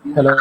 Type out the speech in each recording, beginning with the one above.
Hello.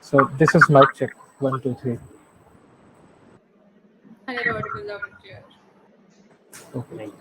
So this is mic check. One, two, three. And you're audible loud and clear. Okay.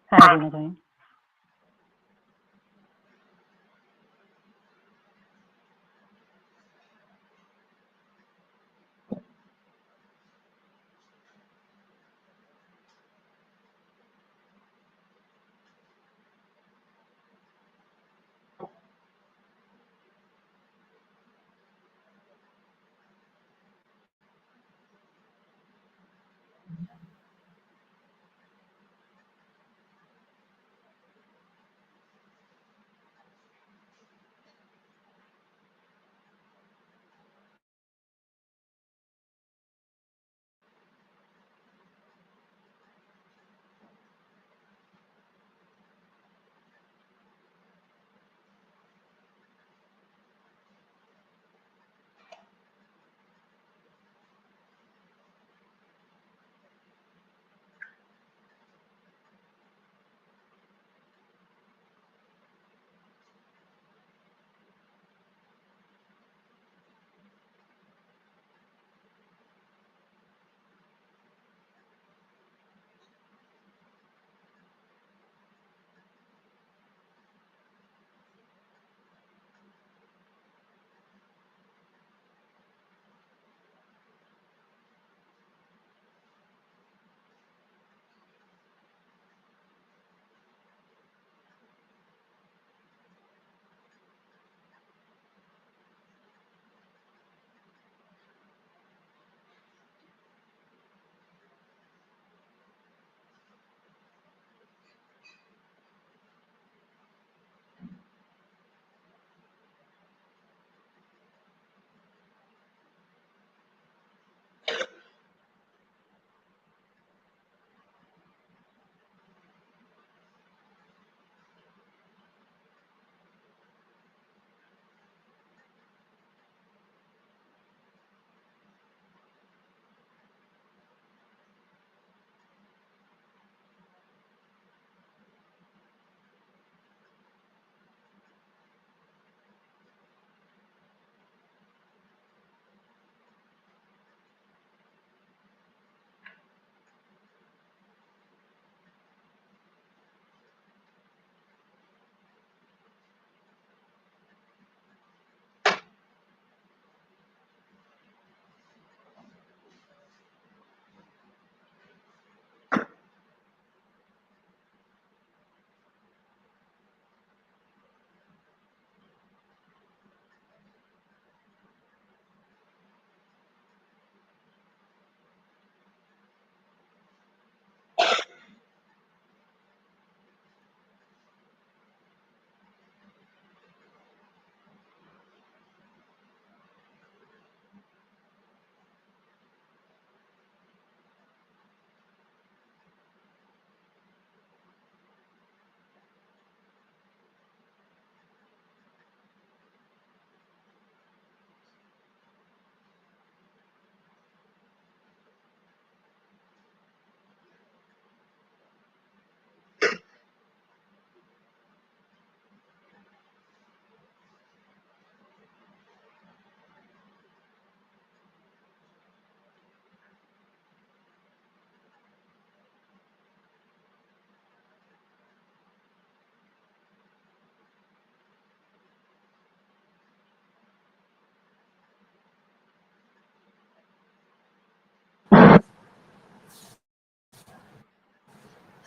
Hi, Gunagain.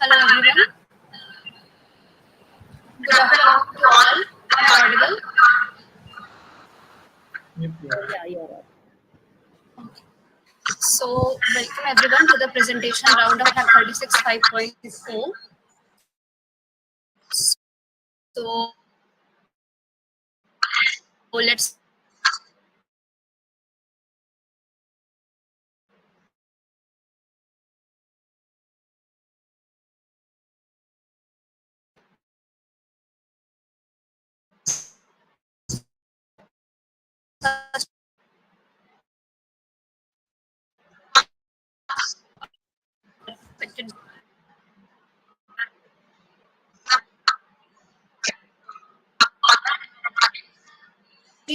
Hello everyone. Good afternoon to all. Am I audible? Yeah, you're right. So, welcome everyone to the presentation round of Hack 36 5.4. So, let's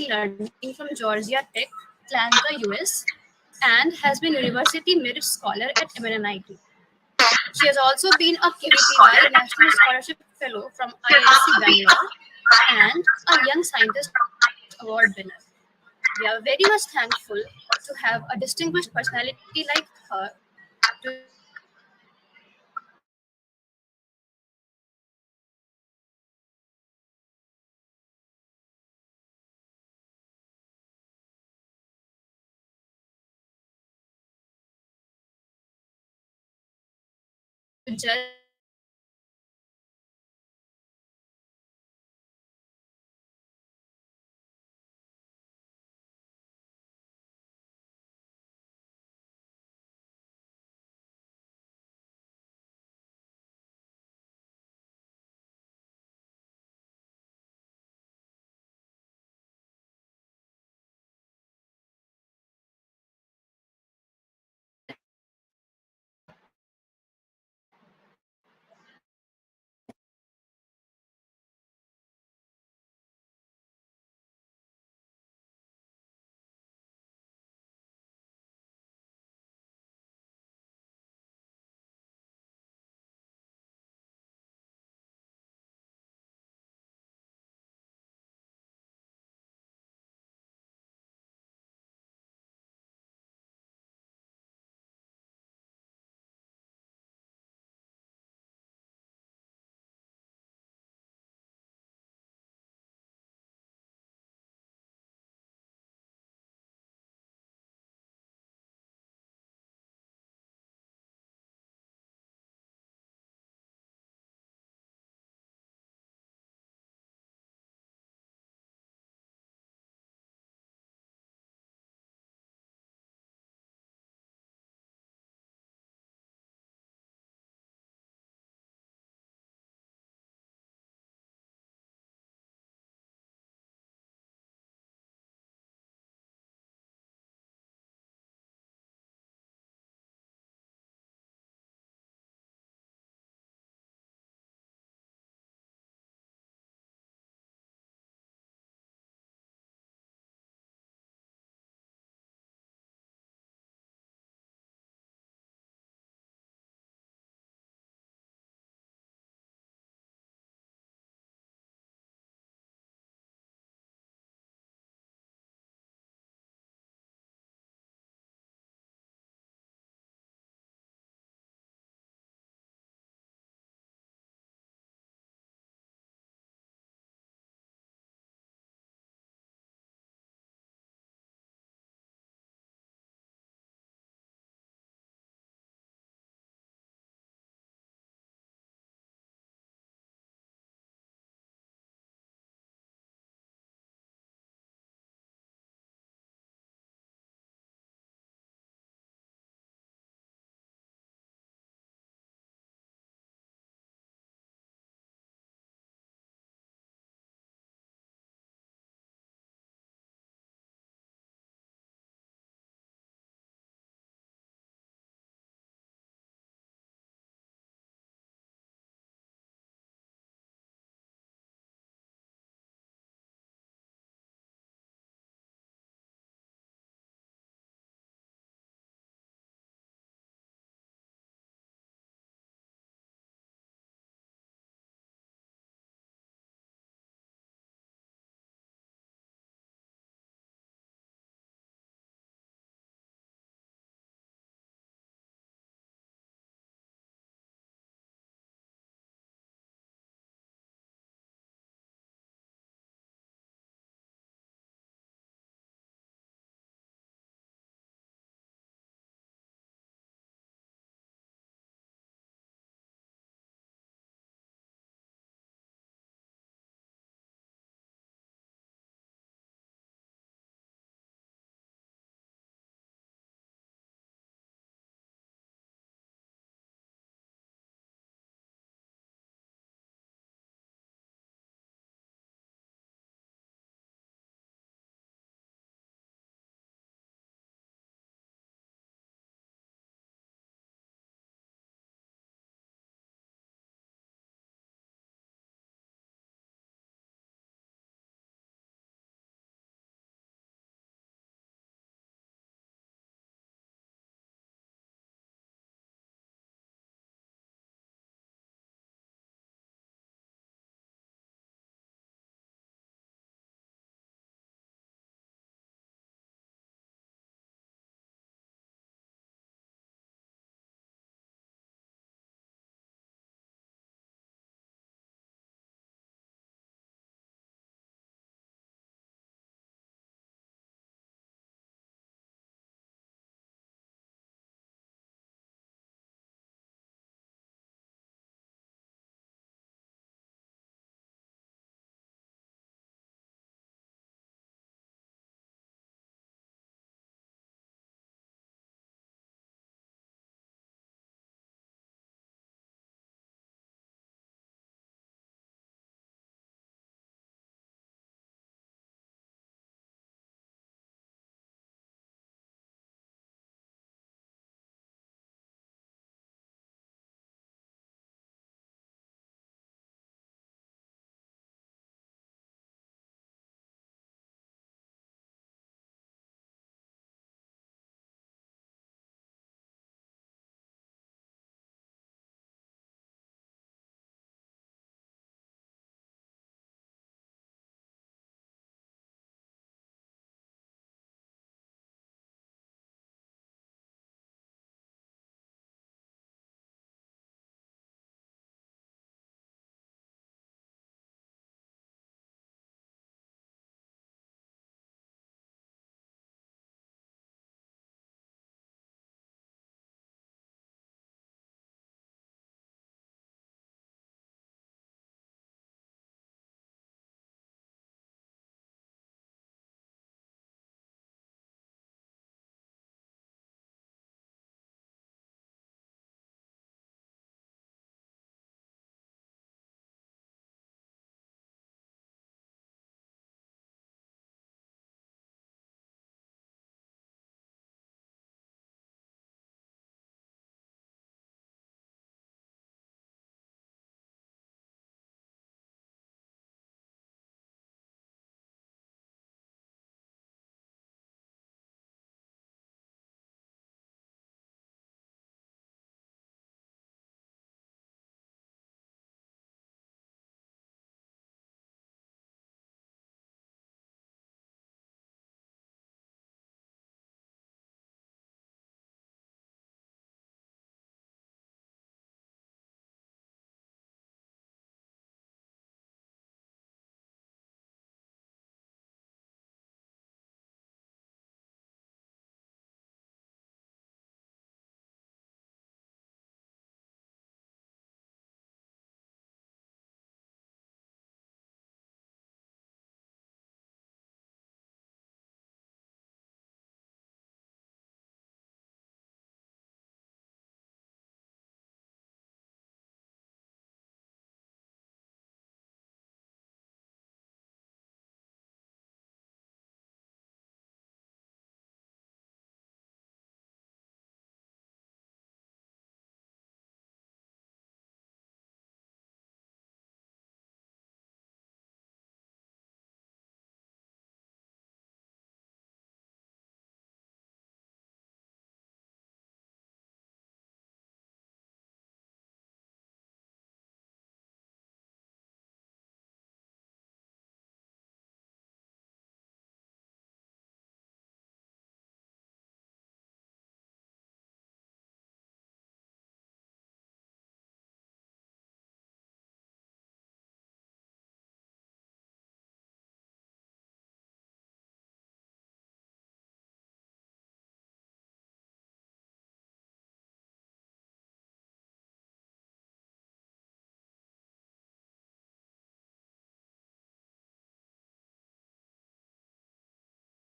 learning from Georgia Tech, Atlanta, US, and has been University Merit Scholar at MNIT. She has also been a KVPY National Scholarship Fellow from IISc Bangalore and a Young Scientist Award winner. We are very much thankful to have a distinguished personality like her to judge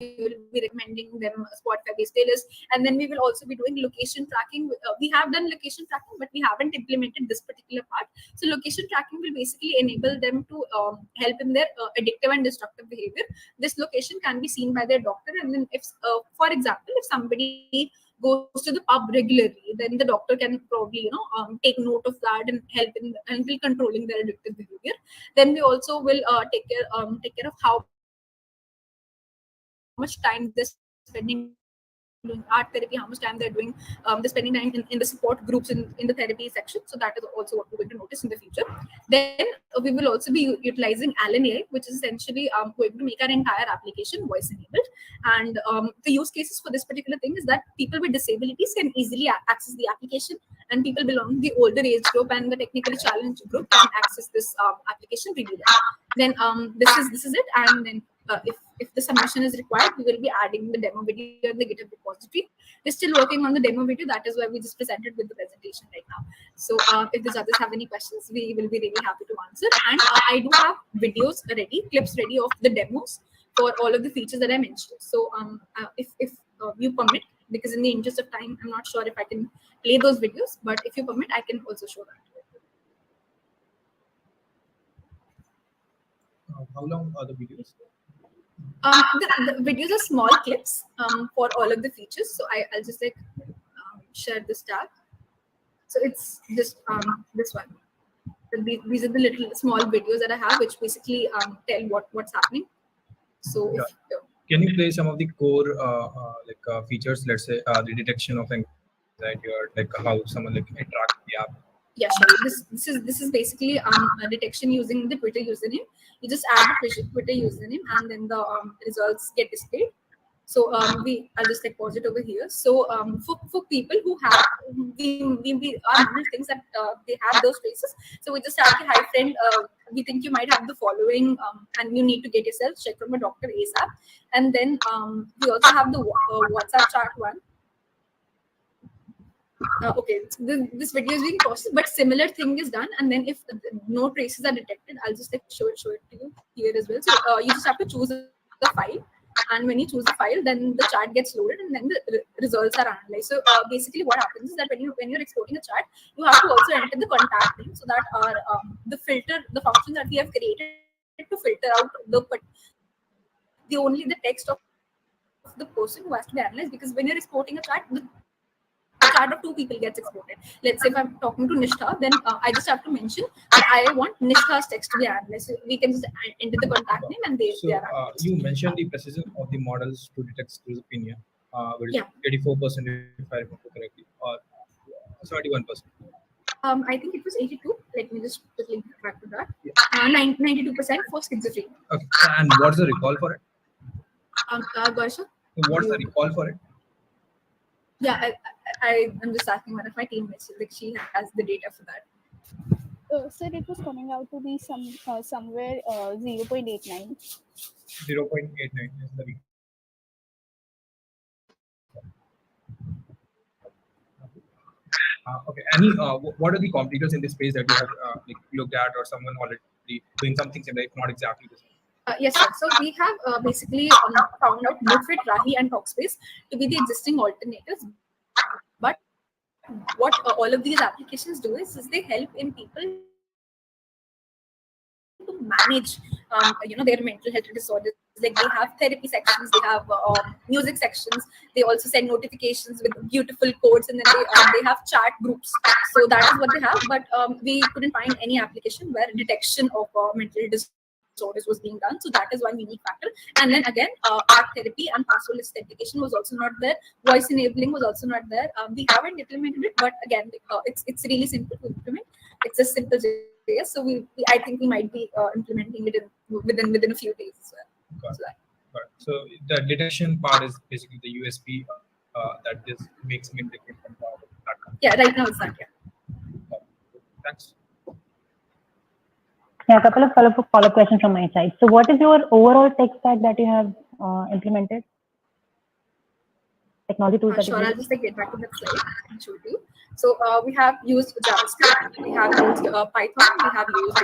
will be recommending them Spotify-based playlists, and then we will also be doing location tracking. We have done location tracking, but we haven't implemented this particular part. So location tracking will basically enable them to help in their addictive and destructive behavior. This location can be seen by their doctor, and then if, for example, if somebody goes to the pub regularly, then the doctor can probably take note of that and help in controlling their addictive behavior. Then we also will take care of how much time they're spending doing art therapy, how much time they're doing they're spending time in the support groups in the therapy section. So that is also what we're going to notice in the future. Then we will also be utilizing Alan AI, which is essentially going to make our entire application voice enabled. And the use cases for this particular thing is that people with disabilities can easily access the application, and people belonging to the older age group and the technically challenged group can access this application really well. Then this is it. And then if the submission is required, we will be adding the demo video in the GitHub repository. We're still working on the demo video. That is why we just presented with the presentation right now. So if the judges have any questions, we will be really happy to answer. And I do have videos ready, clips ready of the demos for all of the features that I mentioned. So if you permit, because in the interest of time, I'm not sure if I can play those videos, but if you permit, I can also show that. How long are the videos? The videos are small clips for all of the features. So I'll just share this tab. So it's just this one. So these are the little small videos that I have, which basically tell what's happening. So can you play some of the core features? Let's say the detection of anxiety, or like how someone interact with the app. Yeah, sure. This is basically a detection using the Twitter username. You just add the Twitter username, and then the results get displayed. So I'll just pause it over here. So for people who have we are normal things that they have those traces. So we just add, hi friend, we think you might have the following, and you need to get yourself checked from a doctor ASAP. And then we also have the WhatsApp chat one. Okay, this video is being posted, but similar thing is done. And then if no traces are detected, I'll just show it to you here as well. So you just have to choose the file, and when you choose the file, then the chart gets loaded, and then the results are analyzed. So basically, what happens is that when you're exporting a chart, you have to also enter the contact name, so that our the function that we have created to filter out only the text of the person who has to be analyzed. Because when you're exporting a chart, the chart of two people gets exported. Let's say if I'm talking to Nishtha, then I just have to mention that I want Nishtha's text to be analyzed. So we can just enter the contact name, and they are analyzed. You mentioned the precision of the models to detect schizophrenia, which is 84% if I remember correctly, or 71%. I think it was 82. Let me just quickly get back to that. 92% for schizophrenia. Okay, and what's the recall for it? Garsha? What's the recall for it? Yeah, I'm just asking one of my teammates. Like, she has the data for that. Sir, it was coming out to be somewhere 0.89. 0.89 is the recall. Okay. What are the competitors in this space that you have looked at, or someone already doing something similar, if not exactly the same? Yes, sir. So we have basically found out Moodfit, Rahi, and Talkspace to be the existing alternatives. But what all of these applications do is they help in people to manage, their mental health disorders. Like, they have therapy sections, they have music sections. They also send notifications with beautiful codes, and then they have chat groups. So that is what they have. But we couldn't find any application where detection of mental disorders was being done. So that is one unique factor. And then again, art therapy and passwordless authentication was also not there. Voice enabling was also not there. We haven't implemented it, but again, it's really simple to implement. It's a simple JS. So I think we might be implementing it within a few days as well. So the detection part is basically the USP that this makes me different from that. Yeah, right now it's not. Yeah. Thanks. Yeah, a couple of follow-up questions from my side. So what is your overall tech stack that you have implemented? Technology tools. Sure, I'll just get back to that slide and show you. So we have used JavaScript, we have used Python, we have used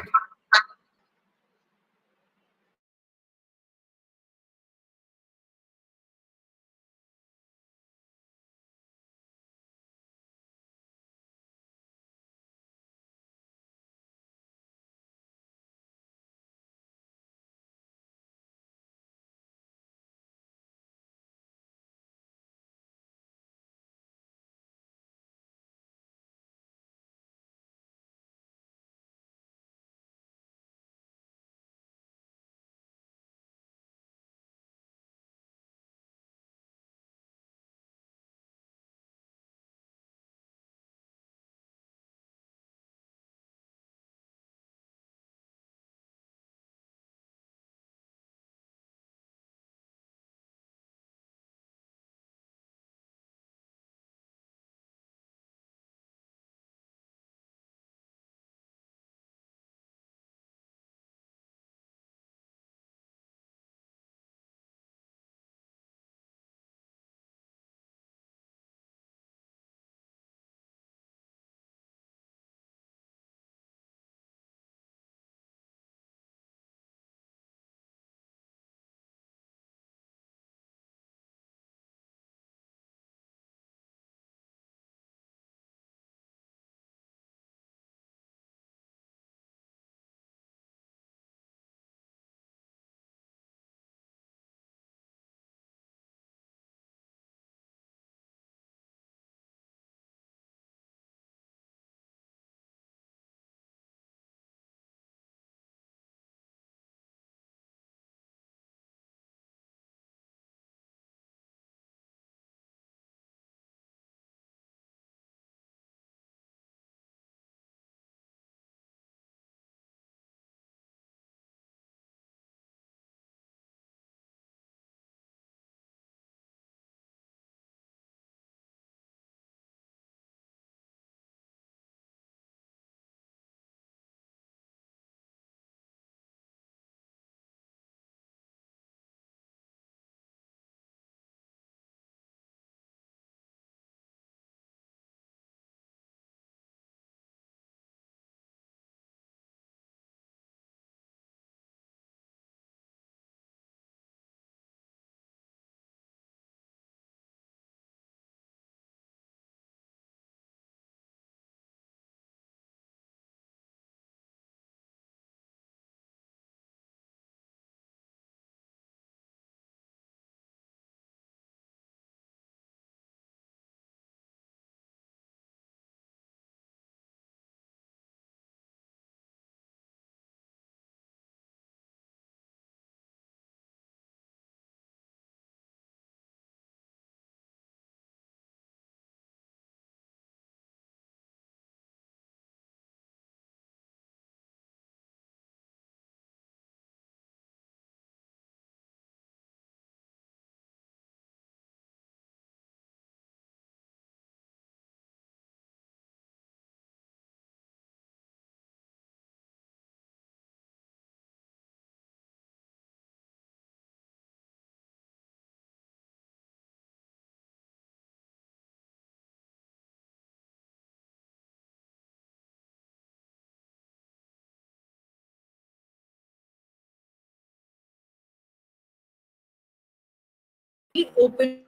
open,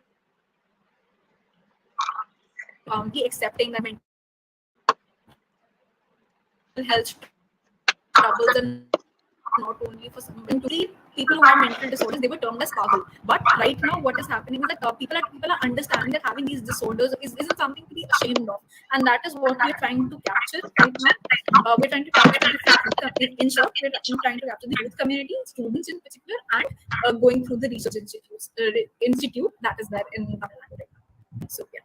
be accepting that mental health troubles are not only for some people who have mental disorders, they were termed as powerful. But right now, what is happening is that people are understanding that having these disorders isn't something to be ashamed of, and that is what we're trying to capture right now. We're trying to capture in short, we're trying to capture the youth community, students in particular, and going through the research institute that is there in Tamil Nadu right now. So yeah.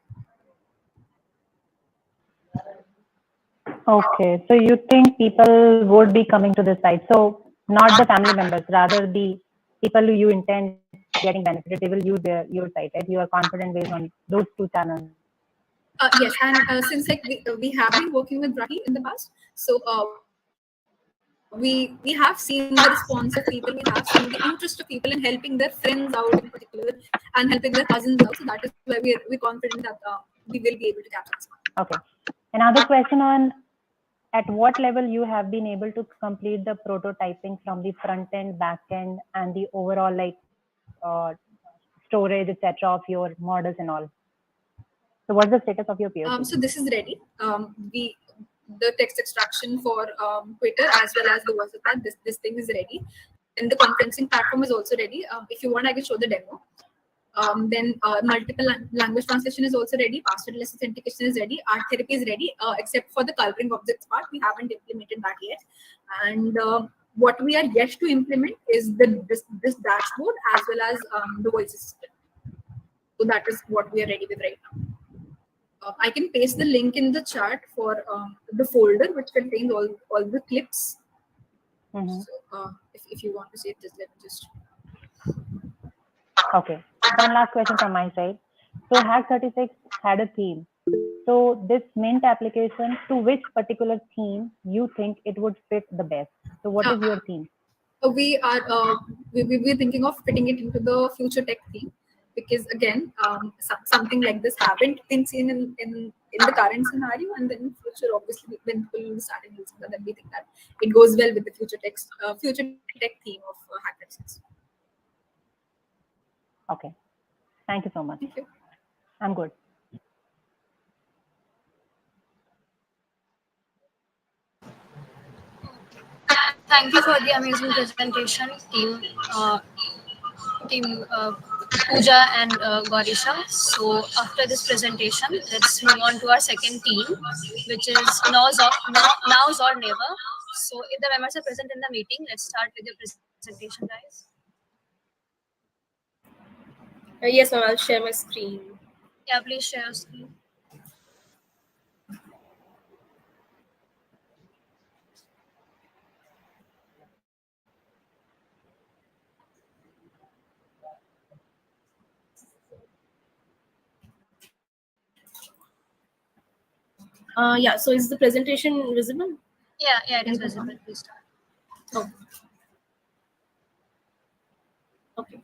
Okay, so you think people would be coming to this site? So not the family members, rather the people who you intend getting benefited, they will use your site, right? You are confident based on those two channels. Yes, and since like we have been working with Rahi in the past, so we have seen the response of people, we have seen the interest of people in helping their friends out in particular and helping their cousins out. So that is why we're confident that we will be able to capture this. Okay. Another question on at what level you have been able to complete the prototyping from the front end, back end, and the overall like storage, etc. of your models and all. So what's the status of your POC? So this is ready. The text extraction for Twitter as well as the voice of that. This thing is ready, and the conferencing platform is also ready. If you want, I can show the demo. Then multiple language translation is also ready. Passwordless authentication is ready. Art therapy is ready, except for the coloring objects part. We haven't implemented that yet. And what we are yet to implement is this dashboard as well as the voice assistant. So that is what we are ready with right now. I can paste the link in the chat for the folder which contains all the clips. Mm-hmm. So if you want to see it, let me just. Okay. One last question from my side. So Hack36 had a theme. So this Mint application, to which particular theme you think it would fit the best? So what is your theme? We are we're thinking of fitting it into the future tech theme, because again, something like this haven't been seen in the current scenario, and then in future, obviously, when people start using that, then we think that it goes well with the future tech theme of Hack36. Okay. Thank you so much. Thank you. I'm good. Thank you for the amazing presentation, team Pooja and Gaurisha. So after this presentation, let's move on to our second team, which is Nows or Never. So if the members are present in the meeting, let's start with your presentation, guys. Yes, ma'am, I'll share my screen. Yeah, please share your screen. Yeah, so is the presentation visible? Yeah, it is visible. Please start. Oh. Okay.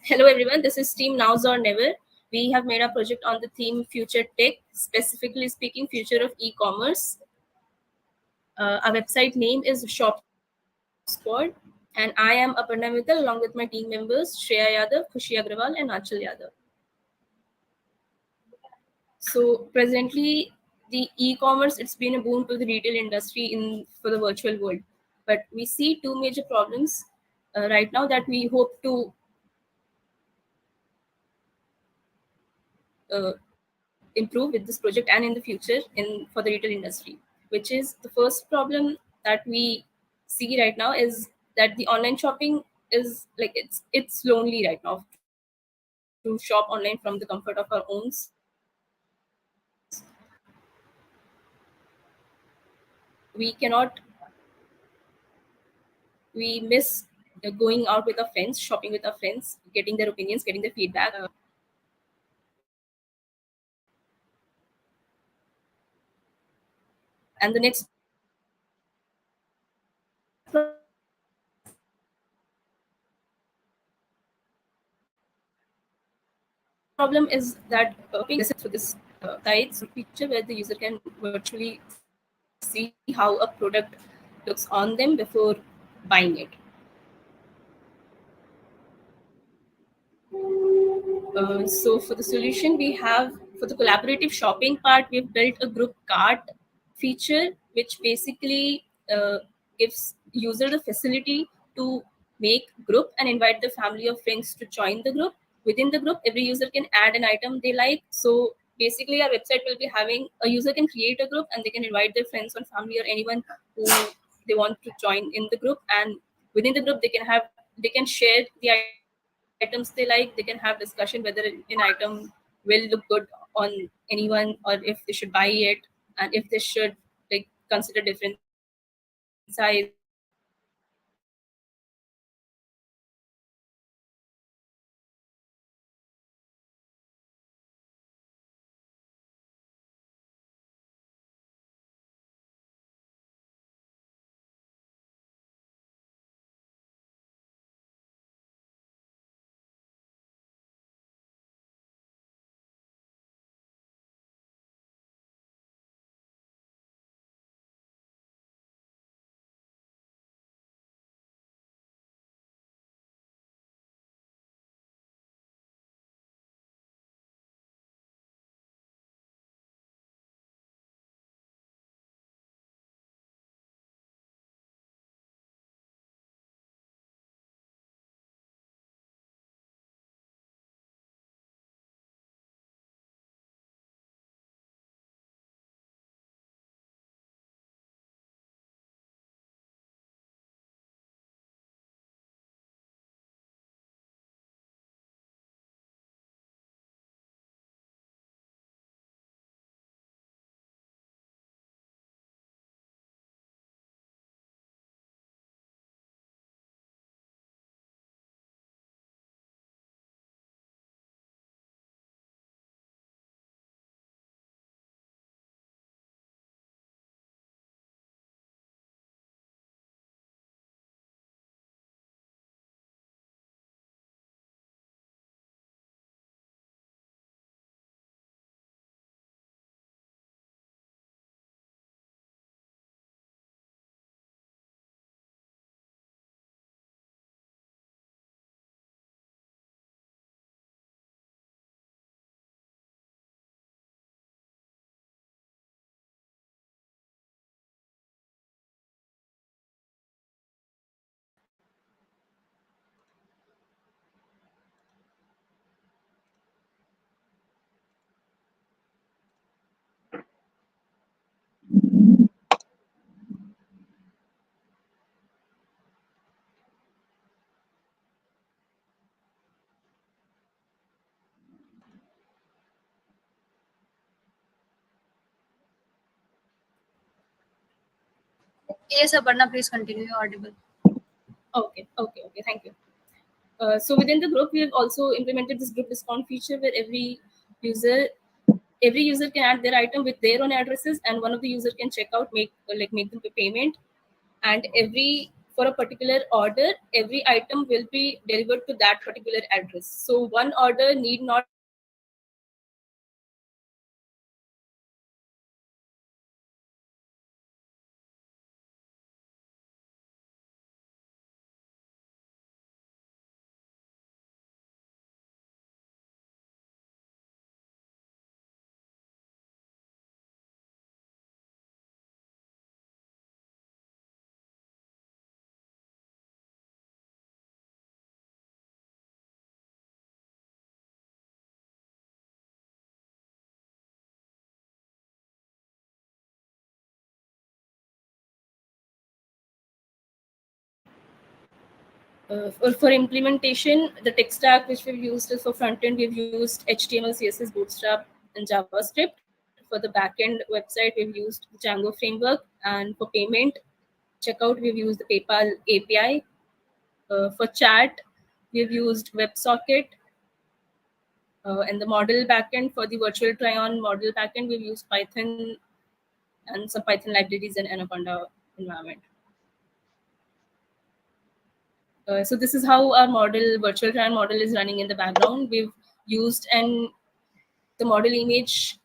Hello, everyone. This is Team Nows or Never. We have made a project on the theme Future Tech, specifically speaking, future of e-commerce. Our website name is Shop Squad, and I am Aparna Mittal along with my team members Shreya Yadav, Khushi Agrawal, and Achal Yadav. So presently, the e-commerce, it's been a boon to the retail industry for the virtual world. But we see two major problems right now that we hope to improve with this project and in the future for the retail industry, which is the first problem that we see right now is that the online shopping is like it's lonely right now to shop online from the comfort of our own. We miss going out with our friends, shopping with our friends, getting their opinions, getting their feedback. And the next problem is that through this guides feature where the user can virtually see how a product looks on them before buying it. So for the solution, we have, for the collaborative shopping part, we've built a group cart feature, which basically gives user the facility to make group and invite the family or friends to join the group. Within the group, every user can add an item they like. So basically, our website will be having a user can create a group and they can invite their friends or family or anyone who they want to join in the group. And within the group, they can share the items they like. They can have discussion whether an item will look good on anyone or if they should buy it, and if they should like consider different size. Yes, Aparna, please continue. You're audible. Okay. Thank you. So within the group, we have also implemented this group discount feature where user every user can add their item with their own addresses, and one of the user can check out, make them pay payment, and for a particular order, every item will be delivered to that particular address. So one order need not for implementation, the tech stack which we've used is for front end, we've used HTML, CSS, Bootstrap, and JavaScript. For the backend website, we've used the Django framework, and for payment checkout, we've used the PayPal API. For chat, we've used WebSocket, and the model backend for the virtual try-on model backend, we've used Python and some Python libraries and Anaconda environment. So this is how our virtual try-on model is running in the background. We've used the model image.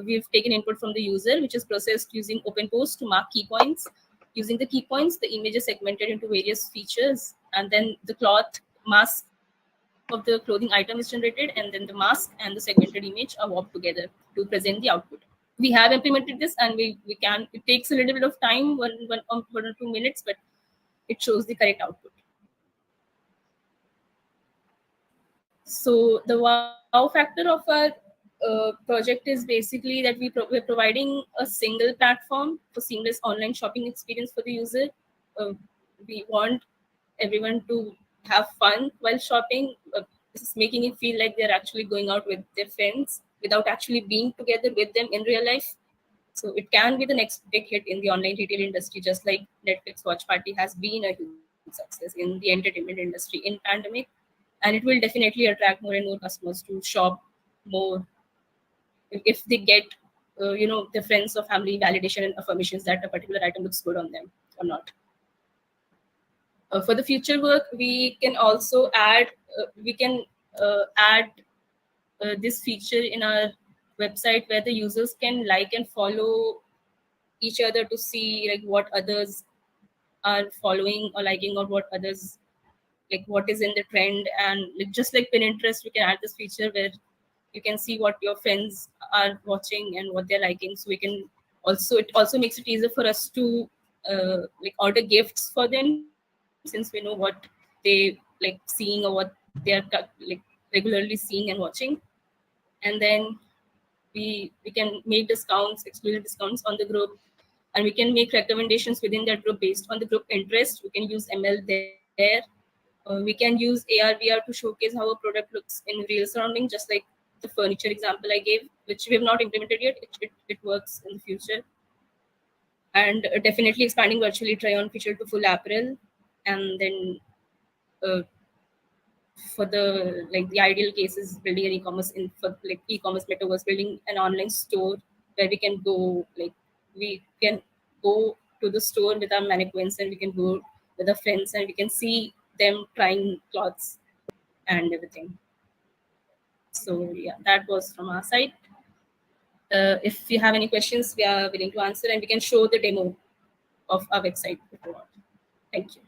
We've taken input from the user, which is processed using OpenPost to mark key points. Using the key points, the image is segmented into various features, and then the cloth mask of the clothing item is generated, and then the mask and the segmented image are warped together to present the output. We have implemented this, and we can. It takes a little bit of time, one or 2 minutes, but it shows the correct output. So the wow factor of our project is basically that we're providing a single platform for seamless online shopping experience for the user. We want everyone to have fun while shopping. This is making it feel like they're actually going out with their friends without actually being together with them in real life. So it can be the next big hit in the online retail industry, just like Netflix Watch Party has been a huge success in the entertainment industry in pandemic. And it will definitely attract more and more customers to shop more if they get, their friends or family validation and affirmations that a particular item looks good on them or not. For the future work, we can also add, this feature in our website where the users can like and follow each other to see like what others are following or liking, or what others like what is in the trend. And like, just like Pinterest, we can add this feature where you can see what your friends are watching and what they're liking. So we can also, it also makes it easier for us to like order gifts for them, since we know what they like seeing or what they are like regularly seeing and watching. And then we can make discounts, exclusive discounts on the group, and we can make recommendations within that group based on the group interest. We can use ML there. We can use AR, VR to showcase how a product looks in real surrounding, just like the furniture example I gave, which we have not implemented yet. It works in the future. And definitely expanding virtually try-on feature to full apparel. And then for the ideal case is building an e-commerce for e-commerce metaverse, building an online store where we can go to the store with our mannequins, and we can go with our friends and we can see them trying clothes and everything. So yeah, that was from our side. If you have any questions, we are willing to answer, and we can show the demo of our website if you want. Thank you.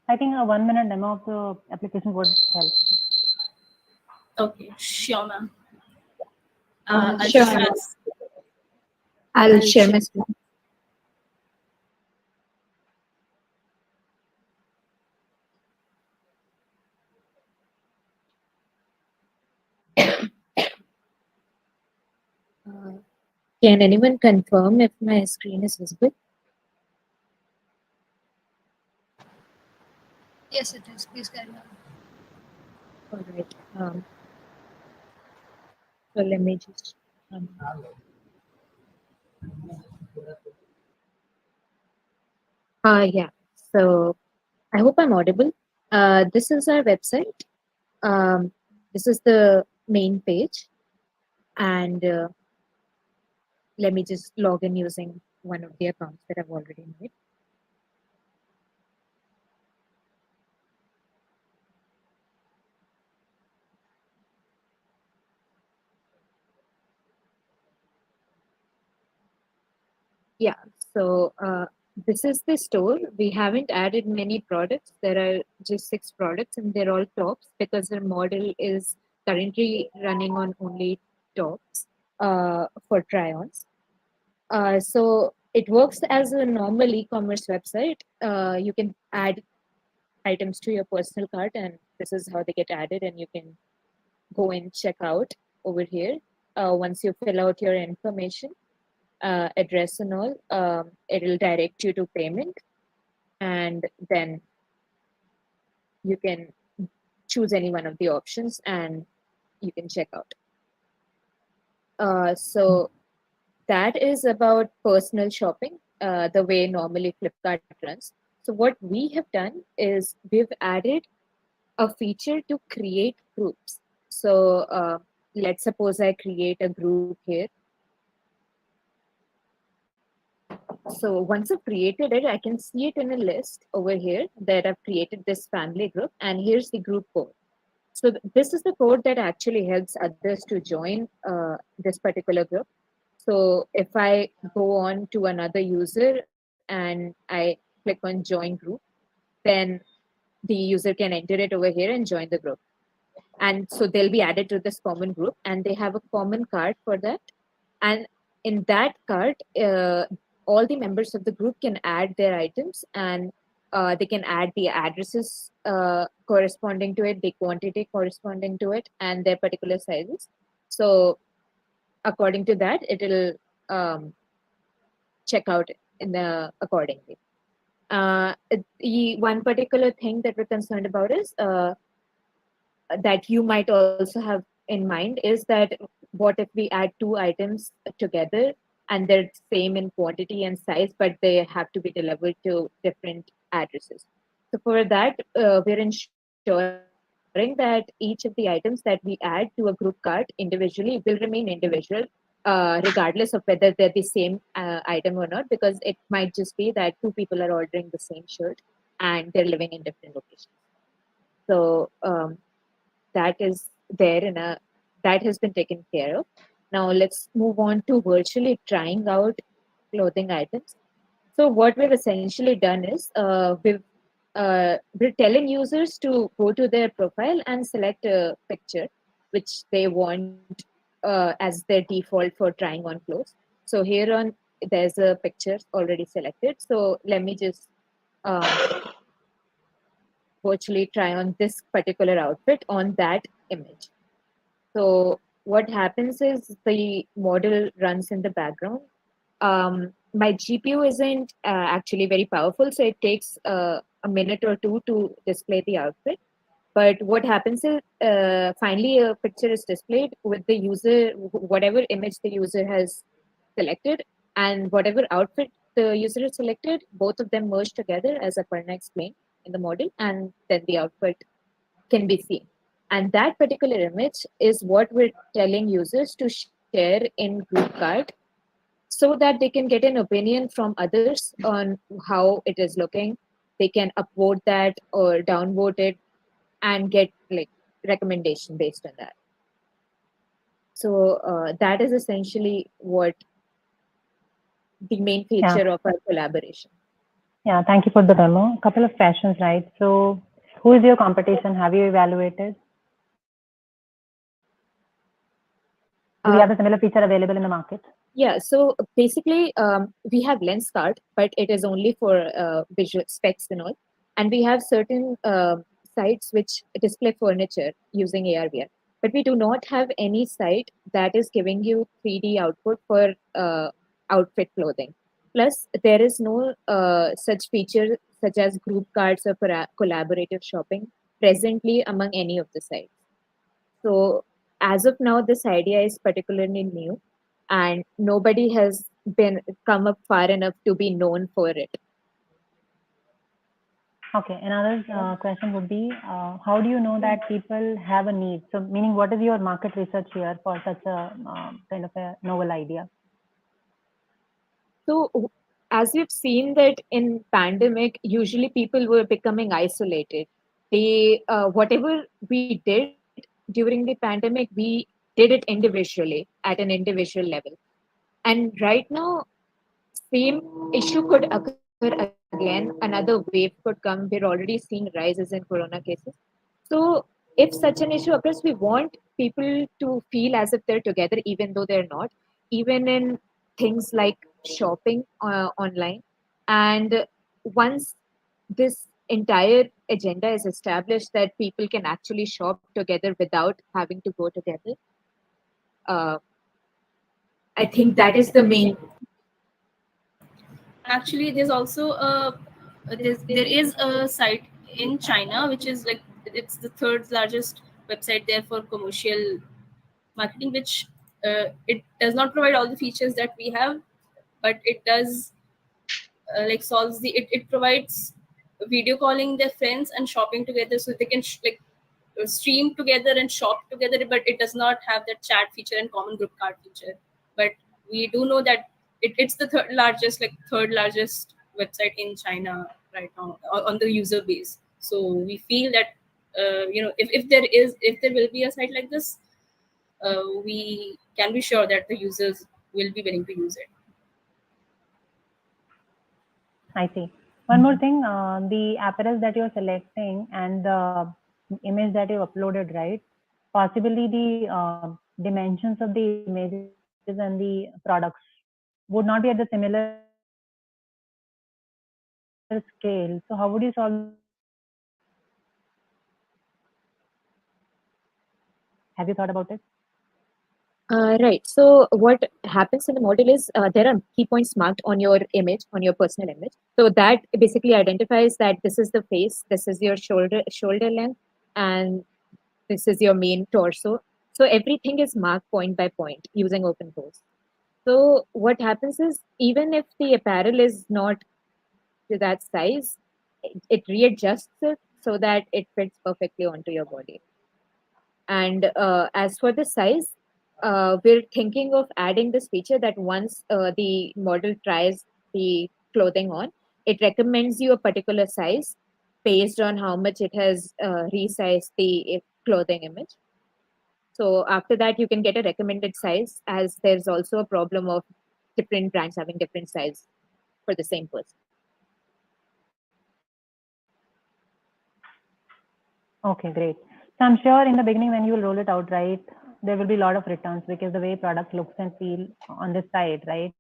I think a 1 minute demo of the application would help. Okay, sure, ma'am. Sure. I'll share my screen. Can anyone confirm if my screen is visible? Yes, it is. Please carry on. All right. So let me just. Yeah. So I hope I'm audible. This is our website. This is the main page, and let me just log in using one of the accounts that I've already made. Yeah, so this is the store. We haven't added many products. There are just 6 products, and they're all tops because the model is currently running on only tops for try-ons. So it works as a normal e-commerce website. You can add items to your personal cart, and this is how they get added, and you can go and check out over here. Once you fill out your information, address and all, it will direct you to payment, and then you can choose any one of the options and you can check out. So that is about personal shopping, the way normally Flipkart runs. So what we have done is we've added a feature to create groups. So let's suppose I create a group here. So once I've created it, I can see it in a list over here that I've created this family group, and here's the group code. So this is the code that actually helps others to join this particular group. So if I go on to another user and I click on join group, then the user can enter it over here and join the group. And so they'll be added to this common group, and they have a common card for that. And in that card, all the members of the group can add their items, and they can add the addresses corresponding to it, the quantity corresponding to it, and their particular sizes. So according to that, it'll check out accordingly. The one particular thing that we're concerned about is that you might also have in mind is that what if we add two items together and they're same in quantity and size, but they have to be delivered to different addresses. So for that, we're ensuring that each of the items that we add to a group cart individually will remain individual, regardless of whether they're the same item or not, because it might just be that two people are ordering the same shirt and they're living in different locations. So that is there that has been taken care of. Now let's move on to virtually trying out clothing items. So what we've essentially done is we're telling users to go to their profile and select a picture which they want as their default for trying on clothes. So here on there's a picture already selected. So let me just virtually try on this particular outfit on that image. So what happens is the model runs in the background. My GPU isn't actually very powerful, so it takes a minute or two to display the outfit. But what happens is finally a picture is displayed with the user, whatever image the user has selected, and whatever outfit the user has selected, both of them merge together as Aparna explained in the model, and then the outfit can be seen. And that particular image is what we're telling users to share in group cart so that they can get an opinion from others on how it is looking. They can upvote that or downvote it and get like recommendation based on that. So that is essentially what the main feature of our collaboration. Yeah, thank you for the demo. A couple of questions, right? So who is your competition? Have you evaluated? Do we have a similar feature available in the market? Yeah, so basically we have Lenskart, but it is only for visual specs and all. And we have certain sites which display furniture using AR/VR. But we do not have any site that is giving you 3D output for outfit clothing. Plus, there is no such feature such as group cards or collaborative shopping presently among any of the sites. So as of now, this idea is particularly new, and nobody has come up far enough to be known for it. Okay, another question would be, how do you know that people have a need? So meaning, what is your market research here for such a kind of a novel idea? So as we've seen that in pandemic, usually people were becoming isolated. They whatever we did during the pandemic, we did it individually at an individual level. And right now, same issue could occur again. Another wave could come. We're already seeing rises in corona cases. So if such an issue occurs, we want people to feel as if they're together, even though they're not, even in things like shopping online. And once this entire agenda is established that people can actually shop together without having to go together, I think that is the main. Actually, there's also there is a site in China which is like it's the third largest website there for commercial marketing, which it does not provide all the features that we have, but it does like solves it provides video calling their friends and shopping together, so they can stream together and shop together, but it does not have that chat feature and common group card feature. But we do know that it's the third largest website in China right now on the user base. So we feel that if there will be a site like this, we can be sure that the users will be willing to use it. I see. One more thing, the apparel that you're selecting and the image that you uploaded, right? Possibly the dimensions of the images and the products would not be at the similar scale. So how would you solve? Have you thought about it? Right. So what happens in the model is there are key points marked on your image, on your personal image. So that basically identifies that this is the face, this is your shoulder length, and this is your main torso. So everything is marked point by point using open pose. So what happens is even if the apparel is not to that size, it readjusts it so that it fits perfectly onto your body. And as for the size, we're thinking of adding this feature that once the model tries the clothing on, it recommends you a particular size based on how much it has resized the clothing image. So after that, you can get a recommended size, as there's also a problem of different brands having different size for the same person. Okay, great. So I'm sure in the beginning when you will roll it out, right, there will be a lot of returns because the way product looks and feel on this side, right,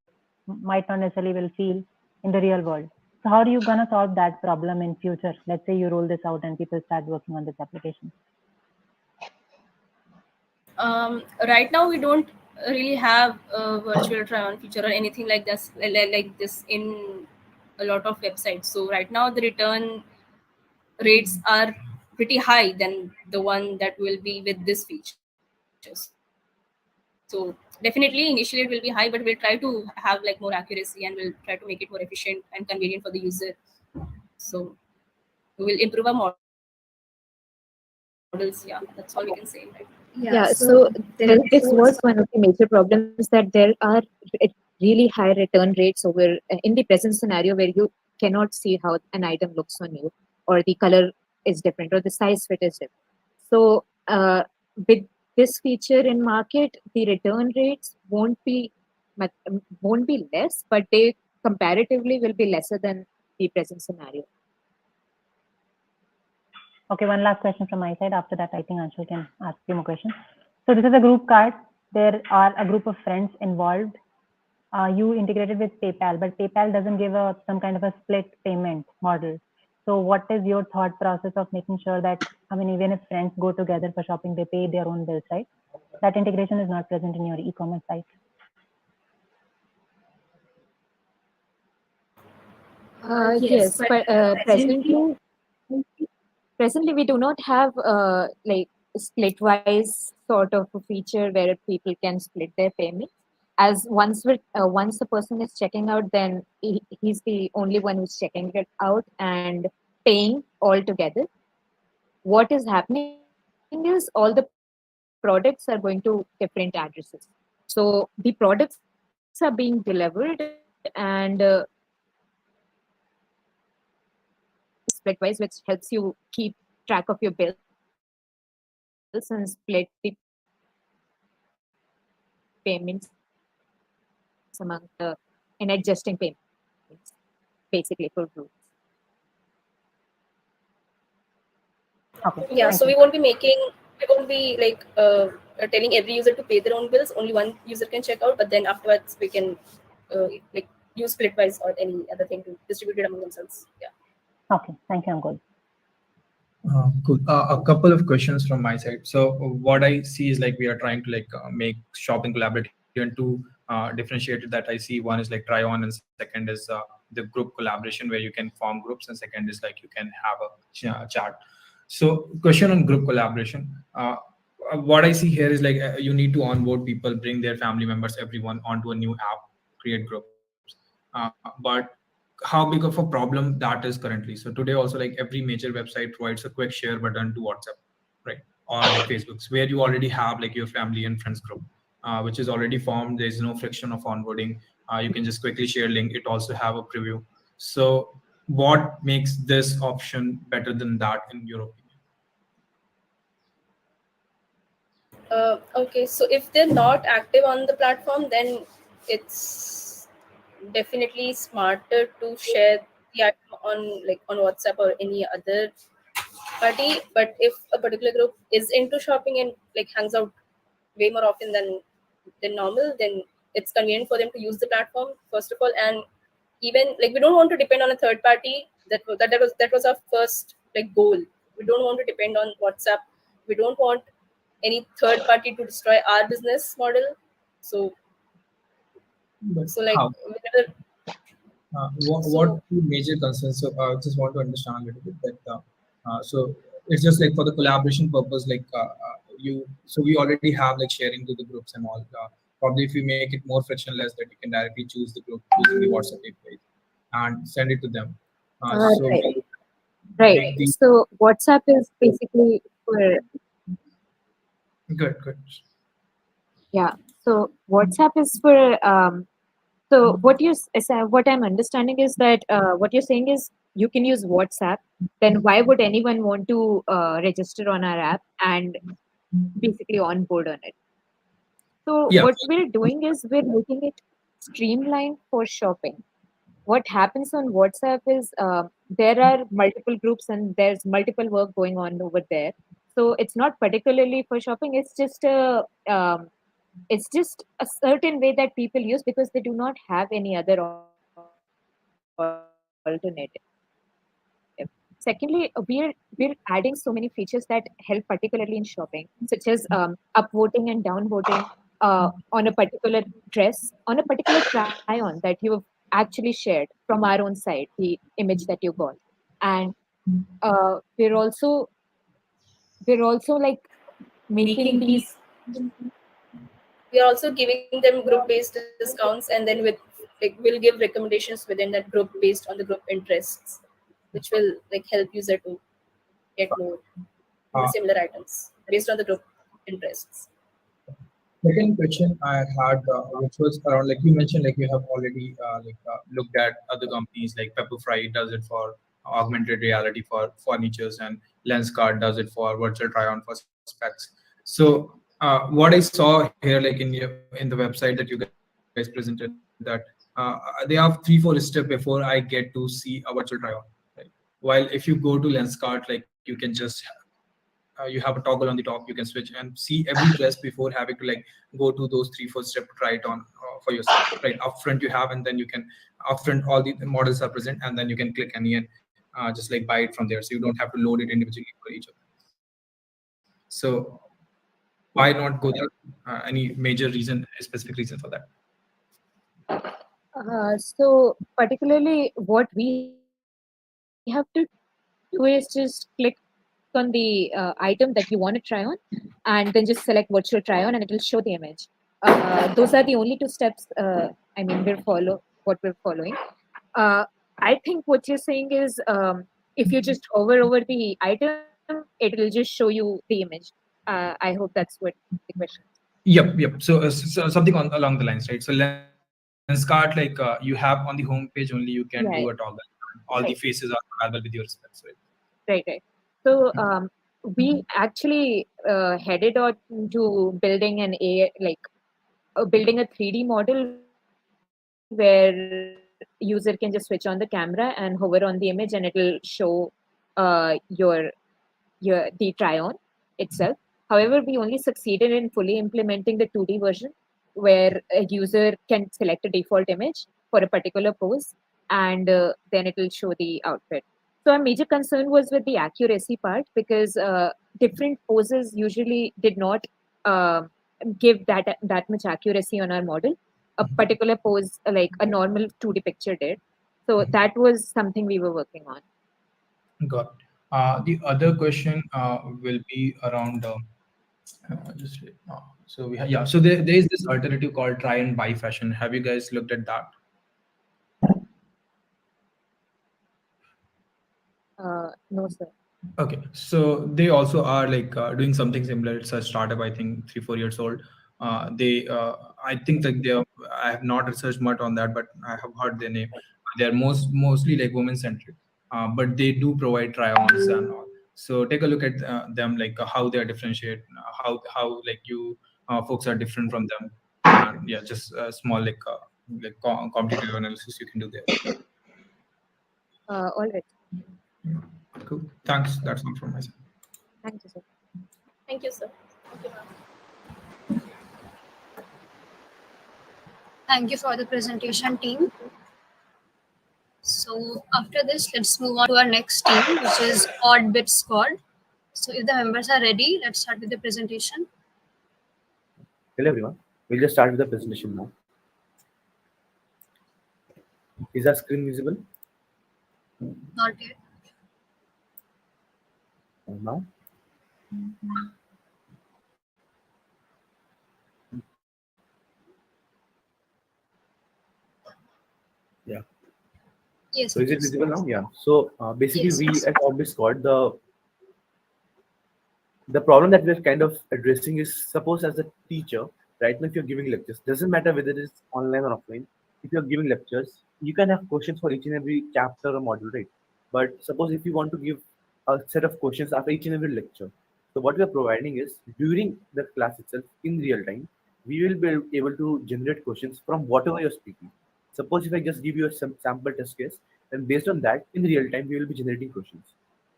might not necessarily will feel in the real world. So how are you gonna solve that problem in future? Let's say you roll this out and people start working on this application. Right now we don't really have a virtual try-on feature or anything like this in a lot of websites. So right now the return rates are pretty high than the one that will be with this feature. So definitely initially it will be high, but we'll try to have like more accuracy and we'll try to make it more efficient and convenient for the user. So we will improve our models. Yeah, that's all we can say. Right? Yeah, so this was one of the major problems, that there are really high return rates over in the present scenario where you cannot see how an item looks on you, or the color is different, or the size fit is different. So with this feature in market, the return rates won't be less, but they comparatively will be lesser than the present scenario. Okay, one last question from my side. After that, I think Anshul can ask you more questions. So this is a group card. There are a group of friends involved. You integrated with PayPal, but PayPal doesn't give some kind of a split payment model. So what is your thought process of making sure that, I mean, even if friends go together for shopping, they pay their own bills, right? That integration is not present in your e-commerce site. Yes, but presently we do not have like split-wise sort of a feature where people can split their payments. As once the person is checking out, then he's the only one who's checking it out and paying all together. What is happening is all the products are going to different addresses. So the products are being delivered and split-wise, which helps you keep track of your bills and split the payments among the and adjusting payments basically for groups. Okay. Yeah, so we won't be like telling every user to pay their own bills. Only one user can check out, but then afterwards we can like use Splitwise or any other thing to distribute it among themselves. Yeah. Okay, thank you, Angul. Cool. A couple of questions from my side. So what I see is like we are trying to like make shopping collaborative and two differentiated that I see. One is like try on, and second is the group collaboration where you can form groups, and second is like you can have a chat. So question on group collaboration. What I see here is like you need to onboard people, bring their family members, everyone onto a new app, create groups. But how big of a problem that is currently? So today also like every major website provides a quick share button to WhatsApp, right? Or like Facebook's, where you already have like your family and friends group, which is already formed. There's no friction of onboarding. You can just quickly share link. It also have a preview. So what makes this option better than that in your opinion? Okay, so if they're not active on the platform, then it's definitely smarter to share the item on WhatsApp or any other party. But if a particular group is into shopping and like hangs out way more often than normal, then it's convenient for them to use the platform first of all. And even like we don't want to depend on a third party. That was our first like goal. We don't want to depend on WhatsApp. We don't want any third party to destroy our business model. So But like how? whenever What the major concerns? So I just want to understand a little bit that. So it's just like for the collaboration purpose, like you. So we already have like sharing to the groups and all. Probably if we make it more frictionless, that you can directly choose the group using the WhatsApp API and send it to them. So Right. we Right. make the So WhatsApp is basically for good. yeah. So WhatsApp is for so what I'm understanding is that what you're saying is you can use WhatsApp. Then why would anyone want to register on our app and basically onboard on it? So Yeah. what we're doing is we're making it streamlined for shopping. What happens on WhatsApp is there are multiple groups and there's multiple work going on over there. So it's not particularly for shopping. It's just a certain way that people use because they do not have any other alternative. Secondly, we're adding so many features that help particularly in shopping, such as upvoting and downvoting on a particular dress, on a particular try-on that you've actually shared from our own site, the image that you got, and we're also like making these. we are also giving them group based discounts, and then with like we'll give recommendations within that group based on the group interests, which will like help user to get more Uh, similar items based on the group interests. Second question I had, which was around like you mentioned, like you have already looked at other companies like Pepperfry does it for augmented reality for furnitures, and Lenscard does it for virtual try-on for specs. So what I saw here, like in the website that you guys presented, that they have 3-4 steps before I get to see a virtual try-on. Right? While if you go to Lenscard, like you can just you have a toggle on the top, you can switch and see every dress before having to like go to those 3-4 steps to try it on for yourself. Right upfront you have, and then you can upfront all the models are present, and then you can click any and just like buy it from there, so you don't have to load it individually for each of them. So why not go there? Any major reason, specific reason for that? So particularly what we have to do is just click on the item that you want to try on, and then just select virtual try on, and it will show the image. Those are the only two steps. I mean, what we're following. I think what you're saying is if you just hover over the item, it will just show you the image. I hope that's what the question is. Yep. So something on along the lines, right? So Lenscard, like you have on the home page only, you can do a toggle. Right. All the faces are available with your specs, right? Right. So we actually headed on to building building a 3D model where user can just switch on the camera and hover on the image, and it will show your the try on itself. However, we only succeeded in fully implementing the 2D version where a user can select a default image for a particular pose, and then it will show the outfit. So our major concern was with the accuracy part because different poses usually did not uh, give that much accuracy on our model. A particular pose, like a normal 2D picture, did. So that was something we were working on. Got it. The other question will be around just so we have, yeah. So there is this alternative called try and buy fashion. Have you guys looked at that? No, sir. Okay, so they also are like doing something similar. It's a startup, I think 3-4 years old. I think like they are, I have not researched much on that, but I have heard their name. They're mostly like women centric, but they do provide try-ons and all. So take a look at them, like how they are differentiate, how like you folks are different from them. Yeah, just a small like competitive analysis you can do there. All right. Cool. Thanks. That's all from my side. Thank you, sir. Thank you, sir. Thank you, ma'am. Thank you for the presentation, team. So after this, let's move on to our next team, which is Odd Bit Squad. So if the members are ready, let's start with the presentation. Hello everyone. We'll just start with the presentation now. Is our screen visible Not yet. now? Yeah. Yes. So is it yes. visible now? Yeah. So basically, Yes, we yes. at Orbis Squad, the problem that we're kind of addressing is, suppose as a teacher, right now if you're giving lectures, doesn't matter whether it's online or offline. If you're giving lectures, you can have questions for each and every chapter or module, right? But suppose if you want to give a set of questions after each and every lecture, so what we are providing is during the class itself in real time, we will be able to generate questions from whatever you're speaking. Suppose if I just give you a sample test case, then based on that, in real time, we will be generating questions.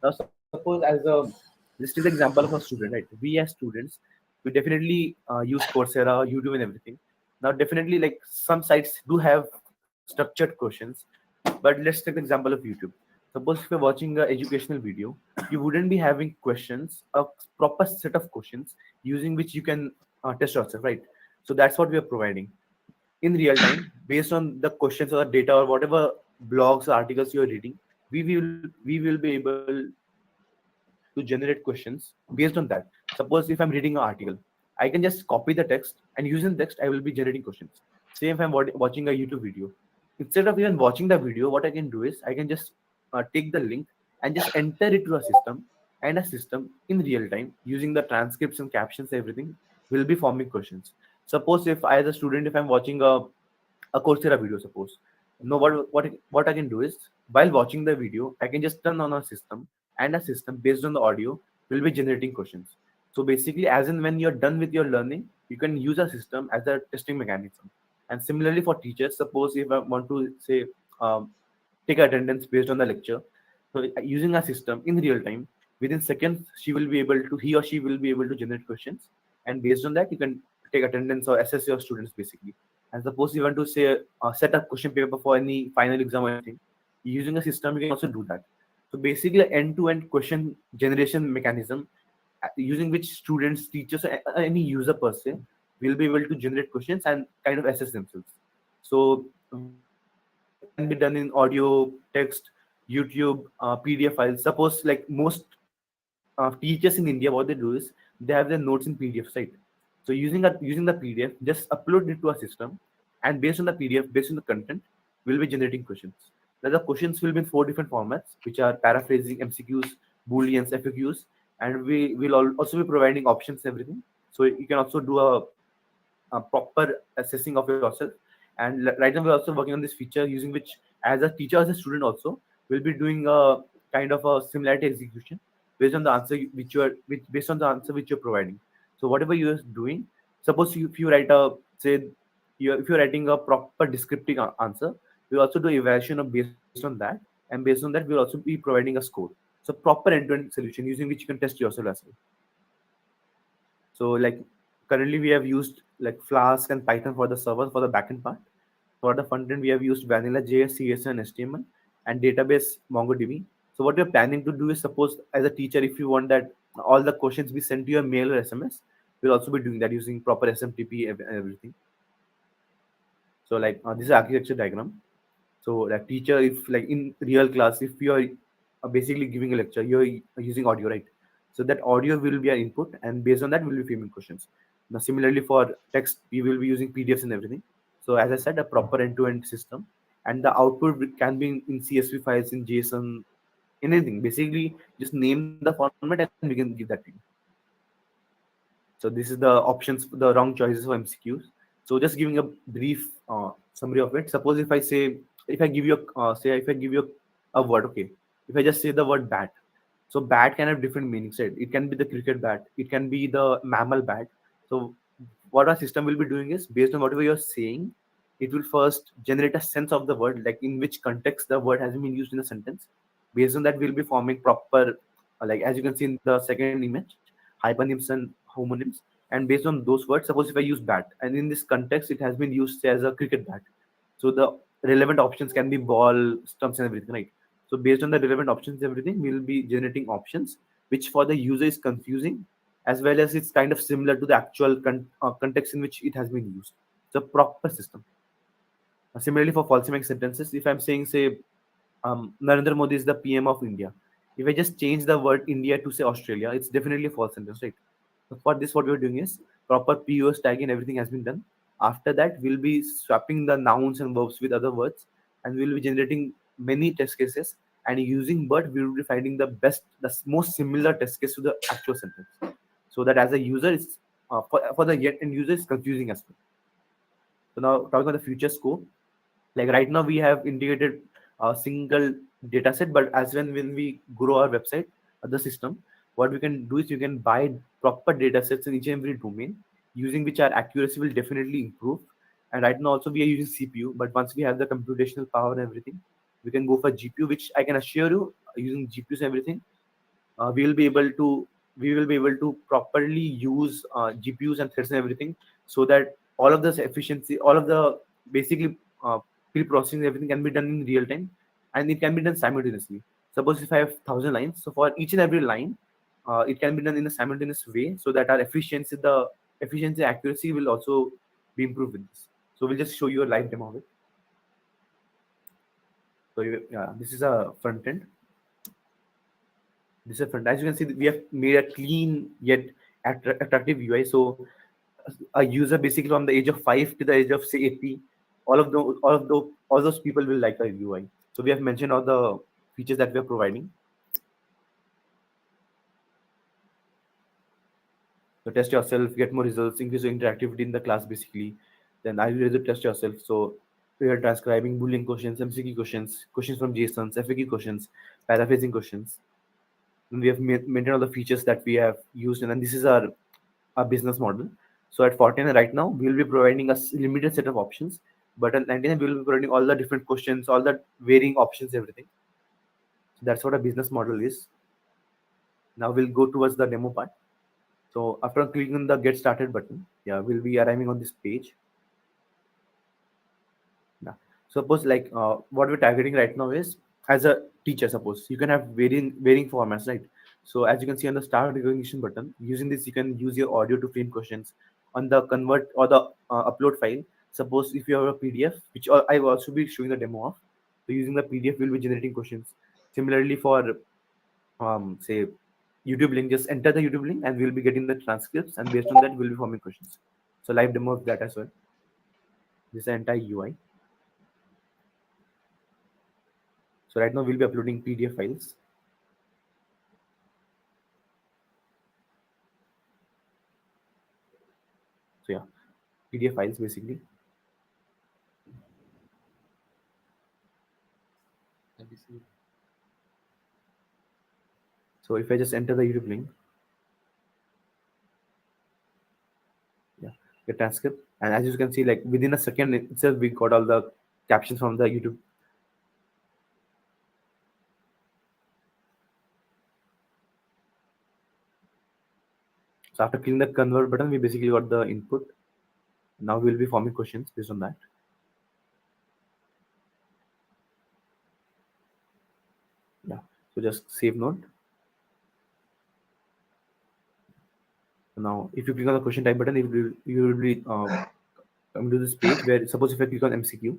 Now, suppose as a this is an example of a student, right? We as students, we definitely use Coursera, YouTube, and everything. Now, definitely, like some sites do have structured questions, but let's take the example of YouTube. Suppose if you're watching an educational video, you wouldn't be having questions, a proper set of questions using which you can test yourself, right? So that's what we are providing in real time based on the questions or data or whatever blogs or articles you're reading. We will be able to generate questions based on that. Suppose if I'm reading an article, I can just copy the text, and using text, I will be generating questions. Same if I'm watching a YouTube video. Instead of even watching the video, what I can do is I can just take the link and just enter it to a system, and a system in real time using the transcripts and captions, everything will be forming questions. Suppose if I as a student, if I'm watching a Coursera video, suppose. No, what I can do is while watching the video, I can just turn on a system, and a system based on the audio will be generating questions. So basically, as in when you're done with your learning, you can use a system as a testing mechanism. And similarly for teachers, suppose if I want to say take attendance based on the lecture, so using a system in real time, within seconds, he or she will be able to generate questions, and based on that, you can take attendance or assess your students basically. And suppose you want to say set up question paper for any final exam or anything, using a system, you can also do that. So basically, end-to-end question generation mechanism using which students, teachers, or any user per se will be able to generate questions and kind of assess themselves. So can be done in audio, text, YouTube, PDF files. Suppose like most teachers in India, what they do is they have their notes in PDF site. So using the PDF, just upload it to a system, and based on the PDF, based on the content, we'll be generating questions. Now the questions will be in 4 different formats, which are paraphrasing, MCQs, Booleans, FAQs, and we will also be providing options, everything. So you can also do a proper assessing of yourself. And right now we're also working on this feature using which, as a teacher, as a student also, we'll be doing a kind of a similarity execution based on the answer based on the answer which you're providing. So whatever you're doing, suppose if you write a say if you're writing a proper descriptive answer, we'll also do evaluation of based on that, and based on that we'll also be providing a score. So proper end-to-end solution using which you can test yourself as well. So like currently we have used like Flask and Python for the server for the backend part. For the front end, we have used Vanilla JS, CSS, and HTML, and database MongoDB. So what we're planning to do is, suppose as a teacher, if you want that all the questions be sent to your mail or SMS, we'll also be doing that using proper SMTP and everything. So like this is architecture diagram. So like teacher, if like in real class, if you are basically giving a lecture, you're using audio, right? So that audio will be our input, and based on that, we'll be framing questions. Now, similarly for text, we will be using PDFs and everything. So as I said, a proper end-to-end system, and the output can be in CSV files, in JSON, anything. Basically, just name the format and we can give that to you. So this is the options, the wrong choices for MCQs. So just giving a brief summary of it. Suppose if I give you a word, okay. If I just say the word bat, so bat can have different meanings, right? It can be the cricket bat, it can be the mammal bat. So what our system will be doing is, based on whatever you're saying, it will first generate a sense of the word, like in which context the word has been used in a sentence. Based on that, we'll be forming proper, like as you can see in the second image, hypernyms and homonyms. And based on those words, suppose if I use bat, and in this context, it has been used say, as a cricket bat. So the relevant options can be ball, stumps, and everything, right? So based on the relevant options, everything, we'll be generating options which for the user is confusing, as well as it's kind of similar to the actual context in which it has been used. It's a proper system. Similarly, for falsified sentences, if I'm saying, say, Narendra Modi is the PM of India, if I just change the word India to say Australia, it's definitely a false sentence, right? So for this, what we're doing is proper POS tag and everything has been done. After that, we'll be swapping the nouns and verbs with other words, and we'll be generating many test cases. And using BERT, we will be finding the best, the most similar test case to the actual sentence, so that as a user, it's for the yet end user, it's confusing as well. So now talking about the future scope, like right now we have integrated a single data set, but as when we grow our website, the system, what we can do is you can buy proper data sets in each and every domain, using which our accuracy will definitely improve. And right now also we are using CPU, but once we have the computational power and everything, we can go for GPU, which I can assure you, using GPUs and everything, we will be able to properly use GPUs and threads and everything, so that all of this efficiency, all of the basically pre-processing, everything can be done in real time, and it can be done simultaneously. Suppose if I have 1,000 lines, so for each and every line, it can be done in a simultaneous way, so that our efficiency, accuracy will also be improved with this. So we'll just show you a live demo of it. So yeah, this is a front end. This is a front. As you can see, we have made a clean yet attractive UI. So a user basically from the age of 5 to the age of say 80, all those people will like our UI. So we have mentioned all the features that we are providing. So test yourself, get more results, increase your interactivity in the class basically. Then I will test yourself. So we are transcribing Boolean questions, MCQ questions, questions from JSONs, FAQ questions, paraphrasing questions. And we have maintained all the features that we have used, and then this is our business model. So at 49 right now, we will be providing a limited set of options, but at 99 we will be providing all the different questions, all the varying options, everything. So that's what a business model is. Now we'll go towards the demo part. So after clicking on the get started button, yeah, we'll be arriving on this page. Now, suppose like what we're targeting right now is, as a teacher, suppose you can have varying formats, right? So as you can see on the start recognition button, using this, you can use your audio to frame questions on the convert or the upload file. Suppose if you have a PDF, which I will also be showing the demo of. So using the PDF, we'll be generating questions. Similarly for say YouTube link, just enter the YouTube link and we'll be getting the transcripts, and based on that, we'll be forming questions. So live demo of that as well. This is the entire UI. So right now we'll be uploading PDF files. So yeah, PDF files basically. So if I just enter the YouTube link, yeah, the transcript, and as you can see, like within a second itself, we got all the captions from the YouTube. So after clicking the convert button, we basically got the input. Now we'll be forming questions based on that. Yeah, so just save note. Now, if you click on the question type button, you will be coming to this page where, suppose if I click on MCQ,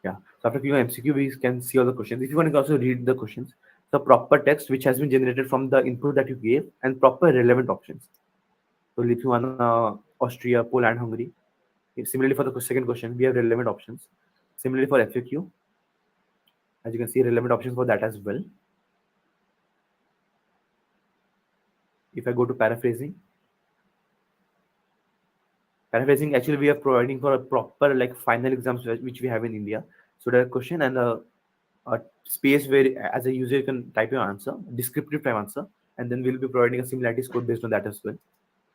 yeah. So after clicking on MCQ, we can see all the questions. If you want to also read the questions, the proper text which has been generated from the input that you gave, and proper relevant options. So Lithuania, Austria, Poland, Hungary. Similarly, for the second question, we have relevant options. Similarly for FAQ, as you can see, relevant options for that as well. If I go to paraphrasing, actually we are providing for a proper like final exams which we have in India. So there's a question and a space where as a user you can type your answer, descriptive type answer, and then we'll be providing a similarity score based on that as well.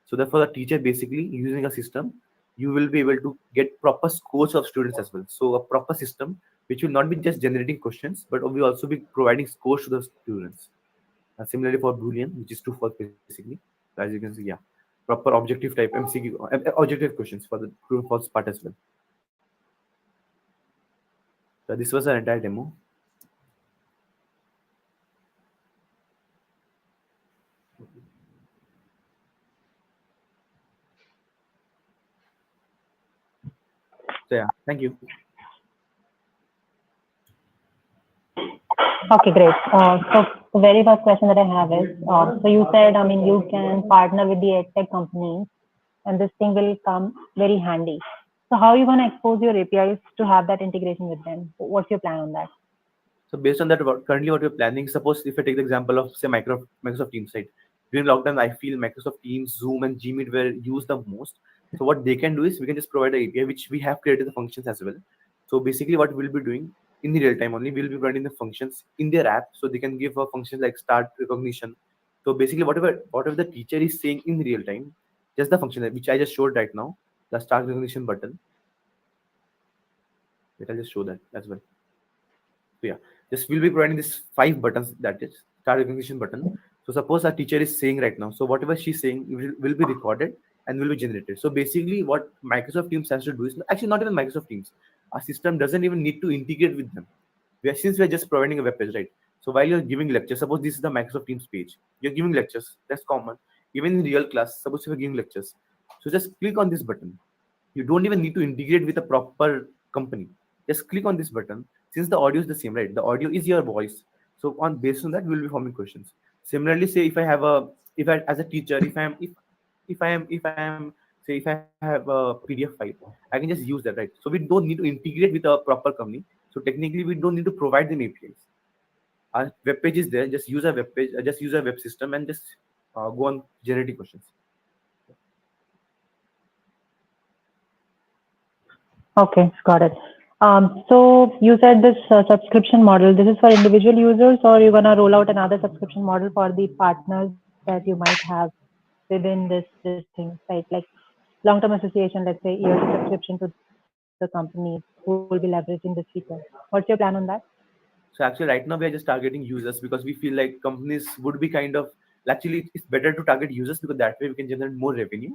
So therefore, the teacher basically using a system, you will be able to get proper scores of students as well. So a proper system which will not be just generating questions, but will also be providing scores to the students. Similarly for Boolean, which is true false basically. As you can see, yeah, proper objective type MCQ, objective questions for the true and false part as well. So this was our entire demo. So yeah, thank you. Okay, great. So the very first question that I have is, so you said, I mean, you can partner with the edtech companies, and this thing will come very handy. So how are you going to expose your APIs to have that integration with them? What's your plan on that? So based on that, currently what we're planning, suppose if I take the example of say Microsoft Teams, right? During lockdown, I feel Microsoft Teams, Zoom, and Gmeet were used the most. So what they can do is we can just provide an API which we have created the functions as well. So basically, what we'll be doing in the real time only, we'll be providing the functions in their app, so they can give a function like start recognition. So basically, whatever the teacher is saying in real time, just the function which I just showed right now, the start recognition button. I'll just show that as well. So yeah, just we'll be providing these 5 buttons, that is start recognition button. So suppose our teacher is saying right now, so whatever she's saying will be recorded and will be generated. So basically what Microsoft Teams has to do is, actually not even Microsoft Teams, our system doesn't even need to integrate with them. Since we're just providing a web page, right? So while you're giving lectures, suppose this is the Microsoft Teams page, you're giving lectures, that's common. Even in real class, suppose you're giving lectures, so just click on this button. You don't even need to integrate with a proper company. Just click on this button. Since the audio is the same, right? The audio is your voice. So based on that, we'll be forming questions. Similarly, say if I as a teacher, if I have a PDF file, I can just use that, right? So we don't need to integrate with a proper company. So technically, we don't need to provide them APIs. Our web page is there. Just use a web page, just use a web system, and just go on generating questions. Okay, got it. So you said this subscription model, this is for individual users, or you're gonna roll out another subscription model for the partners that you might have within this thing, right? Like long-term association, let's say yearly subscription to the company who will be leveraging this feature. What's your plan on that? So actually right now we are just targeting users because we feel like companies would be actually it's better to target users because that way we can generate more revenue,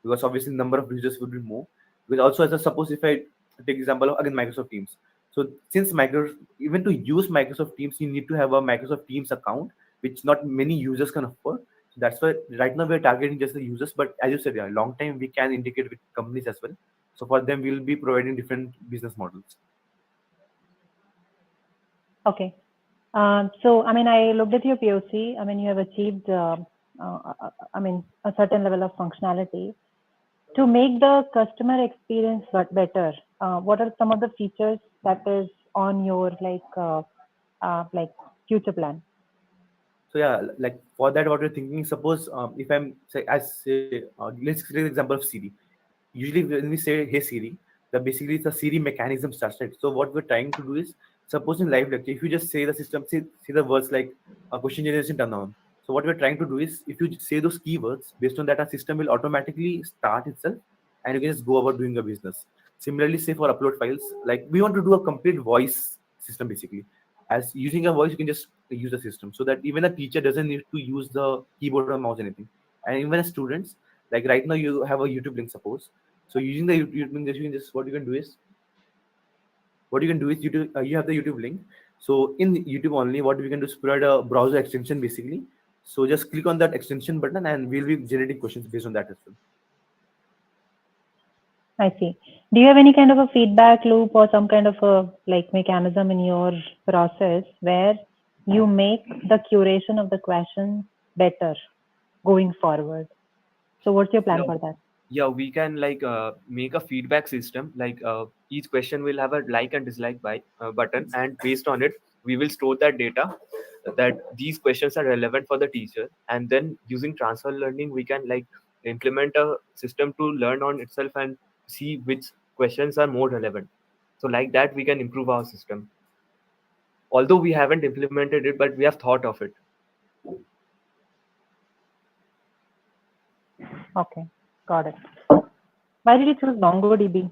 because obviously the number of users would be more. Because also suppose if I take example of again Microsoft Teams. So since even to use Microsoft Teams, you need to have a Microsoft Teams account, which not many users can afford. So that's why right now we're targeting just the users. But as you said, yeah, long time we can integrate with companies as well. So for them, we'll be providing different business models. Okay. So, I mean, I looked at your POC. I mean, you have achieved, I mean, a certain level of functionality. To make the customer experience better, what are some of the features that is on your like future plan? So yeah, like for that, what we're thinking, suppose if I'm let's take the example of Siri. Usually when we say hey Siri, basically it's a Siri mechanism starts, right? So what we're trying to do is, suppose in live lecture, if you just say the system, say the words like question generation turn on. So what we're trying to do is, if you say those keywords, based on that, our system will automatically start itself, and you can just go about doing your business. Similarly, say for upload files, like we want to do a complete voice system basically. As using a voice, you can just use the system, so that even a teacher doesn't need to use the keyboard or mouse or anything. And even as students, like right now you have a YouTube link, suppose. So using the YouTube link, you can just you have the YouTube link. So in YouTube only, what we can do is provide a browser extension basically. So just click on that extension button, and we'll be generating questions based on that as well. I see. Do you have any kind of a feedback loop or some kind of a mechanism in your process where you make the curation of the question better going forward? So what's your plan for that? Yeah, we can make a feedback system. Each question will have a like and dislike button, and based on it, we will store that data that these questions are relevant for the teacher. And then using transfer learning, we can implement a system to learn on itself and see which questions are more relevant. So like that, we can improve our system. Although we haven't implemented it, but we have thought of it. Okay, got it. Why did you choose MongoDB?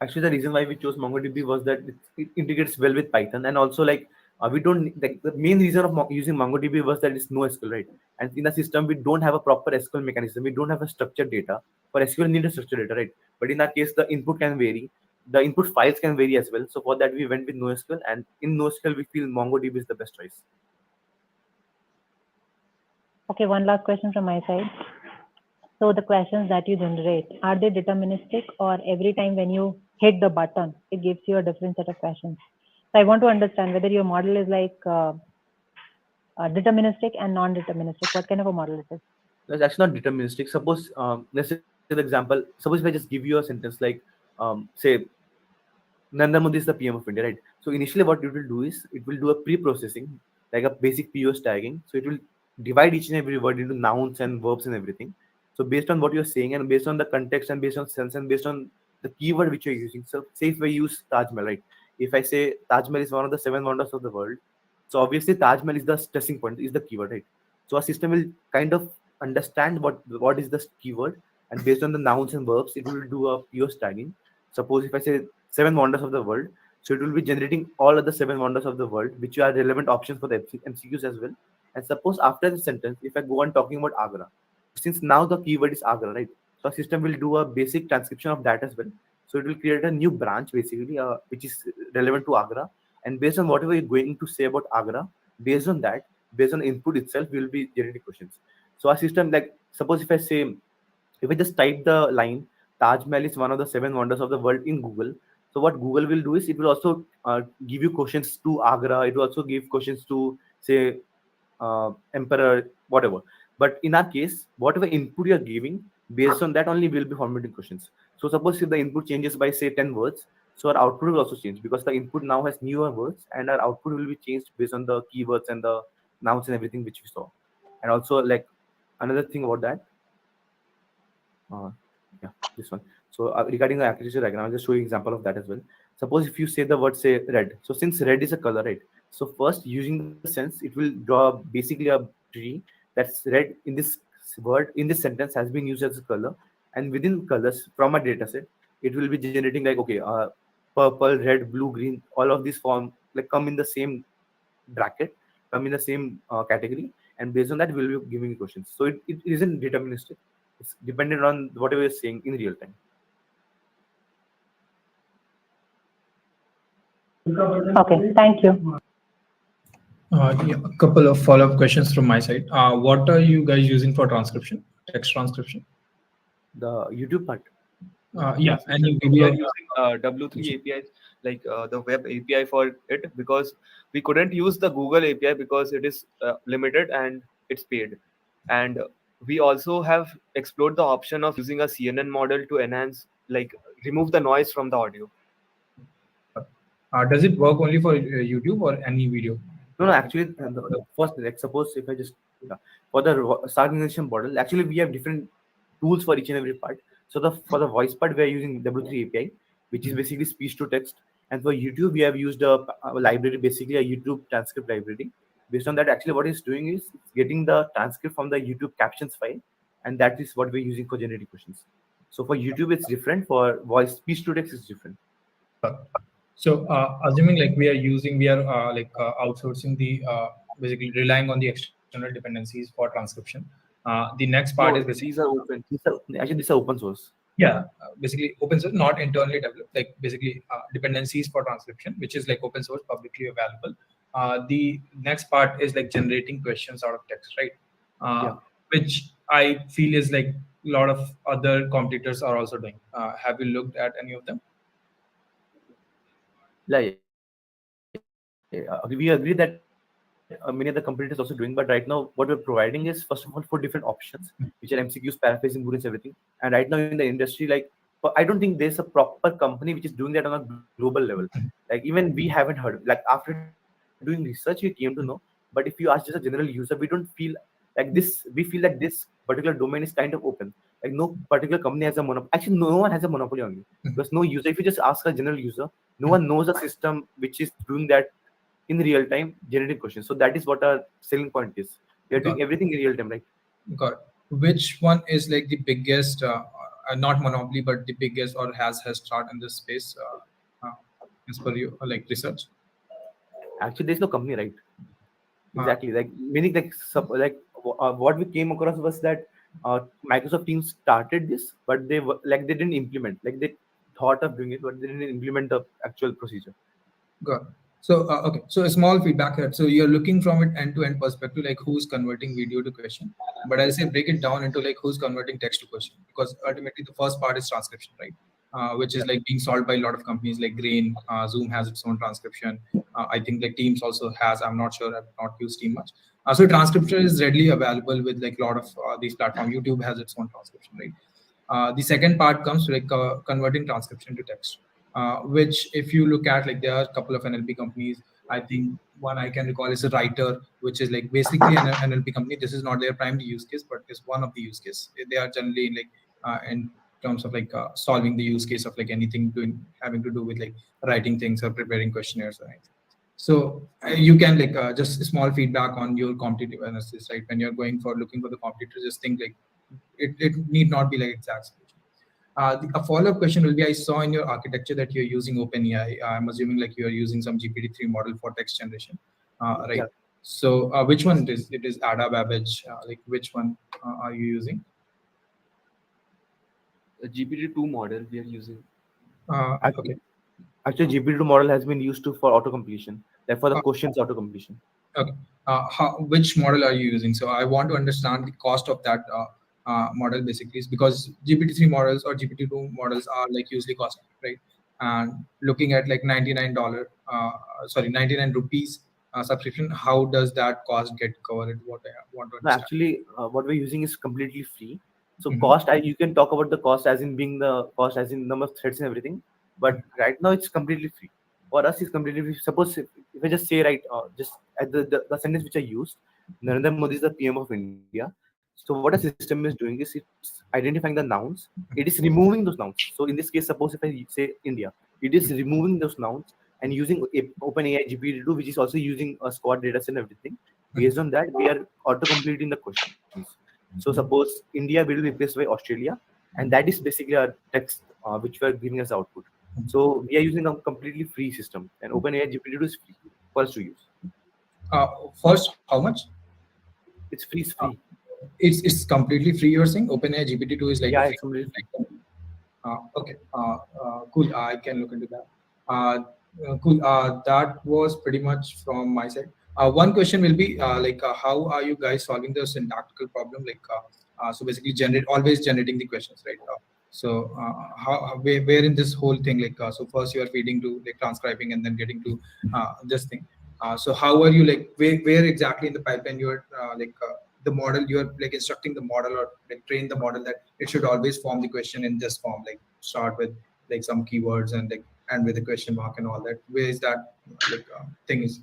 Actually, the reason why we chose MongoDB was that it integrates well with Python, and also like we don't like the main reason of using MongoDB was that it's NoSQL, right? And in the system we don't have a proper SQL mechanism. We don't have a structured data. For SQL, we need a structured data, right? But in our case, the input can vary. The input files can vary as well. So for that, we went with NoSQL, and in NoSQL, we feel MongoDB is the best choice. Okay, one last question from my side. So the questions that you generate, are they deterministic, or every time when you hit the button, it gives you a different set of questions? So I want to understand whether your model is like deterministic and non-deterministic. What kind of a model it is? That's actually not deterministic. Suppose, let's say the example. Suppose if I just give you a sentence like, say, Narendra Modi is the PM of India, right? So initially, what it will do is it will do a pre-processing, like a basic POS tagging. So it will divide each and every word into nouns and verbs and everything. So based on what you're saying and based on the context and based on sense and based on the keyword which you're using. So say if I use Taj Mahal, right? If I say Taj Mahal is one of the 7 wonders of the world, so obviously Taj Mahal is the stressing point, is the keyword, right? So our system will kind of understand what is the keyword, and based on the nouns and verbs, it will do a POS tagging. Suppose if I say 7 wonders of the world, so it will be generating all of the 7 wonders of the world, which are relevant options for the MCQs as well. And suppose after the sentence, if I go on talking about Agra, since now the keyword is Agra, right? So our system will do a basic transcription of that as well. So it will create a new branch basically, which is relevant to Agra. And based on whatever you're going to say about Agra, based on that, based on the input itself, we will be generating questions. So our system, like suppose if I just type the line, Taj Mahal is one of the 7 wonders of the world in Google. So what Google will do is it will also give you questions to Agra. It will also give questions to say emperor, whatever. But in our case, whatever input you're giving, based on that only we'll be formatting questions. So suppose if the input changes by say 10 words, so our output will also change because the input now has newer words and our output will be changed based on the keywords and the nouns and everything which we saw. And also like another thing about that, yeah, this one. So regarding the architecture diagram, I'll just show you an example of that as well. Suppose if you say the word say red, so since red is a color, right? So first using the sense, it will draw basically a tree that's red in this word in this sentence has been used as a color, and within colors from a data set, it will be generating like okay, purple, red, blue, green, all of these form like come in the same bracket, come in the same category, and based on that we'll be giving you questions. So it isn't deterministic. It's dependent on whatever you're saying in real time. Okay, thank you. Yeah, a couple of follow-up questions from my side. What are you guys using for transcription, text transcription? The YouTube part. Yeah, and we are using W3 APIs, like the web API for it, because we couldn't use the Google API because it is limited and it's paid. And we also have explored the option of using a CNN model to enhance, like remove the noise from the audio. Does it work only for YouTube or any video? No, actually, the first, like suppose if I just for the start generation model, actually we have different tools for each and every part. So for the voice part, we are using W3 API, which is basically speech to text. And for YouTube, we have used a library, basically a YouTube transcript library. Based on that, actually what it's doing is it's getting the transcript from the YouTube captions file, and that is what we're using for generating questions. So for YouTube, it's different. For voice speech to text, it's different. So assuming like we are outsourcing the basically relying on the external dependencies for transcription. The next part is basically these are open. These are open source. Yeah, basically open source, not internally developed. Like basically dependencies for transcription, which is like open source, publicly available. The next part is like generating questions out of text, right? Which I feel is like a lot of other competitors are also doing. Have you looked at any of them? Like, we agree that many of the competitors also doing, but right now what we're providing is first of all 4 different options, which are MCQs, paraphrasing, Booleans, everything. And right now in the industry, like I don't think there's a proper company which is doing that on a global level. Like even we haven't heard. Like after doing research, we came to know. But if you ask just a general user, we don't feel like this. We feel that this particular domain is kind of open. Like no particular company has a monopoly. Actually, no one has a monopoly on it because no user. If you just ask a general user, no one knows a system which is doing that in real time, generating questions. So that is what our selling point is. We are doing everything in real time, right? Got it. which one is like the biggest, not monopoly, but the biggest or has start in this space, as per you, like research? Actually, there's no company, right? Uh, Exactly. Like meaning, what we came across was that Microsoft Teams started this, but they they didn't implement. Like they thought of doing it, but they didn't implement the actual procedure. Got it. So, okay. So a small feedback here. So you're looking from it end-to-end perspective, like who's converting video to question. But I'll say break it down into like who's converting text to question, because ultimately the first part is transcription, right? Which is like being solved by a lot of companies like Grain. Zoom has its own transcription. I think like Teams also has. I'm not sure. I've not used Team much. So transcription is readily available with like a lot of these platforms. YouTube has its own transcription, right? The second part comes like converting transcription to text. Which if you look at, like there are a couple of NLP companies. I think one I can recall is a Writer, which is like basically an NLP company. This is not their primary use case, but it's one of the use case. They are generally like in terms of like solving the use case of like anything having to do with like writing things or preparing questionnaires or anything. So you can like just a small feedback on your competitive analysis, right? When you're going for looking for the competitor, just think like it need not be like exact solution. A follow-up question will be, I saw in your architecture that you're using OpenAI. I'm assuming like you're using some GPT-3 model for text generation, right? Yeah. So which one it is? It is Ada, Babbage, like which one are you using? A GPT-2 model we are using. Okay. Actually, GPT-2 model has been used for auto completion, like for the questions auto completion. Okay. Which model are you using? So I want to understand the cost of that model basically, is because GPT-3 models or GPT-2 models are like usually costly, right? And looking at like $99, 99 rupees subscription, how does that cost get covered? What I want to No, understand. actually, what we're using is completely free. So Mhm. cost, you can talk about the cost as in being the cost as in number of threads and everything. But right now it's completely free. For us, it's completely free. Suppose if I just say just at the sentence which I used, Narendra Modi is the PM of India. So what a system is doing is it's identifying the nouns. It is removing those nouns. So in this case, suppose if I say India, it is removing those nouns and using OpenAI GPT-2, which is also using a squad data set and everything. Based on that, we are auto-completing the questions. So suppose India will be replaced by Australia, and that is basically our text which we are giving as output. So we are using a completely free system, and OpenAI GPT-2 is free for us to use. First, how much? It's free. It's free. It's completely free. You're saying OpenAI GPT-2 is like Yeah, free. it's completely free. Okay. Cool. I can look into that. Cool. That was pretty much from my side. One question will be how are you guys solving the syntactical problem? So basically, always generating the questions, right? Where in this whole thing, so first you are feeding to like transcribing and then getting to this thing. So how are you like where exactly in the pipeline you are the model you are like instructing the model or like train the model that it should always form the question in this form, like start with like some keywords and like end with a question mark and all that. Where is that thing is?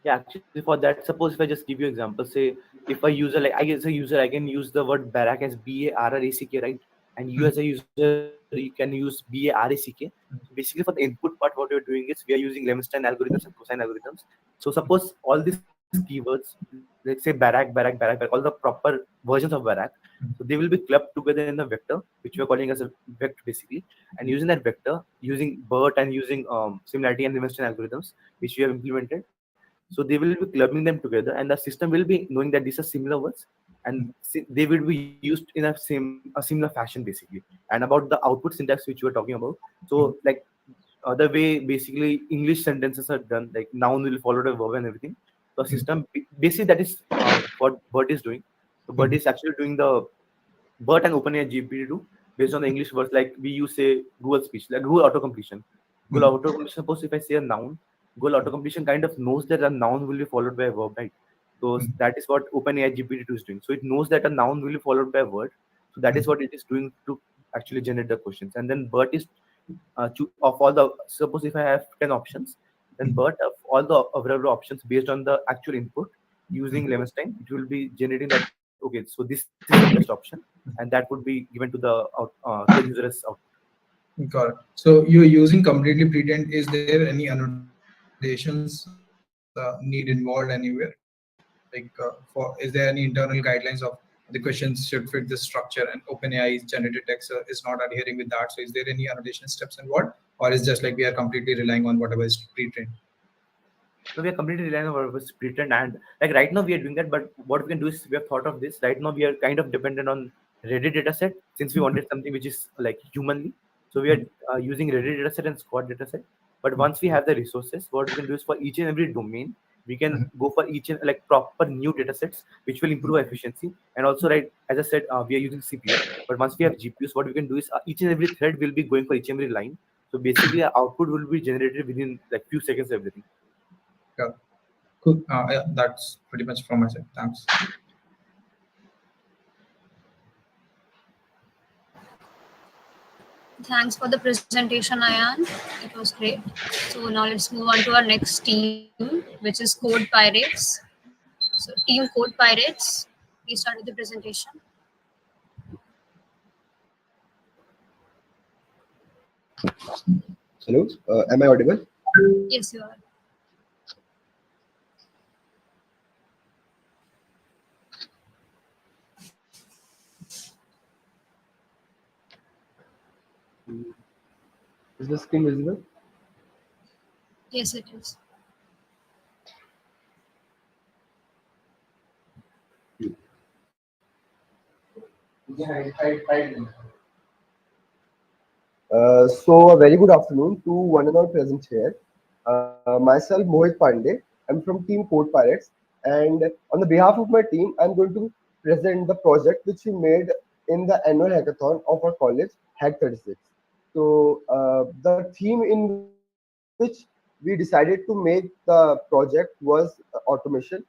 Yeah, actually, for that, suppose if I just give you example, say if a user I can use the word Barack as BARRACK, right? And you as a user, you can use BARACK. Basically, for the input part, what we're doing is we are using Lemstein algorithms and cosine algorithms. So suppose all these keywords, let's say Barack, all the proper versions of Barack, so they will be clubbed together in a vector, which we're calling as a vector basically. And using that vector, using BERT and using similarity and Lemstein algorithms, which we have implemented. So they will be clubbing them together, and the system will be knowing that these are similar words, and they will be used in a similar fashion basically. And about the output syntax which you were talking about, so like the way basically English sentences are done, like noun will follow the verb and everything. The system basically that is what BERT is doing. So BERT is actually doing the BERT and OpenAI GPT-2 based on the English words, like we use say Google speech, like Google auto-completion. Google auto-completion, suppose if I say a noun, Google auto-completion kind of knows that a noun will be followed by a verb, right? So that is what OpenAI GPT-2 is doing. So it knows that a noun will be followed by a word. So that is what it is doing to actually generate the questions. And then BERT is of all the, suppose if I have 10 options, then BERT of all the available options based on the actual input using Lemstein, it will be generating that, okay, so this is the best option. And that would be given to the user as output. Got it. So you're using completely pre-trained. Is there any annotations need involved anywhere? Is there any internal guidelines of the questions should fit this structure, and OpenAI's generated text is not adhering with that. So is there any annotation steps involved, or is just like we are completely relying on whatever is pre-trained? So we are completely relying on what was pre-trained, and like right now we are doing that. But what we can do is we have thought of this. Right now we are kind of dependent on Reddit dataset since we wanted something which is like humanly. So we are using Reddit dataset and Squad dataset. But once we have the resources, what we can do is for each and every domain, we can go for each and like proper new datasets, which will improve efficiency. And also, right, as I said, we are using CPU. But once we have GPUs, what we can do is each and every thread will be going for each and every line. So basically, our output will be generated within like few seconds of everything. Yeah, cool. Yeah, that's pretty much from my side. Thanks. Thanks for the presentation, Ayan. It was great. So now let's move on to our next team, which is Code Pirates. So Team Code Pirates, please start with the presentation. Hello, am I audible? Yes, you are. Is the screen visible? Yes, it is. So a very good afternoon to one and all present here. Myself Mohit Pandey. I'm from Team Code Pirates, and on the behalf of my team, I'm going to present the project which we made in the annual hackathon of our college, Hack 36. So the theme in which we decided to make the project was automation,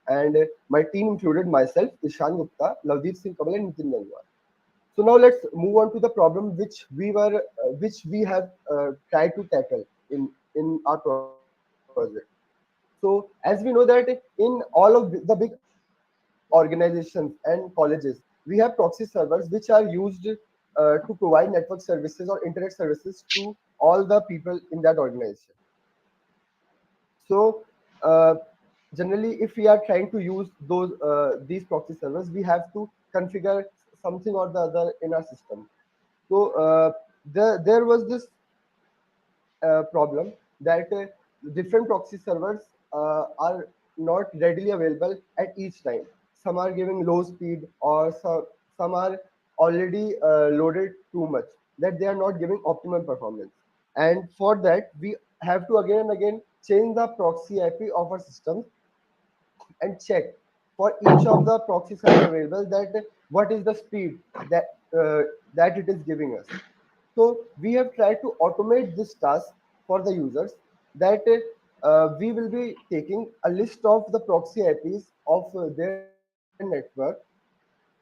and my team included myself, Ishan Gupta, Lavdeep Singh Kamal, and Nitin Gangwar. So now let's move on to the problem which we have tried to tackle in our project. So as we know that in all of the big organizations and colleges, we have proxy servers which are used to provide network services or internet services to all the people in that organization. So generally, if we are trying to use these proxy servers, we have to configure something or the other in our system. So there was this problem that different proxy servers are not readily available at each time. Some are giving low speed, or some are already loaded too much, that they are not giving optimum performance. And for that, we have to again and again change the proxy IP of our system and check for each of the proxy server available that what is the speed that it is giving us. So we have tried to automate this task for the users, that we will be taking a list of the proxy IPs of their network,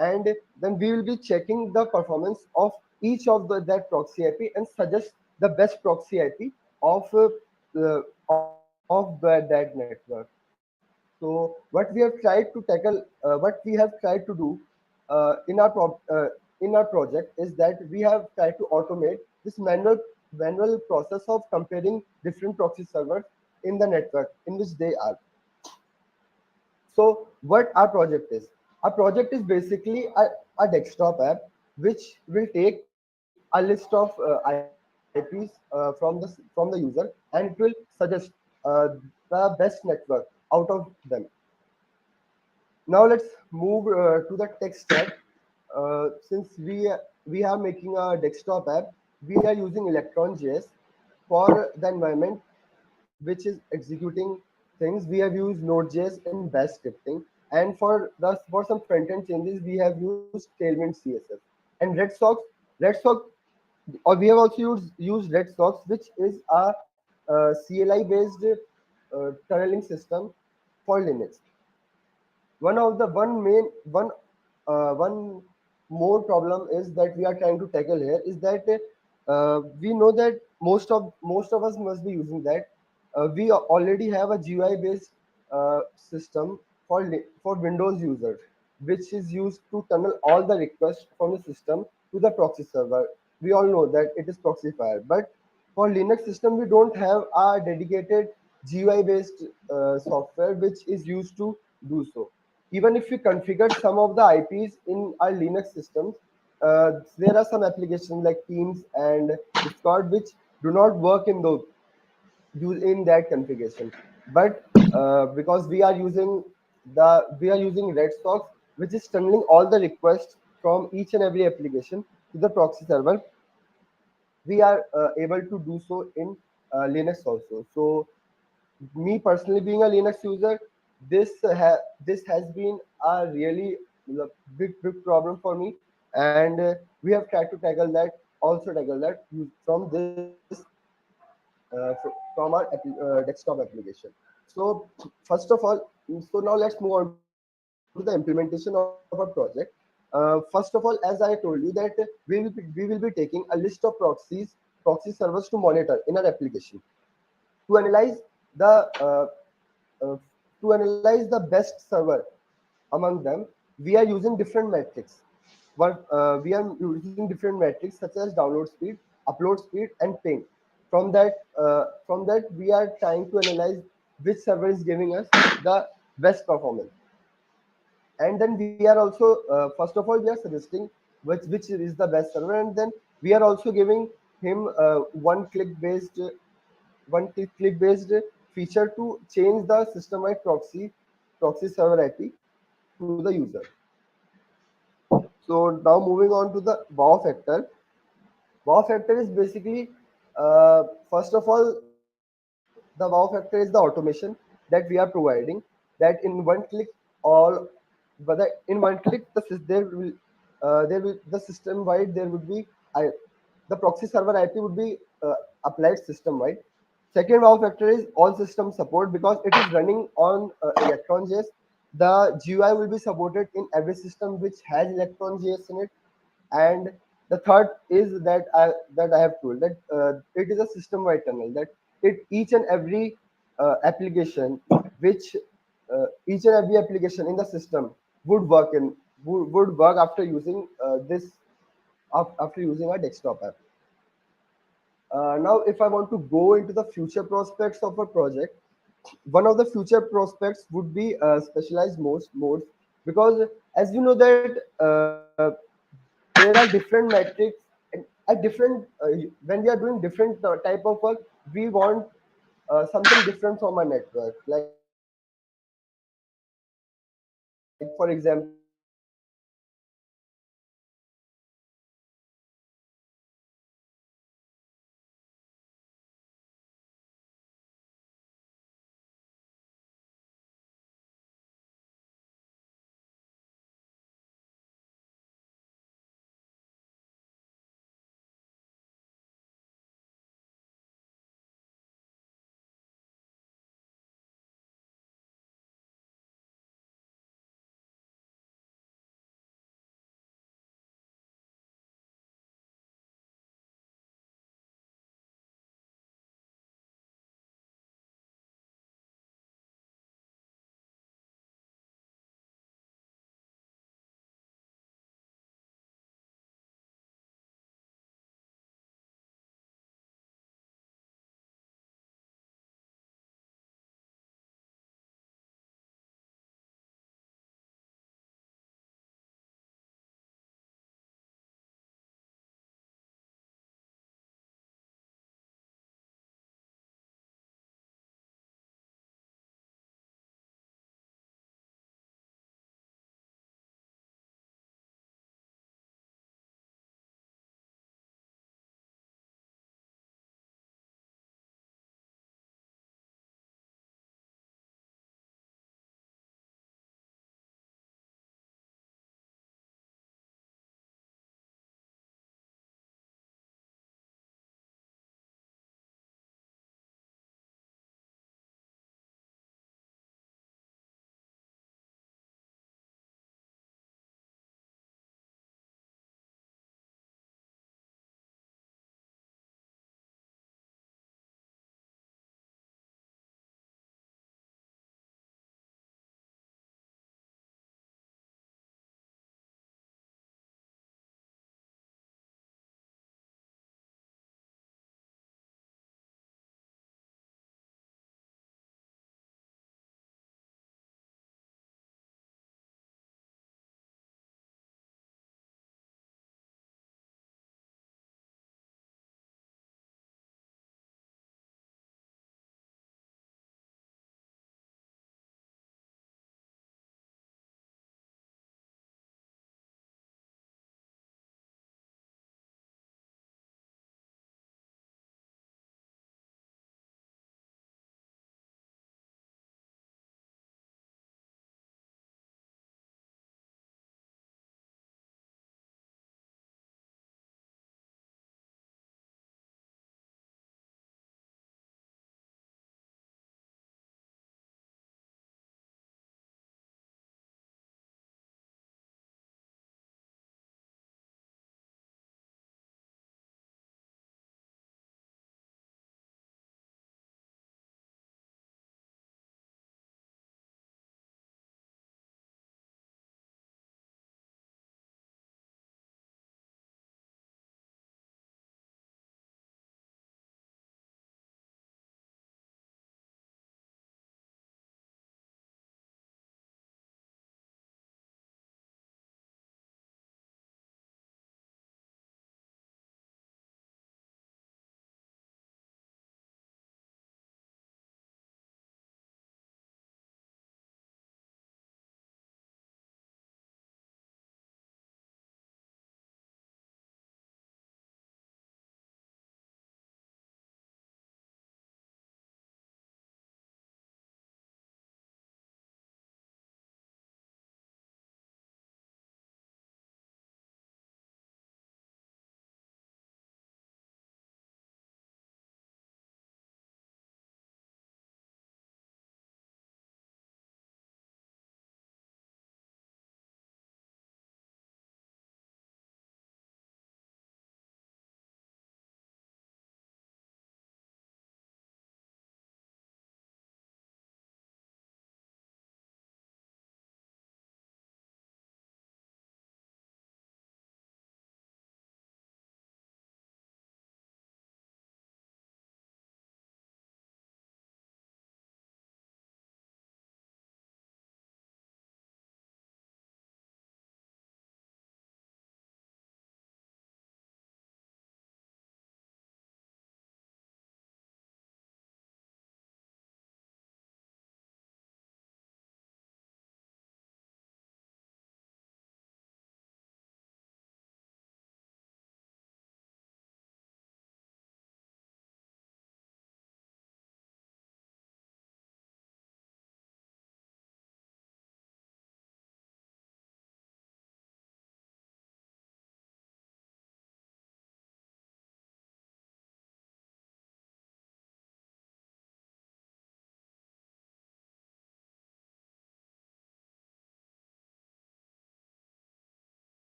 and then we will be checking the performance of each of that proxy IP and suggest the best proxy IP of that network. So what we have tried to tackle, what we have tried to do in our project is that we have tried to automate this manual process of comparing different proxy servers in the network in which they are. So what our project is? Our project is basically a desktop app which will take a list of IPs from the user, and it will suggest the best network out of them. Now let's move to the tech stack. Since we are making a desktop app, we are using Electron.js for the environment which is executing things. We have used Node.js and Bash scripting, and for some front end changes, we have used Tailwind CSS and Redsox, or we have also used Redsox, which is a CLI based tunneling system for Linux. One more problem is that we are trying to tackle here is that we know that most of us must be using that. We already have a GUI based system for Windows users, which is used to tunnel all the requests from the system to the proxy server. We all know that it is Proxyfire, but for Linux system, we don't have a dedicated GUI based software which is used to do so. even if we configure some of the IPs in our Linux systems, there are some applications like Teams and Discord which do not work in those in that configuration. But because we are using Red Sox, which is tunneling all the requests from each and every application to the proxy server, we are able to do so in Linux also. So me personally being a Linux user, this has been a really big problem for me, and we have tried to tackle that from this from our desktop application. So first of all, so now let's move on to the implementation of our project. First of all, as I told you that we will be taking a list of proxy servers to monitor in our application to analyze the uh, the best server among them. We are using different metrics. We are using different metrics such as download speed, upload speed, and ping. From that, we are trying to analyze which server is giving us the best performance. And then we are also, first of all, we are suggesting which is the best server, and then we are also giving him one click based feature to change the system wide proxy server IP to the user. So now moving on to the wow factor. Wow factor is basically, first of all, the wow factor is the automation that we are providing. That in one click, all whether in one click there will the system wide there would be the proxy server IP would be applied system wide. Second wow factor is all system support because it is running on Electron.js. The GUI will be supported in every system which has Electron.js in it. And the third is that I have told that it is a system-wide tunnel, that each and every application which each and every application in the system would work after using after using a desktop app. Now, if I want to go into the future prospects of a project, one of the future prospects would be specialized modes, because as you know that there are different metrics and at different when we are doing different type of work, we want something different from our network. Like for example, if we are doing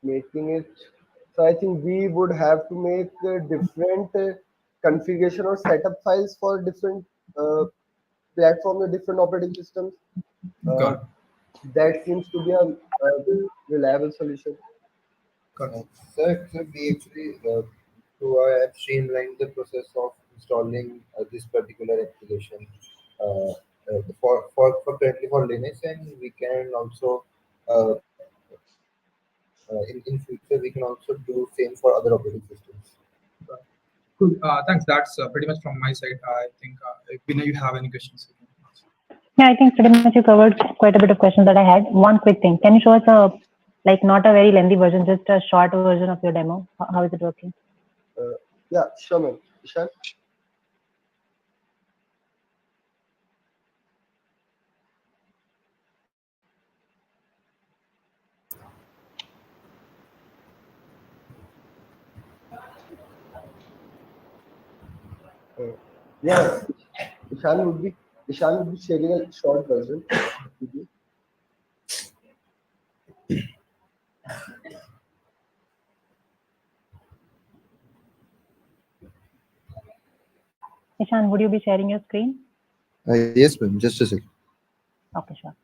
Making it. So I think we would have to make different configuration or setup files for different platforms or different operating systems. Got it. That seems to be a reliable solution. So we actually have streamlined the process of installing this particular application for currently for Linux, and we can also uh, in future we can also do same for other operating systems. Cool. Thanks. That's pretty much from my side. I think if Vinay, you have any questions? Yeah, I think pretty much you covered quite a bit of questions that I had. One quick thing. Can you show us not a very lengthy version, just a short version of your demo? How is it working? Yeah, sure, man. Ishan? Yeah, Ishan would be sharing a short version with you. Ishan, would you be sharing your screen? Yes, ma'am. Just a second. Okay, sure.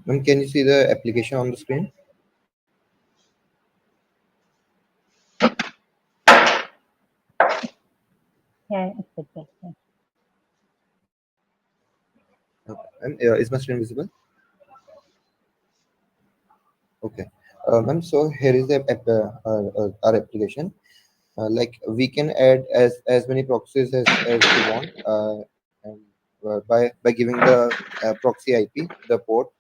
Ma'am, can you see the application on the screen? Yeah, it's visible. Yeah. Ma'am, is my screen visible? Okay. Ma'am, so here is the our application. Like we can add as many proxies as we want, and by giving the proxy IP, the port.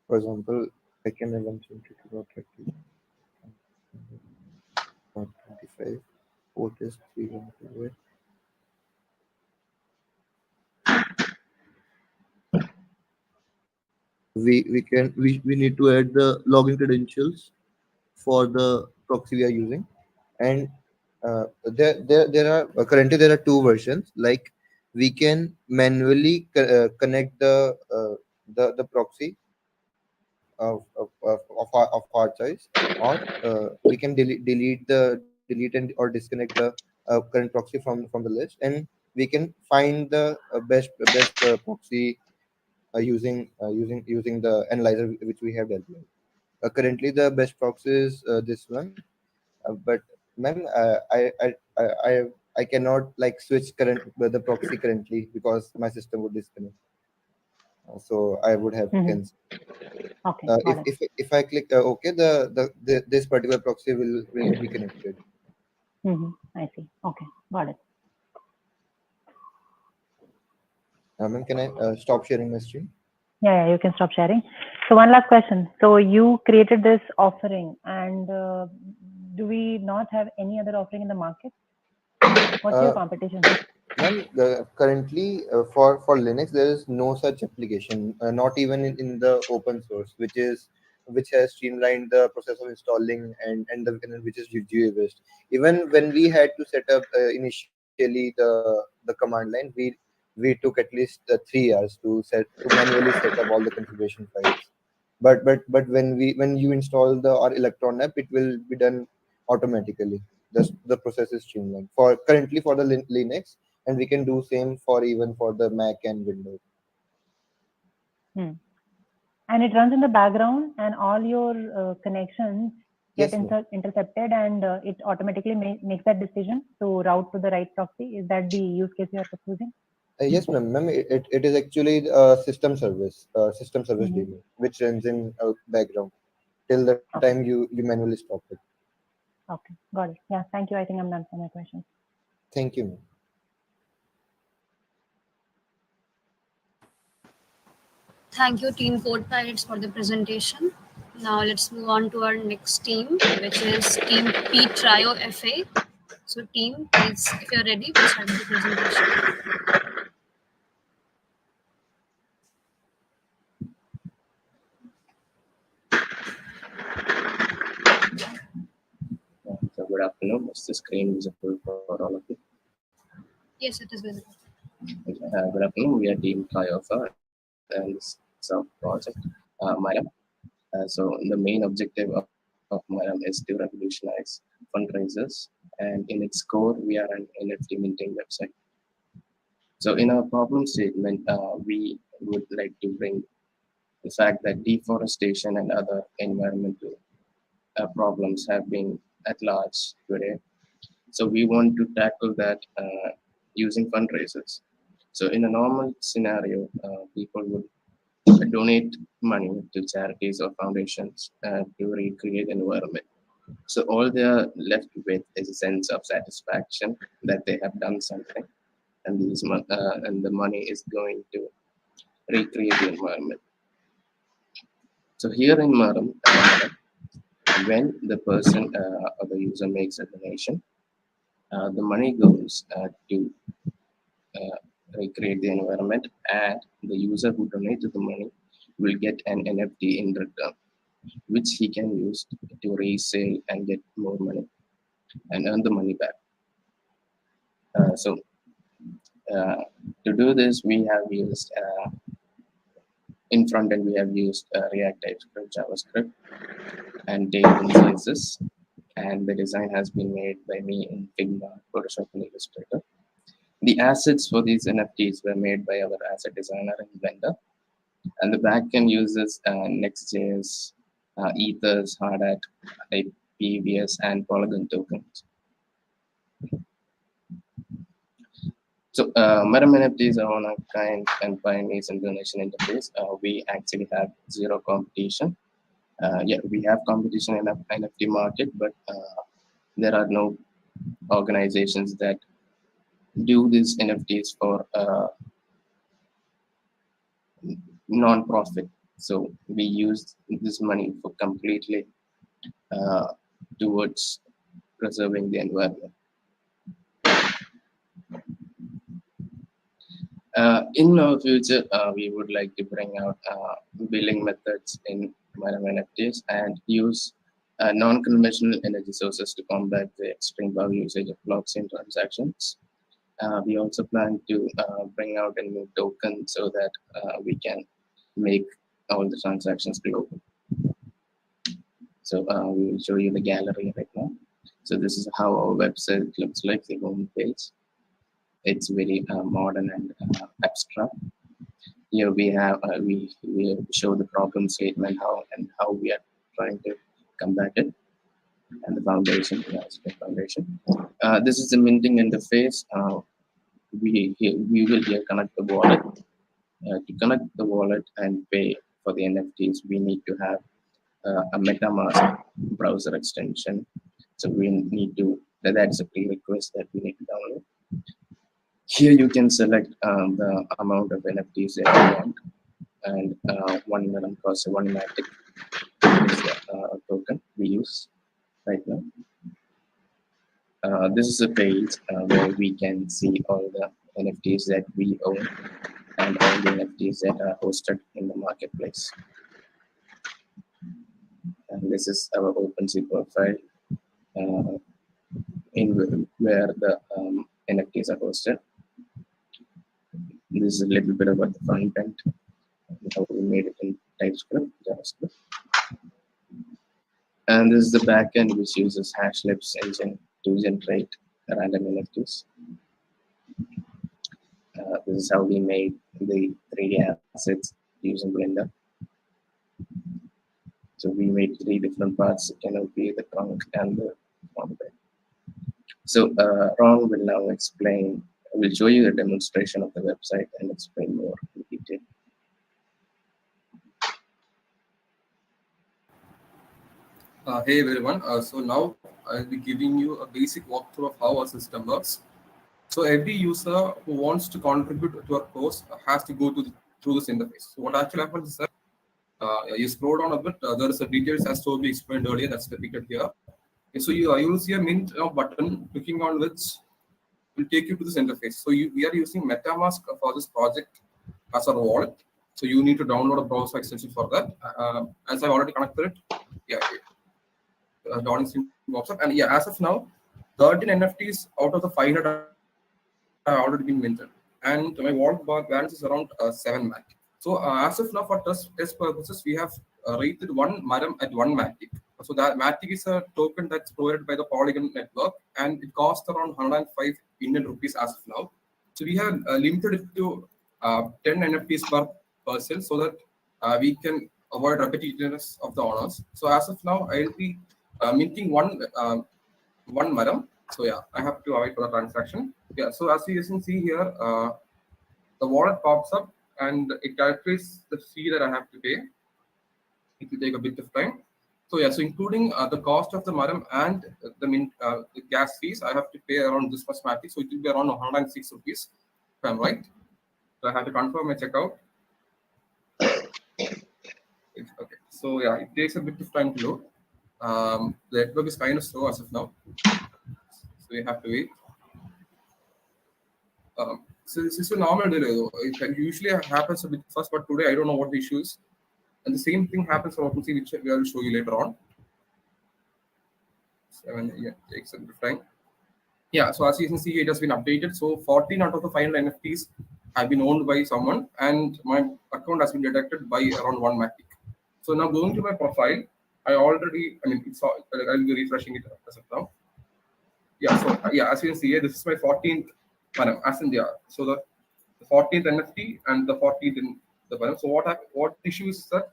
For example, I can have 122.30.25. Port is 315. We need to add the login credentials for the proxy we are using, and there are currently there are two versions. Like we can manually connect the proxy of our choice, or we can delete and or disconnect the current proxy from the list, and we can find the best proxy using the analyzer which we have developed. Currently, the best proxy is this one, but ma'am, I cannot like switch the proxy currently because my system would disconnect. So I would have to cancel. Okay, got it. If I click OK, this particular proxy will be connected. I see. Okay, got it. Ma'am, can I stop sharing my screen? Yeah, you can stop sharing. So one last question. So you created this offering, and do we not have any other offering in the market? What's your competition? Ma'am, currently for Linux there is no such application, not even in the open source, which has streamlined the process of installing and which is GUI based. Even when we had to set up initially the command line, we took at least 3 hours to manually set up all the configuration files. But when you install our Electron app, it will be done automatically. The process is streamlined for currently for the Linux, and we can do same for even for the Mac and Windows. And it runs in the background, and all your connections get Yes, intercepted, and it automatically makes that decision to route to the right proxy. Is that the use case you are proposing? yes, ma'am. It is actually a system service daemon, which runs in background till the time you manually stop it. Okay, got it. Yeah, thank you. I think I'm done for my questions. Thank you, ma'am. Thank you, Team Code Pirates, for the presentation. Now let's move on to our next team, which is Team pTrio FA. So team, please, if you're ready, we'll start the presentation. So good afternoon. Is the screen visible for all of you? Yes, it is visible. Good afternoon. We are Team Triofa, and this is our project, Maram. So the main objective of Maram is to revolutionize fundraisers, and in its core, we are an NFT minting website. So in our problem statement, we would like to bring the fact that deforestation and other environmental problems have been at large today. So we want to tackle that using fundraisers. So in a normal scenario, people would donate money to charities or foundations to recreate an environment. So all they are left with is a sense of satisfaction that they have done something, and and the money is going to recreate the environment. So here in Maram, when the person or the user makes a donation, the money goes to recreate the environment, and the user who donated the money will get an NFT in return, which he can use to resell and get more money and earn the money back. To do this, we have used in front end, we have used React, TypeScript, JavaScript, and Tailwind CSS, and the design has been made by me in Figma, Photoshop, and Illustrator. The assets for these NFTs were made by our asset designer in Blender, and the backend uses Next.js, Ethers, Hardhat, PVS, and Polygon tokens. So Maram NFTs are one of kind and pioneers in donation interface. We actually have zero competition. Yeah, we have competition in the NFT market, but there are no organizations that do these NFTs for non-profit. So we use this money for completely towards preserving the environment. In our future, we would like to bring out billing methods in Maram NFTs and use non-conventional energy sources to combat the extreme power usage of blockchain transactions. We also plan to bring out a new token so that we can make all the transactions global. So we will show you the gallery right now. So this is how our website looks like, the home page. It's very modern and abstract. Here we have we show the problem statement, how we are trying to combat it, and the foundation, the foundation. This is the minting interface. We will here connect the wallet. To connect the wallet and pay for the NFTs, we need to have a MetaMask browser extension. So we need to, that's a prerequisite that we need to download. Here you can select the amount of NFTs that you want, and 1 Maram costs 1 Matic is the token we use right now. This is a page where we can see all the NFTs that we own and all the NFTs that are hosted in the marketplace. And this is our OpenSea profile in where the NFTs are hosted. This is a little bit about the front end, how we made it in TypeScript, JavaScript. And this is the back end, which uses Hashlabs engine to generate random NFTs. This is how we made the 3D assets using Blender. So we made 3 different parts: the canopy, the trunk, and the front end. So Ron will now explain. We'll show you the demonstration of the website and explain more in detail. Hey everyone, so now I'll be giving you a basic walkthrough of how our system works. So every user who wants to contribute to our course has to go through this interface. So what actually happens is that you scroll down a bit, there is a details as Toby explained earlier that's depicted here. Okay, so you will see a mint button, clicking on which will take you to this interface. So we are using MetaMask for this project as our wallet. So you need to download a browser extension for that. As I've already connected it, yeah, downloading pops up. And yeah, as of now, 13 NFTs out of the 500 have already been minted. and my wallet balance is around 7 MATIC. So as of now, for test purposes, we have rated one Maram at 1 MATIC. So that MATIC is a token that's provided by the Polygon network, and it costs around 105 Indian rupees as of now. So we have limited it to 10 NFTs per person, so that we can avoid repetitiveness of the owners. So as of now, I'll be minting one Maram. So yeah, I have to avoid for the transaction. Yeah. So as you can see here, the wallet pops up and it calculates the fee that I have to pay. It will take a bit of time. So yeah, so including the cost of the Maram and the gas fees, I have to pay around this much MATIC. So it will be around 106 rupees, if I'm right. So I have to confirm my checkout. Okay. So yeah, it takes a bit of time to load. The network is kind of slow as of now, so we have to wait. So this is a normal delay though. It usually happens a bit fast, but today I don't know what the issue is. And the same thing happens for OpenSea, which we will show you later on. 7, yeah, takes a bit of time. Yeah, so as you can see, it has been updated. So 14 out of the 500 NFTs have been owned by someone, and my account has been detected by around 1 MATIC. So now going to my profile, I'll be refreshing it as of now. Yeah, so yeah, as you can see here, this is my 14th Maram, as in so the 14th NFT and the 14th in the Maram. So what issue is that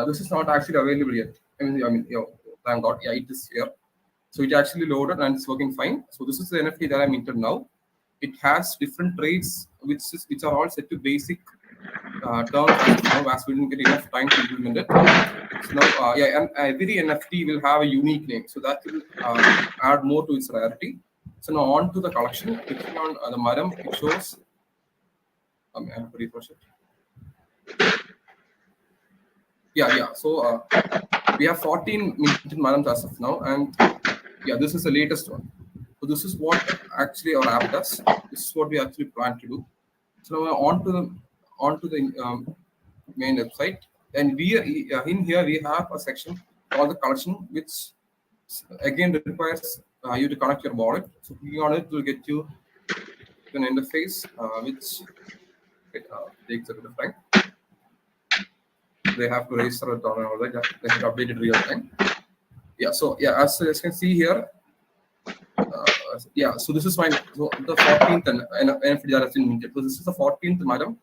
this is not actually available yet. Thank God, yeah, it is here. So it actually loaded and it's working fine. So this is the NFT that I minted now. It has different traits which are all set to basic terms as we didn't get enough time to implement it. So now, and every NFT will have a unique name, so that will add more to its rarity. So now on to the collection. Clicking on the Maram, it shows. I have to refresh it. Yeah. So we have 14 minted Marams as of now, and yeah, this is the latest one. So this is what actually our app does. This is what we actually plan to do. So now on to the main website, and in here we have a section called the collection, which again requires you to connect your wallet. So clicking on it will get you an interface which takes a bit of time. They have to register it on all that. They have to update it real time. Yeah. So yeah, as you can see here. So this is the 14th NFT that has been minted. So this is the 14th Maram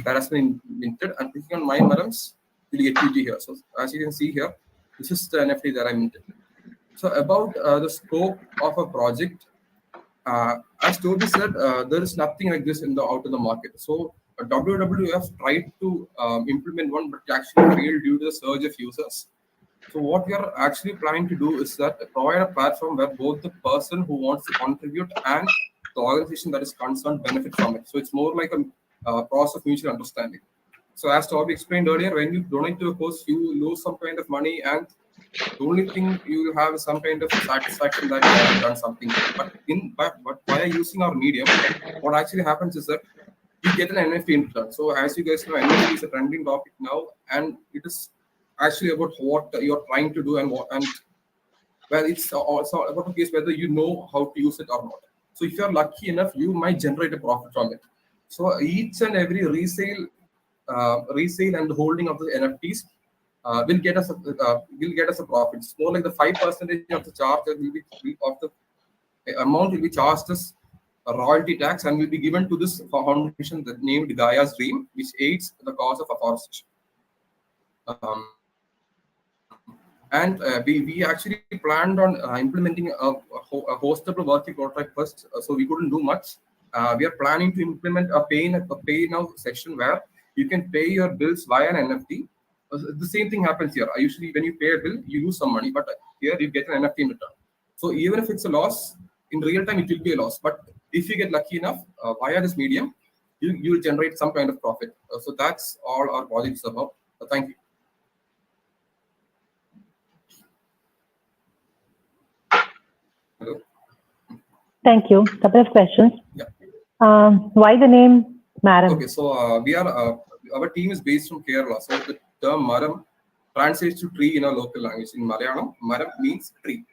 that has been minted, and clicking on my Marams will get you here. So as you can see here, this is the NFT that I minted. So about the scope of a project, as Toby said, there is nothing like this out in the market. So WWF tried to implement one, but actually failed due to the surge of users. So what we are actually planning to do is that provide a platform where both the person who wants to contribute and the organization that is concerned benefit from it. So it's more like a process of mutual understanding. So as Toby explained earlier, when you donate to a cause, you lose some kind of money, and the only thing you have is some kind of satisfaction that you have done something. But by using our medium, what actually happens is that you get an NFT in return. So as you guys know, NFT is a trending topic now, and it is actually about what you're trying to do and it's also about a case whether you know how to use it or not. So if you're lucky enough, you might generate a profit from it. So each and every resale and the holding of the NFTs will get us a profit. It's more like the 5% of the charge that will be of the amount will be charged as a royalty tax and will be given to this foundation that named Gaia's Dream, which aids the cause of afforestation. We actually planned on implementing a hostable working prototype first, so we couldn't do much. We are planning to implement a pay now section where you can pay your bills via an NFT. The same thing happens here. Usually, when you pay a bill, you lose some money, but here you get an NFT in return. So even if it's a loss, in real time it will be a loss. But if you get lucky enough via this medium, you will generate some kind of profit. So that's all our project is about. Thank you. Hello. Thank you. Couple of questions. Yeah. Why the name Maram? Okay, so we are our team is based from Kerala. So the term Maram translates to tree in our local language. In Malayalam, Maram means tree.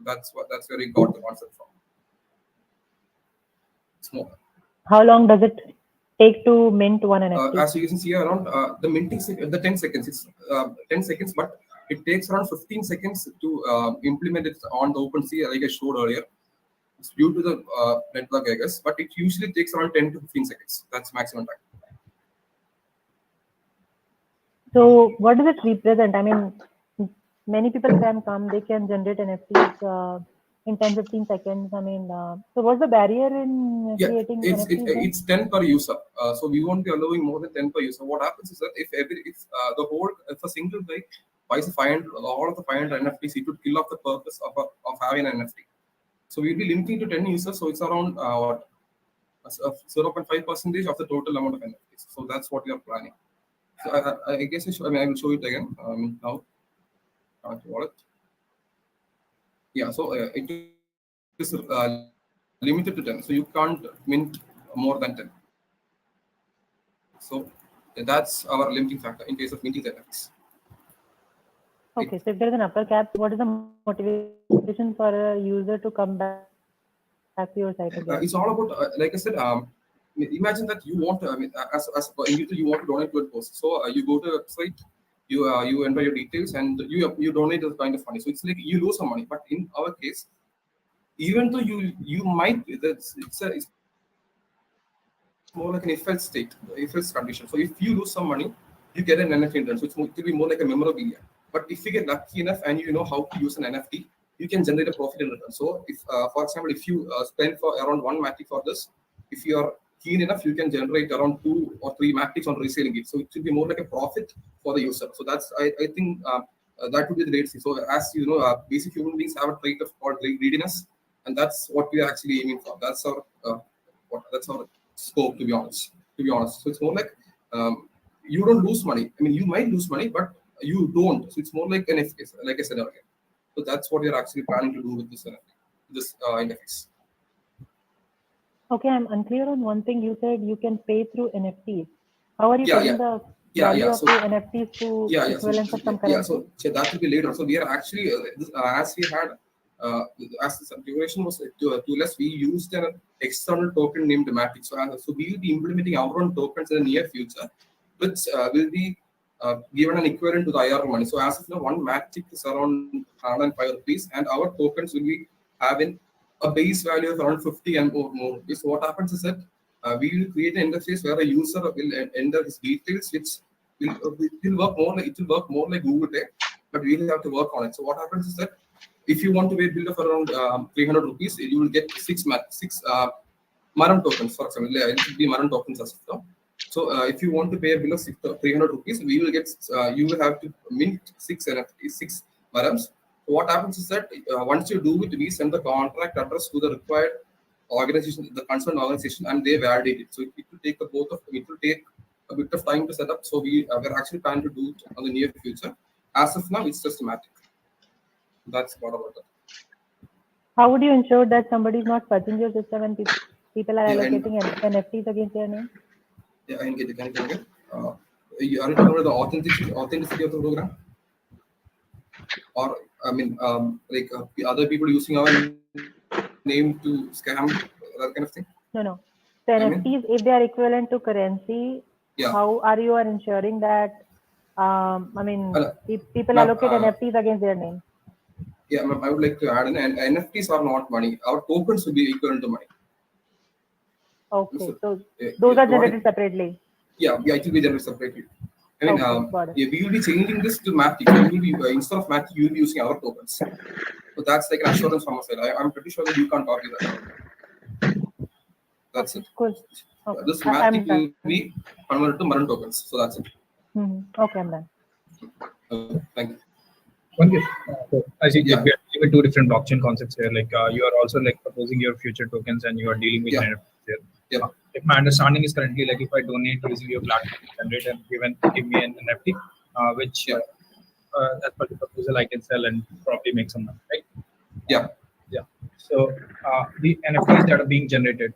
That's where we got the concept from. Small. How long does it take to mint one NFT? As you can see around the minting, the 10 seconds, it's 10 seconds, but it takes around 15 seconds to implement it on the OpenSea, like I showed earlier. It's due to the network, I guess, but it usually takes around 10 to 15 seconds. That's maximum time. So what does it represent? I mean, many people can come, they can generate NFTs in 10-15 seconds. I mean, so what's the barrier in Yeah, creating NFTs? it's 10 per user. So we won't be allowing more than 10 per user. What happens is that if a single guy buys all of the 500 NFTs, it would kill off the purpose of having an NFT. So we'll be limiting to 10 users. So it's around 0.5% of the total amount of NFTs. So that's what we are planning. So I guess I will show it again now. Wallet. Yeah, so it is limited to 10. So you can't mint more than 10. So that's our limiting factor in case of minting the NFTs. Okay, so if there is an upper cap, what is the motivation for a user to come back to your site again? It's all about, like I said, imagine that you want, as an individual, you want to donate to a cause. So you go to a website, you enter your details, and you donate a kind of money. So it's like you lose some money. But in our case, even though you might, it's more like an if-else state, if-else condition. So if you lose some money, you get an NFT return. So it will be more like a memorabilia. But if you get lucky enough and you know how to use an NFT, you can generate a profit in return. So if, for example, if you spend for around 1 matic for this, if you are keen enough, you can generate around 2 or 3 matics on reselling it. So it will be more like a profit for the user. So that's, I think that would be the great thing. So as you know, basic human beings have a trait of called greediness, and that's what we are actually aiming for. That's our scope, to be honest. So it's more like you don't lose money. I mean, you might lose money, but you don't. So it's more like an FX, like I said earlier. So that's what we are actually planning to do with this interface. Okay, I'm unclear on one thing. You said you can pay through NFTs. How are you paying the value of the NFTs to equivalent of some currency? So that will be later. So we are actually, as we had, as the duration was too less, we used an external token named Matic. So we will be implementing our own tokens in the near future, which will be given an equivalent to the IR money. So as of now, 1 Matic is around 105 rupees, and our tokens will be having a base value of around 50 and more rupees. So what happens is that we will create an interface where a user will enter his details, which will work more like Google Pay, but we will have to work on it. So what happens is that if you want to pay a bill of around 300 rupees, you will get 6 Maram tokens, for example. It will be Maram tokens as of now. So if you want to pay a bill of 300 rupees, we will get you will have to mint 6 Marams. So what happens is that once you do it, we send the contract address to the required organization, the concerned organization, and they validate it. So it will take it will take a bit of time to set up. So we are actually planning to do it on the near future. As of now, it's systematic. That's what about that. How would you ensure that somebody is not fudging your system and people are allocating NFTs against their name? Yeah, I can get it. Can you get it? Are you talking about the authenticity of the program? Or, I mean, other people using our name to scam, that kind of thing? No. So NFTs, if they are equivalent to currency, how are you ensuring that, people allocate NFTs against their name? Yeah, I would like to add in, and NFTs are not money. Our tokens will be equivalent to money. Okay, so those are generated separately. Yeah, it will be generated separately. I mean, we will be changing this to Matic. We will be, instead of Matic, you will be using our tokens. So that's like an assurance from our side. I'm pretty sure that you can't argue that. That's it. Cool. Okay. This Matic will be converted to Maran tokens. So that's it. Okay, I'm done. Thank you. So I see we are dealing with 2 different blockchain concepts here. Like you are also like proposing your future tokens, and you are dealing with NFTs here. Yeah. If my understanding is currently, like if I donate using your platform, generate and give me an NFT, which as per the proposal I can sell and probably make some money, right? Yeah. So the NFTs that are being generated,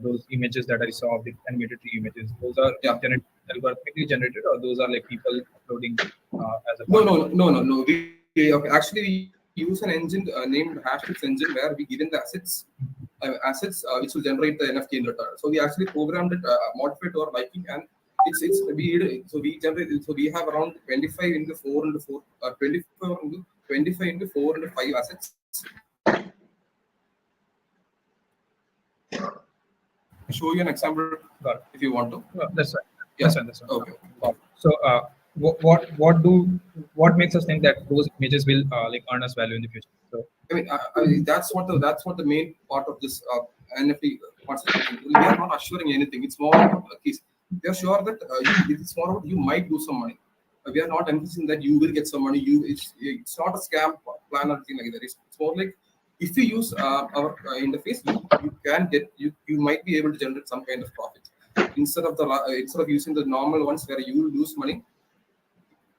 those images that I saw of the animated images, those are algorithmically generated, or those are like people uploading as a No. We actually use an engine named Hashrix engine, where we give in the assets assets which will generate the NFT in return. So we actually programmed it, modified to our liking, and we have around 25 into 4 into 4, 25 into 4 into 5 assets. I'll show you an example if you want to. That's right. Yeah. That's right. Okay. So what makes us think that those images will like earn us value in the future? So I mean that's what the main part of this NFT concept. We are not assuring anything. It's more about we are sure that it's more about you might do some money. We are not emphasizing that you will get some money. It's not a scam plan or anything like that. It's more like if you use our interface, you might be able to generate some kind of profit instead of using the normal ones where you will lose money.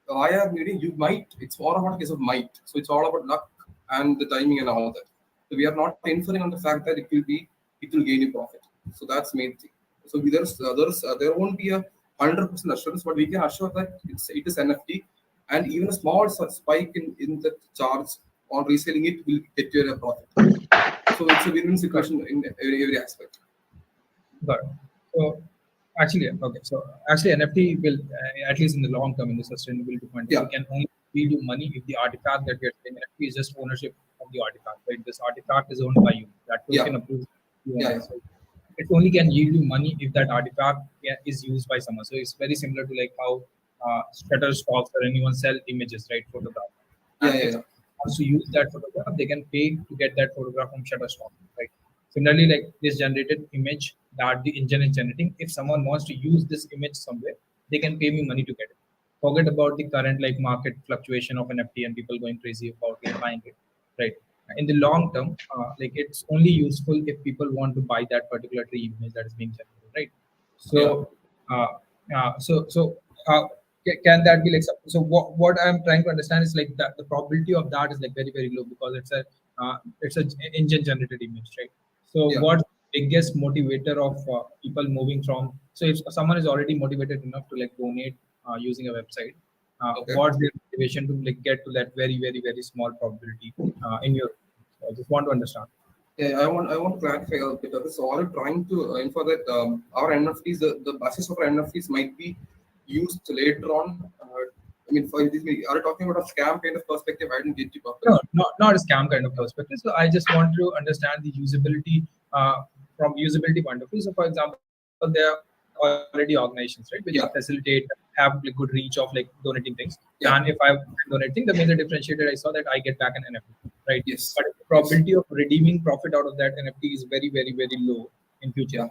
Via meeting, you might. It's more about a case of might. So it's all about luck and the timing and all that. So we are not inferring on the fact that it will gain you profit. So that's the main thing. So there won't be a 100% assurance, but we can assure that it is NFT, and even a small spike in the charge on reselling it will get you a profit. So it's a win-win situation in every aspect. Got it. So actually NFT will at least in the long term, in the sustainability point, we can only yield you money if the artifact that you're saying NFT is just ownership of the artifact, right? This artifact is owned by you. That token approves. So it only can yield you money if that artifact is used by someone. So it's very similar to like how Shutterstock or anyone sell images, right? Photograph. To use that photograph, they can pay to get that photograph from Shutterstock, right? Similarly, like this generated image that the engine is generating, if someone wants to use this image somewhere, they can pay me money to get it. Forget about the current like market fluctuation of NFT and people going crazy about buying it, right? In the long term, like it's only useful if people want to buy that particular tree image that is being generated, right? So, can that be like so? What I'm trying to understand is like that the probability of that is like very low because it's a engine generated image, right? So what's the biggest motivator of people moving from? So if someone is already motivated enough to like donate using a website, what's their motivation to like get to that very small probability in your? I just want to understand. Yeah, I want to clarify a bit of this. So are you trying to infer that our NFTs, the basis of our NFTs might be used later on? I mean, are you talking about a scam kind of perspective? I didn't get you. No, not a scam kind of perspective. So I just want to understand the usability from usability point of view. So for example, there are already organizations, right, which facilitate, have like good reach of like donating things. And if I'm donating, the major differentiator I saw that I get back an NFT, right? Yes. But the probability of redeeming profit out of that NFT is very low in future.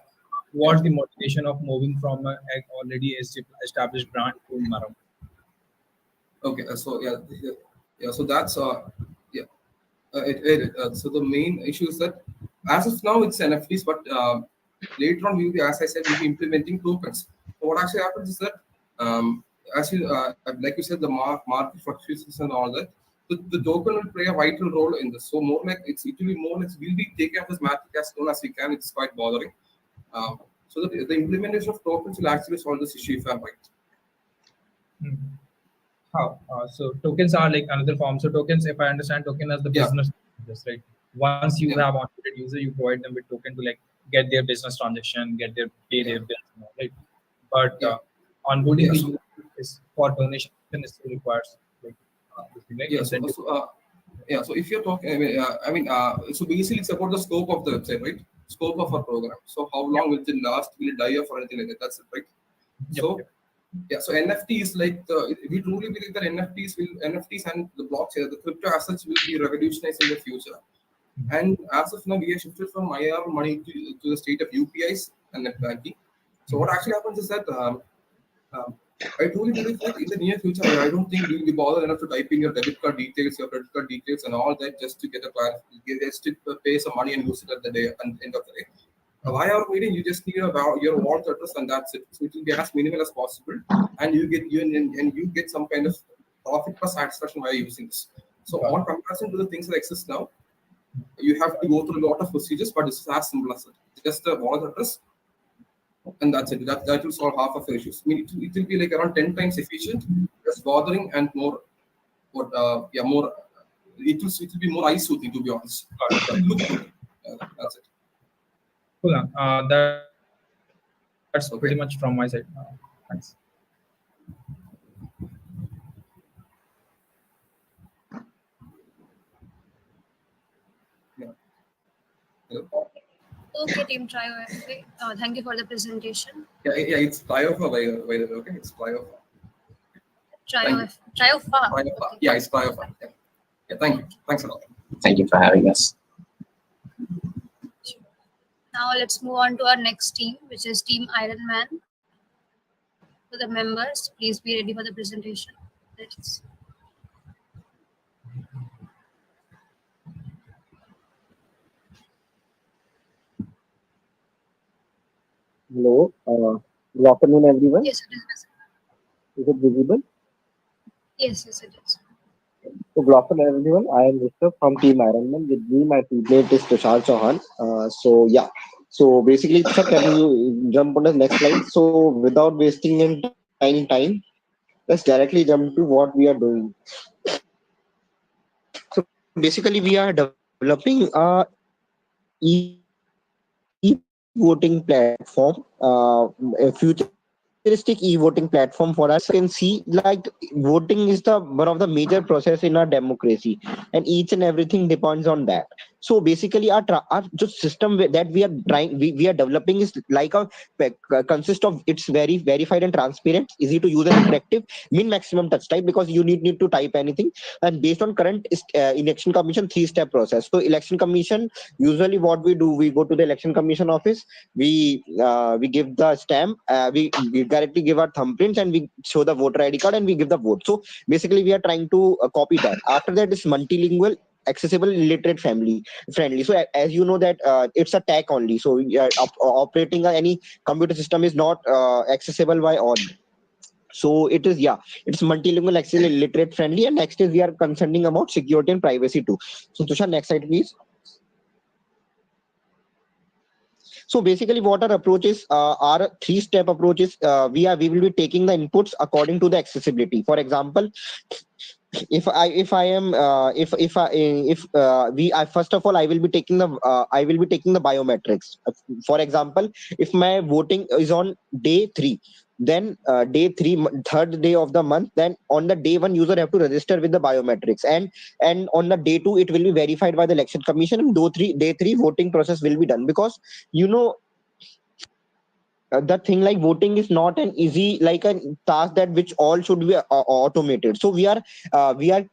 What's the motivation of moving from an already established brand to Maram? Okay, so so that's so the main issue is that as of now it's NFTs, but later on we will be, as I said, we'll be implementing tokens. So what actually happens is that as you like you said, the market fluctuations and all that, the token will play a vital role in this. So more like it will be more like we'll be taking up this magic as soon as we can. It's quite bothering. So the implementation of tokens will actually solve this issue if I'm right. How? So tokens are like another form. So tokens, if I understand, token as the business, right? Once you have onboarded user, you provide them with token to like get their business transaction, pay their bills, right? But onboarding the user is for donation is still requires like so if you're talking, so basically it's about the scope of the website, right? Scope of our program. So how long will it last? Will it die off or anything like that? That's it, right? So NFT is like we truly believe that NFTs and the blockchain, the crypto assets will be revolutionized in the future. And as of now, we have shifted from IR money to the state of UPIs and net banking. So what actually happens is that I truly believe that in the near future, I don't think we'll be bothered enough to type in your debit card details, your credit card details, and all that just to get just to pay some money and use it at the end of the day. Via our meeting, you just need your wallet address and that's it. So it will be as minimal as possible, and you get some kind of profit plus satisfaction while using this. So on comparison to the things that exist now, you have to go through a lot of procedures, but it's as simple as it. Just the wallet address, and that's it. That will solve half of the issues. I mean, it will be like around 10 times efficient, less bothering, and more. It will be more eye-soothing, to be honest. It will look good. That's it. Cool. That's pretty much from my side. Thanks. Okay, team Trio FA. Thank you for the presentation. Yeah, it's Plyofa by the way. Okay, it's Plyofa. Trio Plyofa. Yeah, it's Plyofa. Yeah, thank you. Thanks a lot. Thank you for having us. Now let's move on to our next team, which is Team Iron Man. So the members, please be ready for the presentation. Let's. Hello, good afternoon, everyone. Yes, it is. Is it visible? Yes, it is. So, good afternoon, everyone. I am Rishabh from Team Ironman. With me, my teammate is Tushar Chauhan. So basically, sir, can you jump on the next slide? So, without wasting any time, let's directly jump to what we are doing. So, basically, we are developing a e-voting platform, a futuristic e-voting platform for us. You can see like voting is the one of the major process in our democracy, and each and everything depends on that. So basically, our just system that we are we are developing is like a consist of, it's very verified and transparent, easy to use and interactive, min maximum touch type because you need to type anything, and based on current election commission 3-step process. So election commission, usually what we do, we go to the election commission office, we give the stamp, we directly give our thumbprints, and we show the voter ID card, and we give the vote. So basically we are trying to copy that. After that is multilingual, accessible, illiterate friendly. So as you know that it's a tech only, so operating any computer system is not accessible by all. So it is, it's multilingual, accessible, illiterate friendly. And next is we are concerning about security and privacy too. So Tushar, next slide please. So basically what our approach is, our 3-step approach is, we will be taking the inputs according to the accessibility. For example, if first of all I will be taking the biometrics. For example, if my voting is on day 3, then day 3, third day of the month, then on the day 1 user have to register with the biometrics, and on the day 2 it will be verified by the election commission, and day 3 voting process will be done. Because the thing like voting is not an easy like a task that which all should be automated. So we are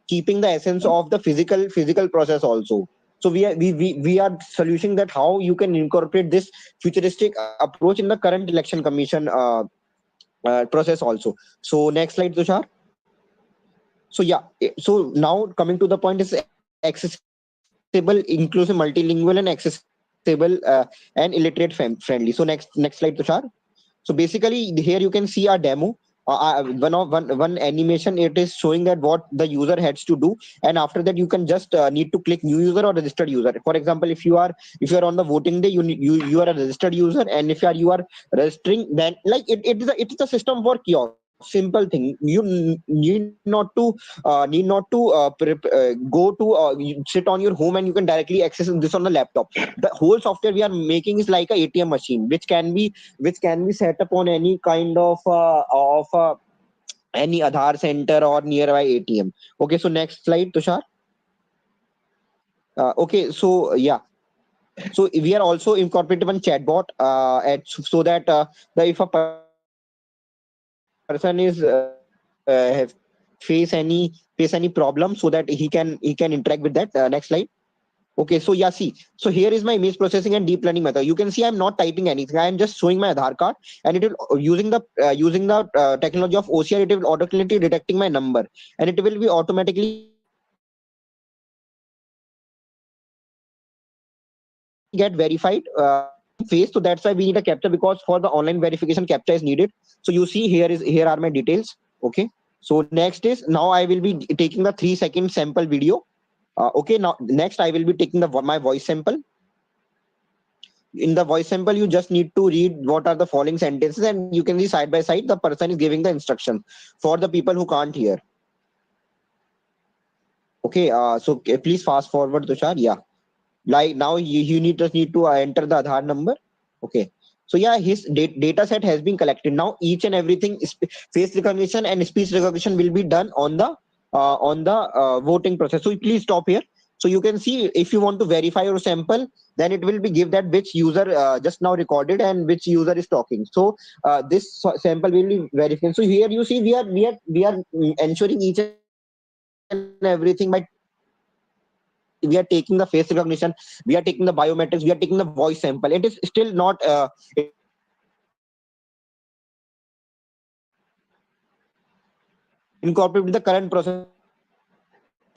keeping the essence of the physical process also. So we are solutioning that how you can incorporate this futuristic approach in the current election commission process also. So next slide, Tushar. So now coming to the point is accessible, inclusive, multilingual, and accessible and illiterate friendly. So next slide, Tushar. So basically here you can see our demo. One animation, it is showing that what the user has to do, and after that you can just need to click new user or registered user. For example, if you are on the voting day, you are a registered user, and if you are registering, then like it is a system for kiosk. Simple thing. You need not to go to sit on your home, and you can directly access this on the laptop. The whole software we are making is like a ATM machine, which can be set up on any kind of any Aadhaar center or nearby ATM. Okay, so next slide, Tushar. Okay, so so we are also incorporating one chatbot so that if a person is face any problem, so that he can interact with that. Next slide. Okay, so see, so here is my image processing and deep learning method. You can see I'm not typing anything. I am just showing my Aadhaar card, and it will using the technology of OCR, it will automatically detecting my number, and it will be automatically get verified face. So that's why we need a captcha, because for the online verification captcha is needed. So you see here are my details. Okay, so next is, now I will be taking the 3-second sample video. Okay, now next I will be taking my voice sample. In the voice sample, you just need to read what are the following sentences, and you can see side by side the person is giving the instruction for the people who can't hear. Okay, so please fast forward, Tushar. Like now you just need to enter the Aadhaar number. Okay. So yeah, his data set has been collected. Now each and everything, face recognition and speech recognition will be done on the voting process. So please stop here. So you can see if you want to verify your sample, then it will be give that which user just now recorded and which user is talking. So this sample will be verified. So here you see we are ensuring each and everything by we are taking the face recognition, we are taking the biometrics, we are taking the voice sample. It is still not incorporated with the current process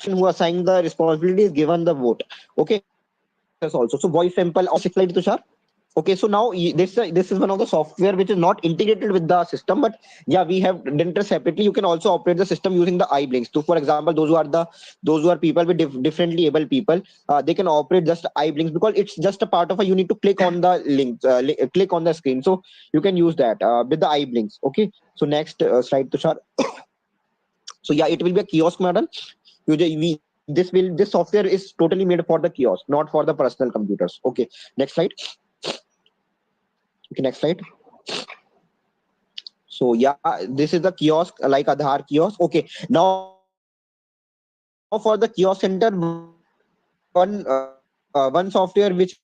who assigned the responsibility is given the vote. Okay. Also, so voice sample of 6 slide Tushar. Okay, so now this is one of the software which is not integrated with the system, but yeah, we have done it separately. You can also operate the system using the iBlinks. So for example, those who are people with differently able people, they can operate just iBlinks because it's just a part of a. You need to click on the link, click on the screen, so you can use that with the iBlinks. Okay, so next slide, Tushar. So yeah, it will be a kiosk model. This software is totally made for the kiosk, not for the personal computers. Okay, next slide. Okay, next slide. So yeah, this is the kiosk like Aadhaar kiosk. Okay, now for the kiosk center, one software which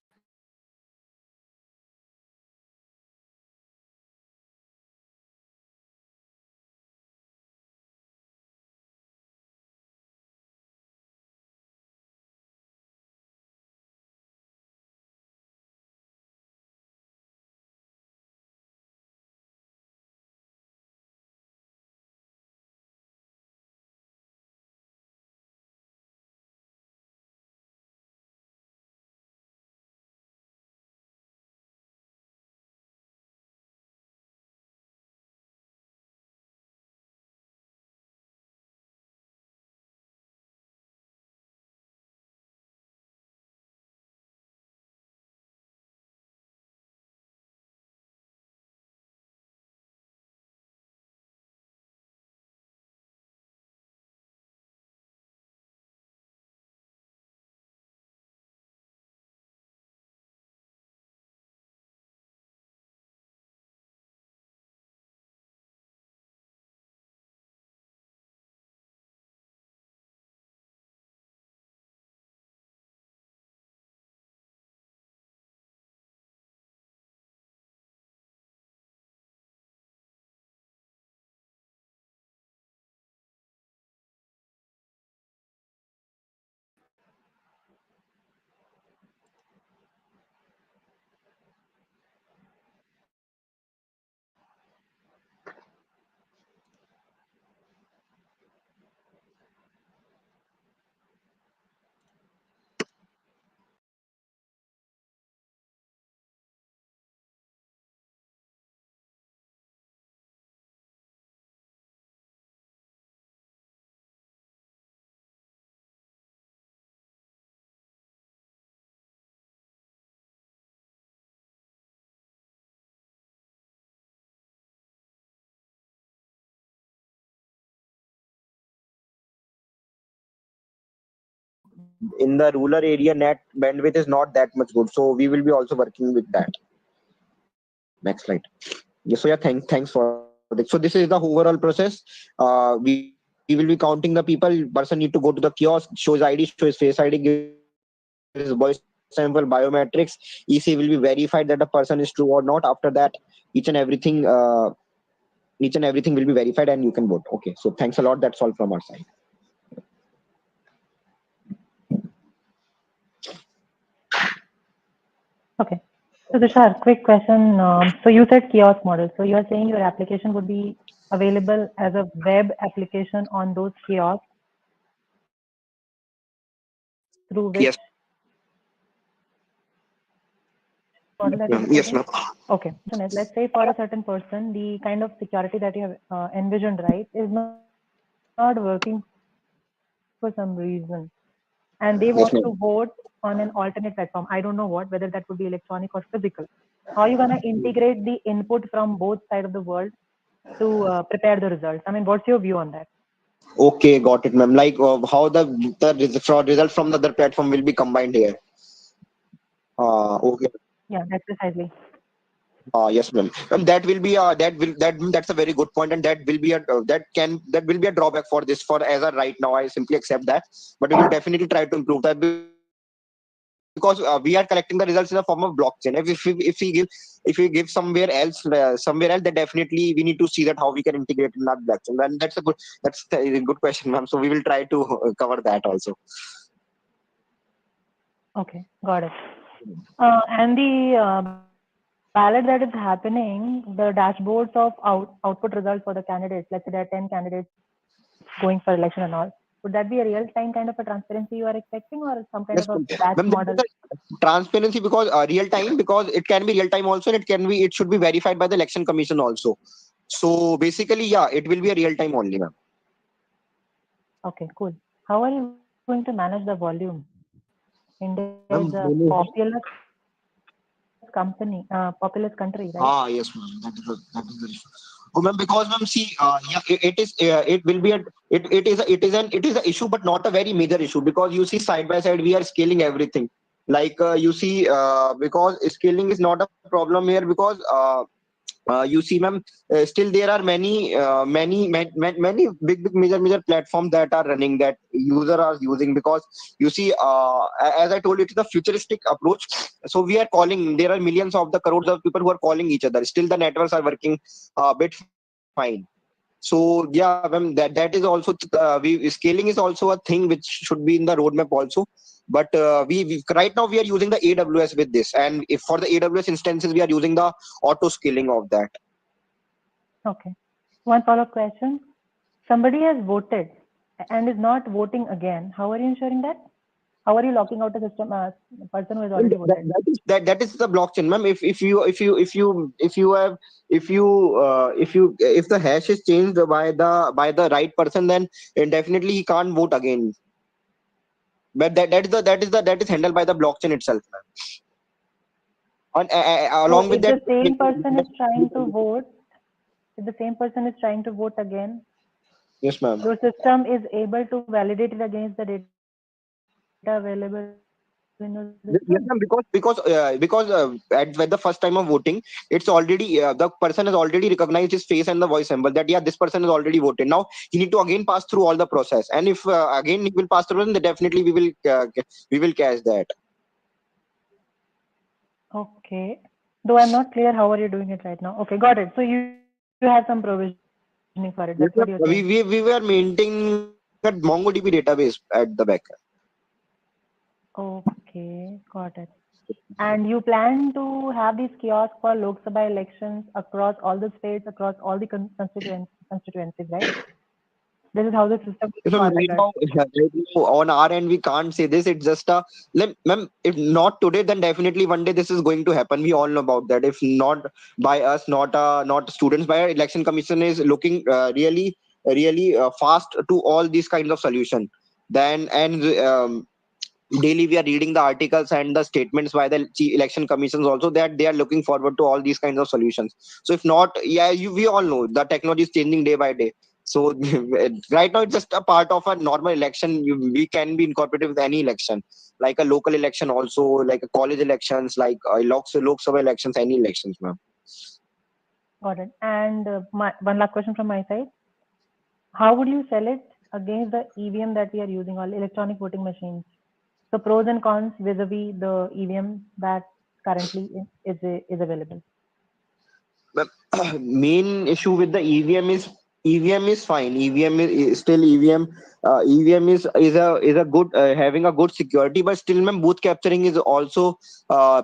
in the rural area net bandwidth is not that much good, so we will be also working with that. Next slide. Yes, so yeah, thanks for this. So this is the overall process. We will be counting the people. Person need to go to the kiosk, show his ID, show his face ID, give his voice sample, biometrics. EC will be verified that the person is true or not. After that, each and everything will be verified and you can vote. Okay, so thanks a lot. That's all from our side. Okay. So Tushar, quick question. So you said kiosk model. So you are saying your application would be available as a web application on those kiosks through which Yes. model that you're Yes, supporting? ma'am. Okay. So let's say for a certain person, the kind of security that you have envisioned, right, is not working for some reason, and they Yes, want ma'am. to vote on an alternate platform. I don't know whether that would be electronic or physical. How are you gonna integrate the input from both sides of the world to prepare the results? I mean, what's your view on that? Okay, got it, ma'am. Like how the result from the other platform will be combined here. Okay. Yeah, that's precisely. Yes, ma'am. That will be that's a very good point, and that will be a drawback for this. For as of right now, I simply accept that, but we will definitely try to improve that because we are collecting the results in the form of blockchain. If we give somewhere else, then definitely we need to see that how we can integrate in that blockchain. And that's a good question, ma'am. So we will try to cover that also. Okay, got it. And the ballot that is happening, the dashboards of output results for the candidates, let's say there are 10 candidates going for election and all, would that be a real-time kind of a transparency you are expecting, or some kind Yes, of a ma'am. batch Ma'am, there model? is a transparency because real time, because it can be real time also, and it should be verified by the election commission also. So basically, yeah, it will be a real time only, ma'am. Okay, cool. How are you going to manage the volume? India Ma'am, is a populous country, right? yes, ma'am. That is the issue. Oh, ma'am, because ma'am, see, yeah, it will be it is a issue, but not a very major issue, because you see, side by side, we are scaling everything. Like you see, because scaling is not a problem here, because you see, ma'am, still there are many big major platforms that are running, that user are using, because you see, as I told you, it's the futuristic approach. So we are calling, there are millions of the crores of people who are calling each other. Still the networks are working a bit fine. So yeah, ma'am, that is also scaling is also a thing which should be in the roadmap also. But we right now we are using the AWS with this, and if for the AWS instances we are using the auto scaling of that. Okay. One follow-up question. Somebody has voted and is not voting again. How are you ensuring that? How are you locking out a system person who has already voted? That is the blockchain, ma'am. If the hash is changed by the right person, then definitely he can't vote again. But that is handled by the blockchain itself, ma'am. And along So with if that, the same person is trying to vote, again, yes, ma'am. your system is able to validate it against the data available in your system. Yes, ma'am, because at the first time of voting, it's already the person has already recognized his face and the voice symbol, that yeah, this person has already voted. Now he need to again pass through all the process, and if again he will pass through, then definitely we will catch that. Okay. Though I'm not clear how are you doing it right now. Okay, got it. So you have some provisioning for it. Yes, That's what you're saying. we were maintaining a MongoDB database at the back. Okay, got it. And you plan to have these kiosks for Lok Sabha elections across all the states, across all the constituencies, right? This is how the system is So right configured. now, on our end, we can't say this. It's just ma'am, if not today, then definitely one day this is going to happen. We all know about that. If not by us, not students, by our election commission is looking really fast to all these kinds of solution. Then daily we are reading the articles and the statements by the election commissions also, that they are looking forward to all these kinds of solutions. So if not, yeah, we all know the technology is changing day by day. So right now it's just a part of a normal election. We can be incorporated with any election, like a local election also, like a college elections, like Lok Sabha elections, any elections, ma'am. Got it. And one last question from my side. How would you sell it against the EVM that we are using, all electronic voting machines? So pros and cons vis-a-vis the EVM that currently is available. Main issue with the EVM is fine. EVM is still EVM. EVM is a good having a good security, but still, ma'am, booth capturing is also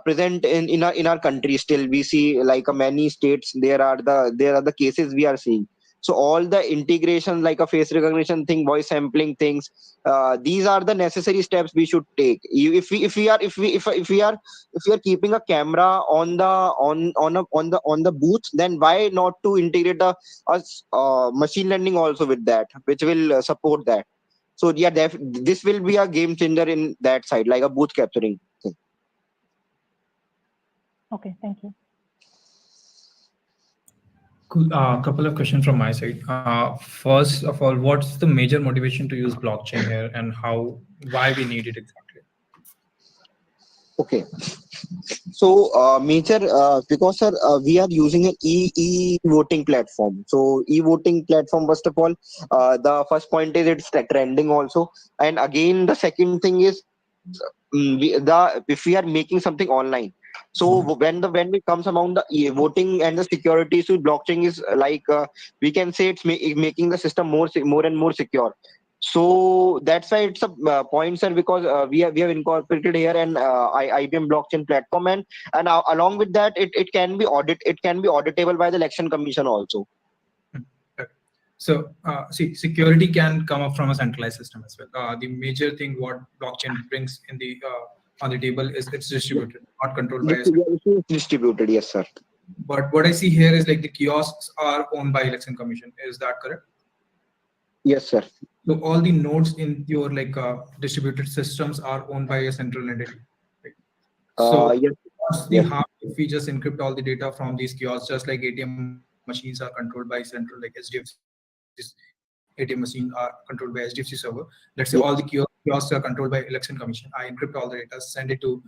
present in our country. Still, we see like many states there are the cases we are seeing. So all the integration, like a face recognition thing, voice sampling things, these are the necessary steps we should take. If we are keeping a camera on the booth, then why not to integrate a machine learning also with that, which will support that. So yeah, this will be a game changer in that side, like a booth capturing thing. Okay, thank you. Cool. Couple of questions from my side. First of all, what's the major motivation to use blockchain here, and why we need it exactly? Okay. So, Major, because sir, we are using an e-voting platform. So, e-voting platform, first of all, the first point is it's trending also, and again the second thing is, if we are making something online. So when it comes among the voting and the security, so blockchain is like we can say it's making the system more and more secure. So that's why it's a point, sir, because we have incorporated here an IBM blockchain platform, and along with that, it can be auditable by the election commission also. So, see, security can come up from a centralized system as well. The major thing what blockchain brings in the on the table is it's distributed, not controlled by a It's distributed, yes, sir. But what I see here is like the kiosks are owned by election commission. Is that correct? Yes, sir. So all the nodes in your like distributed systems are owned by a central entity. Right? So Yes. what's the harm if we just encrypt all the data from these kiosks, just like ATM machines are controlled by central, like HDFC's ATM machine are controlled by HDFC server. Let's say all the kiosks are controlled by election commission. I encrypt all the data, send it to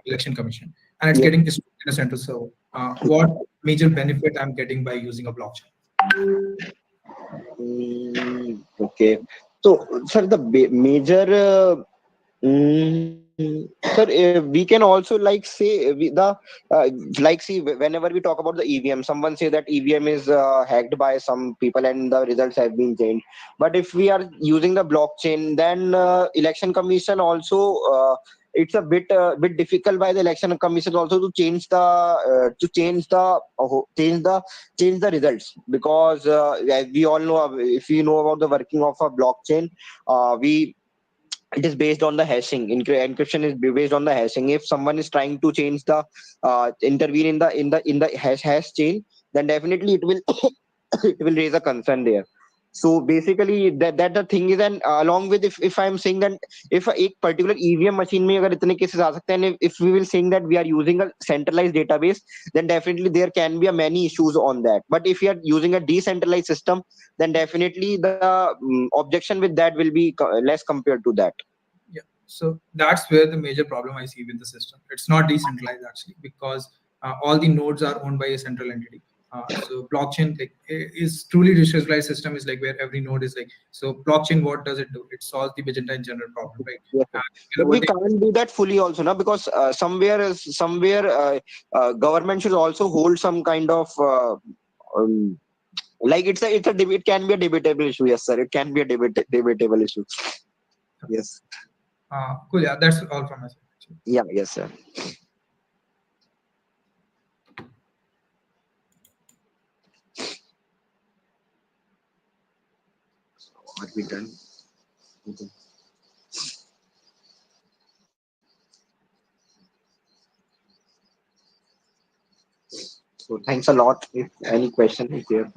election commission, and it's getting distributed in a central server. What major benefit I'm getting by using a blockchain? Okay. So, sir, the major, sir, we can also like say like see whenever we talk about the EVM, someone say that EVM is hacked by some people and the results have been changed. But if we are using the blockchain, then election commission also it's a bit difficult by the election commission also to change the results, because as we all know, if we know about the working of a blockchain, it is based on the hashing. Encryption is based on the hashing. If someone is trying to change the intervene in the hash chain, then definitely it will it will raise a concern there. So basically that the thing is, and along with, if I'm saying that if a particular EVM machine में अगर इतने cases आ सकते हैं, if we will saying that we are using a centralized database, then definitely there can be many issues on that. But if we are using a decentralized system, then definitely the objection with that will be less compared to that. Yeah, so that's where the major problem I see with the system. It's not decentralized actually, because all the nodes are owned by a central entity. So blockchain like is truly decentralized system is like where every node is like. So blockchain, what does it do? It solves the Byzantine general problem, right? We can't do that fully also, now, because somewhere government should also hold some kind of like it can be a debatable issue. Yes, sir, it can be a debatable issue. Yes. Cool. Yeah, that's all from my side. Yeah. Yes, sir. Are we done? Okay. So thanks a lot. If any question is there.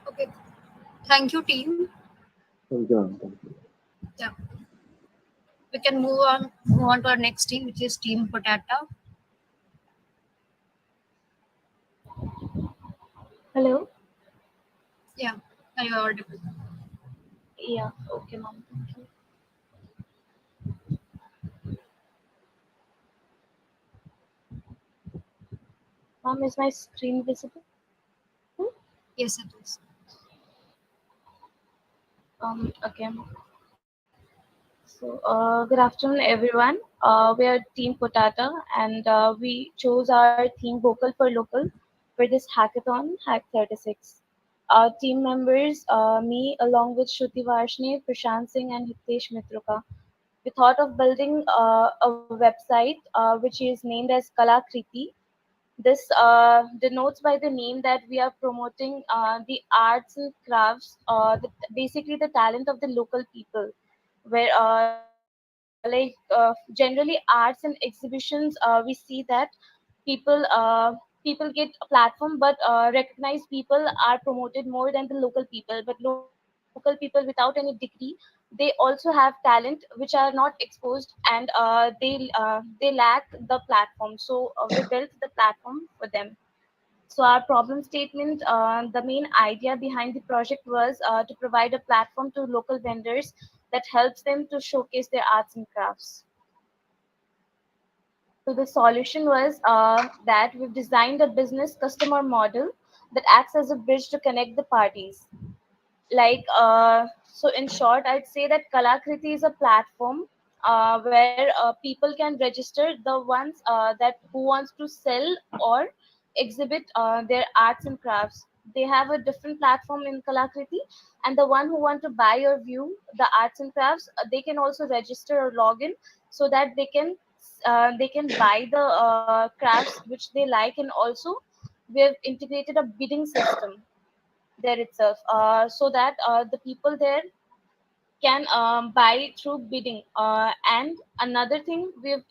Okay. Thank you, team. Thank you. Yeah. We can move on to our next team, which is Team Potata. Hello. Yeah, are you audible? Yeah. Okay, ma'am. Thank you. Ma'am, is my screen visible? Yes, it is. Okay. So, good afternoon, everyone. We are Team Potata, and we chose our theme Vocal for Local for this hackathon, Hack 36. Our team members, me along with Shruti Varshne, Prashant Singh, and Hitesh Mitruka, we thought of building a website which is named as Kalakriti. This denotes by the name that we are promoting the arts and crafts, basically the talent of the local people, where generally arts and exhibitions, we see that people people get a platform, but recognized people are promoted more than the local people. But local people without any degree, they also have talent which are not exposed, and they lack the platform. So we built the platform for them. So our problem statement, the main idea behind the project was to provide a platform to local vendors that helps them to showcase their arts and crafts. So the solution was that we've designed a business customer model that acts as a bridge to connect the parties. Like, so in short, I'd say that Kalakriti is a platform where people can register the ones that who wants to sell or exhibit their arts and crafts. They have a different platform in Kalakriti, and the one who want to buy or view the arts and crafts, they can also register or log in so that they can buy the crafts which they like. And also we have integrated a bidding system there itself, so that the people there can buy through bidding. And another thing we've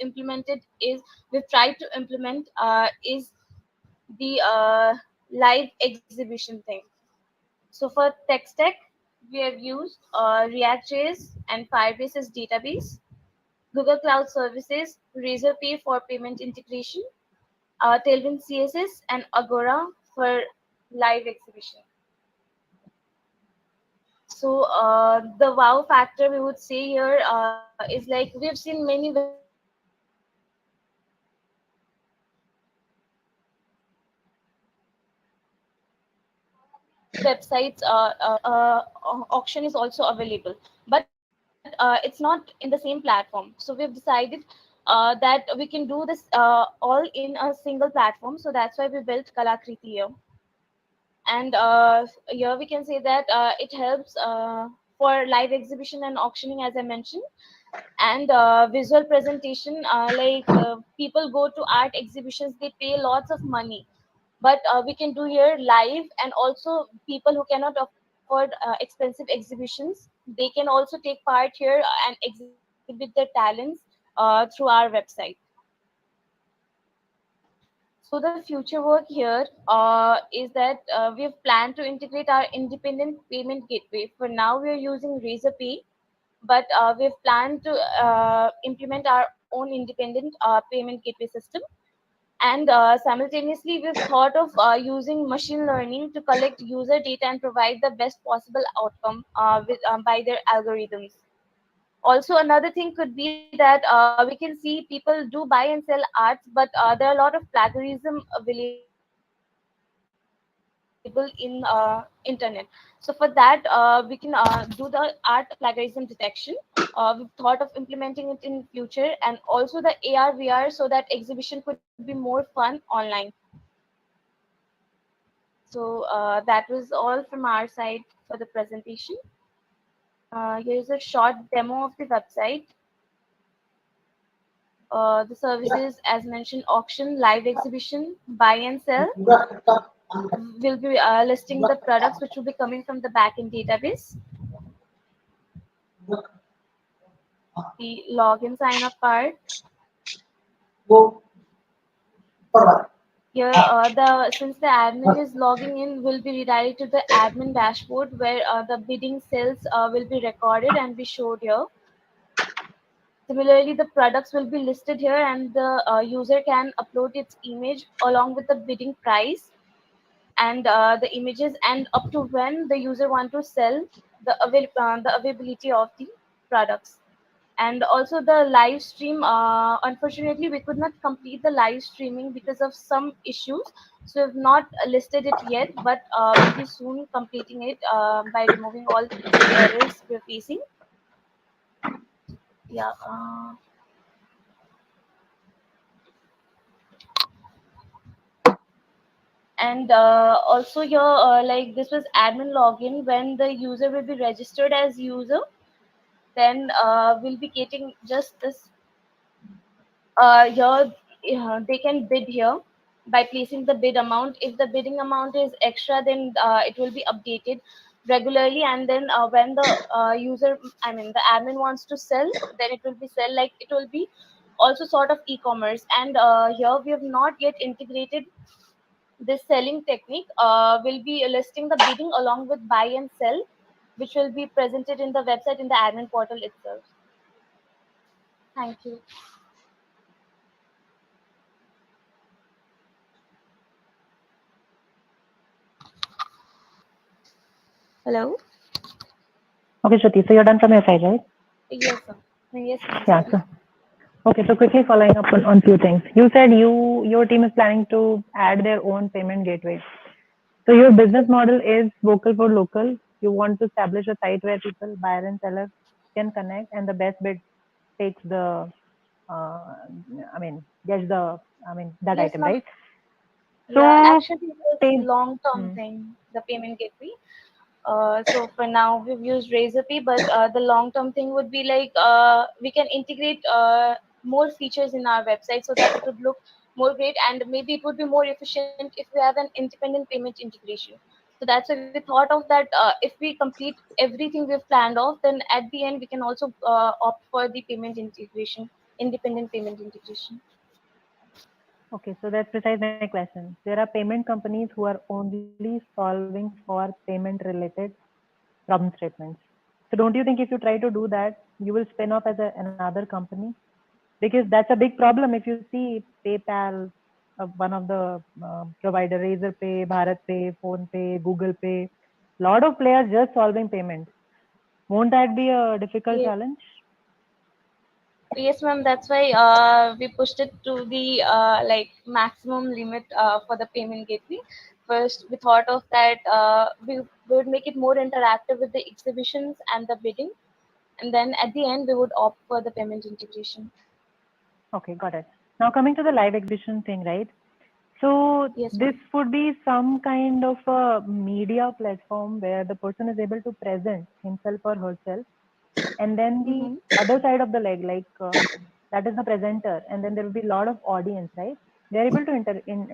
tried to implement is the live exhibition thing. So for tech stack, we have used React.js and Firebase as database, Google Cloud Services, Razorpay for payment integration, Tailwind CSS, and Agora for live exhibition. So the wow factor we would say here is like we've seen many websites. Auction is also available, but it's not in the same platform. So we've decided that we can do this all in a single platform. So that's why we built Kalakriti here. And here we can say that it helps for live exhibition and auctioning, as I mentioned, and visual presentation. People go to art exhibitions, they pay lots of money, but we can do here live. And also people who cannot afford expensive exhibitions, they can also take part here and exhibit their talents through our website. So the future work here is that we have planned to integrate our independent payment gateway. For now, we are using Razorpay, but we have planned to implement our own independent payment gateway system. And simultaneously, we've thought of using machine learning to collect user data and provide the best possible outcome by their algorithms. Also, another thing could be that we can see people do buy and sell arts, but there are a lot of plagiarism available in internet. So for that, we can do the art plagiarism detection. We've thought of implementing it in future, and also the AR VR, so that exhibition could be more fun online. So that was all from our side for the presentation. Here's a short demo of the website. The services, as mentioned, auction, live exhibition, buy and sell. We'll be listing the products which will be coming from the backend database. The login sign up part. Here, since the admin is logging in, will be redirected to the admin dashboard where the bidding sales will be recorded and be showed here. Similarly, the products will be listed here, and the user can upload its image along with the bidding price and the images, and up to when the user want to sell, the availability of the products. And also the live stream, unfortunately we could not complete the live streaming because of some issues, so we've not listed it yet, but we'll be soon completing it by removing all the errors we're facing. Yeah. And also here, like this was admin login. When the user will be registered as user, then we'll be getting just this. Here they can bid here by placing the bid amount. If the bidding amount is extra, then it will be updated regularly. And then when the the admin wants to sell, then it will be sell. Like it will be also sort of e-commerce. And here we have not yet integrated this selling technique. Will be listing the bidding along with buy and sell, which will be presented in the website in the admin portal itself. Thank you. Hello. Okay, Shruti. So you're done from your side, right? Yes, sir. Yes, sir. Yeah. Okay, so quickly following up on few things. You said your team is planning to add their own payment gateway. So your business model is vocal for local. You want to establish a site where people, buyer and seller, can connect, and the best bid takes the, gets the, that Yes, item, ma'am. right? Yeah, So, actually, it's a long-term thing, the payment gateway. So for now, we've used Razorpay, but the long-term thing would be like we can integrate more features in our website so that it would look more great, and maybe it would be more efficient if we have an independent payment integration. So that's why we thought of that. If we complete everything we've planned off, then at the end we can also opt for the payment integration, independent payment integration. okay, so that's precise my question. There are payment companies who are only solving for payment related problem statements. So don't you think if you try to do that, you will spin off as another company? Because that's a big problem. If you see PayPal, one of the provider, Razorpay, BharatPay, PhonePe, Google Pay, lot of players just solving payments. Won't that be a difficult Yes. challenge? Yes, ma'am. That's why we pushed it to the like maximum limit for the payment gateway. First, we thought of that we would make it more interactive with the exhibitions and the bidding, and then at the end we would opt for the payment integration. Okay, got it. Now coming to the live exhibition thing, right? So Yes, this ma'am. would be some kind of a media platform where the person is able to present himself or herself, and then the other side of the leg, like that is the presenter, and then there will be a lot of audience, right? They're able to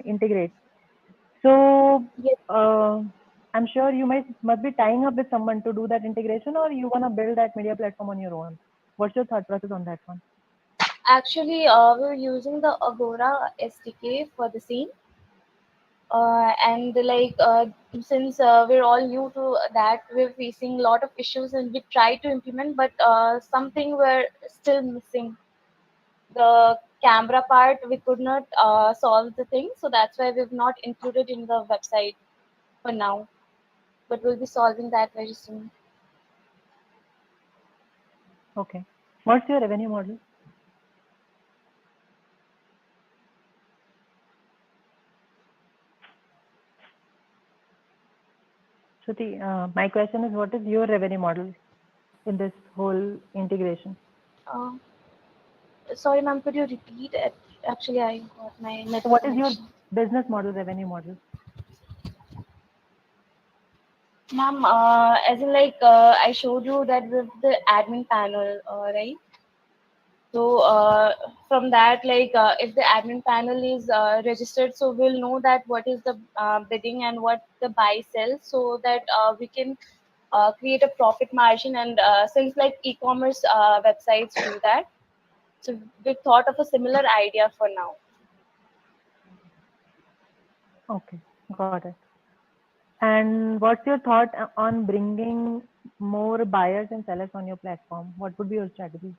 integrate. So I'm sure you must be tying up with someone to do that integration, or you wanna build that media platform on your own. What's your thought process on that one? Actually, we're using the Agora SDK for the same. And like since we're all new to that, we're facing a lot of issues, and we try to implement, but something we're still missing. The camera part, we could not solve the thing, so that's why we've not included in the website for now, but we'll be solving that very soon. Okay. What's your revenue model? Shruti, my question is, what is your revenue model in this whole integration? uh, Sorry, ma'am, could you repeat it? Actually, I got my So network what is your connection. business model, revenue model? Ma'am, as in like I showed you that with the admin panel, right? So from that, like if the admin panel is registered, so we'll know that what is the bidding and what the buy sells, so that we can create a profit margin. And since like e-commerce websites do that, so we thought of a similar idea for now. Okay, got it. And what's your thought on bringing more buyers and sellers on your platform? What would be your strategy?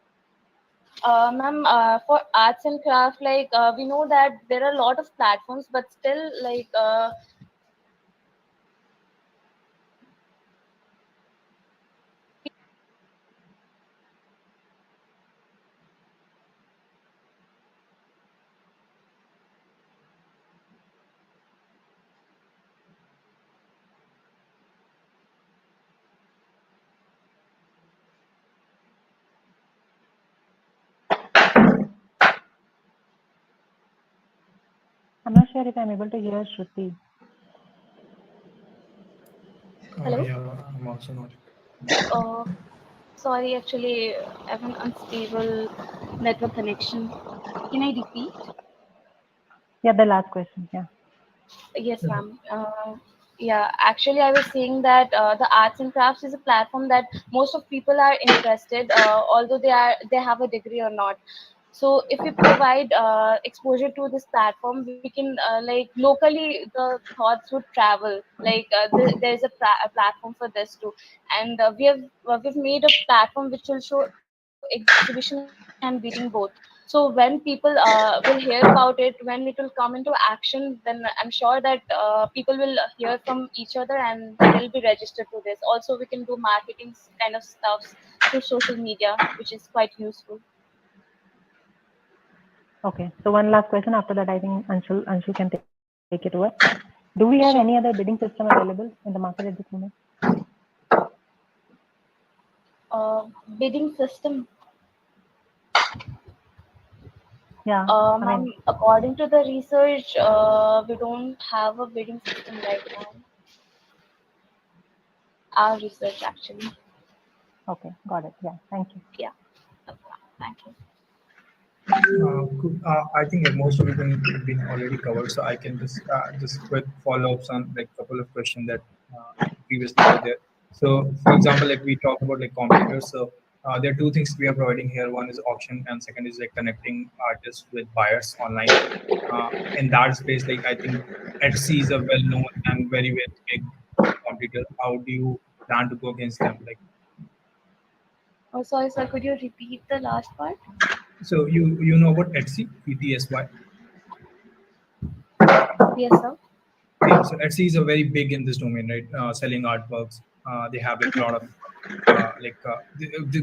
Ma'am, for arts and craft, like we know that there are a lot of platforms, but still like I'm not sure if I'm able to hear Shruti. Hello? Yeah, I'm also not. Sorry, actually, I have an unstable network connection. Can I repeat? Yeah, the last question. Yeah. Yes, ma'am. Yeah, actually, I was saying that the arts and crafts is a platform that most of people are interested, although they have a degree or not. So if we provide exposure to this platform, we can like locally the thoughts would travel. Like there's a platform for this too, and we've made a platform which will show exhibition and bidding both. So when people will hear about it, when it will come into action, then I'm sure that people will hear from each other and they'll be registered to this. Also, we can do marketing kind of stuffs through social media, which is quite useful. Okay. So one last question. After that, I think Anshul can take it over. Do we have any other bidding system available in the market at this moment? Bidding system. Yeah. Ma'am, according to the research, we don't have a bidding system right now. Our research, actually. Okay. Got it. Yeah. Thank you. Yeah. Thank you. Cool. I think most of it has been already covered, so I can just quick follow-ups on like couple of questions that previously were there. So, for example, like we talk about like competitors. So there are two things we are providing here. One is auction, and second is like connecting artists with buyers online. In that space, like I think Etsy is a well-known and very very big competitor. How do you plan to go against them? Like, Oh, sorry, sir. Could you repeat the last part? so you know about Etsy, ETSY? Yes, sir. Yeah, so Etsy is a very big in this domain, right? Selling artworks. They have like a lot of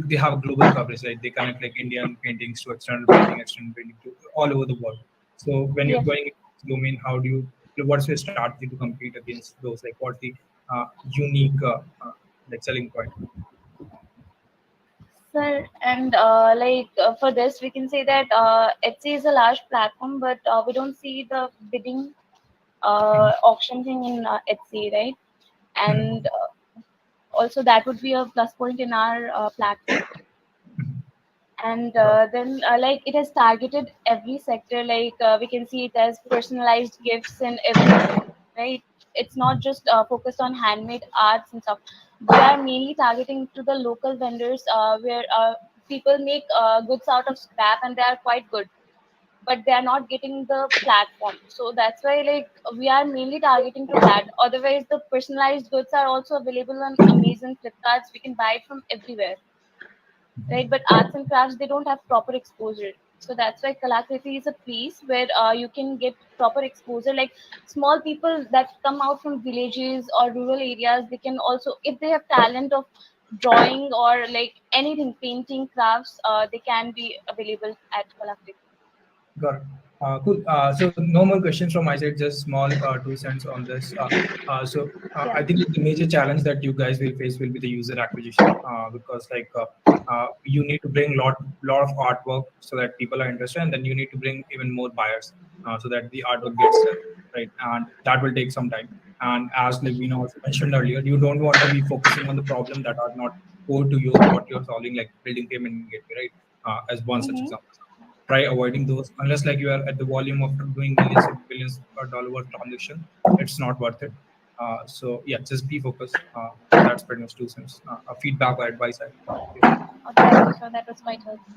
they have global coverage, right? They connect like Indian paintings to external painting to all over the world. So when you're Yes. going into this domain, how do you? What's your strategy to compete against those? Like, what's the unique like selling point? Sir, and for this, we can say that Etsy is a large platform, but we don't see the bidding auction thing in Etsy, right? And also that would be a plus point in our platform. And then like it has targeted every sector. Like we can see it as personalized gifts and everything, right? It's not just focused on handmade arts and stuff. We are mainly targeting to the local vendors where people make goods out of scrap and they are quite good, but they are not getting the platform. So that's why like we are mainly targeting to that. Otherwise, the personalized goods are also available on Amazon, Flipkarts. We can buy it from everywhere, right? But arts and crafts, they don't have proper exposure. So that's why Kalakriti is a place where you can get proper exposure. Like small people that come out from villages or rural areas, they can also, if they have talent of drawing or like anything, painting, crafts, they can be available at Kalakriti. Got it. Cool. So no more questions from my side. Just small 2 cents on this. I think the major challenge that you guys will face will be the user acquisition because you need to bring lot of artwork so that people are interested, and then you need to bring even more buyers so that the artwork gets sold, right? And that will take some time. And as Levina also mentioned earlier, you don't want to be focusing on the problem that are not core to you, what you're solving, like building payment gateway, right? As one such example. Try avoiding those unless like you are at the volume of doing millions and billions of dollar worth transaction. It's not worth it. So yeah, just be focused. That's pretty much 2 cents. A feedback or advice. Thank you, sir. That was quite helpful.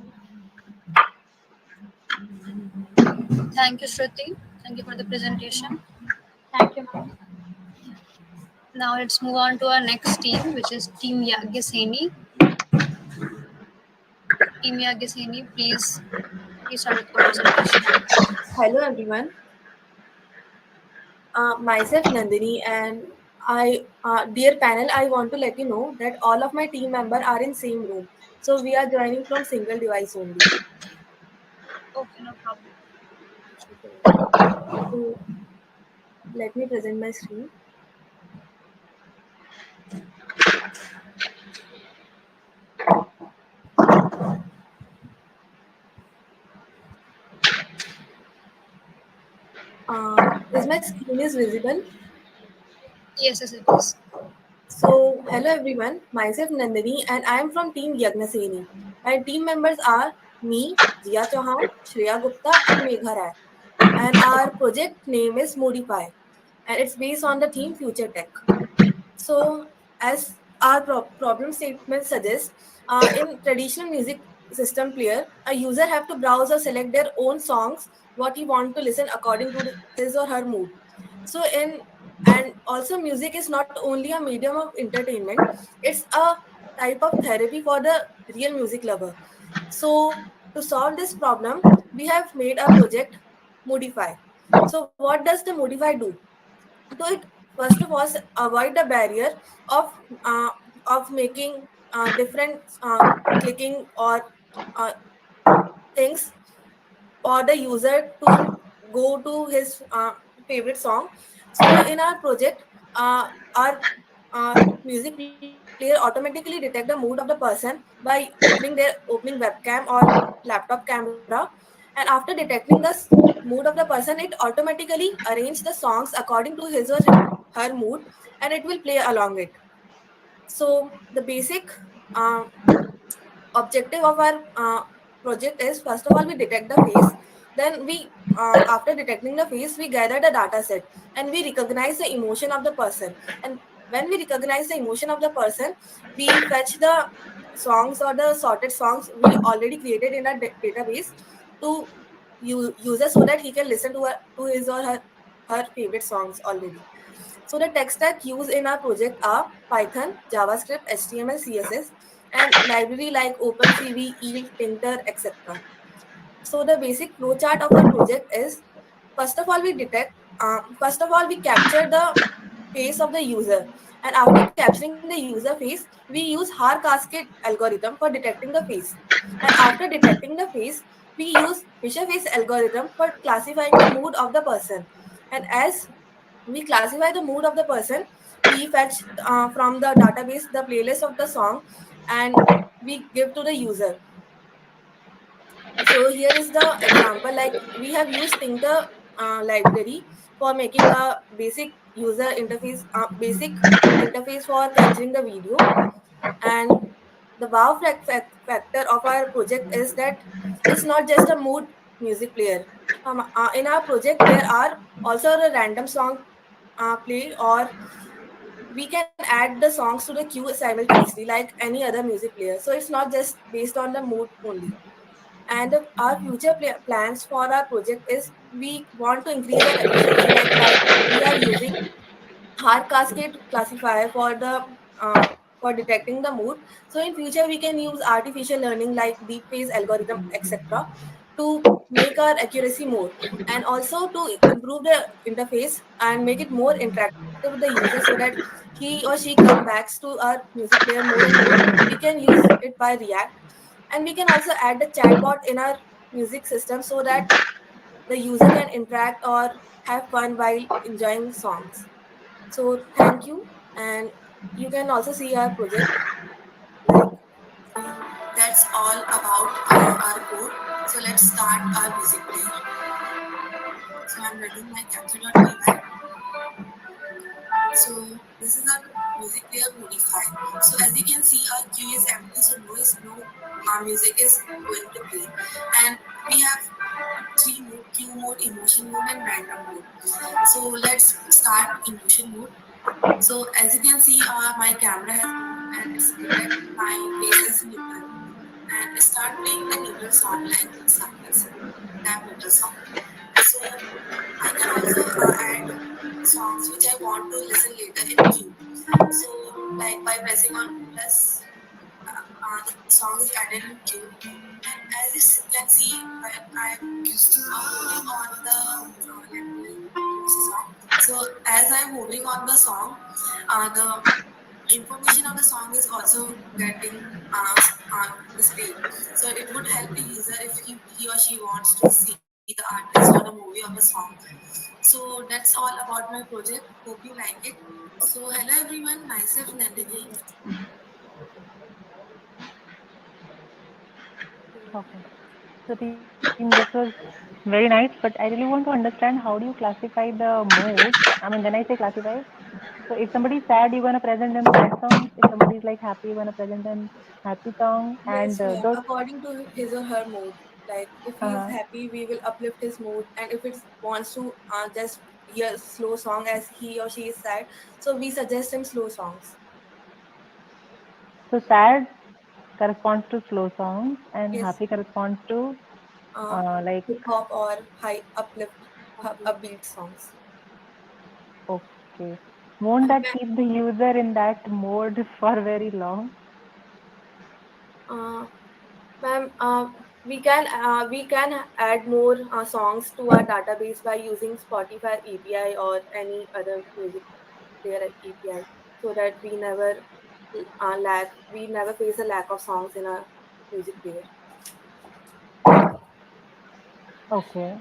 Thank you, Shruti. Thank you for the presentation. Thank you. Now let's move on to our next team, which is Team Yaggiseni. Team Yaggiseni, please start with the presentation. Hello everyone. Myself Nandini, and dear panel, I want to let you know that all of my team members are in same room. So we are joining from single device only. Okay, no problem. So, let me present my screen. Is my screen is visible? Yes, it is. So, hello everyone. Myself Nandini, and I am from Team Yagnaseni. My team members are me, Jia Chauhan, Shreya Gupta, and Megha Rai. And our project name is Modify, and it's based on the theme Future Tech. So, as our problem statement suggests, in traditional music system player, a user have to browse or select their own songs, what he want to listen according to his or her mood. So, and also music is not only a medium of entertainment; it's a type of therapy for the real music lover. So, to solve this problem, we have made a project Modify. So, what does the Modify do? So it first of all avoid the barrier of making different clicking or things for the user to go to his favorite song. So in our project, our music player automatically detect the mood of the person by opening their opening webcam or laptop camera, and after detecting the mood of the person, it automatically arrange the songs according to his or her mood, and it will play along it. So the basic objective of our project is, first of all, we detect the face, then we after detecting the face, we gather the data set and we recognize the emotion of the person. And when we recognize the emotion of the person, we fetch the songs or the sorted songs we already created in our database to user, so that he can listen to his or her favorite songs already. So the tech stack used in our project are Python, JavaScript, HTML, CSS, and library like OpenCV, Eel, Tinter, etc. So the basic flowchart of our project is, first of all, we capture the face of the user. And after capturing the user face, we use Har Cascade algorithm for detecting the face. And after detecting the face, we use Fisher face algorithm for classifying the mood of the person. And as we classify the mood of the person, we fetch from the database the playlist of the song, and we give to the user. So here is the example, like we have used Tinker library for making a basic interface for capturing the video. And the wow factor of our project is that it's not just a mood music player. In our project, there are also a random song play, or we can add the songs to the queue simultaneously like any other music player. So it's not just based on the mood only. And our future plans for our project is, we want to increase our efficiency, like we are using hard cascade classifier for detecting the mood. So in future we can use artificial learning like deep phase algorithm, etc., to make our accuracy more, and also to improve the interface and make it more interactive with the user, so that he or she come back to our music player more and more. We can use it by React, and we can also add the chatbot in our music system, so that the user can interact or have fun while enjoying songs. So thank you, and you can also see our project. Like that's all about our code. So let's start our music player. So I'm running my capture.py. So this is our music player modified. So as you can see, our queue is empty, so our music is going to play. And we have three mode: queue mode, emotion mode, and random mode. So let's start emotion mode. So as you can see, my camera has, and it's detect my face is neutral, and start playing the neutral song like this neutral song. So I can also add songs which I want to listen later in queue. So like by pressing on plus, the song is added in queue. And as you can see, I'm moving on the song. So as I'm moving on the song, the information of the song is also getting displayed. So it would help the user if he or she wants to see the artist or the movie of the song. So that's all about my project. Hope you like it. So hello everyone, myself Nandini. Okay. So team, this was very nice, but I really want to understand, how do you classify the mood? I mean, when I say classify, so if somebody's sad, you're gonna present them sad songs. If somebody's like happy, you're gonna present them happy song. And Yes, ma'am. those. According to his or her mood. Like if he is Uh, happy, we will uplift his mood, and if it wants to just hear slow song as he or she is sad, so we suggest him slow songs. so sad corresponds to slow songs, and Yes. happy corresponds to like. Hip hop or high upbeat songs. Okay. Won't that keep the user in that mode for very long? Uh, Ma'am, we can add more songs to our database by using Spotify API or any other music player API, so that we never face a lack of songs in our music player. Okay.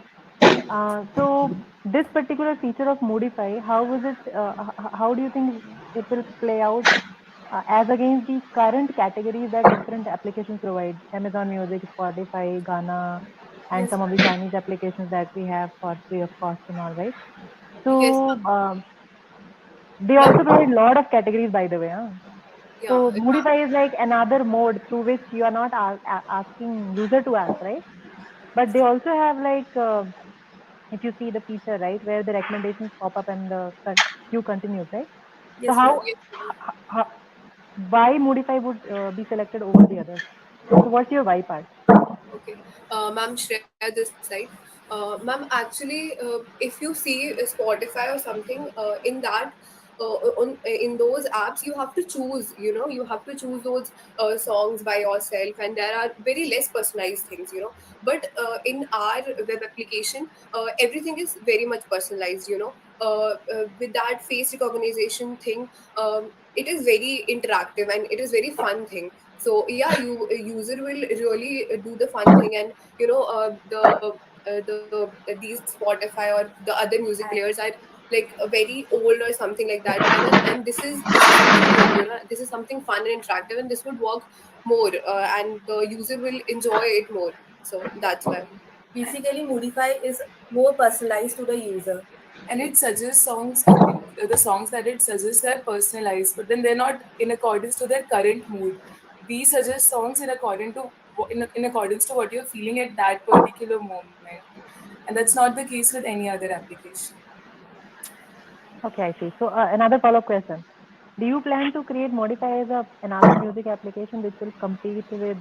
So this particular feature of Modify, how was it? How do you think it will play out as against the current categories that different applications provide? Amazon Music, Spotify, Ghana, and Yes, some of the ma'am. Chinese applications that we have for free of cost and all, right? Yes, So ma'am. they Ma'am, also provide a lot of categories, by the way. Huh? yeah, So Modify is like another mode through which you are not asking user to ask, right? But they also have like if you see the feature, right, where the recommendations pop up and the queue continues, right? So yes, ma'am. how, how why Modify would be selected over the others? So what's your why part? Okay, ma'am, Shreya this side. Ma'am, actually, if you see Spotify or something, in that, in those apps, you have to choose. You have to choose those songs by yourself, and there are very less personalized things. But in our web application, everything is very much personalized. With that face recognition thing, it is very interactive and it is very fun thing. So yeah, you a user will really do the fun thing, and these Spotify or the other music players are like very old or something like that, and this is something new. This is something fun and interactive, and this would work more, and the user will enjoy it more. So that's why. Basically, Modify is more personalized to the user. And it suggests songs, the songs that it suggests are personalized, but then they're not in accordance to their current mood. We suggest songs in accordance to what you're feeling at that particular moment, and that's not the case with any other application. Okay, I see. So another follow-up question: do you plan to create Modify as another music application which will compete with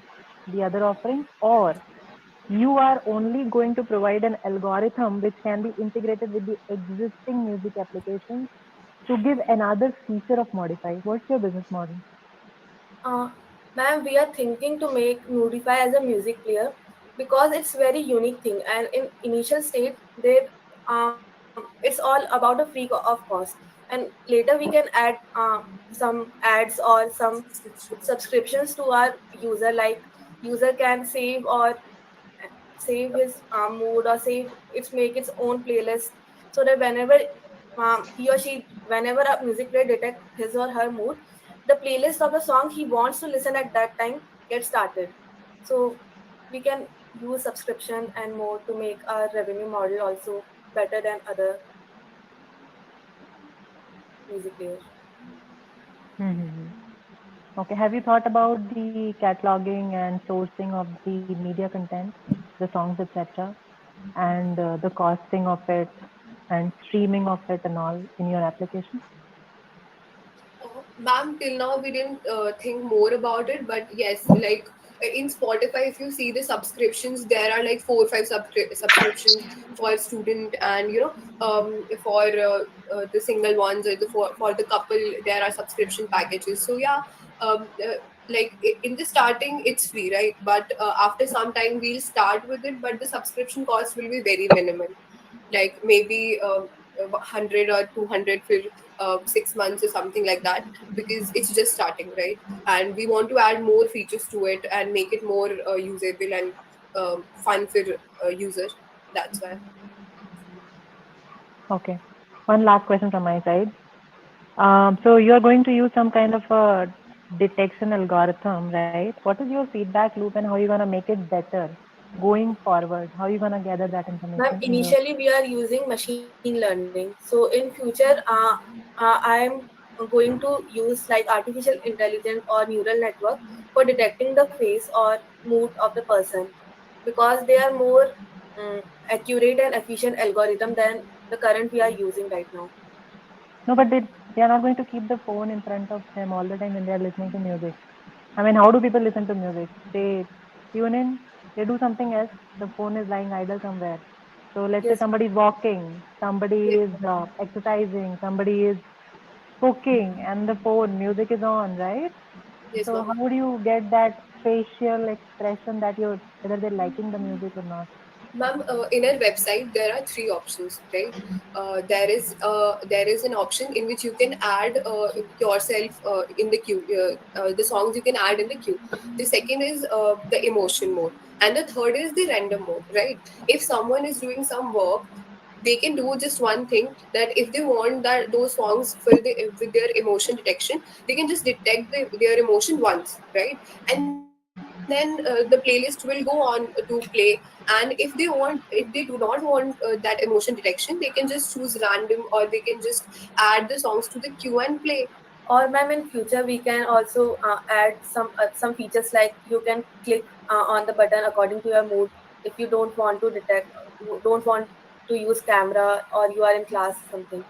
the other offerings, or you are only going to provide an algorithm which can be integrated with the existing music applications to give another feature of Modify? What's your business model? Uh, Ma'am, we are thinking to make Modify as a music player because it's very unique thing. And in initial state, it's all about a free of cost. And later we can add some ads or some subscriptions to our user. Like user can save his mood or save its make its own playlist, so that whenever he or she whenever a music player detect his or her mood, the playlist of the song he wants to listen at that time gets started. So we can use subscription and more to make our revenue model also better than other music players. Mm-hmm. Okay. Have you thought about the cataloging and sourcing of the media content, the songs, etc., and the costing of it and streaming of it and all in your application? Ma'am, till now we didn't think more about it, but yes, like in Spotify, if you see the subscriptions, there are like 4 or 5 subscriptions for student, and for the single ones, or for the couple, there are subscription packages. So yeah, like in the starting, it's free, right? But after some time, we'll start with it, but the subscription cost will be very minimal, like maybe 100 or 200 for 6 months or something like that, because it's just starting, right? And we want to add more features to it and make it more usable and fun for user. That's why. Okay. One last question from my side. So you're going to use some kind of a detection algorithm, right? What is your feedback loop and how are you going to make it better going forward? How are you going to gather that Ma'am, information in your... initially we are using machine learning. So in future, I'm going to use like artificial intelligence or neural network for detecting the face or mood of the person, because they are more accurate and efficient algorithm than the current we are using right now. No, but they are not going to keep the phone in front of them all the time when they are listening to music. I mean, how do people listen to music? They tune in, they do something else, the phone is lying idle somewhere. So let's say Yes. somebody is walking, somebody Yes. is exercising, somebody is cooking, and the phone music is on, right? Yes, So ma'am. how do you get that facial expression that you're whether they're liking the music or not? Ma'am, in our website there are three options, right? There is an option in which you can add yourself in the queue, the songs you can add in the queue. The second is the emotion mode, and the third is the random mode, right? If someone is doing some work, they can do just one thing, that if they want that those songs with their emotion detection, they can just detect their emotion once, right? And then the playlist will go on to play. And if they do not want that emotion detection, they can just choose random, or they can just add the songs to the queue and play. Or ma'am, in future we can also add some features like you can click on the button according to your mood. If you don't want to detect, you don't want to use camera, or you are in class something,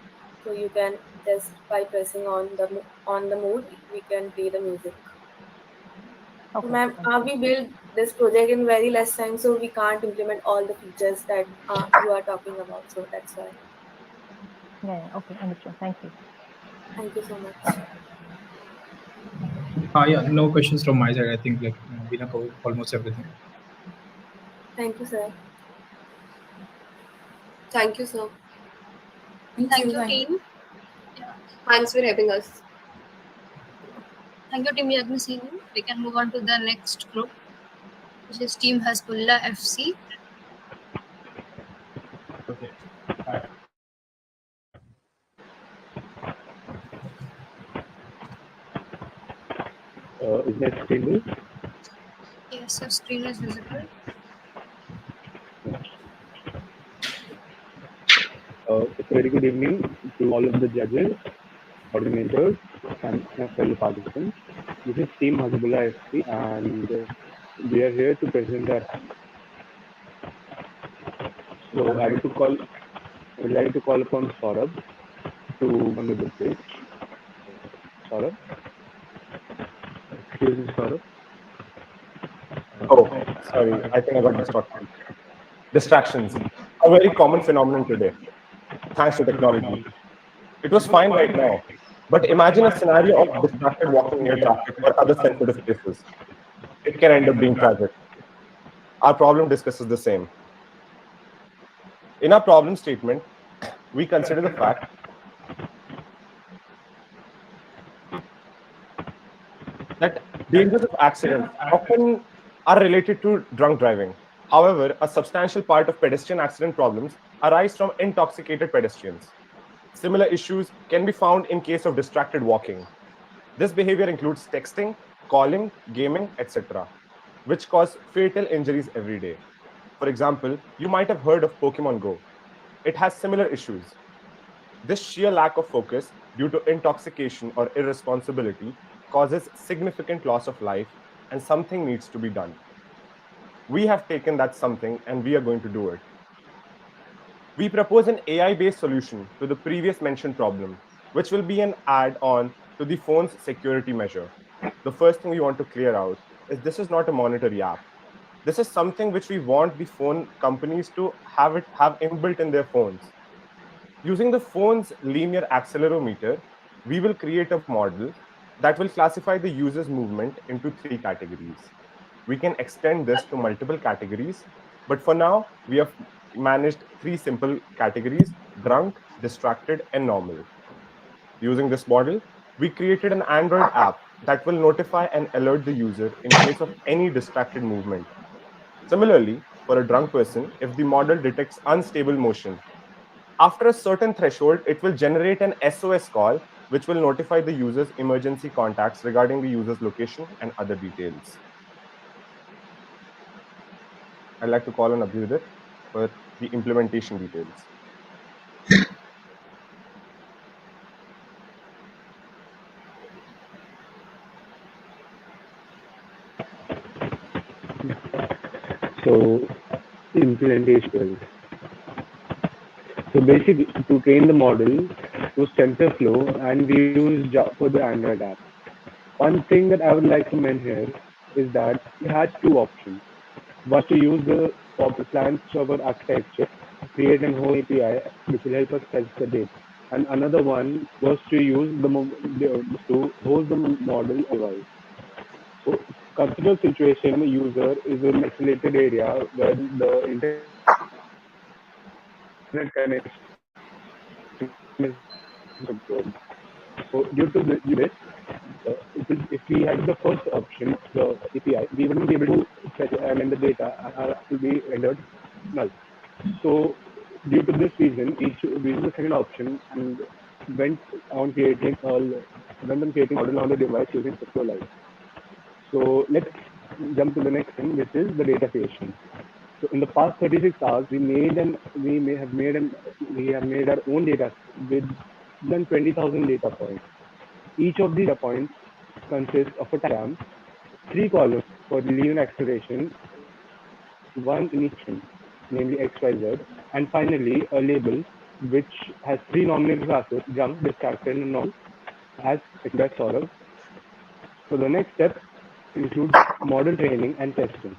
so you can just by pressing on the mood, we can play the music. So, ma'am, we built this project in very less time, so we can't implement all the features that you are talking about. So that's why. Yeah, okay, understood. Thank you. Thank you so much. Yeah, no questions from my side. I think like we have covered almost everything. Thank you, sir. Thank you, sir. Thank you, team. Thanks for having us. Thank you, Team Yagnisini. We can move on to the next group, which is Team Hasbullah FC. Okay. Is that stable? Yes, your screen is visible. Very good evening to all of the judges, coordinators, and my fellow participants. This is Team Hasbullah FC, and we are here to present our. So I would like to call upon Saurabh to come to the stage. Saurabh. Excuse me, Saurabh. Oh, sorry. I think I got distracted. Distractions, a very common phenomenon today, thanks to technology. It was fine right now, but imagine a scenario of distracted walking near traffic or other sensitive places. It can end up being tragic. Our problem discusses the same. In our problem statement, we consider the fact that dangers of accidents often are related to drunk driving. However, a substantial part of pedestrian accident problems arise from intoxicated pedestrians. Similar issues can be found in case of distracted walking. This behavior includes texting, calling, gaming, etc., which cause fatal injuries every day. For example, you might have heard of Pokemon Go. It has similar issues. This sheer lack of focus due to intoxication or irresponsibility causes significant loss of life, and something needs to be done. We have taken that something and we are going to do it. We propose an AI-based solution to the previous mentioned problem, which will be an add-on to the phone's security measure. The first thing we want to clear out is this is not a monetary app. This is something which we want the phone companies to have inbuilt in their phones. Using the phone's linear accelerometer, we will create a model that will classify the user's movement into 3 categories. We can extend this to multiple categories, but for now, we have managed 3 simple categories: drunk, distracted, and normal. Using this model, we created an Android app that will notify and alert the user in case of any distracted movement. Similarly, for a drunk person, if the model detects unstable motion, after a certain threshold, it will generate an SOS call, which will notify the user's emergency contacts regarding the user's location and other details. I'd like to call on Abhyuday for the implementation details. So, implementation. So basically, to train the model to TensorFlow, and we use Java for the Android app. One thing that I would like to mention here is that we had 2 options. One to use the client server architecture, create an whole API which will help us fetch the data. And another one was to use to host the model device. So consider situation the user is in an isolated area where the internet internet connection is good. So due to this, if we had the first option, the API, we wouldn't be able to fetch and the data will be rendered null. So due to this reason, we chose the second option and went on creating model on the device using SQLite. So let's jump to the next thing, which is the data creation. So in the past 36 hours, we have made our own data with than 20,000 data points. Each of these data points consists of a diagram, 3 columns for linear acceleration, 1 in each string, namely x, y, z, and finally a label which has 3 nominated classes, jump, distracted, and null, as expressed Saurav. So the next step includes model training and testing.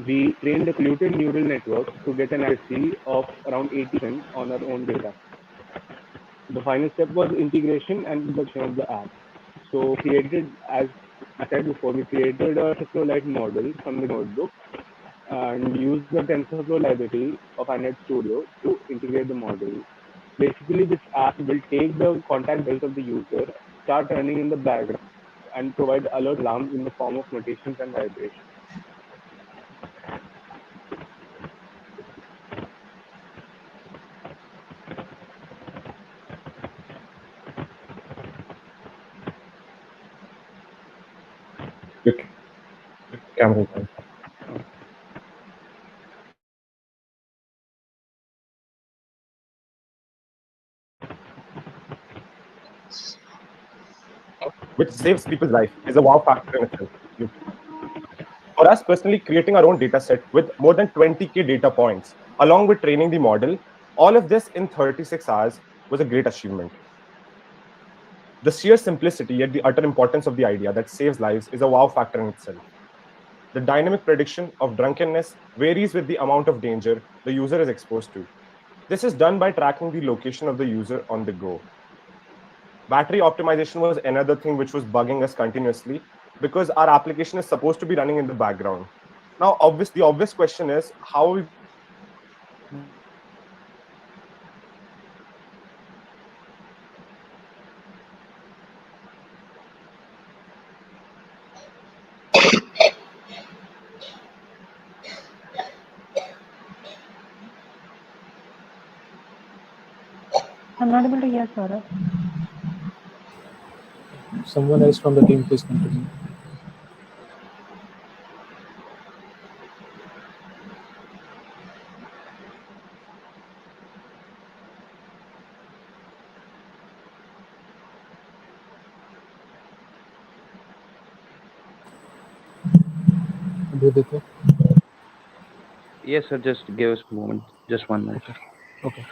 We trained a polluted neural network to get an accuracy of around 80% on our own data. The final step was integration and production of the app. So as I said before, we created a SQLite model from the notebook and used the TensorFlow library of Android Studio to integrate the model. Basically, this app will take the contact details of the user, start running in the background, and provide alert alarms in the form of notations and vibrations. Camera. Which saves people's life is a wow factor in itself. For us personally, creating our own data set with more than 20K data points, along with training the model, all of this in 36 hours was a great achievement. The sheer simplicity yet the utter importance of the idea that saves lives is a wow factor in itself. The dynamic prediction of drunkenness varies with the amount of danger the user is exposed to. This is done by tracking the location of the user on the go. Battery optimization was another thing which was bugging us continuously because our application is supposed to be running in the background. Now, the obvious question is how we I'm not able to hear Saurav. Someone else from the team, please continue. Aditya? Yes, sir. Just give us a moment. Just 1 minute. Okay.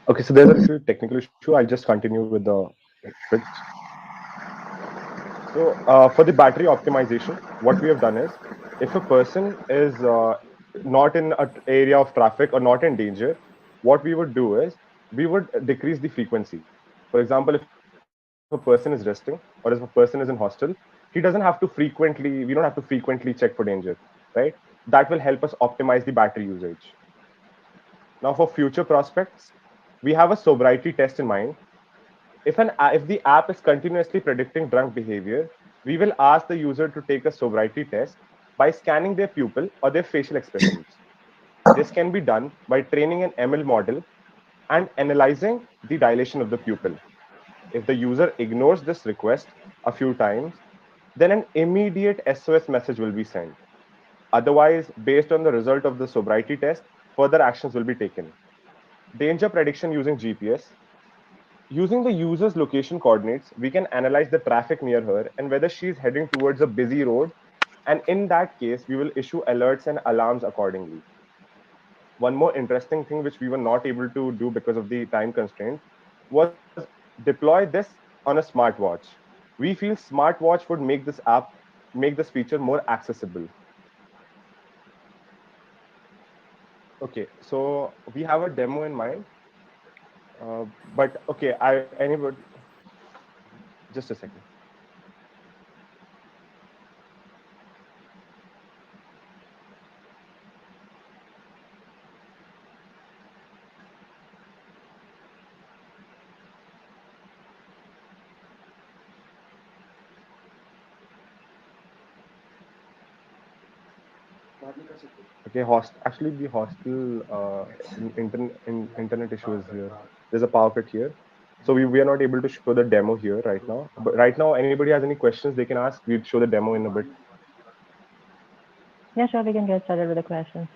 Okay, so there's a little technical issue. I'll just continue with the script. So for the battery optimization, what we have done is, if a person is not in an area of traffic or not in danger, what we would do is, we would decrease the frequency. For example, if a person is resting or if a person is in hostel, we don't have to frequently check for danger, right? That will help us optimize the battery usage. Now for future prospects, we have a sobriety test in mind. If the app is continuously predicting drunk behavior, we will ask the user to take a sobriety test by scanning their pupil or their facial expressions. This can be done by training an ML model and analyzing the dilation of the pupil. If the user ignores this request a few times, then an immediate SOS message will be sent. Otherwise, based on the result of the sobriety test, further actions will be taken. Danger prediction using GPS. Using the user's location coordinates, we can analyze the traffic near her and whether she is heading towards a busy road. And in that case, we will issue alerts and alarms accordingly. One more interesting thing which we were not able to do because of the time constraint was deploy this on a smartwatch. We feel smartwatch would make this feature more accessible. Okay, so we have a demo in mind, but okay, anybody, just a second. Okay, actually the hostel internet issue is here. There's a power cut here. So we are not able to show the demo here right now. But right now, anybody has any questions they can ask. We'll show the demo in a bit. Yeah, sure, we can get started with the questions.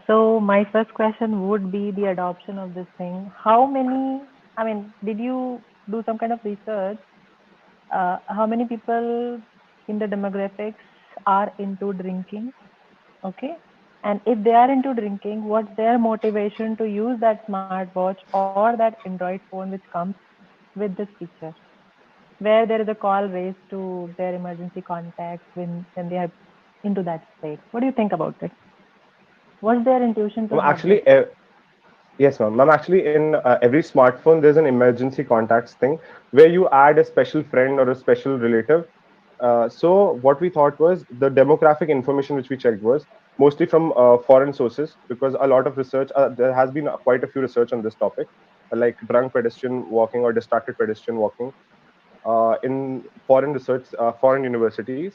So my first question would be the adoption of this thing. How many, I mean, did you do some kind of research? How many people in the demographics are into drinking? Okay. And if they are into drinking, what's their motivation to use that smartwatch or that Android phone which comes with this feature, where there is a call raised to their emergency contacts when they are into that state? What do you think about it? What's their intuition to have Actually, this? yes, ma'am. Ma'am, actually, in every smartphone, there's an emergency contacts thing where you add a special friend or a special relative. So what we thought was the demographic information which we checked was mostly from foreign sources, because a lot of research, there has been quite a few research on this topic, like drunk pedestrian walking or distracted pedestrian walking in foreign research, foreign universities.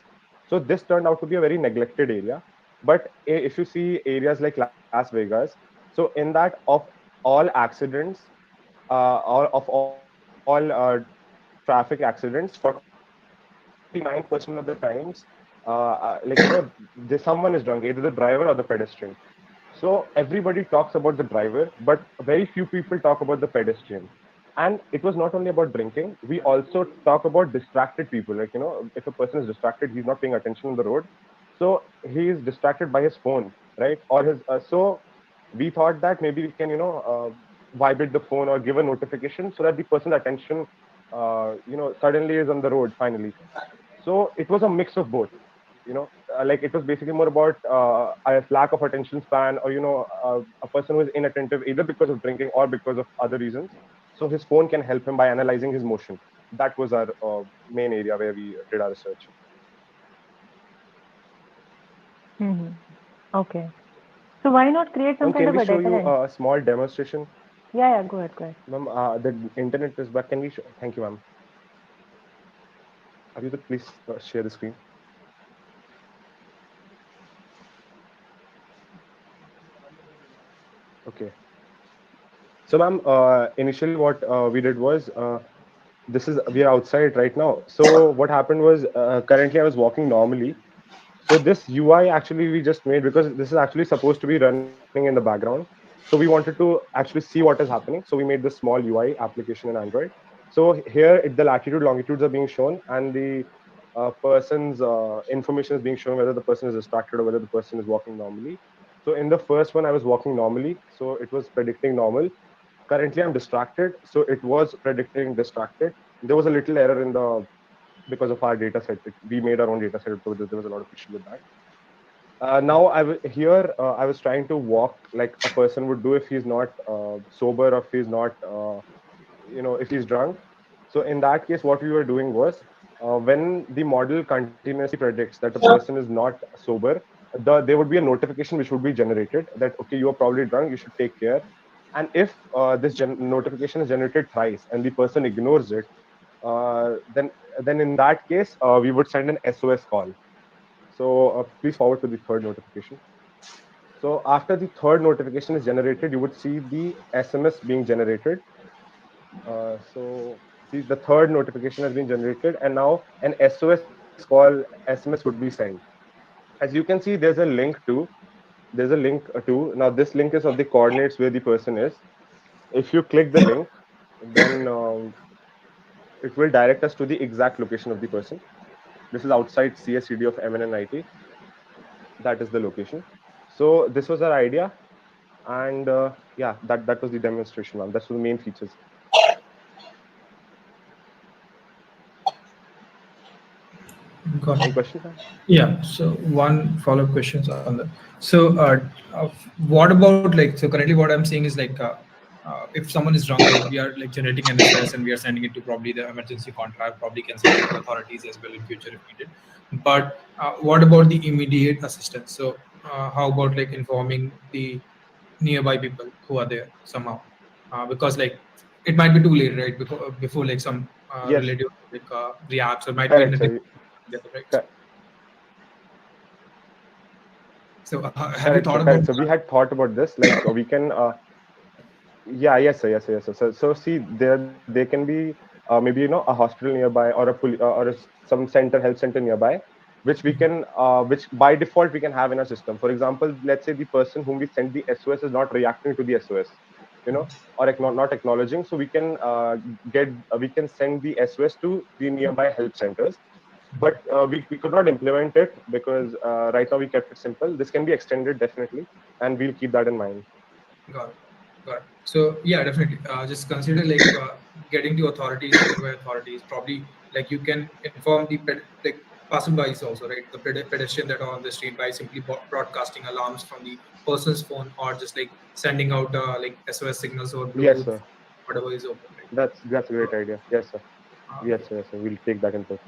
So this turned out to be a very neglected area. But if you see areas like Las Vegas, so in that of all accidents, or of all traffic accidents, 49% of the times, someone is drunk, either the driver or the pedestrian. So everybody talks about the driver, but very few people talk about the pedestrian. And it was not only about drinking. We also talk about distracted people. Like, if a person is distracted, he's not paying attention on the road. So he is distracted by his phone, right? Or his, so we thought that maybe we can, vibrate the phone or give a notification so that the person's attention, suddenly is on the road finally. So it was a mix of both. Like it was basically more about a lack of attention span, or a person who is inattentive either because of drinking or because of other reasons. So his phone can help him by analyzing his motion. That was our main area where we did our research. Mm-hmm. Okay. So why not create some kind of a Can we show you data? a small demonstration? Yeah, go ahead. Ma'am, the internet is back. Can we show? Thank you, ma'am. Abhijit, please share the screen. Okay. So, ma'am, initially what we did was, we are outside right now. So what happened was, currently I was walking normally. So this UI actually we just made because this is actually supposed to be running in the background. So we wanted to actually see what is happening. So we made this small UI application in Android. So here the latitude, longitudes are being shown, and the person's information is being shown, whether the person is distracted or whether the person is walking normally. So in the first one, I was walking normally. So it was predicting normal. Currently, I'm distracted. So it was predicting distracted. There was a little error in because of our data set. We made our own data set, so there was a lot of issue with that. Now I was trying to walk like a person would do if he's not sober, or if he's not, if he's drunk. So in that case, what we were doing was, when the model continuously predicts that a person is not sober, there would be a notification which would be generated that, okay, you are probably drunk, you should take care. And if this notification is generated thrice and the person ignores it, then in that case, we would send an SOS call. So please forward to the third notification. So after the third notification is generated, you would see the SMS being generated. So see, the third notification has been generated, and now an SOS call SMS would be sent. As you can see, there's a link to. Now this link is of the coordinates where the person is. If you click the link, then it will direct us to the exact location of the person. This is outside CSCD of MNNIT. That is the location. So this was our idea, and yeah, that was the demonstration one. That's the main features. Got Any it. questions? Yeah. So one follow-up questions on that. So what about like, so currently what I'm saying is like, if someone is drunk, right, we are like generating an SOS and we are sending it to probably the emergency contact, probably can send it to authorities as well in future if needed. But what about the immediate assistance? So how about like informing the nearby people who are there somehow? Because like it might be too late, right? Because before like some Yes. relative like reacts or might Correct, be in sir. a right? So have you Correct, thought sir. about Correct. So we had thought about this. Like we can. Yeah. Yes, sir. Yes, sir. Yes, sir. So see, there can be maybe a hospital nearby or some health center nearby, which we can which by default we can have in our system. For example, let's say the person whom we send the SOS is not reacting to the SOS, or not acknowledging. So we can we can send the SOS to the nearby help centers. But we could not implement it because right now we kept it simple. This can be extended definitely, and we'll keep that in mind. Got it. Got it. So yeah, definitely. Just consider like getting to authorities, nearby authorities. Probably like you can inform the like passerbys also, right? The pedestrian that are on the street by simply broadcasting alarms from the person's phone or just like sending out like SOS signals or Yes, Bluetooth, sir. whatever is open. Right? That's a great idea. Yes, sir. Yes, sir. Yes, sir. We'll take that into.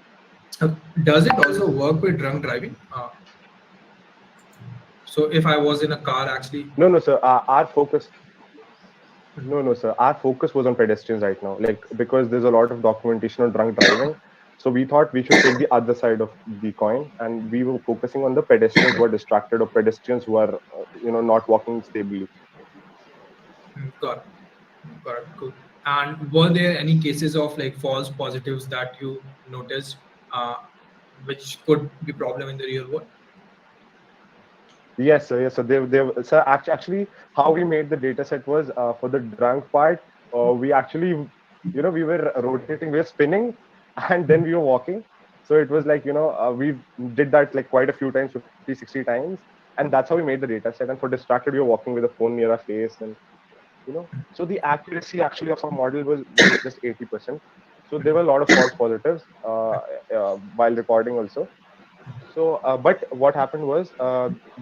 Does it also work with drunk driving? So if I was in a car, actually. No, sir. Our focus. No, sir. Our focus was on pedestrians right now, like because there's a lot of documentation on drunk driving. So we thought we should take the other side of the coin, and we were focusing on the pedestrians who are distracted or pedestrians who are, not walking stably. Got it. Got it. Cool. And were there any cases of like false positives that you noticed, which could be problem in the real world? Yes, sir. Yes, sir. Sir, actually, how we made the data set was for the drunk part. We actually, we were rotating, we were spinning, and then we were walking. So it was like, we did that like quite a few times, 50, 60 times. And that's how we made the data set. And for distracted, we were walking with a phone near our face. And, so the accuracy actually of our model was just 80%. So there were a lot of false positives while recording also. So, but what happened was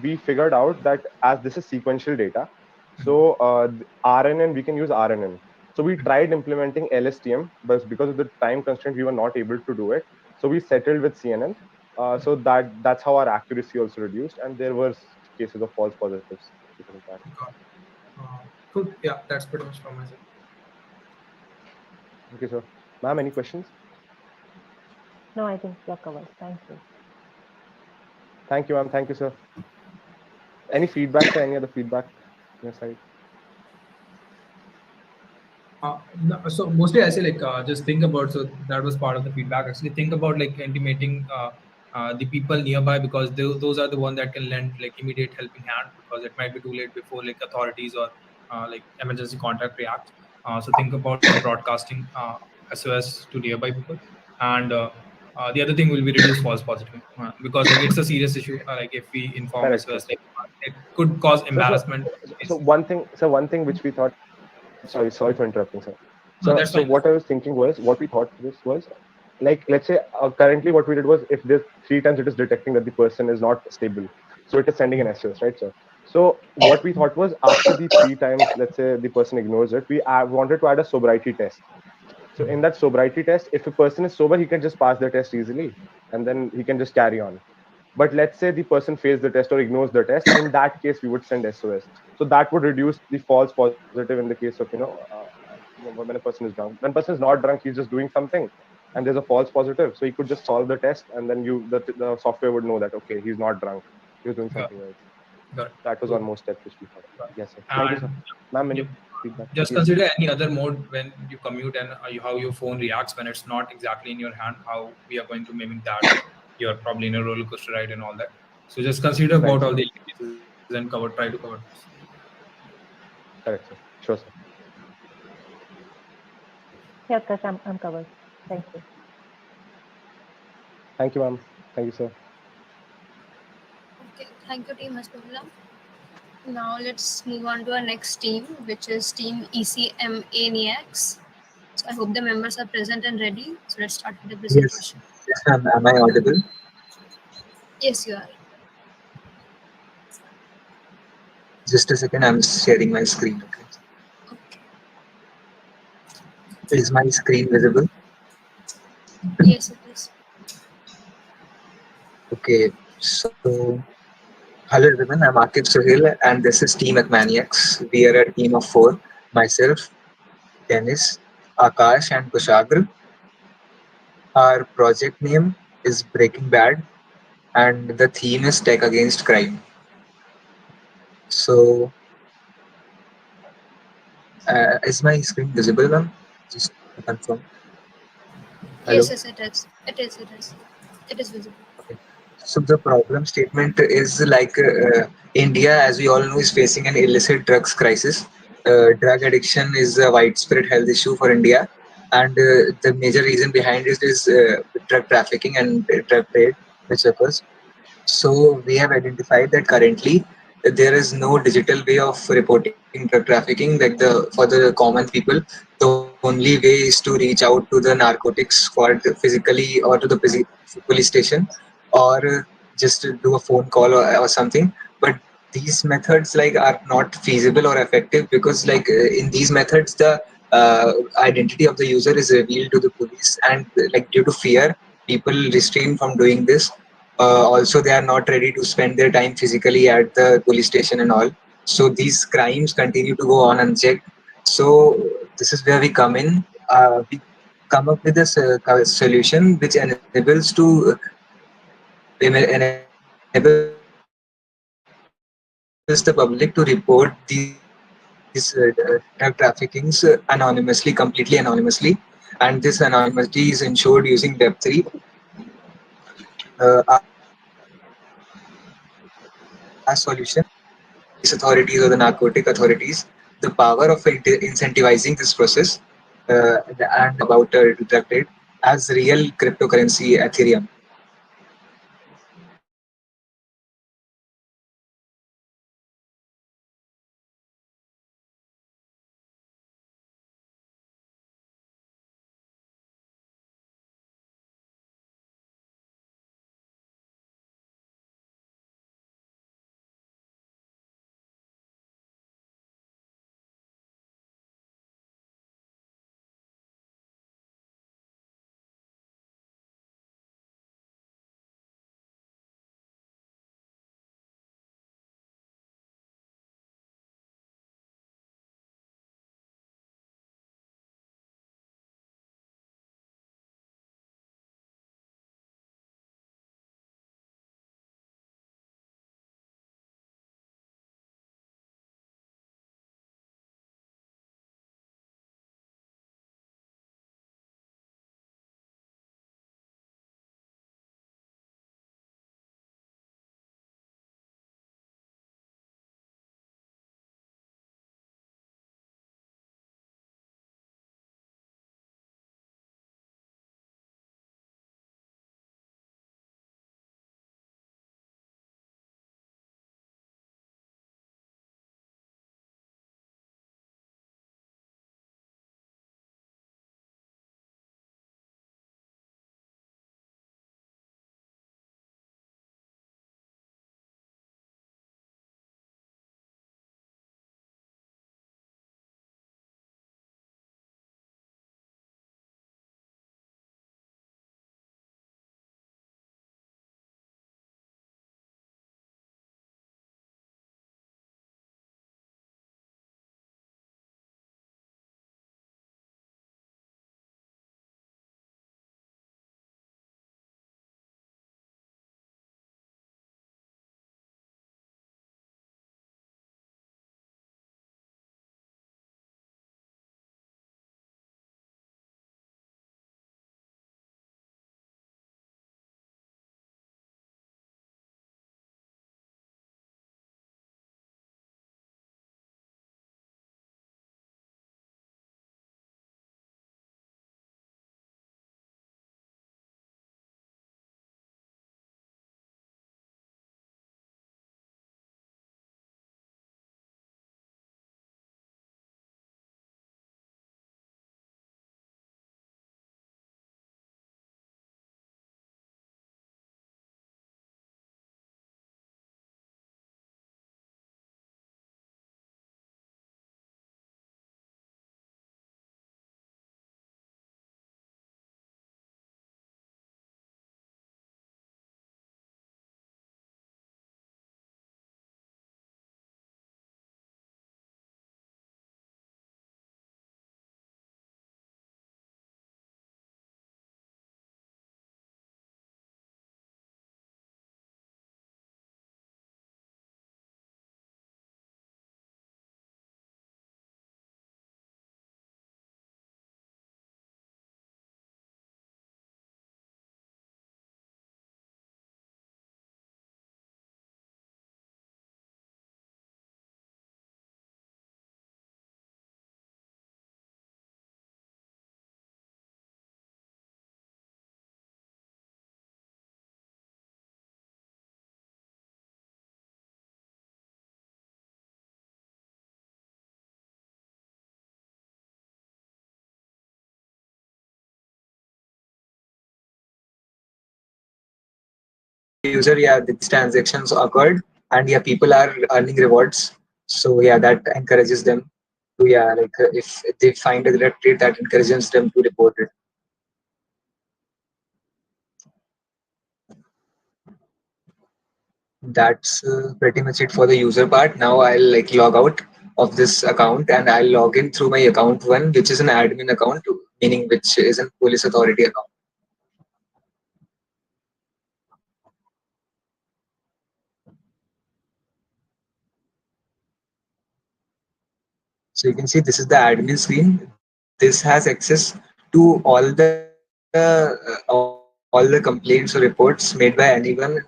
we figured out that as this is sequential data, so RNN, we can use RNN. So we tried implementing LSTM, but because of the time constraint, we were not able to do it. So we settled with CNN. So that's how our accuracy also reduced, and there were cases of false positives. Cool. Yeah, that's pretty much from my side. Okay, sir. Ma'am, any questions? No, I think you're covered. Thank you. Thank you, ma'am. Thank you, sir. Any feedback or any other feedback on your side? No, so mostly I say like just think about, so that was part of the feedback. Actually think about like intimating the people nearby, because those are the ones that can lend like immediate helping hand, because it might be too late before like authorities or like emergency contact react. So think about broadcasting SOS to nearby people. And the other thing will be reduce false positive, because like it's a serious issue. Like if we inform Correct, SOS, sir. like it could cause embarrassment. So one thing which we thought. Sorry for interrupting, sir. No, So, that's fine. what I was thinking was, what we thought this was, like, let's say currently what we did was, if there's 3 times it is detecting that the person is not stable, so it is sending an SOS, right, sir? So what we thought was, after the 3 times, let's say the person ignores it, we wanted to add a sobriety test. So in that sobriety test, if a person is sober, he can just pass the test easily, and then he can just carry on. But let's say the person fails the test or ignores the test. In that case, we would send SOS. So that would reduce the false positive in the case of, when a person is drunk. When a person is not drunk, he's just doing something, and there's a false positive. So he could just solve the test, and then the software would know that, okay, he's not drunk. He was doing something else. Got it. That was Cool. one more step which we thought. Yes, sir. Thank you, sir. Ma'am, any feedback? Just Yes. consider any other mode when you commute, and how your phone reacts when it's not exactly in your hand, how we are going to mimic that. You're probably in a roller coaster ride and all that. So just consider about all the cases and try to cover this. Correct, sir. Sure, sir. Yeah, Akash, I'm covered. Thank you. Thank you, ma'am. Thank you, sir. Okay, thank you, Team Hasbullah. Now let's move on to our next team, which is Team ECMANIAcs. So I hope the members are present and ready. So let's start with the Yes. presentation. Yes, ma'am. Am I audible? Yes, you are. Just a second. I'm sharing my screen. Okay. Is my screen visible? Yes, it is. Okay. So, hello everyone. I'm Akib Sohail, and this is Team Maniacs. We are a team of 4. Myself, Dennis, Akash, and Kushagra. Our project name is Breaking Bad, and the theme is Tech Against Crime. So, is my screen visible, ma'am? Just to confirm. Hello? Yes, it is. It is. It is visible. So the problem statement is like India, as we all know, is facing an illicit drugs crisis. Drug addiction is a widespread health issue for India, and the major reason behind it is drug trafficking and drug trade, which occurs. So we have identified that currently there is no digital way of reporting drug trafficking. Like for the common people, the only way is to reach out to the narcotics squad physically or to the police station, or just to do a phone call or something. But these methods like are not feasible or effective because in these methods the identity of the user is revealed to the police, and like due to fear people restrain from doing this. Also, they are not ready to spend their time physically at the police station and all. So these crimes continue to go on unchecked. So this is where we come in. We come up with a solution which enables the public to report these drug traffickings anonymously, completely anonymously, and this anonymity is ensured using Web3. Our solution, police authorities or the narcotic authorities, the power of incentivizing this process and about drug trade as real cryptocurrency Ethereum. user, yeah, these transactions occurred, and yeah, people are earning rewards. So yeah, that encourages them to, yeah, like if they find a red rate, that encourages them to report it. That's pretty much it for the user part. Now I'll like log out of this account and I'll log in through my account one, which is an admin account, meaning which is a police authority account. So you can see this is the admin screen. This has access to all the complaints or reports made by anyone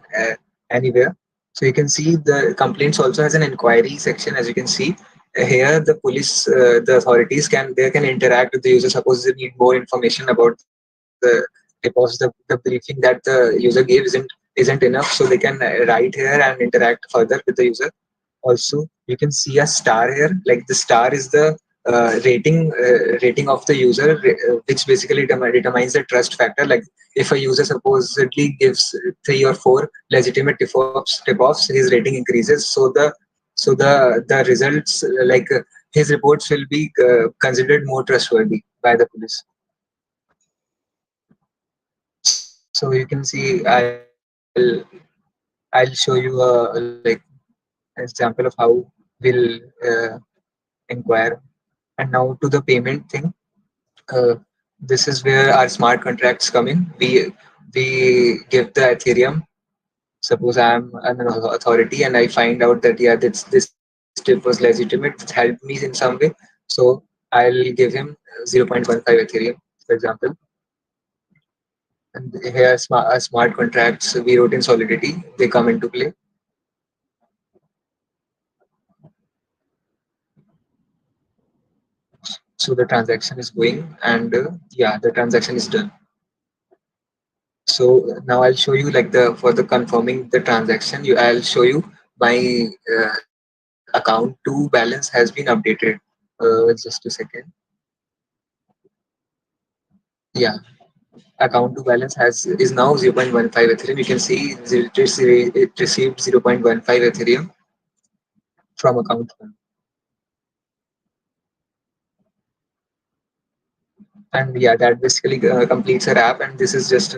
anywhere. So you can see the complaints also has an inquiry section. As you can see here, the police, the authorities can interact with the user. Suppose they need more information about the reports, the briefing that the user gave isn't enough, so they can write here and interact further with the user. Also, you can see a star here. Like the star is the rating of the user, which basically determines the trust factor. Like if a user supposedly gives 3 or 4 legitimate tip-offs, his rating increases. So the results, his reports will be considered more trustworthy by the police. So you can see I'll show you example of how we'll inquire. And now to the payment thing. This is where our smart contracts come in. We give the Ethereum. Suppose I'm an authority and I find out that yeah, this tip was legitimate, it helped me in some way. So I'll give him 0.15 Ethereum, for example. And here smart contracts we wrote in Solidity, they come into play. So the transaction is going, and yeah, the transaction is done. So now I'll show you for the confirming the transaction. I'll show you my account 2 balance has been updated. Just a second. Yeah, account 2 balance is now 0.15 Ethereum. You can see it received 0.15 Ethereum from account 1. And yeah, that basically completes our app. And this is just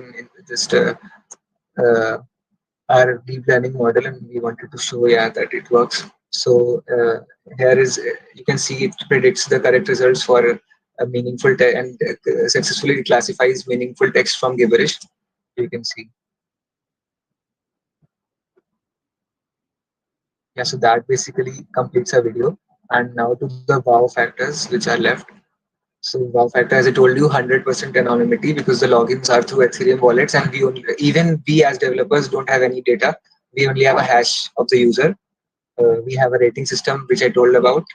our deep learning model, and we wanted to show that it works. So here is you can see it predicts the correct results for a meaningful text and successfully classifies meaningful text from gibberish. You can see. Yeah, so that basically completes our video. And now to the wow factors which are left. So wow factor, as I told you, 100% anonymity because the logins are through Ethereum wallets, and even we as developers don't have any data. We only have a hash of the user. We have a rating system which I told about.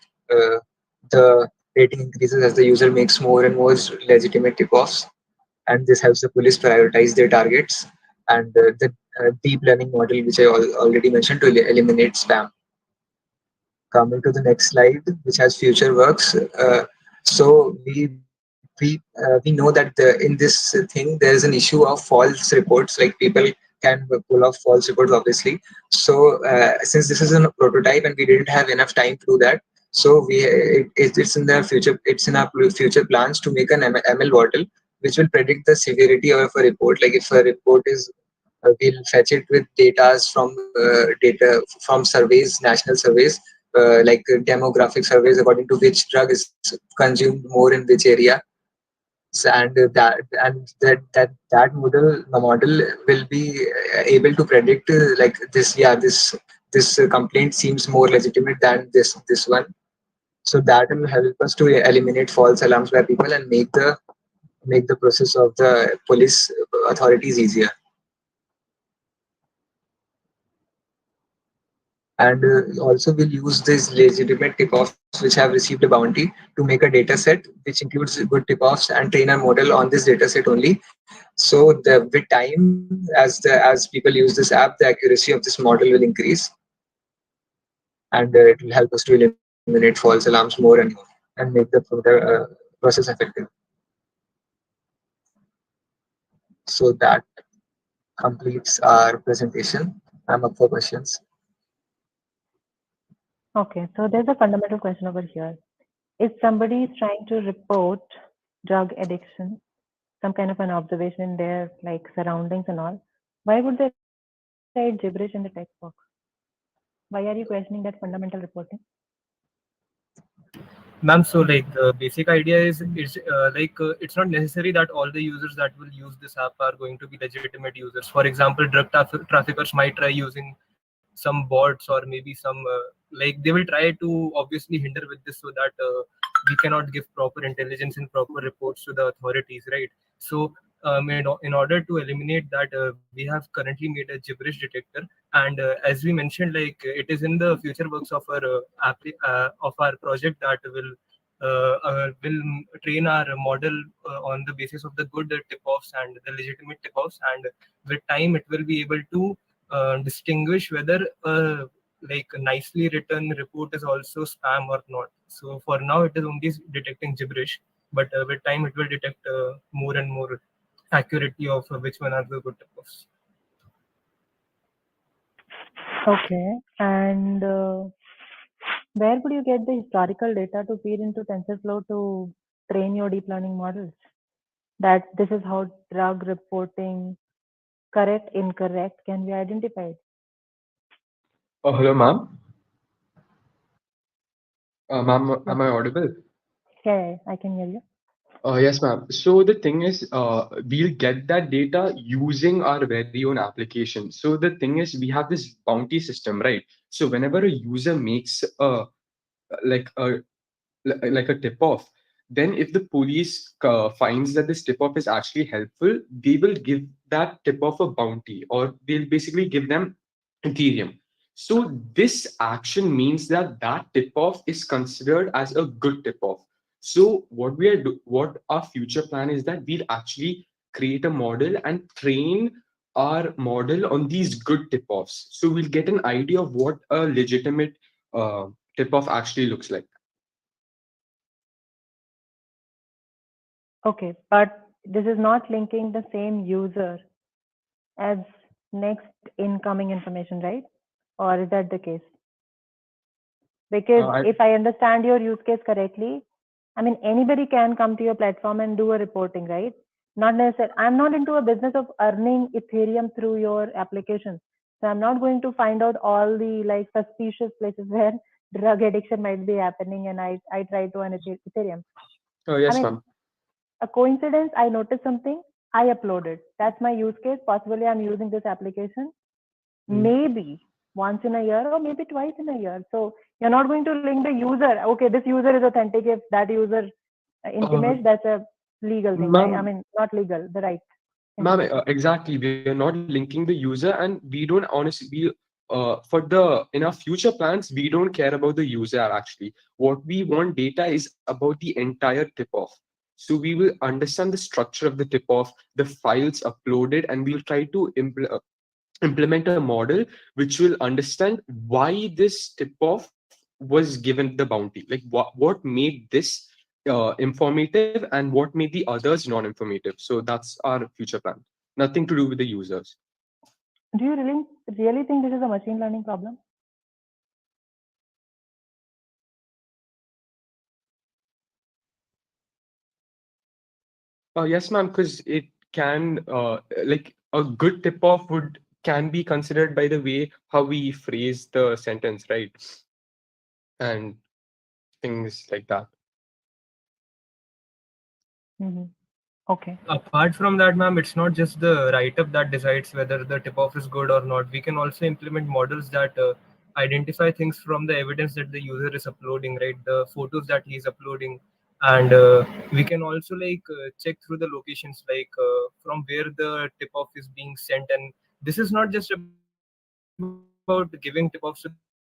The rating increases as the user makes more and more legitimate tip-offs, and this helps the police prioritize their targets. And the deep learning model, which I already mentioned, to eliminate spam. Coming to the next slide, which has future works. So we know that in this thing there is an issue of false reports. Like people can pull off false reports, obviously. So since this is a prototype and we didn't have enough time to do that, so it's in the future. It's in our future plans to make an ML model which will predict the severity of a report. Like if a report is, we'll fetch it with data from surveys, national surveys. Like demographic surveys according to which drug is consumed more in which area, and that model will be able to predict like this. Yeah, this complaint seems more legitimate than this one. So that will help us to eliminate false alarms by people and make the process of the police authorities easier. And also we'll use these legitimate tip-offs which have received a bounty to make a data set which includes good tip-offs and train a model on this data set only. So with time, as people use this app, the accuracy of this model will increase, and it will help us to eliminate false alarms more and make the process effective. So completes our presentation. I'm up for questions. Okay, so there's a fundamental question over here. If somebody is trying to report drug addiction, some kind of an observation in their like surroundings and all, why would they write gibberish in the text box? Why are you questioning that fundamental reporting? Ma'am, so like the basic idea is it's not necessary that all the users that will use this app are going to be legitimate users. For example, drug traffickers might try using some bots or maybe some like they will try to obviously hinder with this so that we cannot give proper intelligence and proper reports to the authorities, right? So in order to eliminate that, we have currently made a gibberish detector, and as we mentioned, like it is in the future works of our of our project that will train our model on the basis of the good tip-offs and the legitimate tip-offs, and with time it will be able to distinguish whether like a nicely written report is also spam or not. So for now it is only detecting gibberish, but with time it will detect more and more accurately of which one are the good tip-offs. Okay, and where would you get the historical data to feed into TensorFlow to train your deep learning models? That this is how drug reporting, correct, incorrect, can be identified. Oh, hello, ma'am. Ma'am, am I audible? Okay, I can hear you. Yes, ma'am. So the thing is, we'll get that data using our very own application. So the thing is, we have this bounty system, right? So whenever a user makes like a like a tip off, then if the police finds that this tip off is actually helpful, they will give that tip off a bounty, or they'll basically give them Ethereum. So this action means that that tip off is considered as a good tip off. So what our future plan is that we'll actually create a model and train our model on these good tip offs. So we'll get an idea of what a legitimate tip off actually looks like. Okay, but this is not linking the same user as next incoming information, right? Or is that the case? Because if I understand your use case correctly, I mean, anybody can come to your platform and do a reporting, right? Not necessarily. I'm not into a business of earning Ethereum through your application. So I'm not going to find out all the like suspicious places where drug addiction might be happening, and I try to earn Ethereum. Oh, yes, I mean, ma'am. a coincidence, I noticed something, I uploaded. That's my use case. Possibly I'm using this application maybe once in a year or maybe twice in a year. So you're not going to link the user. Okay, this user is authentic. If that user intimates, that's a legal thing, right? I mean, not legal, the right. Ma'am, exactly. We are not linking the user, and we don't honestly in our future plans, we don't care about the user actually. What we want data is about the entire tip-off. So we will understand the structure of the tip-off, the files uploaded, and we'll try to implement a model which will understand why this tip-off was given the bounty. Like what made this informative and what made the others non-informative. So that's our future plan. Nothing to do with the users. Do you really think this is a machine learning problem? Yes, ma'am, because it can like a good tip-off can be considered by the way how we phrase the sentence, right? And things like that. Okay. Apart from that, ma'am, it's not just the write-up that decides whether the tip-off is good or not. We can also implement models that identify things from the evidence that the user is uploading, right? The photos that he's uploading, and we can also like check through the locations, like from where the tip-off is being sent. And this is not just about giving tip-offs to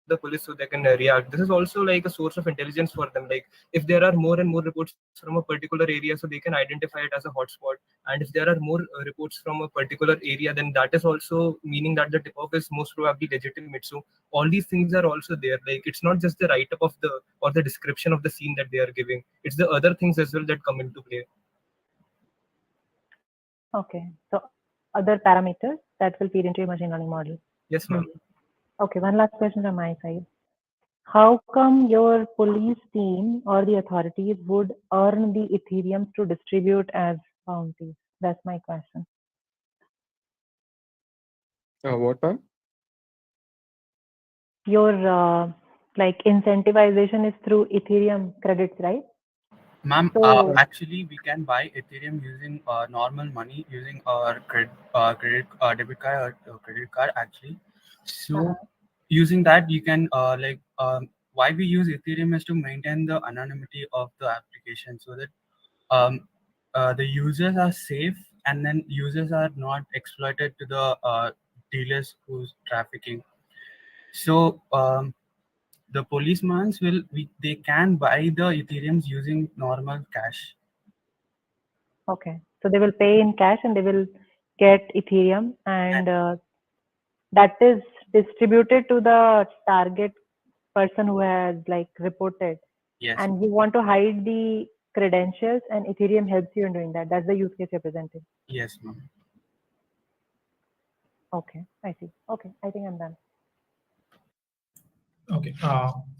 the police so they can react. This is also like a source of intelligence for them. Like if there are more and more reports from a particular area, so they can identify it as a hotspot. And if there are more reports from a particular area, then that is also meaning that the tip-off is most probably legitimate. So all these things are also there. Like it's not just the write-up of the description of the scene that they are giving. It's the other things as well that come into play. Okay, so other parameters that will feed into your machine learning model. Yes, ma'am. Okay, one last question from my side. How come your police team or the authorities would earn the Ethereum to distribute as bounties? That's my question. What, ma'am? Your like incentivization is through Ethereum credits, right? Ma'am, So actually, we can buy Ethereum using normal money, using our debit card or credit card, actually. So, using that, you can why we use Ethereum is to maintain the anonymity of the application, so that the users are safe, and then users are not exploited to the dealers who's trafficking. So, the policemen they can buy the Ethereums using normal cash. okay, so they will pay in cash and they will get Ethereum, and that is distributed to the target person who has like reported. Yes. And you want to hide the credentials, and Ethereum helps you in doing that. That's the use case you're presenting. Yes, ma'am. Okay, I see. Okay, I think I'm done. Okay.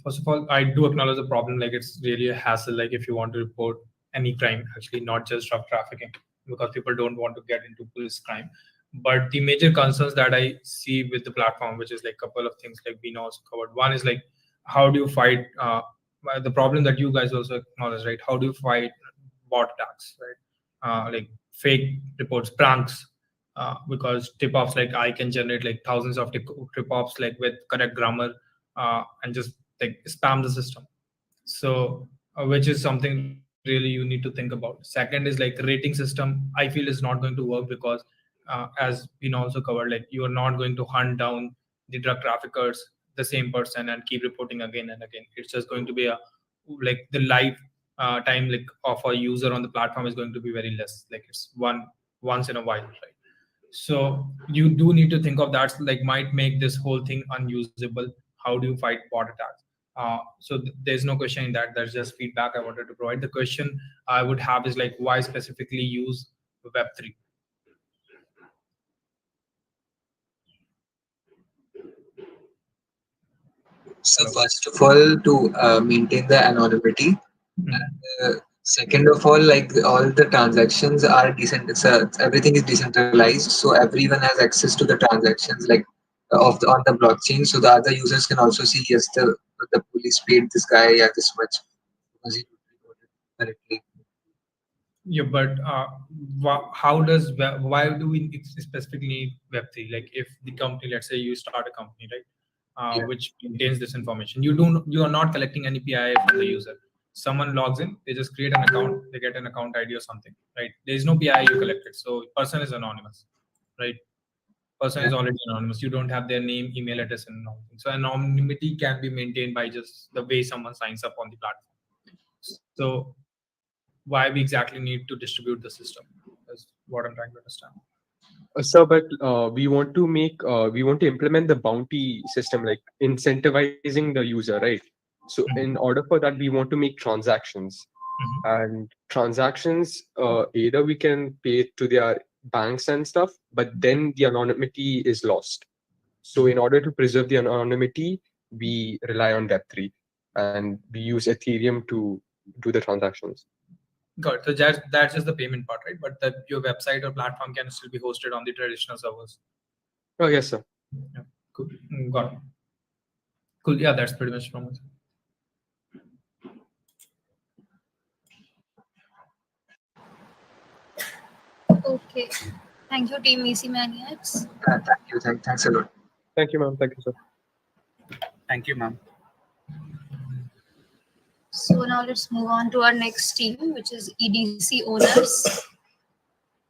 First of all, I do acknowledge the problem. Like, it's really a hassle. Like, if you want to report any crime, actually, not just drug trafficking, because people don't want to get into police crime. But the major concerns that I see with the platform, which is like a couple of things like Bina also covered. One is like, how do you fight the problem that you guys also acknowledge, right? How do you fight bot attacks, right? Like fake reports, pranks, because tip-offs, like I can generate like thousands of tip-offs like with correct grammar and just like spam the system. So which is something really you need to think about. Second is like rating system, I feel is not going to work because as been also covered, like you are not going to hunt down the drug traffickers, the same person, and keep reporting again and again. It's just going to be a like the life time like of a user on the platform is going to be very less. Like it's once in a while, right? So you do need to think of that, like might make this whole thing unusable. How do you fight bot attacks? There's no question in that. There's just feedback I wanted to provide. The question I would have is like, why specifically use Web3? So first of all, to maintain the anonymity, and second of all, like all the transactions are decentralized. Everything is decentralized, so everyone has access to the transactions, like on the blockchain. So the other users can also see, yes, the police paid this guy this much because he reported correctly. Yeah, but how does why do we specifically need Web3? Like if the company, let's say you start a company, right, which contains this information, you are not collecting any PII from the user. Someone logs in, they just create an account, they get an account ID or something, right? There is no PII you collected, so person is anonymous, right? Person is already anonymous. You don't have their name, email address, and anything. So anonymity can be maintained by just the way someone signs up on the platform. So why we exactly need to distribute the system is what I'm trying to understand. So, but we want to implement the bounty system, like incentivizing the user, right? So, in order for that, we want to make transactions, and transactions either we can pay to their banks and stuff, but then the anonymity is lost. So, in order to preserve the anonymity, we rely on Web3, and we use Ethereum to do the transactions. Good. So that's just the payment part, right? But your website or platform can still be hosted on the traditional servers. Oh, yes, sir. Yeah, cool. Got it. Cool. Yeah, that's pretty much from us. Okay. Thank you, Team EC Maniacs. Thank you. Thanks a lot. Thank you, ma'am. Thank you, sir. Thank you, ma'am. So now let's move on to our next team, which is EDC owners.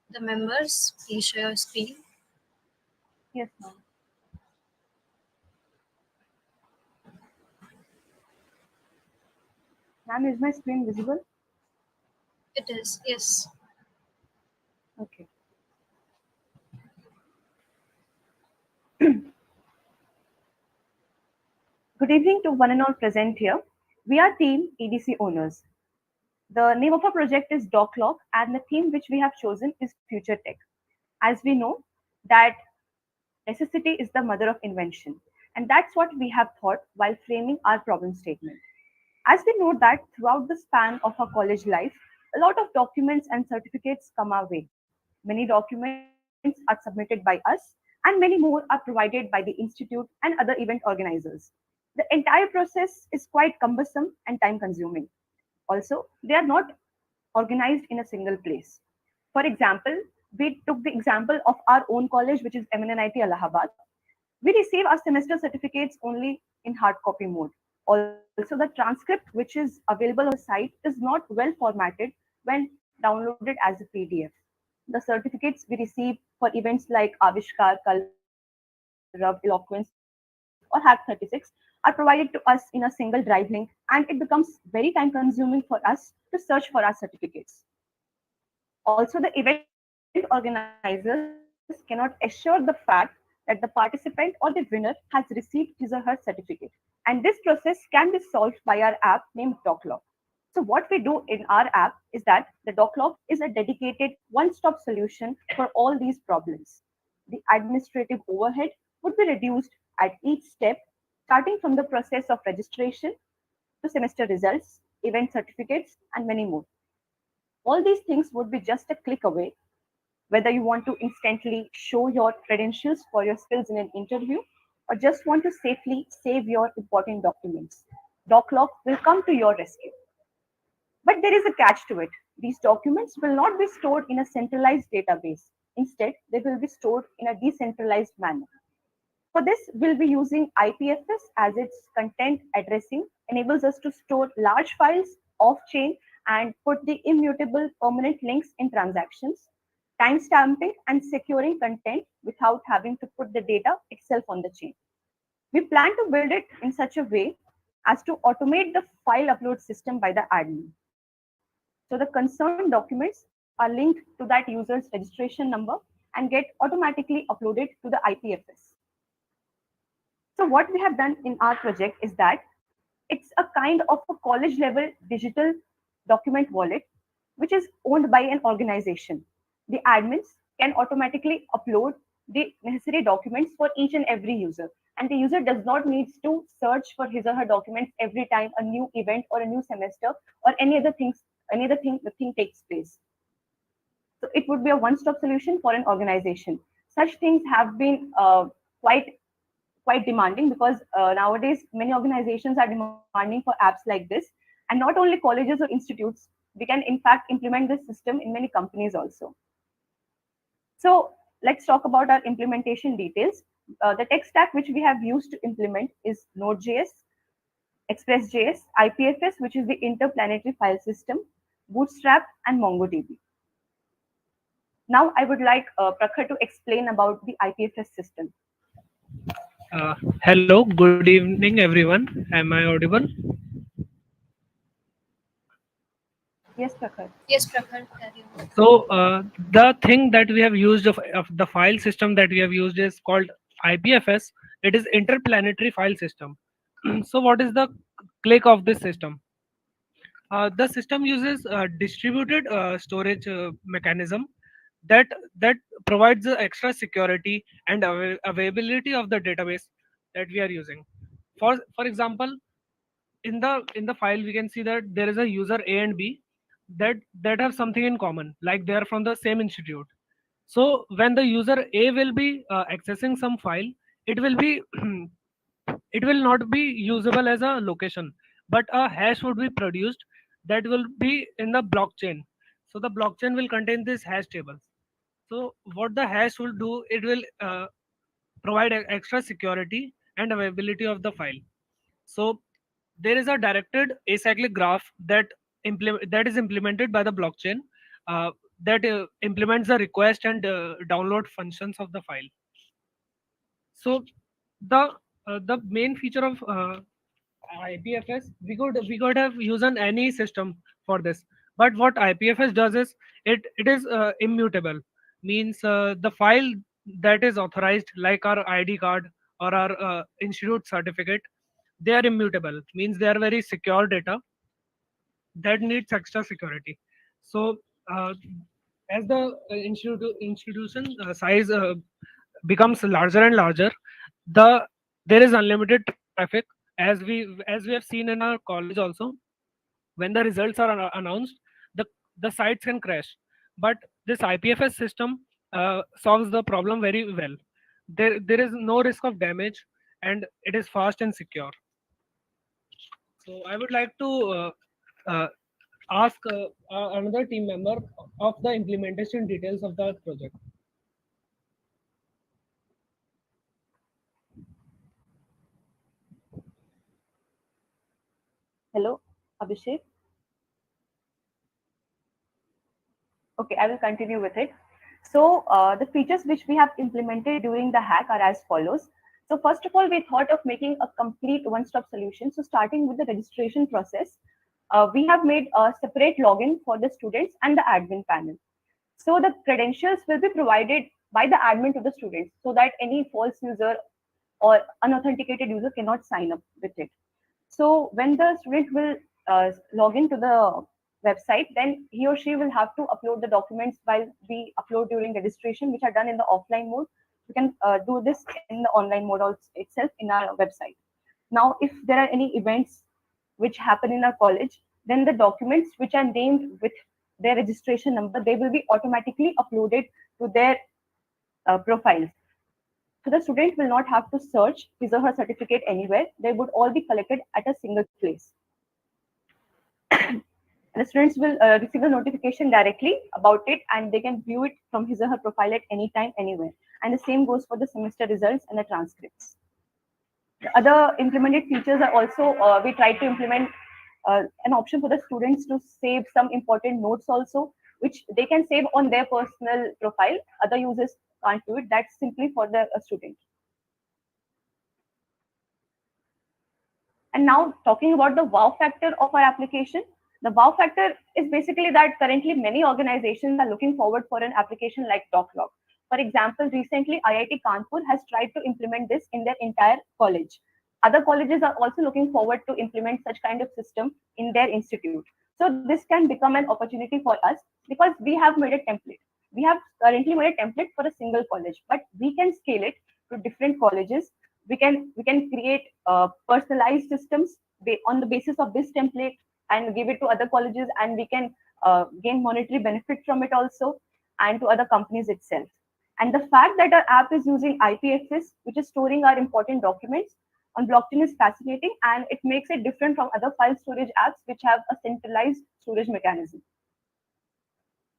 The members, please share your screen. Yes, ma'am. Ma'am, is my screen visible? It is, yes. Okay. Good evening to one and all present here. We are team EDC owners. The name of our project is DocLock, and the theme which we have chosen is Future Tech. As we know that Necessity is the mother of invention. And that's what we have thought while framing our problem statement. As we know that throughout the span of our college life, a lot of documents and certificates come our way. Many documents are submitted by us, and many more are provided by the institute and other event organizers. The entire process is quite cumbersome and time consuming. Also, they are not organized in a single place. For example, we took the example of our own college, which is MNNIT Allahabad. We receive our semester certificates only in hard copy mode. Also, the transcript which is available on the site is not well formatted when downloaded as a PDF. The certificates we receive for events like Avishkar, Kalrav, Eloquence, or Hack 36 are provided to us in a single drive link, and it becomes very time consuming for us to search for our certificates. Also, the event organizers cannot assure the fact that the participant or the winner has received his or her certificate. And this process can be solved by our app named DocLog. So what we do in our app is that the DocLog is a dedicated one-stop solution for all these problems. The administrative overhead would be reduced at each step, starting from the process of registration to semester results, event certificates, and many more. All these things would be just a click away, whether you want to instantly show your credentials for your skills in an interview or just want to safely save your important documents. DocLog will come to your rescue. But there is a catch to it. These documents will not be stored in a centralized database. Instead, they will be stored in a decentralized manner. For this, we'll be using IPFS as its content addressing enables us to store large files off-chain and put the immutable permanent links in transactions, timestamping and securing content without having to put the data itself on the chain. We plan to build it in such a way as to automate the file upload system by the admin. So the concerned documents are linked to that user's registration number and get automatically uploaded to the IPFS. So what we have done in our project is that it's a kind of a college level digital document wallet, which is owned by an organization. The admins can automatically upload the necessary documents for each and every user. And the user does not need to search for his or her documents every time a new event or a new semester or any other thing takes place. So it would be a one-stop solution for an organization. Such things have been quite demanding because nowadays many organizations are demanding for apps like this, and not only colleges or institutes. We can in fact implement this system in many companies also. So let's talk about our implementation details. The tech stack which we have used to implement is Node.js, Express.js, IPFS, which is the interplanetary file system, Bootstrap, and MongoDB. Now I would like Prakhar to explain about the IPFS system. Hello, good evening, everyone. Am I audible? Yes, Prakhar. Yes, Prakhar. Carry on. So the thing that we have used of the file system that we have used is called IPFS. It is interplanetary file system. So what is the click of this system? The system uses a distributed storage mechanism that provides the extra security and availability of the database that we are using. For example, in the file we can see that there is a user A and B that have something in common, like they are from the same institute. So when the user A will be accessing some file, it will be it will not be usable as a location, but a hash would be produced that will be in the blockchain. So the blockchain will contain this hash tables. So what the hash will do, it will provide extra security and availability of the file. So there is a directed acyclic graph that is implemented by the blockchain that implements the request and download functions of the file. So the main feature of IPFS, we could have used any system for this, but what IPFS does is it is immutable. Means the file that is authorized, like our ID card or our institute certificate, they are immutable. Means they are very secure data that needs extra security. So as the institution size becomes larger and larger, there is unlimited traffic, as we have seen in our college also. When the results are announced, the sites can crash, but this IPFS system solves the problem very well. There is no risk of damage, and it is fast and secure. So I would like to uh, ask another team member of the implementation details of the project. Hello, Abhishek. Okay, I will continue with it. So the features which we have implemented during the hack are as follows. So first of all, we thought of making a complete one-stop solution. So starting with the registration process, we have made a separate login for the students and the admin panel. So the credentials will be provided by the admin to the students so that any false user or unauthenticated user cannot sign up with it. So when the student will log into the website, then he or she will have to upload the documents while we upload during registration, which are done in the offline mode. We can do this in the online mode also itself in our website. Now, if there are any events which happen in our college, then the documents which are named with their registration number, they will be automatically uploaded to their profiles. So the student will not have to search his or her certificate anywhere. They would all be collected at a single place. The students will receive a notification directly about it, and they can view it from his or her profile at any time, anywhere. And the same goes for the semester results and the transcripts. The other implemented features are also, we try to implement an option for the students to save some important notes also, which they can save on their personal profile. Other users can't do it. That's simply for the student. And now talking about the wow factor of our application. The wow factor is basically that currently many organizations are looking forward for an application like DocLog. For example, recently IIT Kanpur has tried to implement this in their entire college. Other colleges are also looking forward to implement such kind of system in their institute. So this can become an opportunity for us because we have made a template. We have currently made a template for a single college, but we can scale it to different colleges. We can create personalized systems on the basis of this template and give it to other colleges, and we can gain monetary benefit from it also, and to other companies itself. And the fact that our app is using IPFS, which is storing our important documents on blockchain, is fascinating, and it makes it different from other file storage apps which have a centralized storage mechanism.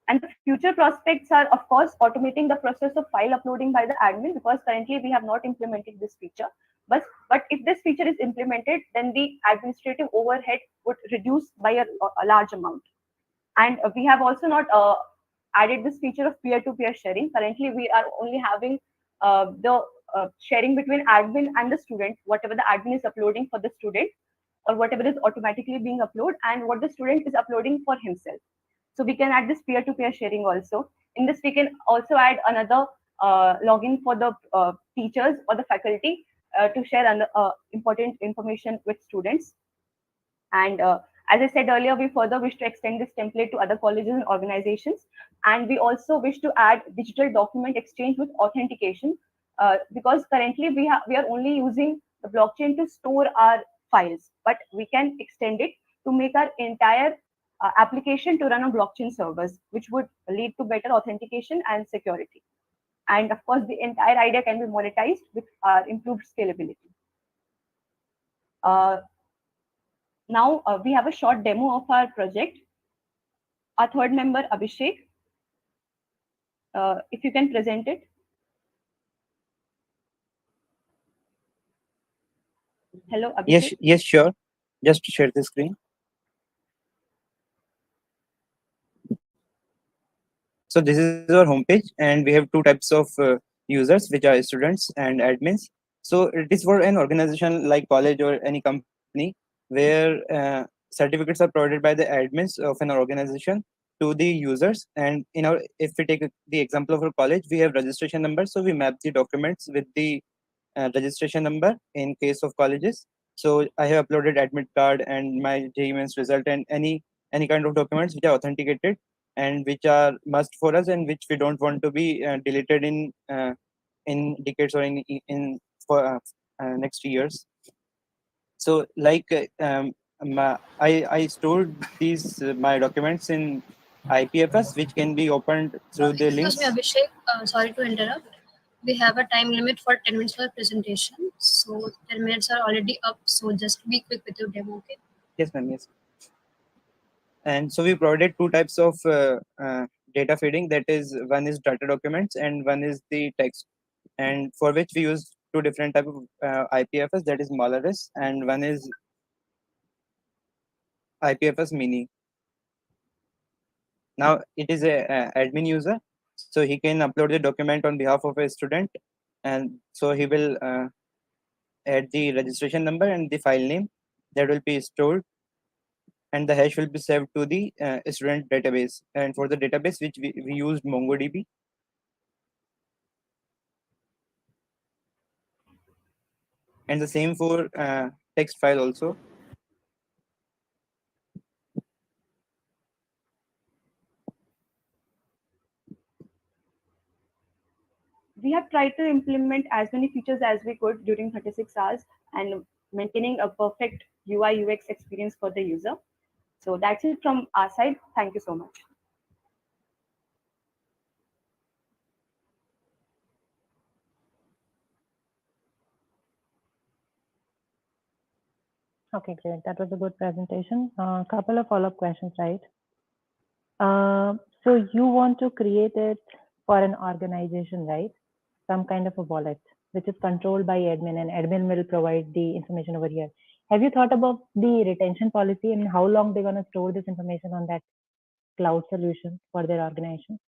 And the future prospects are, of course, automating the process of file uploading by the admin, because currently we have not implemented this feature. But if this feature is implemented, then the administrative overhead would reduce by a large amount. And we have also not added this feature of peer-to-peer sharing. Currently, we are only having the sharing between admin and the student, whatever the admin is uploading for the student, or whatever is automatically being uploaded, and what the student is uploading for himself. So we can add this peer-to-peer sharing also. In this, we can also add another login for the teachers or the faculty to share important information with students. And as I said earlier, we further wish to extend this template to other colleges and organizations. And we also wish to add digital document exchange with authentication, because currently we are only using the blockchain to store our files, but we can extend it to make our entire application to run on blockchain servers, which would lead to better authentication and security. And of course, the entire idea can be monetized with improved scalability. Now we have a short demo of our project. Our third member, Abhishek, if you can present it. Hello, Abhishek. Yes, sure. Just share the screen. So this is our homepage, and we have two types of users, which are students and admins. So it is for an organization like college or any company where certificates are provided by the admins of an organization to the users. And if we take the example of our college, we have registration number, so we map the documents with the registration number in case of colleges. So I have uploaded admit card and my JEE Mains result and any kind of documents which are authenticated and which are must for us and which we don't want to be deleted in in decades or in for next years. So like I stored these my documents in IPFS, which can be opened through the Excuse links. me, Abhishek. Sorry to interrupt. We have a time limit for 10 minutes for presentation. So 10 minutes are already up. So just be quick with your demo, okay? Yes, ma'am. Yes. And so we provided two types of data feeding. That is, one is data documents and one is the text. And for which we use two different type of IPFS. That is Malaris, and one is IPFS Mini. Now it is a admin user, so he can upload the document on behalf of a student, and so he will add the registration number and the file name that will be stored, and the hash will be saved to the student database. And for the database, which we used MongoDB. And the same for text file also. We have tried to implement as many features as we could during 36 hours and maintaining a perfect UI UX experience for the user. So that's it from our side. Thank you so much. Okay, great. That was a good presentation. A couple of follow-up questions, right? So you want to create it for an organization, right? Some kind of a wallet, which is controlled by admin, and admin will provide the information over here. Have you thought about the retention policy and how long they're going to store this information on that cloud solution for their organization?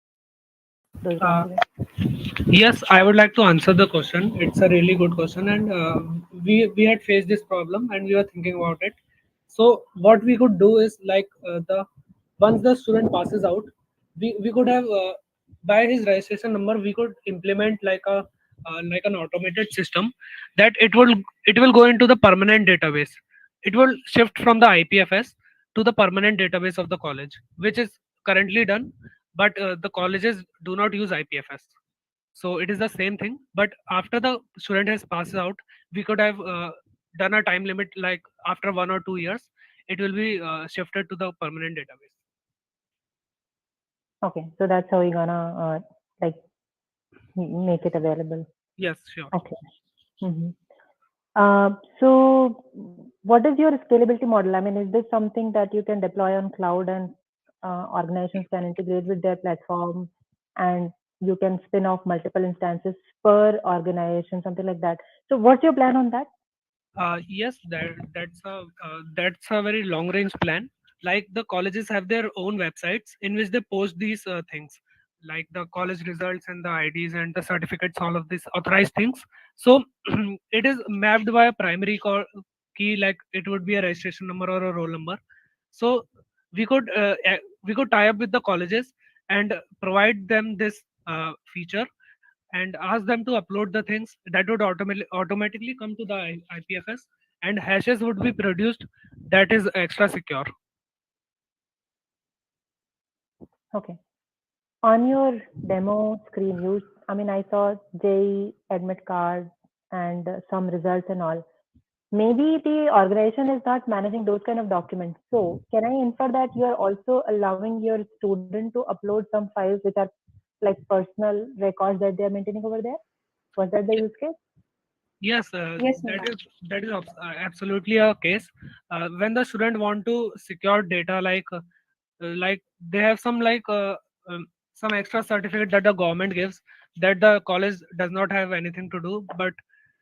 Yes, I would like to answer the question. It's a really good question, and we had faced this problem, and we were thinking about it. So what we could do is like once the student passes out, we could have by his registration number we could implement like an automated system that it will go into the permanent database. It will shift from the IPFS to the permanent database of the college, which is currently done, but the colleges do not use IPFS. So it is the same thing, but after the student has passed out, we could have done a time limit, like after 1 or 2 years it will be shifted to the permanent database. Okay, so that's how you're gonna like make it available. Yes, sure. Okay. So what is your scalability model? I mean, is this something that you can deploy on cloud and organizations can integrate with their platform, and you can spin off multiple instances per organization, something like that? So what's your plan on that? Yes, that's a very long range plan. Like the colleges have their own websites in which they post these things, like the college results and the IDs and the certificates, all of these authorized things. So it is mapped by a primary key, like it would be a registration number or a roll number. So we could tie up with the colleges and provide them this feature and ask them to upload the things that would automatically come to the IPFS, and hashes would be produced that is extra secure. Okay. On your demo screen, I saw JEE admit card and some results and all. Maybe the organization is not managing those kind of documents. So can I infer that you are also allowing your student to upload some files which are like personal records that they are maintaining over there? Was that the use case? Yes, Yes, that is absolutely a case. When the student want to secure data, like they have some some extra certificate that the government gives that the college does not have anything to do, but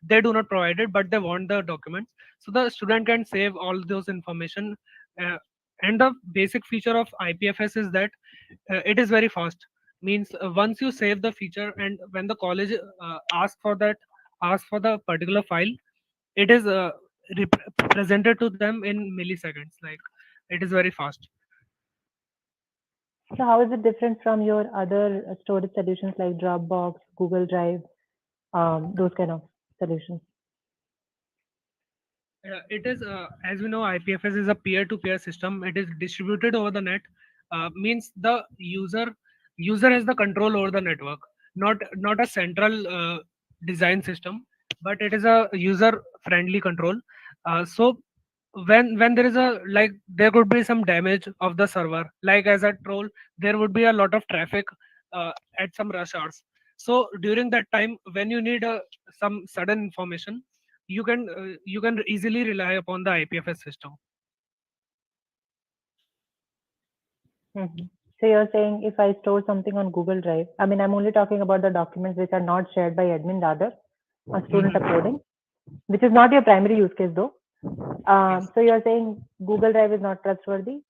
they do not provide it, but they want the documents, so the student can save all those information. And the basic feature of IPFS is that it is very fast. Means once you save the feature, and when the college asks for the particular file, it is presented to them in milliseconds. Like it is very fast. So how is it different from your other storage solutions like Dropbox, Google Drive, those kind of solutions? It is, as we know, IPFS is a peer-to-peer system. It is distributed over the net. Means the user has the control over the network, not a central design system, but it is a user friendly control. So when there is a like there could be some damage of the server, like as I told, there would be a lot of traffic at some rush hours. So during that time, when you need some sudden information, you can easily rely upon the IPFS system. Mhm. So you're saying if I store something on Google Drive, I mean, I'm only talking about the documents which are not shared by admin, rather, a student uploading, which is not your primary use case though. So you're saying Google Drive is not trustworthy?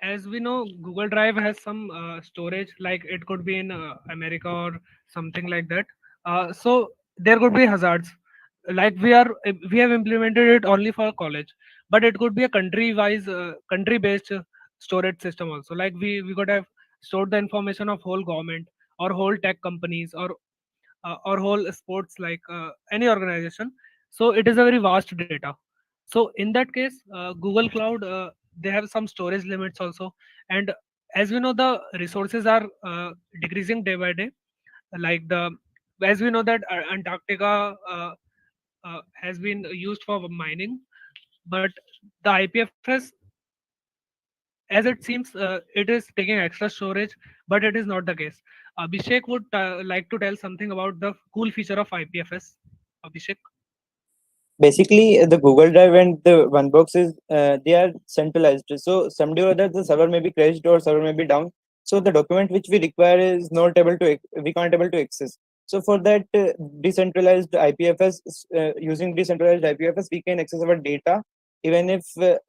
As we know, Google Drive has some storage, like it could be in America or something like that. So there could be hazards. Like we have implemented it only for college, but it could be a country-based storage system also. Like we could have stored the information of whole government or whole tech companies or whole sports, like any organization. So it is a very vast data. So in that case, Google Cloud, they have some storage limits also. And as we know, the resources are decreasing day by day. Like as we know that Antarctica has been used for mining, but the IPFS, as it seems, it is taking extra storage, but it is not the case. Abhishek would like to tell something about the cool feature of IPFS. Abhishek. Basically, the Google Drive and the OneBox is they are centralized. So someday or other, the server may be crashed or server may be down. So the document which we require is not able to we can't able to access. So for that decentralized IPFS, using decentralized IPFS, we can access our data even if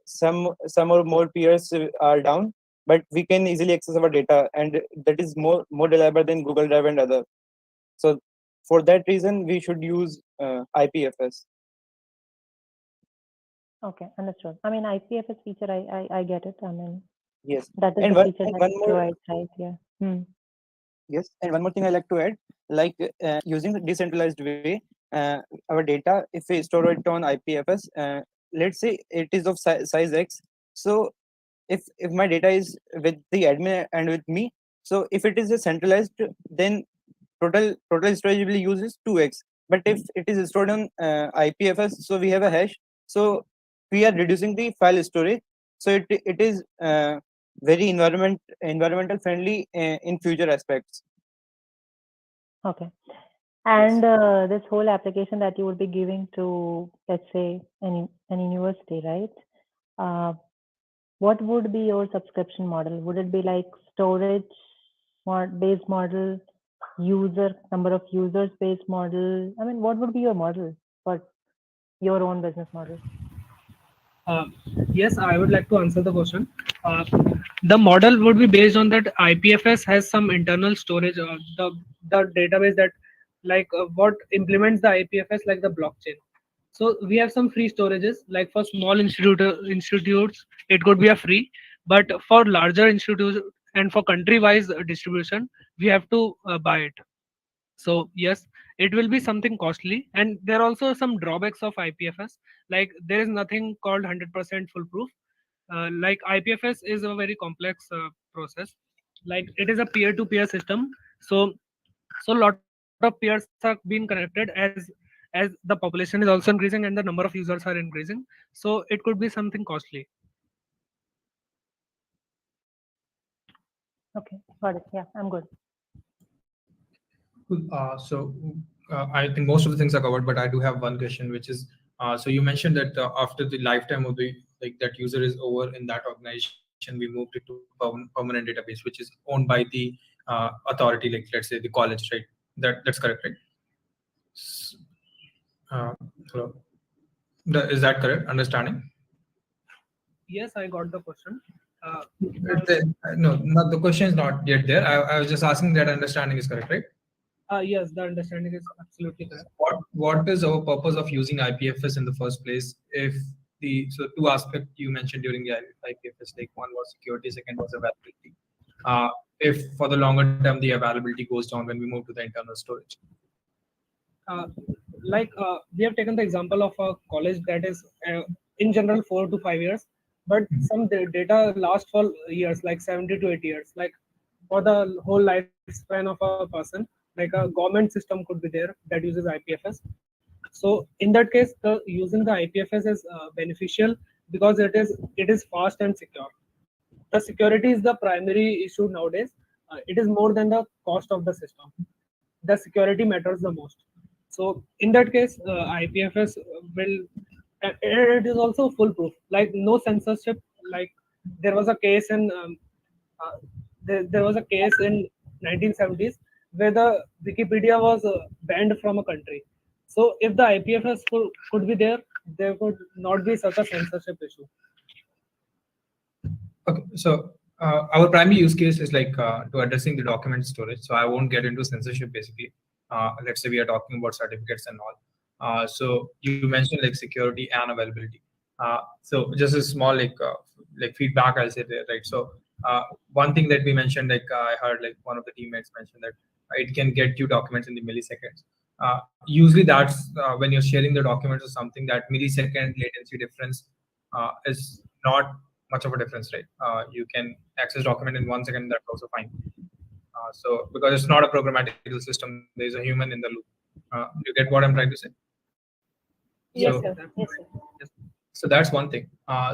some or more peers are down. But we can easily access our data, and that is more reliable than Google Drive and other. So for that reason, we should use IPFS. Okay, understood. I mean, IPFS feature, I get it. I mean, Yes, that is and the one, feature and that one it more. provides, right? Yeah. Yes, and one more thing I like to add, like using the decentralized way, our data, if we store it on IPFS, let's say it is of size X. So if my data is with the admin and with me, so if it is a centralized, then total storage will use is 2x. But if it is stored on IPFS, so we have a hash. So we are reducing the file storage. So it is very environmental friendly in future aspects. Okay. And this whole application that you would be giving to, let's say, any university, right? What would be your subscription model? Would it be like storage based model, number of users based model? I mean, what would be your model for your own business model? Yes, I would like to answer the question. The model would be based on that IPFS has some internal storage, the database that what implements the IPFS, like the blockchain. So we have some free storages, like for small institutes, it could be a free, but for larger institutes and for country-wise distribution, we have to buy it. So yes, it will be something costly, and there are also some drawbacks of IPFS. Like there is nothing called 100% foolproof. Like IPFS is a very complex process. Like it is a peer-to-peer system. So a lot of peers are being connected as the population is also increasing and the number of users are increasing. So it could be something costly. Okay, got it. Yeah, I'm good. Cool. I think most of the things are covered, but I do have one question, which is, so you mentioned that after the lifetime of the that user is over in that organization, we moved it to permanent database, which is owned by the authority, like let's say the college, right? That's correct, right? Hello. Is that correct understanding? Yes, I got the question. No, the question is not yet there. I was just asking that understanding is correct, right? Yes, the understanding is absolutely correct. What is our purpose of using IPFS in the first place? So two aspects you mentioned during the IPFS, like one was security, second was availability. If for the longer term the availability goes down when we move to the internal storage. We have taken the example of a college that is in general 4 to 5 years, but some data lasts for years, like 70 to 80 years, like for the whole lifespan of a person. like a government system could be there that uses IPFS. So in that case, using the IPFS is beneficial because it is fast and secure. The security is the primary issue nowadays. It is more than the cost of the system. The security matters the most. So in that case, IPFS will, and it is also foolproof. Like no censorship. Like there was a case in uh, there was a case in 1970s where the Wikipedia was banned from a country. So if the IPFS could be there could not be such a censorship issue. Okay, so our primary use case is like to addressing the document storage. So I won't get into censorship basically. Let's say we are talking about certificates and all. So you mentioned like security and availability. So just a small like feedback I'll say there, right? So one thing that we mentioned, like I heard like one of the teammates mentioned that it can get you documents in the milliseconds. Usually that's when you're sharing the documents or something, that millisecond latency difference is not much of a difference, right? You can access document in 1 second, that's also fine. So because it's not a programmatical system, there's a human in the loop. You get what I'm trying to say? Yes, So, sir. Yes, sir. so that's one thing.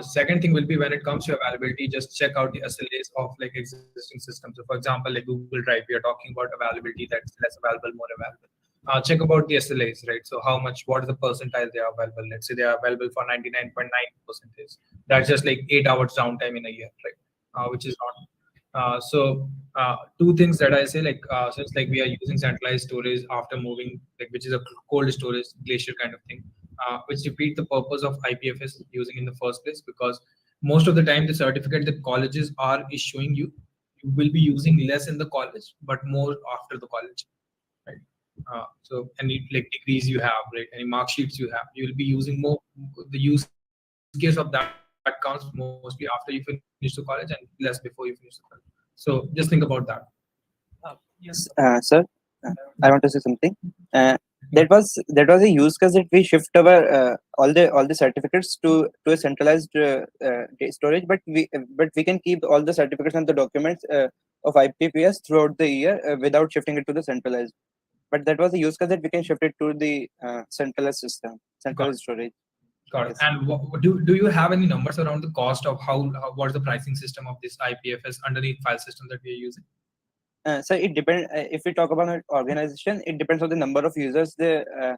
Second thing will be when it comes to availability, just check out the SLAs of like existing systems. So for example, like Google Drive, we are talking about availability that's less available, more available. Check about the SLAs, right? So how much, what is the percentile they are available? Let's say they are available for 99.9%. That's just like 8 hours downtime in a year, right? Which is not. Two things that I say, like since like we are using centralized storage after moving, like which is a cold storage glacier kind of thing, which defeat the purpose of IPFS using in the first place, because most of the time the certificate that colleges are issuing you, you will be using less in the college, but more after the college, right? So any like degrees you have, right? Any mark sheets you have, you will be using more. The use case of that comes mostly after you finish the college and less before you finish the college. So just think about that. Yes. Sir, I want to say something. That was a use case that we shift our all the certificates to a centralized storage, but we can keep all the certificates and the documents of IPPS throughout the year without shifting it to the centralized. But that was a use case that we can shift it to the centralized system, centralized storage. Got it. And do you have any numbers around the cost of how what's the pricing system of this IPFS underneath file system that we are using? So it depends. If we talk about an organization, it depends on the number of users the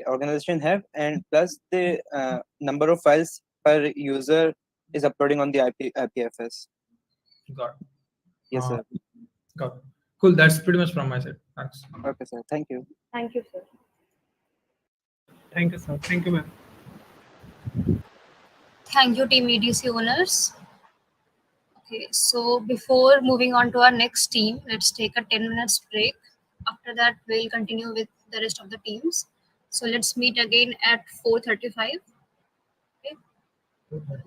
organization have, and plus the number of files per user is uploading on the IPFS. Got it. Yes, sir. Got it. Cool. That's pretty much from my side. Thanks. Okay, sir. Thank you. Thank you, sir. Thank you, sir. Thank you, ma'am. Thank you, team EDC owners. Okay, so before moving on to our next team, let's take a 10 minutes break. After that, we'll continue with the rest of the teams. So let's meet again at 4:35. Okay.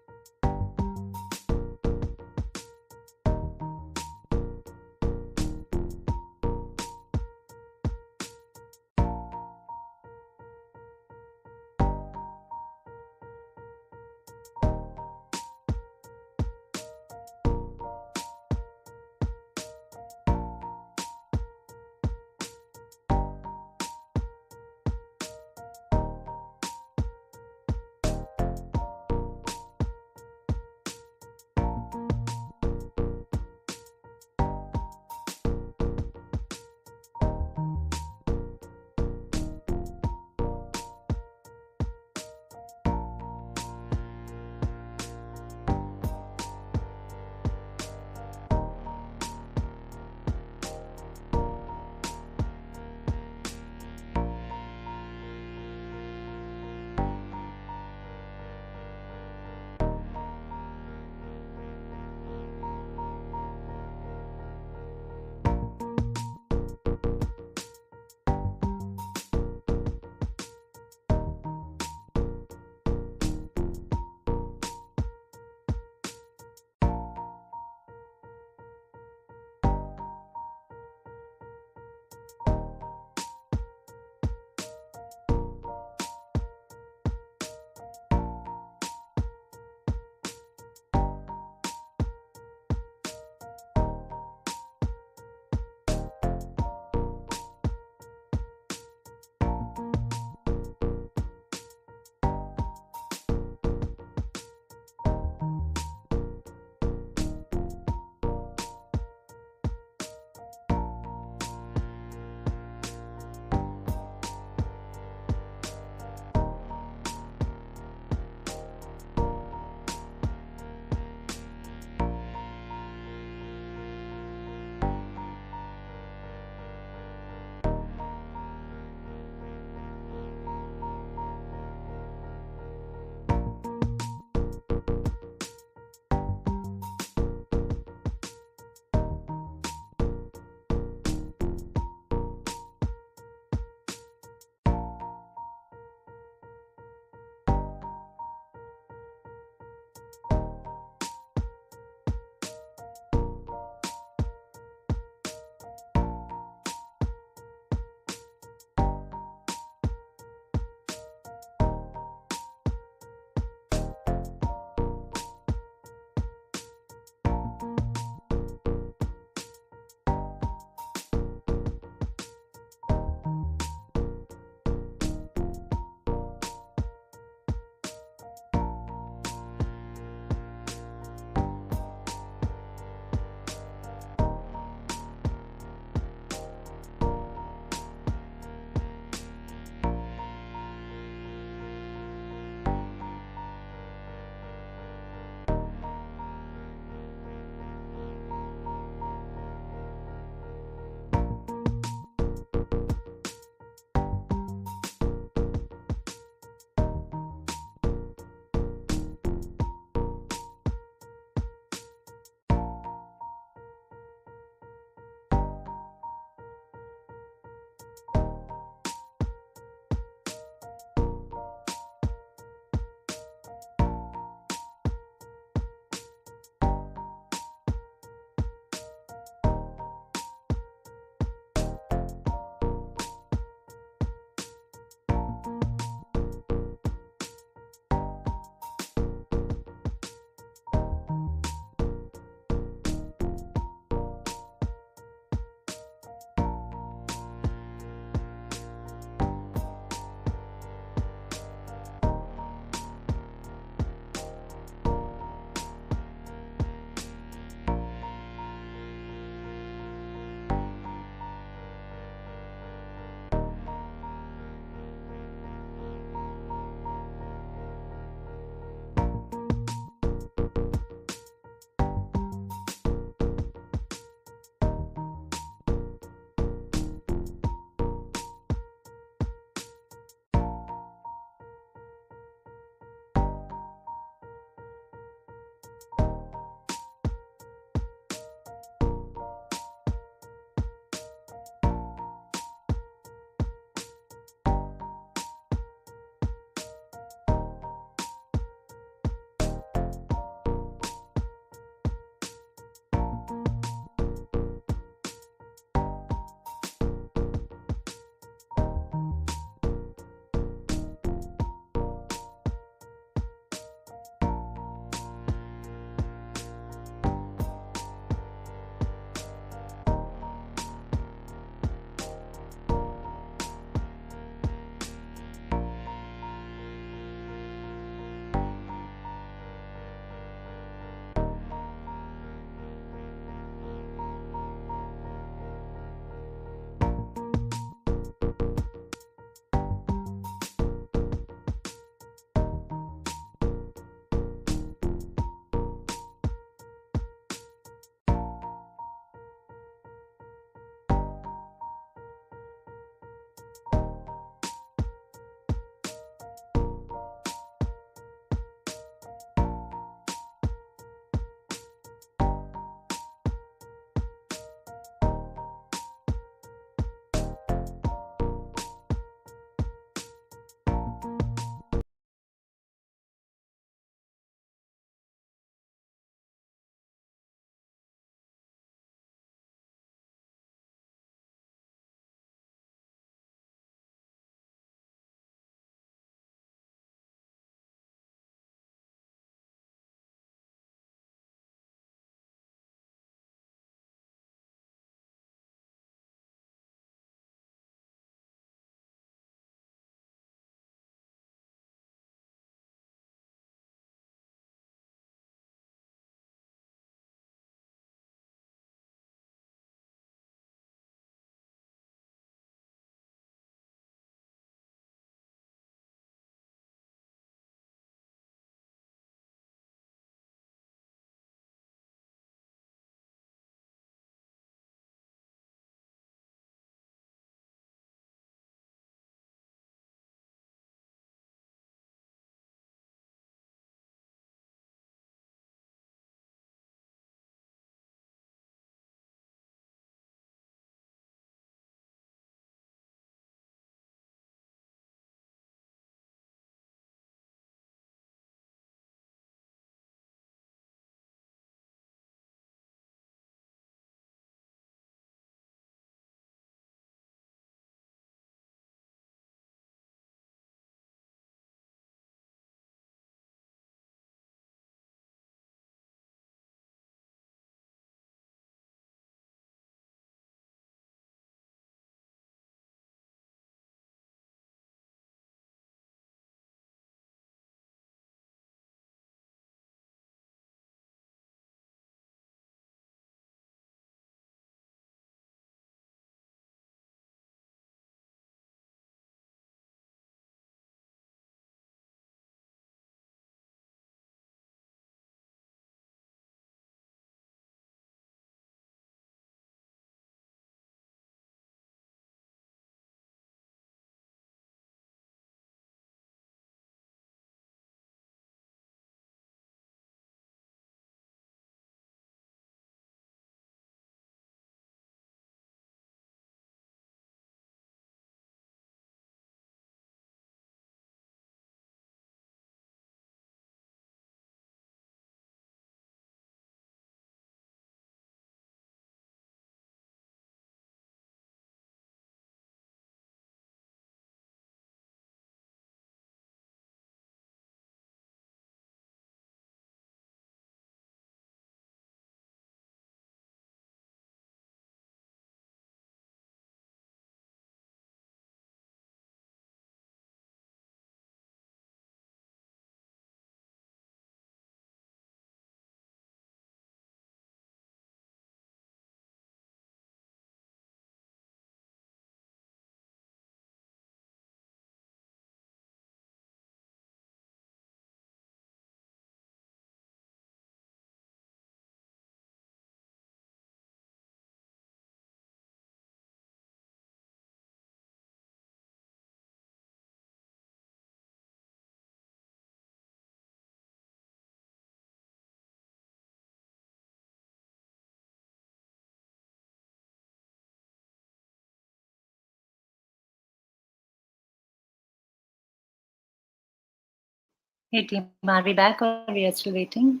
Hey team, are we back or we are still waiting?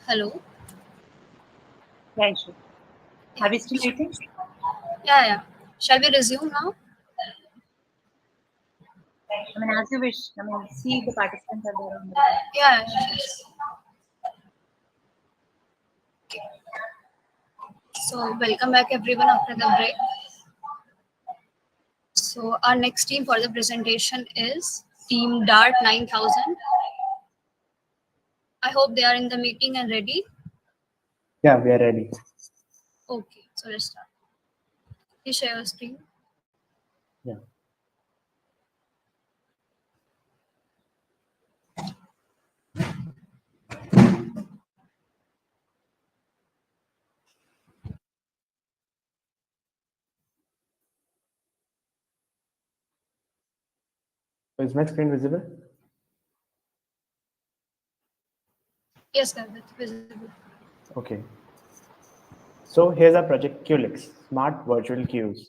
Hello. Yeah, sure. Are we still waiting? Yeah. Shall we resume now? I mean, as you wish. I mean, see the participants are there on the Yeah. Yes. Okay. So welcome back everyone after the break. So our next team for the presentation is Team Dart 9000. I hope they are in the meeting and ready. Yeah, we are ready. Okay, so let's start. Please share your screen. Yeah. So is my screen visible? Yes, Garbit, visible. Okay. So here's our project QLix, Smart Virtual Queues.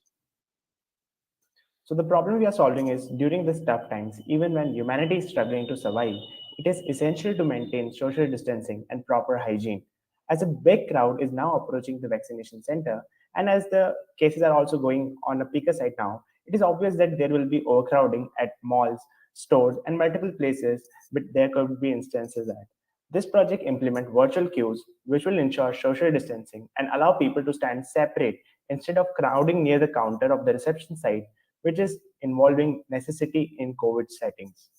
So the problem we are solving is during these tough times, even when humanity is struggling to survive, it is essential to maintain social distancing and proper hygiene. As a big crowd is now approaching the vaccination center, and as the cases are also going on a peaker side now, it is obvious that there will be overcrowding at malls, stores, and multiple places, but there could be instances that this project implement virtual queues, which will ensure social distancing and allow people to stand separate instead of crowding near the counter of the reception site, which is involving necessity in COVID settings.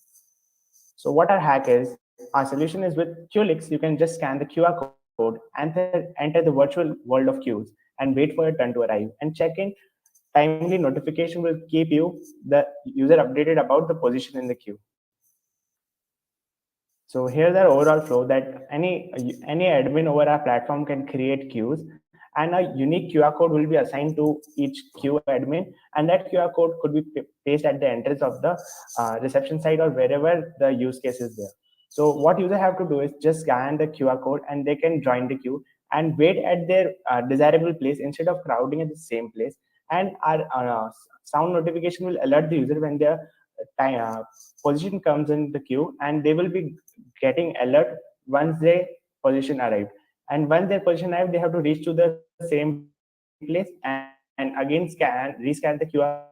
So what our hack is, our solution is with QLix, you can just scan the QR code and enter the virtual world of queues and wait for your turn to arrive and check in. Timely notification will keep you, the user, updated about the position in the queue. So here's our overall flow that any admin over our platform can create queues, and a unique QR code will be assigned to each queue admin, and that QR code could be pasted at the entrance of the reception site or wherever the use case is there. So what user have to do is just scan the QR code and they can join the queue and wait at their desirable place instead of crowding at the same place. And our sound notification will alert the user when their position comes in the queue, and they will be getting alert once their position arrived. And once their position arrived, they have to reach to the same place and again rescan the QR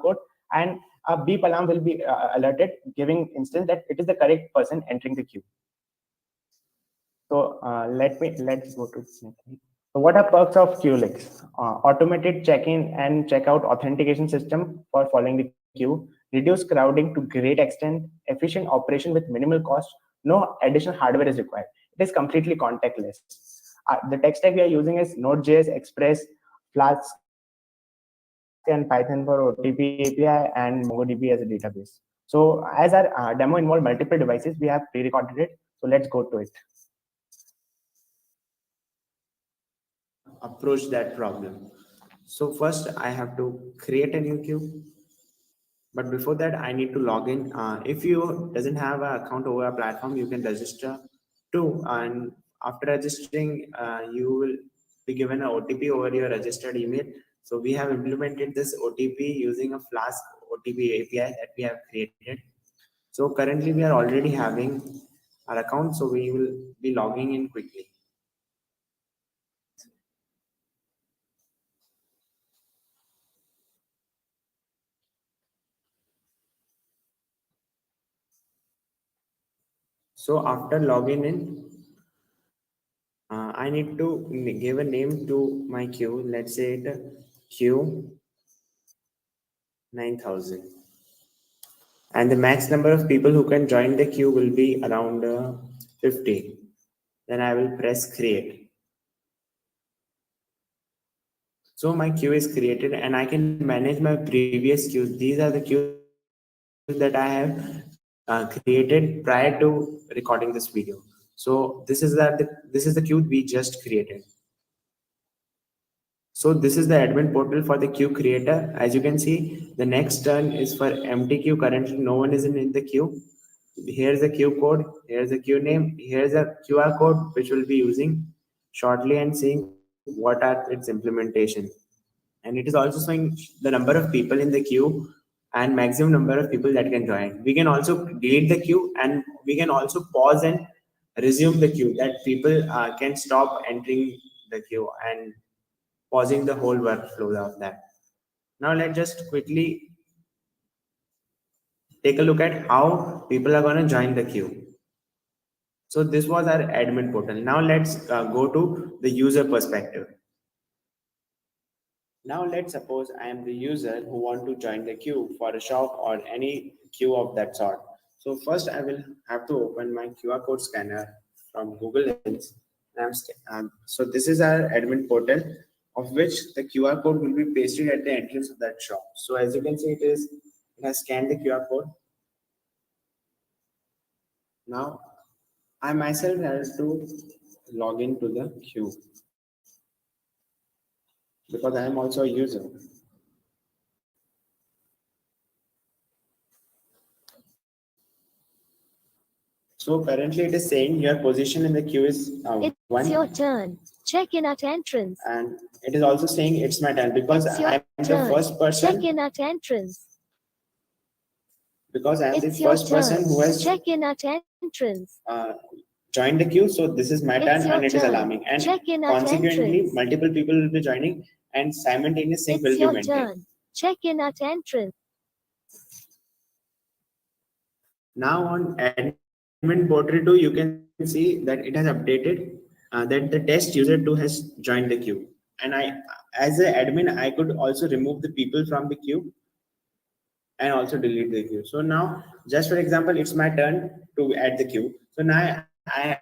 code, and a beep alarm will be alerted, giving instance that it is the correct person entering the queue. So let's go to next. So what are perks of QLix? Automated check-in and check-out authentication system for following the queue, reduce crowding to great extent, efficient operation with minimal cost, no additional hardware is required. It is completely contactless. The tech stack we are using is Node.js, Express, Flask, and Python for OTP API, and MongoDB as a database. So as our demo involved multiple devices, we have pre-recorded it. So let's go to it. Approach that problem. So first I have to create a new queue. But before that, I need to log in. If you doesn't have an account over a platform, you can register too. And after registering, you will be given an OTP over your registered email. So we have implemented this OTP using a Flask OTP API that we have created. So currently we are already having our account, so we will be logging in quickly. So after logging in, I need to give a name to my queue. Let's say it queue 9000. And the max number of people who can join the queue will be around 50. Then I will press create. So my queue is created and I can manage my previous queues. These are the queues that I have created prior to recording this video. So this is the queue we just created. So this is the admin portal for the queue creator. As you can see, the next turn is for empty queue. Currently, no one is in the queue. Here's the queue code. Here's the queue name. Here's a QR code, which we'll be using shortly and seeing what are its implementation. and it is also showing the number of people in the queue and maximum number of people that can join. We can also delete the queue, and we can also pause and resume the queue, that people can stop entering the queue and pausing the whole workflow of that. Now let's just quickly take a look at how people are going to join the queue. So this was our admin portal. Now let's go to the user perspective. Now let's suppose I am the user who want to join the queue for a shop or any queue of that sort. So first I will have to open my QR code scanner from Google Lens. So this is our admin portal, of which the QR code will be pasted at the entrance of that shop. So as you can see, it has scanned the QR code. Now I myself have to log into the queue because I am also a user. So currently it is saying your position in the queue is It's 1. your turn. Check in at entrance. And it is also saying it's my turn because It's your I am the turn. first person. Check in at entrance. Because I am the It's your first person turn. who has Check in at entrance. joined the queue. So this is my It's turn, your and it is turn. alarming. And Check in at consequently, entrance. multiple people will be joining, and simultaneous sync will It's be your maintained. turn. Check in at entrance. Now on admin portal 2, you can see that it has updated that the test user 2 has joined the queue. And as an admin, I could also remove the people from the queue and also delete the queue. So now, just for example, it's my turn to add the queue. So now I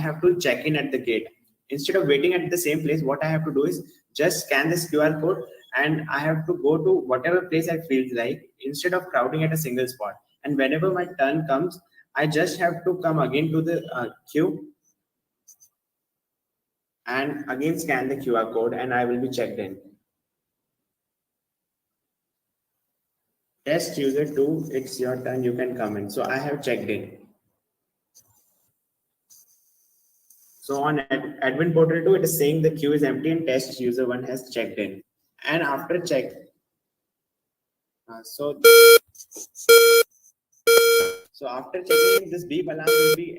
have to check in at the gate. Instead of waiting at the same place, what I have to do is just scan this QR code, and I have to go to whatever place I feel like, instead of crowding at a single spot. And whenever my turn comes, I just have to come again to the queue and again scan the QR code, and I will be checked in. Test user 2, it's your turn, you can come in. So I have checked in. So on admin portal 2, it is saying the queue is empty and test user 1 has checked in. And after check, so after checking in, this beep alarm will be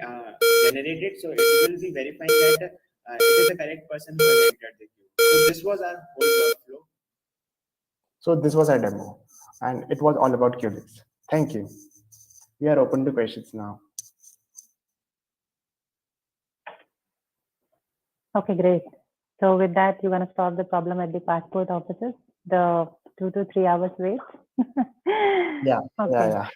generated. So it will be verifying that it is the correct person who has entered the queue. So this was our whole workflow. So this was our demo, and it was all about Qlix. Thank you. We are open to questions now. Okay, great. So with that, you're going to solve the problem at the passport offices, the 2 to 3 hours wait. Yeah, Okay.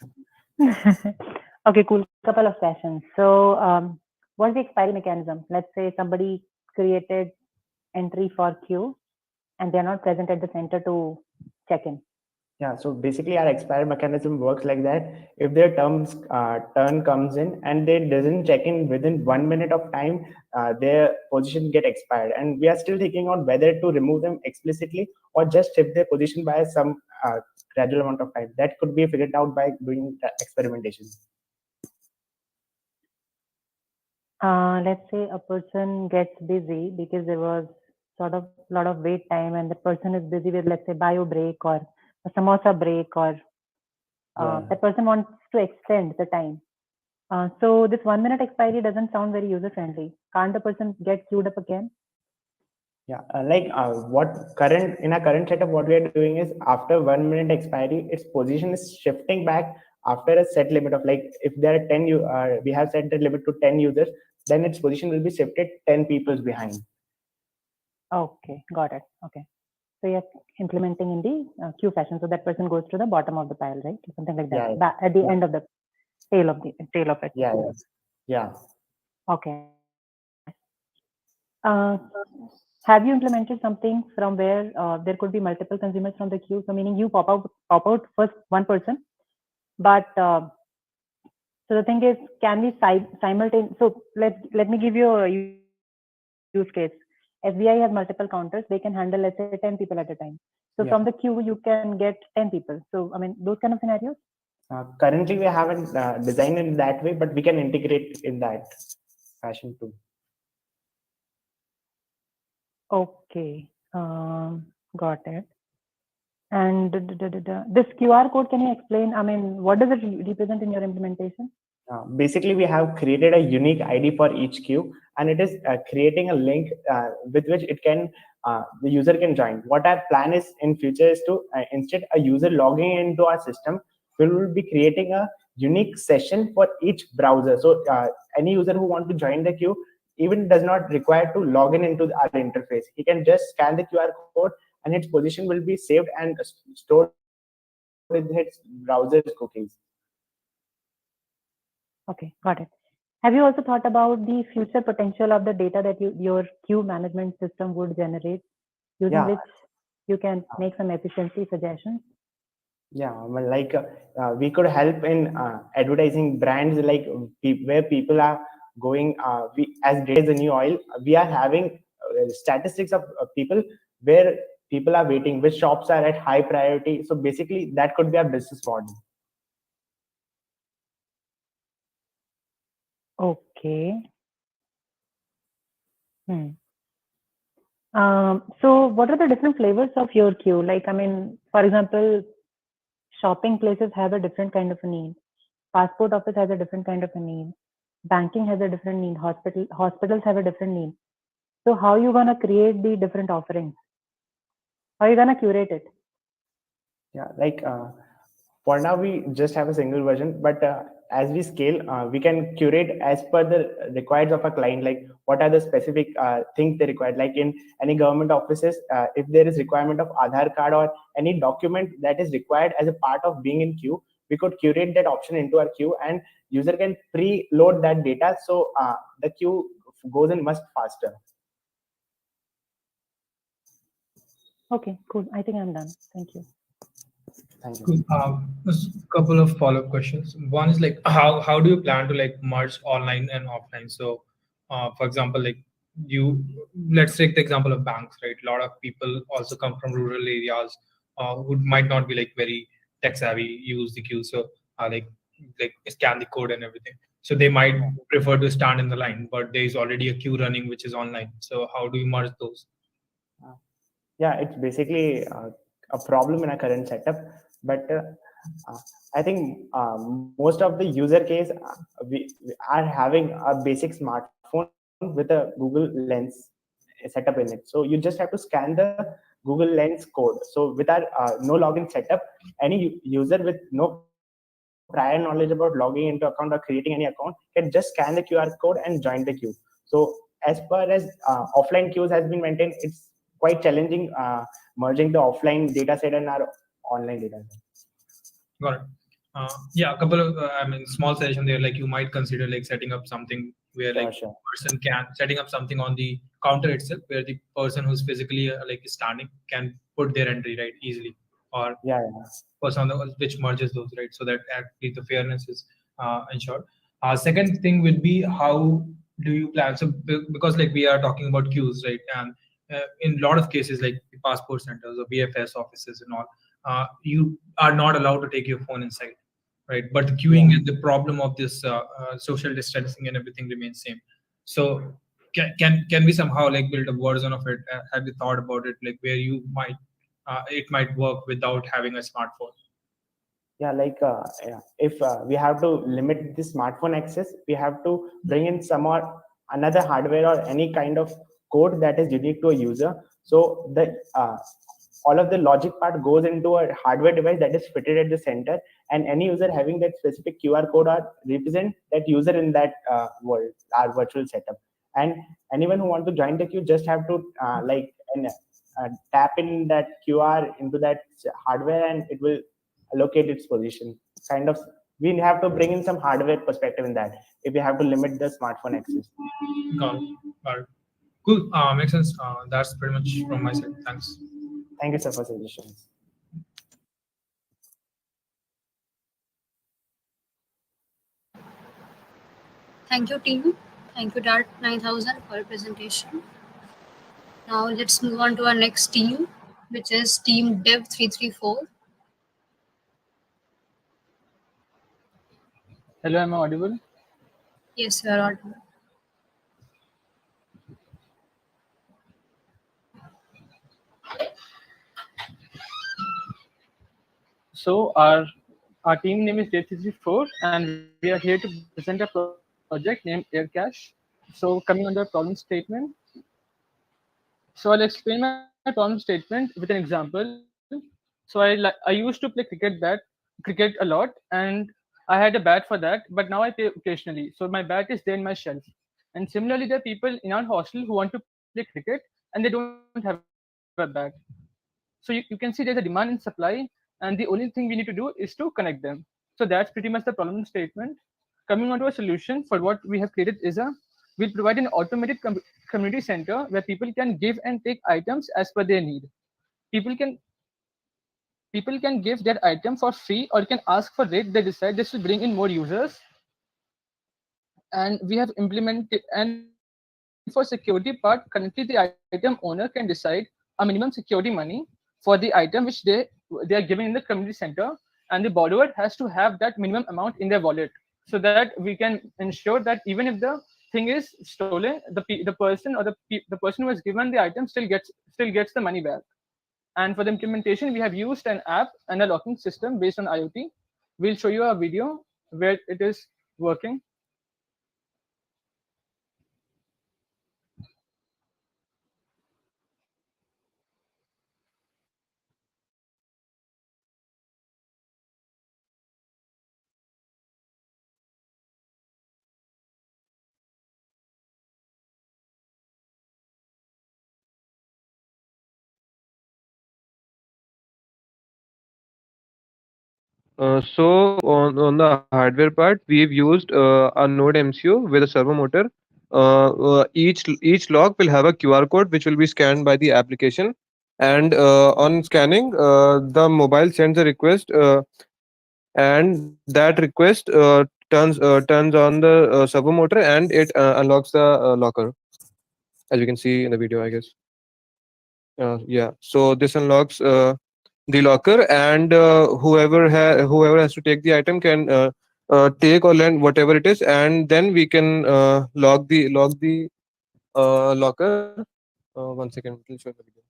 Okay, cool. Couple of questions. So what's the expiry mechanism? Let's say somebody created entry for queue and they're not present at the center to check in. Yeah, so basically our expiry mechanism works like that. If their turn comes in and they doesn't check in within 1 minute of time, their position get expired. And we are still thinking on whether to remove them explicitly or just shift their position by some gradual amount of time. That could be figured out by doing experimentation. Let's say a person gets busy because there was sort of a lot of wait time and the person is busy with, let's say, bio break or a samosa break, or that person wants to extend the time. So this 1 minute expiry doesn't sound very user friendly. Can't the person get queued up again? Yeah, in our current setup, what we are doing is after 1 minute expiry, its position is shifting back after a set limit of, like, if there are 10, we have set the limit to 10 users, then its position will be shifted 10 people behind. Okay, got it. Okay. So you're implementing in the queue fashion. So that person goes to the bottom of the pile, right? Something like that. Yeah. At the end of the tail of it. Yeah. Okay. Have you implemented something from where there could be multiple consumers from the queue? So meaning you pop out first one person, but so the thing is, can we simultaneously? So let me give you a use case. SBI has multiple counters. They can handle, let's say, 10 people at a time. So from the queue, you can get 10 people. So, I mean, those kind of scenarios? Currently, we haven't designed it that way, but we can integrate in that fashion too. Okay. Got it. And this QR code, can you explain? I mean, what does it represent in your implementation? Basically, we have created a unique ID for each queue, and it is creating a link with which the user can join. What our plan is in future is to instead a user logging into our system, we will be creating a unique session for each browser. So any user who want to join the queue even does not require to log in into our interface. He can just scan the QR code, and its position will be saved and stored with its browser's cookies. Okay, got it. Have you also thought about the future potential of the data that your queue management system would generate, using which you can make some efficiency suggestions? Yeah, well, like we could help in advertising brands, like where people are going. As data is the new oil, we are having statistics of people where people are waiting, which shops are at high priority. So basically, that could be a business model. Okay. So what are the different flavors of your queue? Like, I mean, for example, shopping places have a different kind of a need. Passport office has a different kind of a need. Banking has a different need. Hospitals have a different need. So how are you gonna create the different offerings? How are you gonna curate it? Yeah, like for now we just have a single version, but as we scale, we can curate as per the requirements of a client, like what are the specific things they require. Like in any government offices, if there is requirement of Aadhaar card or any document that is required as a part of being in queue, we could curate that option into our queue, and user can pre-load that data, so the queue goes in much faster. Okay, cool. I think I'm done. Thank you. Thank you. Cool. Just a couple of follow-up questions. One is like, how do you plan to like merge online and offline? So, for example, like let's take the example of banks, right? A lot of people also come from rural areas who might not be like very tech savvy, use the queue, so like scan the code and everything. So they might prefer to stand in the line, but there is already a queue running which is online. So how do you merge those? Yeah, it's basically a problem in our current setup, but I think most of the user case we are having a basic smartphone with a Google Lens setup in it. So you just have to scan the Google Lens code. So with our no login setup, any user with no prior knowledge about logging into account or creating any account can just scan the QR code and join the queue. So as far as offline queues has been maintained, it's quite challenging merging the offline data set and our online data set. Got it. Yeah, a couple of small suggestion there. Like you might consider like setting up something where like person can setting up something on the counter itself, where the person who's physically like standing can put their entry right easily, or person on the which merges those, right, so that actually the fairness is ensured. Second thing would be, how do you plan? So because like we are talking about queues, right, and in a lot of cases like the passport centers or BFS offices and all, you are not allowed to take your phone inside, right? But the queuing and the problem of this social distancing and everything remains same. So can we somehow like build a version of it? Have you thought about it, like where you might it might work without having a smartphone? Yeah, like if we have to limit the smartphone access, we have to bring in some or another hardware or any kind of code that is unique to a user. So the all of the logic part goes into a hardware device that is fitted at the center, and any user having that specific QR code or represent that user in that world, our virtual setup. And anyone who want to join the queue just have to tap in that QR into that hardware, and it will allocate its position. Kind of, we have to bring in some hardware perspective in that if we have to limit the smartphone access. Got it. Cool. Makes sense. That's pretty much from my side. Thanks. Thank you, sir, for suggestions. Thank you, team. Thank you, Dart 9000, for your presentation. Now let's move on to our next team, which is Team Dev 334. Hello, am I audible? Yes, you are audible. So our team name is J334, and we are here to present a project named AirCache. So coming on the problem statement. So I'll explain my problem statement with an example. So I used to play cricket a lot, and I had a bat for that, but now I play occasionally. So my bat is there in my shelf. And similarly, there are people in our hostel who want to play cricket and they don't have a bat. So you can see there's a demand and supply, and the only thing we need to do is to connect them. So that's pretty much the problem statement. Coming on to a solution for what we have created is we'll provide an automated community center where people can give and take items as per their need. People can people can give their item for free or can ask for rate they decide. This will bring in more users. And we have implemented, and for security part, currently the item owner can decide a minimum security money for the item which they are giving in the community center, and the borrower has to have that minimum amount in their wallet, so that we can ensure that even if the thing is stolen, the person or the person who has given the item still gets the money back. And for the implementation, we have used an app and a locking system based on IoT. We'll show you a video where it is working. So on the hardware part, we've used a Node MCU with a servo motor. Each lock will have a QR code which will be scanned by the application, and on scanning, the mobile sends a request, and that request turns on the servo motor, and it unlocks the locker, as you can see in the video, I guess. Yeah. So this unlocks the locker, and whoever has to take the item can take or lend whatever it is, and then we can lock the locker. One second, we'll show the video.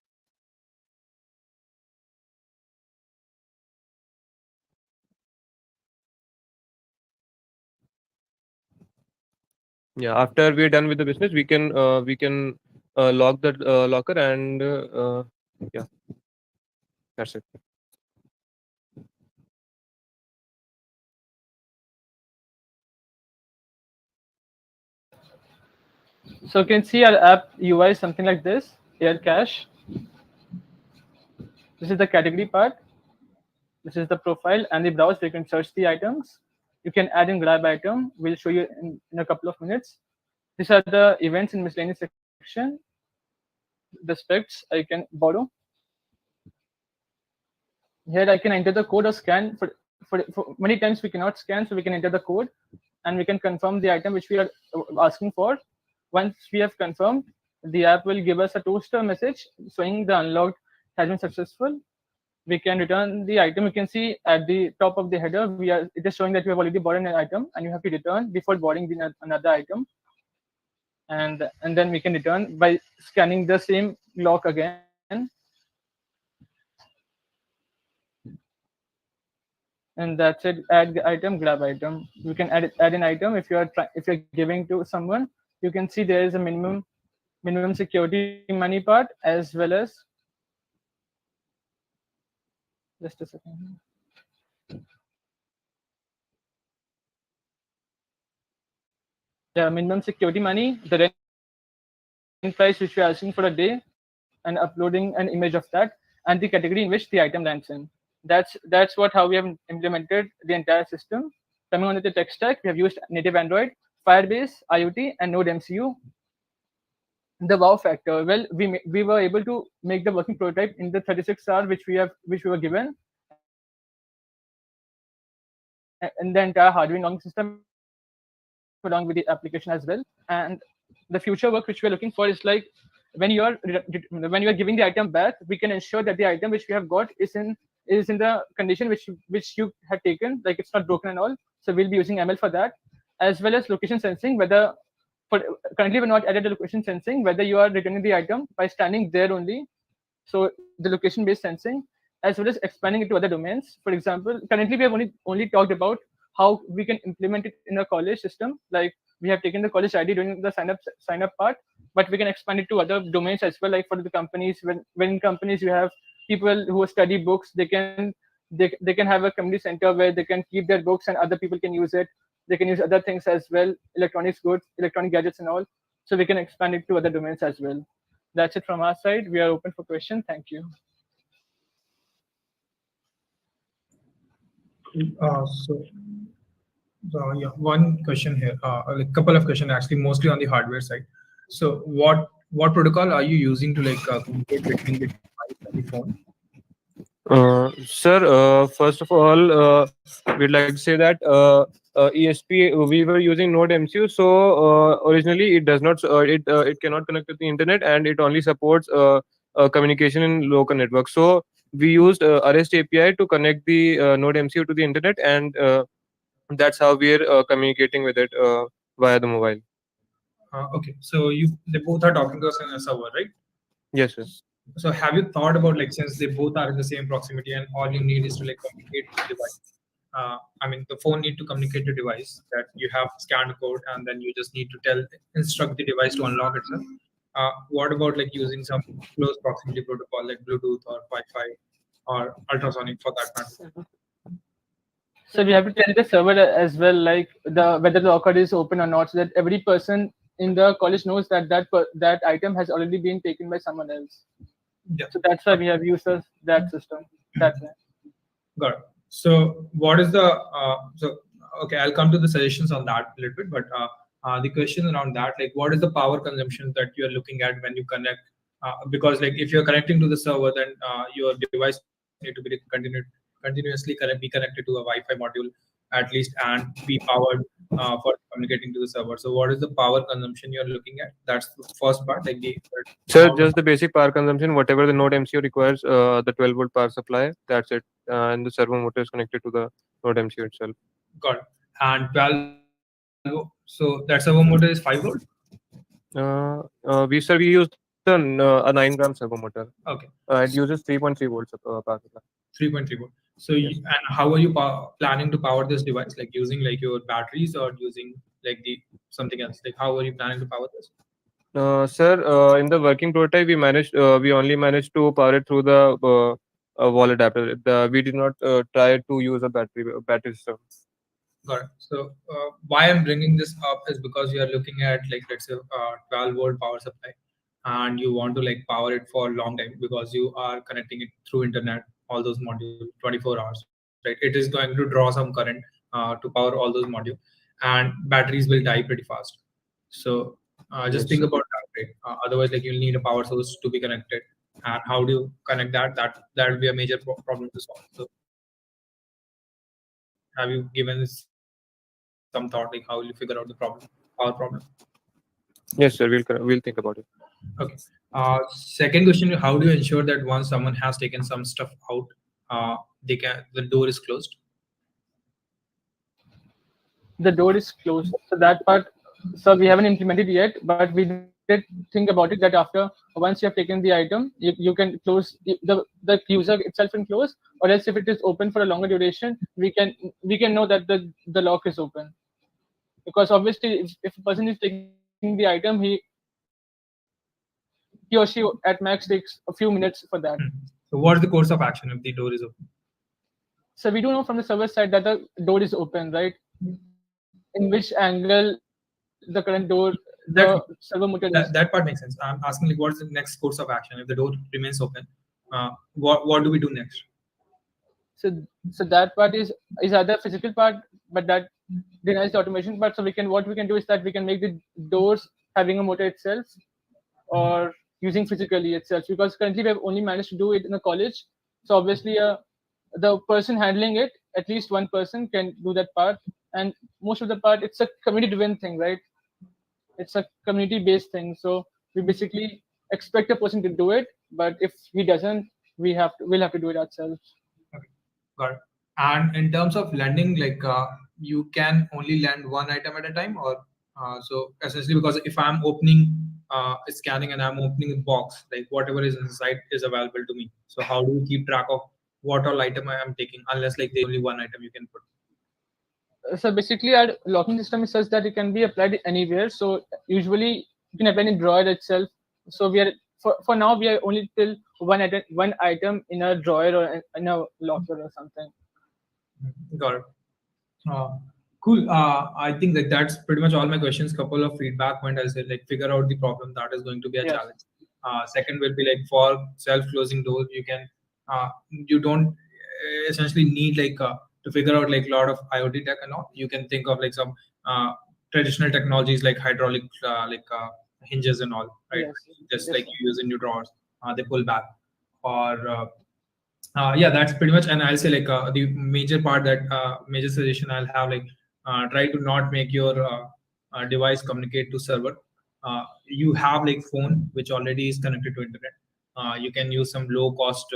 Yeah, after we're done with the business, we can lock the locker, and yeah, that's it. So you can see our app UI is something like this: AirCache. This is the category part. This is the profile and the browse where you can search the items. You can add and grab item. We'll show you in a couple of minutes. These are the events in miscellaneous section. The specs I can borrow. Here I can enter the code or scan. For many times we cannot scan, so we can enter the code and we can confirm the item which we are asking for. Once we have confirmed, the app will give us a toaster message showing the unlocked has been successful. We can return the item. You can see at the top of the header, it is showing that we have already bought an item and you have to return before boarding another item. And then we can return by scanning the same lock again. And that's it. Add item, grab item. You can add an item if you're giving to someone. You can see there is a minimum security money part, as well as, just a second. Yeah, minimum security money, the rent price which we are asking for a day, and uploading an image of that, and the category in which the item lands in. That's how we have implemented the entire system. Coming on to the tech stack, we have used native Android, Firebase, IoT, and Node MCU. The wow factor, well, we were able to make the working prototype in the 36 hours which we were given, and the entire hardware logging system along with the application as well. And the future work which we are looking for is like when you are giving the item back, we can ensure that the item which we have got is in the condition which you had taken, like it's not broken and all. So we'll be using ML for that, as well as location sensing. Currently we're not added the location sensing, whether you are returning the item by standing there only. So the location based sensing, as well as expanding it to other domains. For example, currently we have only talked about how we can implement it in a college system. Like we have taken the college ID during the sign up part, but we can expand it to other domains as well. Like for the companies, when in companies you have people who study books, they can have a community center where they can keep their books and other people can use it. They can use other things as well, electronics goods, electronic gadgets and all. So we can expand it to other domains as well. That's it from our side. We are open for questions. Thank you. Yeah, one question here, a couple of questions actually, mostly on the hardware side. So what protocol are you using to communicate between the device and the phone? Sir, first of all, we'd like to say that ESP, we were using Node MCU. So originally it does not, it cannot connect to the internet, and it only supports communication in local network. So we used REST API to connect the Node MCU to the internet, and that's how we're communicating with it via the mobile. Okay, so they both are talking to us in a server, right? Yes, sir. So have you thought about, since they both are in the same proximity and all you need is to communicate with the device? I mean, the phone need to communicate to device that you have scanned code, and then you just need to instruct the device to unlock itself. What about using some close proximity protocol like Bluetooth or Wi-Fi or ultrasonic for that matter? So we have to tell the server as well, whether the locker is open or not, so that every person in the college knows that that item has already been taken by someone else. Yeah. So that's why we have used that system that way. Got it. So what is the okay, I'll come to the suggestions on that a little bit, but the question around that, what is the power consumption that you're looking at when you connect? Because if you're connecting to the server, then your device need to be continuously be connected to a Wi-Fi module at least, and be powered for communicating to the server. So what is the power consumption you're looking at? That's the first part. Sir, just the basic power consumption, whatever the Node MCU requires, the 12-volt power supply, that's it. And the servo motor is connected to the Node MCU itself. Got it. And 12, so that servo motor is 5 volt? We used a 9-gram servo motor. Okay. It uses 3.3 volts of power supply. 3.3 volt. So, and how are you planning to power this device? Using your batteries or using something else? How are you planning to power this? Sir, in the working prototype, we only managed to power it through the wall adapter. We did not try to use a battery system. Got it. So why I'm bringing this up is because you are looking at let's say 12-volt power supply, and you want to power it for a long time because you are connecting it through internet, all those modules 24 hours, right? It is going to draw some current to power all those modules, and batteries will die pretty fast. So just think about that, right? Otherwise, you'll need a power source to be connected, and how do you connect that? That will be a major problem to solve. So have you given this some thought, how will you figure out the power problem? Yes, sir. We'll think about it. Okay. Second question: how do you ensure that once someone has taken some stuff out, the door is closed? The door is closed. So that part, so we haven't implemented yet, but we did think about it that once you have taken the item, you can close the user itself and close, or else if it is open for a longer duration, we can know that the lock is open. Because obviously, if a person is taking the item, he or she at max takes a few minutes for that. So what is the course of action if the door is open? So we do know from the server side that the door is open, right? In which angle the current door, the server motor that part makes sense. I'm asking what is the next course of action if the door remains open? What do we do next? So that part is either physical part, but that denies the automation part. So what we can do is that we can make the doors having a motor itself, or using physically itself, because currently we have only managed to do it in a college. So obviously the person handling it, at least one person can do that part, and most of the part it's a community driven thing, right? It's a community based thing. So we basically expect a person to do it, but if he doesn't, we'll have to do it ourselves. Okay, got it. And in terms of landing, you can only land one item at a time, or so essentially, because if I'm opening scanning and I'm opening a box, whatever is inside is available to me. So how do you keep track of what all item I am taking, unless like there's only one item you can put. So basically, our locking system is such that it can be applied anywhere. So usually, you can apply in drawer itself. So we are for now we are only till one item in a drawer or in a locker or something. Got it. Cool. I think that that's pretty much all my questions. Couple of feedback point. I'll say like figure out the problem that is going to be a Yes. challenge. Second will be like for self-closing doors, you don't essentially need to figure out like a lot of IoT tech and all. You can think of like some traditional technologies like hydraulic hinges and all, right? Yes. Just Yes, like sir. you use in your drawers, they pull back. Or yeah, that's pretty much. And I'll say like the major part that major suggestion I'll have like try to not make your device communicate to server. You have like phone which already is connected to internet. You can use some low cost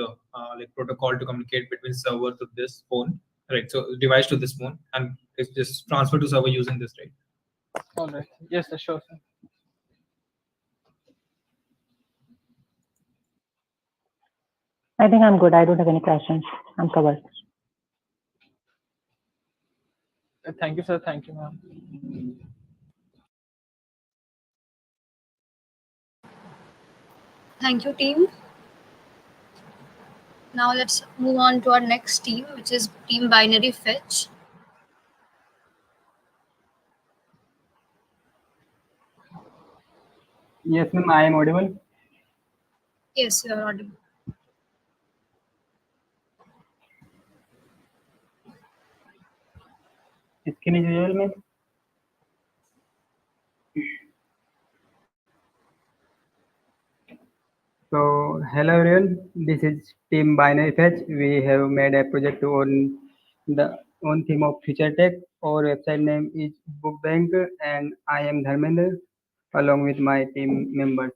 like protocol to communicate between server to this phone, right? So device to this phone, and it's just transfer to server using this, right? All right. Yes, sir. Sure, sir. I think I'm good. I don't have any questions. I'm covered. Thank you, sir. Thank you, ma'am. Thank you, team. Now let's move on to our next team, which is Team Binary Fetch. Yes, ma'am, I am audible. Yes, you are audible. Screen is visible, ma'am. So, hello everyone. This is Team Binary Fetch. We have made a project on the theme of future tech. Our website name is Bookbank, and I am Dharmendra, along with my team members.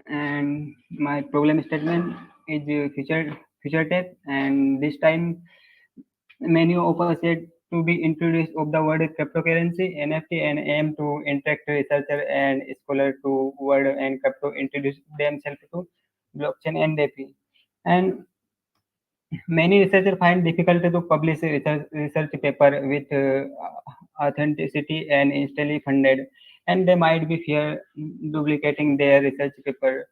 And my problem statement is future tech, and this time many of us said to be introduced of the word cryptocurrency, NFT, and aim to interact researcher and scholar to word and crypto introduce themselves to blockchain and DeFi. And many researchers find difficult to publish research paper with authenticity and instantly funded, and they might be fear duplicating their research paper.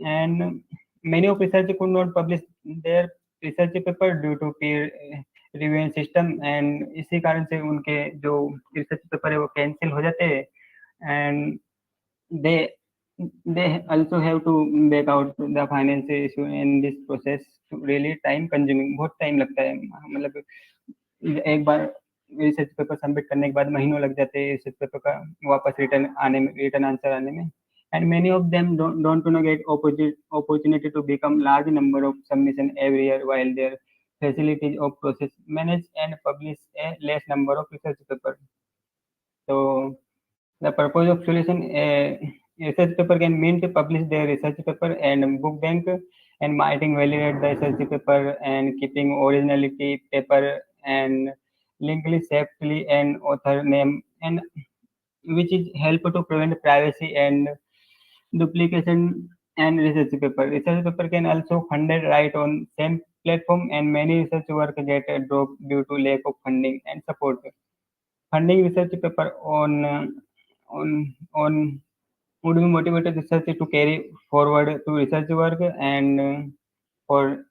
And many of research could not publish their research paper due to peer reviewing system and इसी कारण से उनके जो research paper है वो cancel हो जाते हैं and they they also have to back out the financial issue in this process. Really time consuming, बहुत टाइम लगता है. मतलब एक बार रिसर्च पेपर सबमिट करने के बाद महीनों लग जाते हैं रिसर्च पेपर का वापस रिटर्न आंसर आने में. And many of them don't get opportunity to become large number of submission every year, while their facilities of process manage and publish a less number of research papers. So the purpose of solution, research paper can mint publish their research paper and book bank and mining validate the research paper and keeping originality paper and linkly safely and author name, and which is help to prevent privacy and duplication and research paper. Research paper can also funded right on same platform, and many research work get dropped due to lack of funding and support. Funding research paper on would be motivated research to carry forward to research work, and for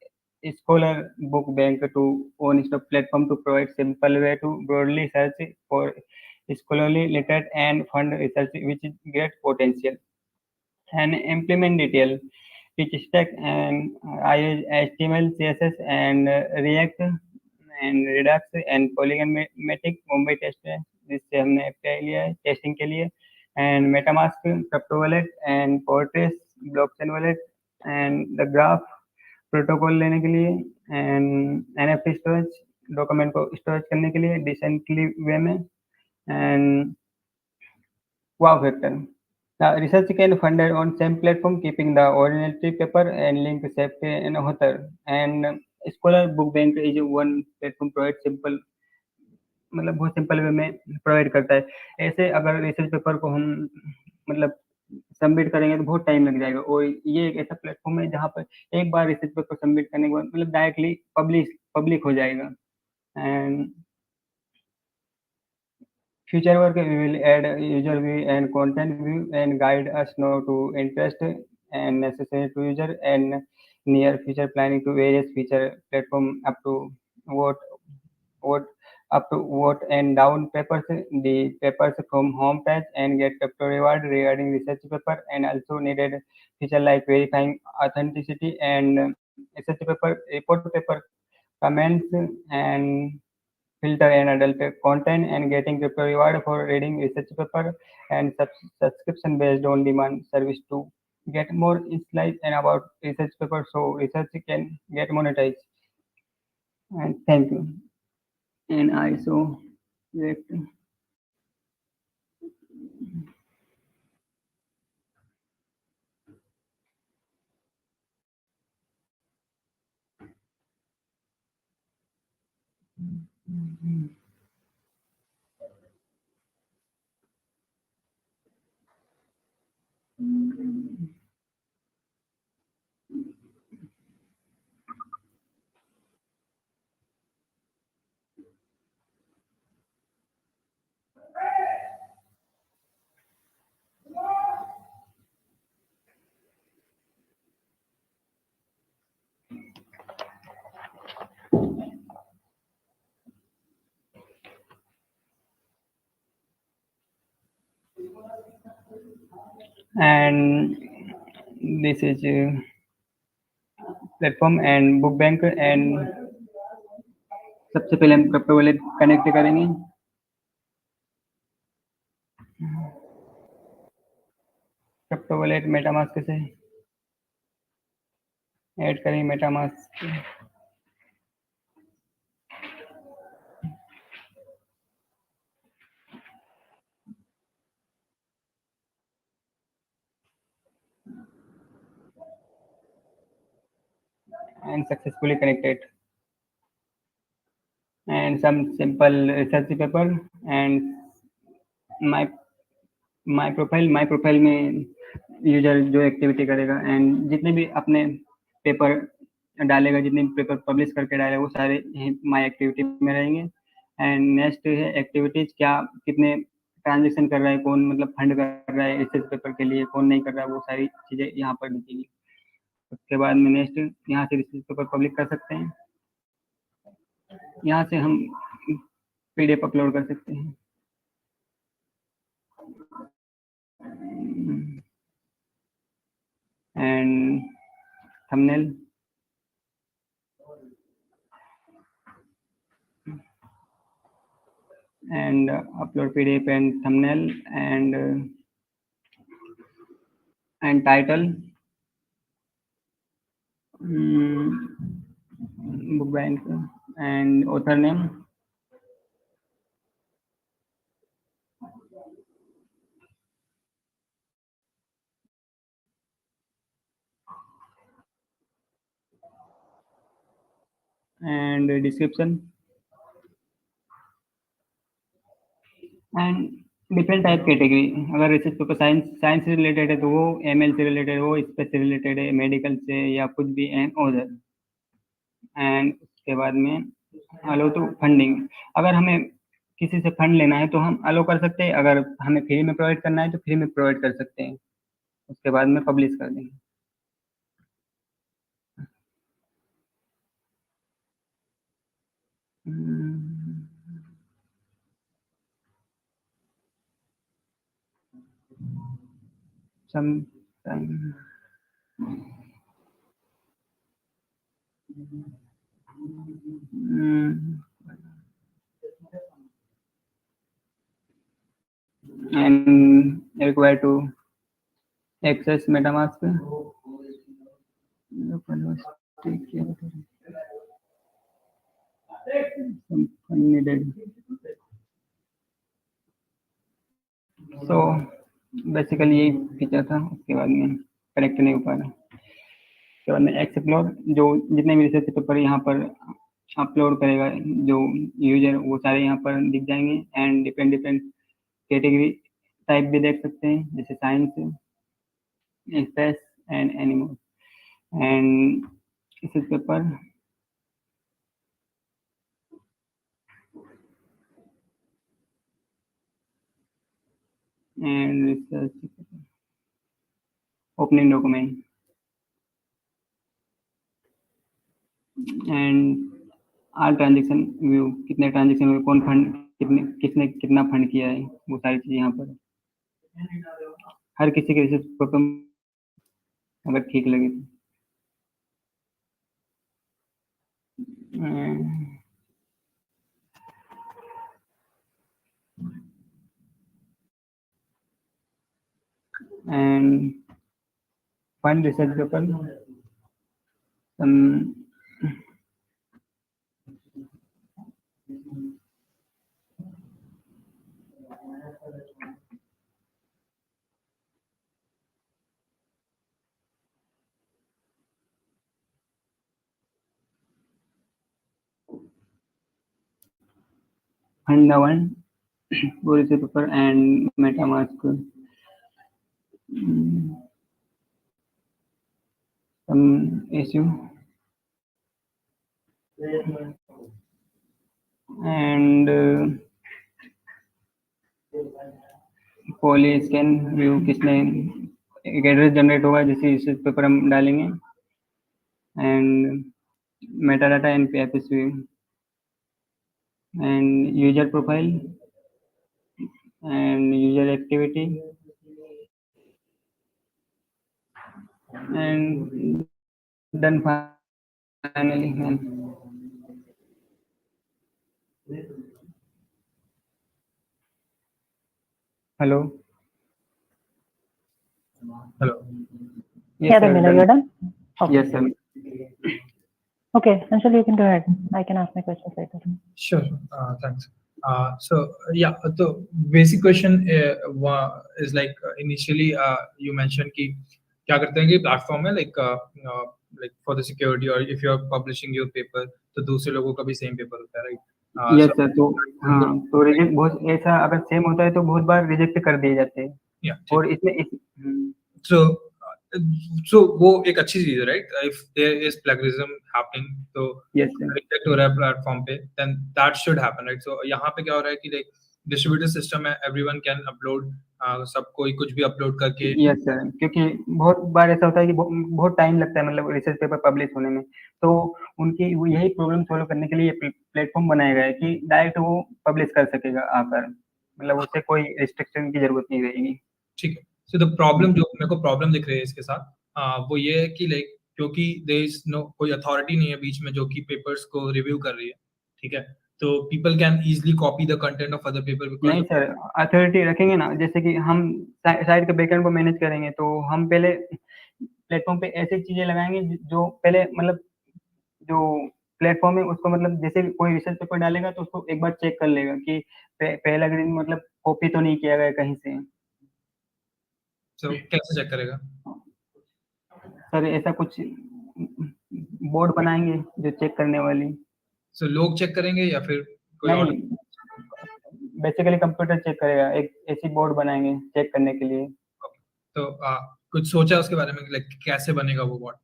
scholar book bank to own a platform to provide simple way to broadly search for scholarly literate and fund research which is great potential. And implement detail which stack and I use HTML, CSS and React and Redux and Polygonmatic Mumbai test है जिससे हमने apply लिया है testing के लिए. And MetaMask, crypto wallet and Portrace blockchain wallet and the graph protocol लेने के लिए एंड NFT स्टोरेज डॉक्यूमेंट को स्टोरेज करने के लिए डिसेंटली वे में. And wow factor. The research can funded on same platform, keeping the originality paper and link safety and author. And Scholar Book Bank is one platform provide simple, मतलब बहुत simple way में provide करता है. ऐसे अगर research paper को हम मतलब सबमिट करेंगे तो बहुत टाइम लग जाएगा। और ये एक ऐसा प्लेटफॉर्म है जहाँ पर एक बार रिसर्च पेपर सबमिट करने के बाद मतलब डायरेक्टली पब्लिक हो जाएगा। And future work we will add user view and content view and guide us know to interest and necessary to user, and near future planning to various feature platform up to what up to what and down papers the papers from home page and get crypto reward regarding research paper, and also needed feature like verifying authenticity and research paper report paper comments and filter and adult content and getting crypto reward for reading research paper and subscription based on demand service to get more insight and about research paper so research can get monetized. And thank you. And I so that and this is platform and book bank, and सबसे पहले हम crypto wallet connect करेंगे। Crypto wallet MetaMask से add करेंगे MetaMask. and successfully connected, and some simple research paper and my profile में user जो activity करेगा and जितने भी अपने पेपर डालेगा, जितने भी पेपर पब्लिश करके डालेगा वो सारे माई एक्टिविटी में रहेंगे। एंड नेक्स्ट है एक्टिविटीज, क्या कितने ट्रांजेक्शन कर रहा है, कौन मतलब फंड कर रहा है रिसर्च पेपर के लिए, कौन नहीं कर रहा है, वो सारी चीजें यहाँ पर दिखेगी। उसके बाद में नेक्स्ट यहाँ से रिसर्च पेपर पब्लिक कर सकते हैं, यहाँ से हम पीडीएफ अपलोड कर सकते हैं। And thumbnail and upload PDF and thumbnail and title, book bank and author name, and description and different type category. अगर रिसर्च पेपर साइंस से रिलेटेड है तो वो, एमएल से रिलेटेड हो, स्पेस से रिलेटेड है, मेडिकल से या कुछ भी एंड अदर। एंड उसके बाद में अलो टू फंडिंग, अगर हमें किसी से फंड लेना है तो हम अलो कर सकते हैं, अगर हमें फ्री में प्रोवाइड करना है तो फ्री में प्रोवाइड कर सकते हैं। उसके बाद में पब्लिश कर देंगे। Sometime. And required to access MetaMask. Some needed. So basically यही फीचर था। उसके बाद में कनेक्ट नहीं हो पा रहा। उसके बाद में एक्सप्लोर, जो जितने भी रिसर्च पेपर यहाँ पर अपलोड करेगा जो यूजर, वो सारे यहाँ पर दिख जाएंगे। एंड डिफरेंट कैटेगरी टाइप भी देख सकते हैं, जैसे science, space and animals. And this is paper. And research opening document. And all transaction view, कितने ट्रांजेक्शन हुए, कौन फंड, किसने कितना फंड किया है, वो सारी चीजें यहाँ पर हर किसी के रिसर्च पेपर अगर ठीक लगे तो। End fund research paper fund the one research paper and MetaMask. Some issue and poly scan view, किसने एक एड्रेस जनरेट होगा जिसे रिसर्च पेपर हम डालेंगे, and Meta data and PFS view and user profile and user activity and done finally. Hello. Hello. Yes, Yeah, sir, Ramila, done. you're done? Okay. Yes, sir. Okay, Anshul, you can go ahead. I can ask my questions later. Sure. Thanks. So yeah, the basic question is like initially you mentioned कि क्या करते हैं कि platform है like for the security or if you are publishing your paper तो दूसरे लोगों का भी सेम पेपर होता है, right? Yes, sir. तो हाँ, तो रिजेक्ट बहुत ऐसा अगर सेम होता है तो बहुत बार रिजेक्ट कर दिए जाते हैं। Yeah, और इसमें so वो एक अच्छी चीज है, right? If there is plagiarism happening तो yes, sir. रिजेक्ट हो रहा है प्लेटफॉर्म पे, then that should happen, right? So यहाँ पे क्या हो रहा है कि like distributed system है, everyone can upload, सब कोई कुछ भी अपलोड करके। यस सर, क्योंकि बहुत बार ऐसा होता है कि बहुत टाइम लगता है मतलब रिसर्च पेपर पब्लिश होने में, तो उनकी यही प्रॉब्लम सॉल्व करने के लिए प्लेटफॉर्म बनाया गया है कि डायरेक्ट वो पब्लिश कर सकेगा आकर, मतलब उससे कोई रिस्ट्रिक्शन की जरूरत नहीं रहेगी। ठीक है। सो द प्रॉब्लम जो मेरे को प्रॉब्लम दिख रही है इसके साथ वो ये है कि लाइक क्योंकि देयर इज नो कोई अथॉरिटी नहीं है बीच में जो कि पेपर्स को रिव्यू कर रही है, ठीक है, तो people can easily copy the content of other paper. नहीं सर, अथॉरिटी रखेंगे ना, जैसे कि हम साइट के बैकएंड को मैनेज करेंगे तो हम पहले प्लेटफॉर्म पे ऐसी चीजें लगाएंगे जो पहले मतलब जो प्लेटफॉर्म है उसको मतलब जैसे कोई रिसर्च पेपर डालेगा तो उसको एक बार चेक कर लेगा कि पहला ग्रीन मतलब कॉपी तो नहीं किया गया कहीं से। So, कैसे चेक करेगा सर? ऐसा कुछ बोर्ड बनाएंगे जो चेक करने वाली। So, लोग चेक करेंगे या फिर कोई नहीं, और? बेसिकली कंप्यूटर चेक करेगा, एक ऐसी बोर्ड बनाएंगे चेक करने के लिए। तो कुछ सोचा उसके बारे में लाइक कैसे बनेगा वो बोर्ड?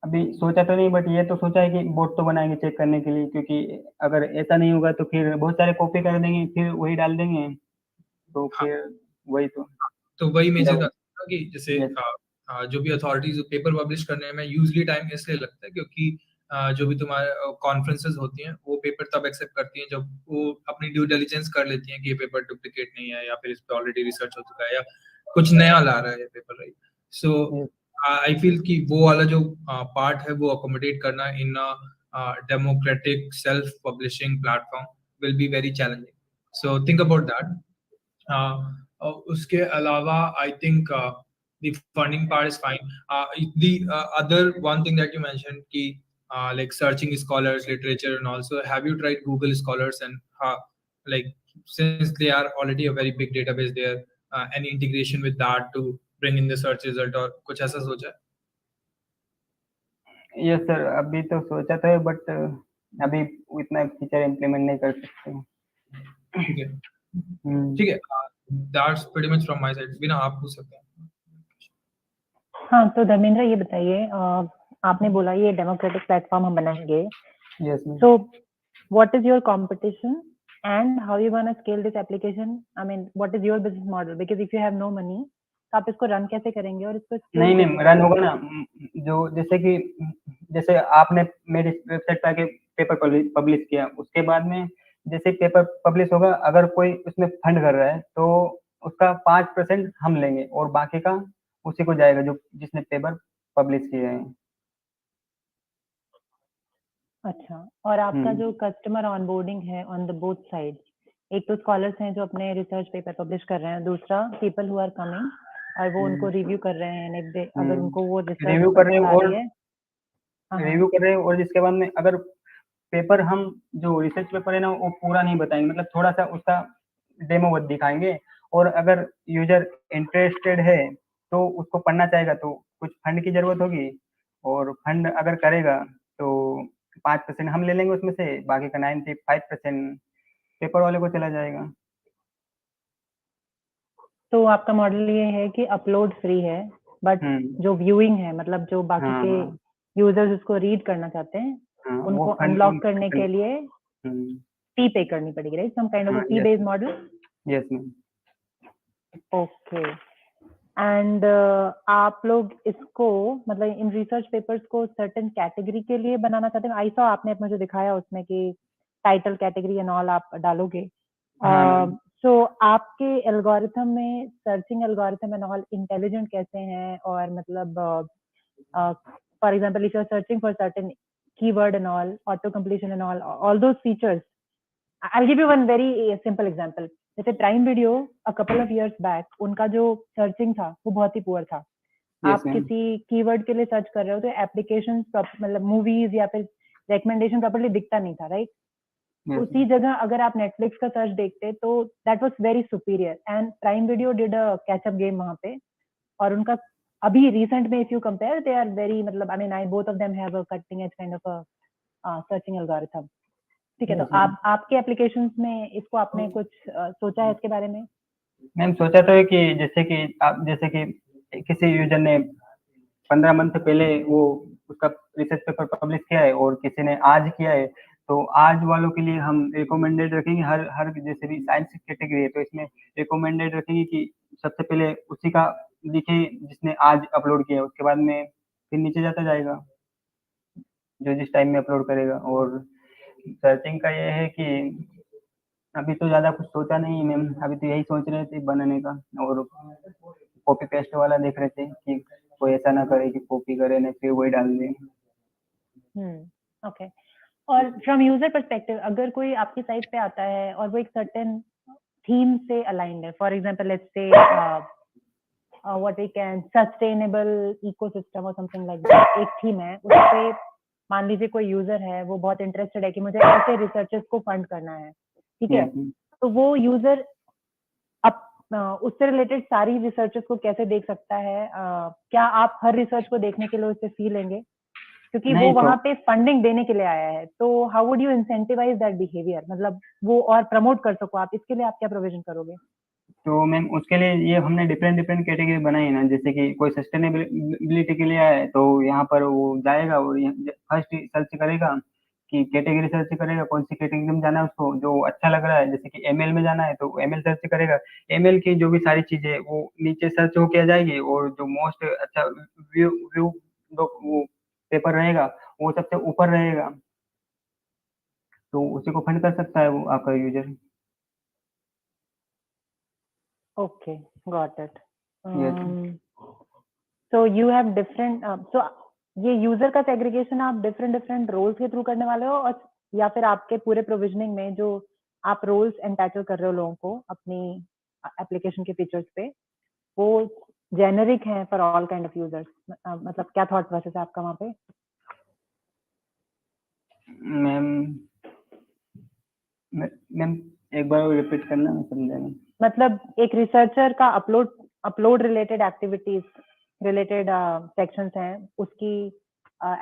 अभी सोचा तो नहीं, बट ये तो सोचा है कि बोर्ड तो बनाएंगे चेक करने के लिए, क्योंकि अगर ऐसा नहीं होगा तो फिर बहुत सारे कॉपी कर देंगे, फिर वही डाल देंगे, तो फिर वही तो वही मैं चीज कि जैसे जो भी अथॉरिटीज पेपर पब्लिश करने में यूजली टाइम इसलिए लगता है क्योंकि जो भी तुम्हारे कॉन्फ्रेंसेस होती हैं वो पेपर तब एक्सेप्ट करती हैं जब वो अपनी ड्यू डिलिजेंस कर लेती हैं कि ये पेपर डुप्लीकेट नहीं है या फिर इस पे ऑलरेडी रिसर्च हो चुका है या कुछ नया ला रहा है ये paper, right? So I feel कि वो वाला जो पार्ट है वो अकोमोडेट करना in democratic self publishing platform will be very challenging, so think about that. उसके अलावा I think the funding part is fine. The other one thing that you mentioned ki like searching scholars, literature, and also have you tried Google Scholars and like since they are already a very big database there, any integration with that to bring in the search result or कुछ ऐसा सोचा है? Yes sir, अभी तो सोचा था but अभी इतना फीचर इम्प्लीमेंट नहीं कर सकते। ठीक है, ठीक है, that's pretty much from my side. बिना आप पूछ सकते हैं। हाँ, तो धर्मेंद्र ये बताइए, आपने बोला ये डेमोक्रेटिक प्लेटफॉर्म हम बनाएंगे, Yes, ma'am. so what is your competition and how you gonna scale this application? I mean, what is your business model? Because if you have no money, तो आप इसको रन कैसे करेंगे और इसको scale नहीं कैसे मैम, रन होगा करेंगे? ना, जो जैसे आपने मेरी वेबसाइट पे आके पेपर पब्लिश किया, उसके बाद में जैसे पेपर पब्लिश होगा, अगर कोई उसमें फंड कर रहा है तो उसका 5% हम लेंगे और बाकी का उसी को जाएगा जो जिसने पेपर पब्लिश किए हैं। अच्छा, और आपका हम्म। जो कस्टमर ऑनबोर्डिंग है ऑन द बोथ साइड, एक तो स्कॉलर्स हैं जो अपने रिसर्च पेपर पब्लिश कर रहे हैं, दूसरा पीपल हु आर कमिंग और वो उनको रिव्यू कर रहे हैं, and if they अगर उनको वो रिसर्च रिव्यू कर रहे हैं पसंद आ और रही है, हाँ हाँ, रिव्यू कर रहे हैं, और जिसके बाद में अगर पेपर हम जो रिसर्च पेपर है ना वो पूरा नहीं बताएंगे, मतलब थोड़ा सा उसका डेमो दिखाएंगे, और अगर यूजर इंटरेस्टेड है तो उसको पढ़ना चाहेगा तो कुछ फंड की जरूरत होगी, और फंड अगर करेगा तो 5% हम ले लेंगे उसमें से, बाकी का 95% पेपर वाले को चला जाएगा। तो आपका मॉडल ये है कि अपलोड फ्री है, बट जो व्यूइंग है, मतलब जो बाकी हाँ, के हाँ। यूजर्स उसको रीड करना चाहते हैं, हाँ, वो उनको फंड अनलॉक करने के लिए हम्म, फी पे करनी पड़ेगी, राइट? सम काइंड ऑफ हाँ, फी yes, based model. yes ma'am. Okay, and आप लोग इसको मतलब इन रिसर्च पेपर्स को सर्टेन कैटेगरी के लिए बनाना चाहते हैं? आई सॉ आपने मुझे दिखाया उसमें कि टाइटल कैटेगरी एंड ऑल आप डालोगे। हाँ, सो आपके एल्गोरिथम में searching algorithm and all intelligent कैसे हैं, और मतलब for example if you are searching for certain keyword and all, auto completion and all those features, I'll give you one very simple example. जैसे Prime Video a couple of years back उनका जो searching था वो बहुत ही poor था। Yes, आप ma'am. किसी keyword के लिए सर्च कर रहे हो तो एप्लीकेशन मतलब मूवीज या फिर रिकमेंडेशन प्रॉपर्ली दिखता नहीं था, राइट? Yes, उसी जगह अगर आप नेटफ्लिक्स का सर्च देखते तो that was very superior, and prime video did a catch up game वहां पे, और उनका अभी रिसेंट में if you compare they are very, मतलब I mean I both of them have a cutting edge kind of a searching algorithm. ठीक है, तो Yes, ma'am. आपके एप्लीकेशंस में इसको आपने कुछ सोचा है इसके बारे में? मैम सोचा तो है कि जैसे कि किसी यूजर ने 15 मंथ पहले वो उसका रिसर्च पेपर पब्लिश किया है और किसी ने आज किया है, तो आज वालों के लिए हम रिकमेंडेड रखेंगे, हर हर जैसे भी साइंस कैटेगरी है तो इसमें रिकमेंडेड रखेंगे कि सबसे पहले उसी का दिखे जिसने आज अपलोड किया है, उसके बाद में फिर नीचे जाता जाएगा जो जिस टाइम में अपलोड करेगा। और सर्चिंग का ये है कि अभी तो ज्यादा कुछ सोचा नहीं है मैम, अभी तो यही सोच रहे थे बनाने का, और कॉपी पेस्ट वाला देख रहे थे कि कोई ऐसा ना करे कि कॉपी करे ना फिर वही डाल दे। ओके, और फ्रॉम यूजर पर्सपेक्टिव अगर कोई आपकी साइट पे आता है और वो एक सर्टेन थीम से अलाइंड है, for example let's say what we can sustainable ecosystem और समथिंग लाइक दैट, एक थीम है उस पे मान लीजिए कोई यूजर है वो बहुत इंटरेस्टेड है कि मुझे ऐसे रिसर्चर्स को फंड करना है, ठीक है, तो वो यूजर उससे रिलेटेड सारी रिसर्चर्स को कैसे देख सकता है? क्या आप हर रिसर्च को देखने के लिए उससे फी लेंगे? क्योंकि वो नहीं तो वहां पे फंडिंग देने के लिए आया है, तो how would you incentivize that behaviour, मतलब वो और प्रमोट कर सको आप, इसके लिए आप क्या प्रोविजन करोगे? तो मैम उसके लिए ये हमने डिफरेंट डिफरेंट कैटेगरी बनाई है ना, जैसे कि कोई सस्टेनेबिलिटी के लिए आया है तो यहाँ पर वो जाएगा और फर्स्ट सर्च करेगा कि कैटेगरी सर्च करेगा कौन सी कैटेगरी में जाना है उसको, जो अच्छा लग रहा है जैसे कि एमएल में जाना है तो एमएल सर्च करेगा, एमएल की जो भी सारी चीजें वो नीचे सर्च होके आ जाएगी, और जो मोस्ट अच्छा व्यू व्यू वो पेपर रहेगा वो सबसे ऊपर रहेगा, तो उसी को फंड कर सकता है वो आपका user. Okay, got it. Yes. So you have different, so ये यूजर का सेग्रीगेशन आप डिफरेंट रोल्स के थ्रू करने वाले हो, और या फिर आपके पूरे प्रोविजनिंग में जो आप रोल्स एंटाइटल कर रहे हो लोगों को अपनी एप्लीकेशन के फीचर्स पे, वो जेनेरिक है for all kind of users? मतलब क्या थॉट प्रोसेस है आपका वहाँ पे? मैम मैम एक बार रिपीट करना, मैं समझा नहीं। मतलब एक रिसर्चर का upload related activities related sections हैं, उसकी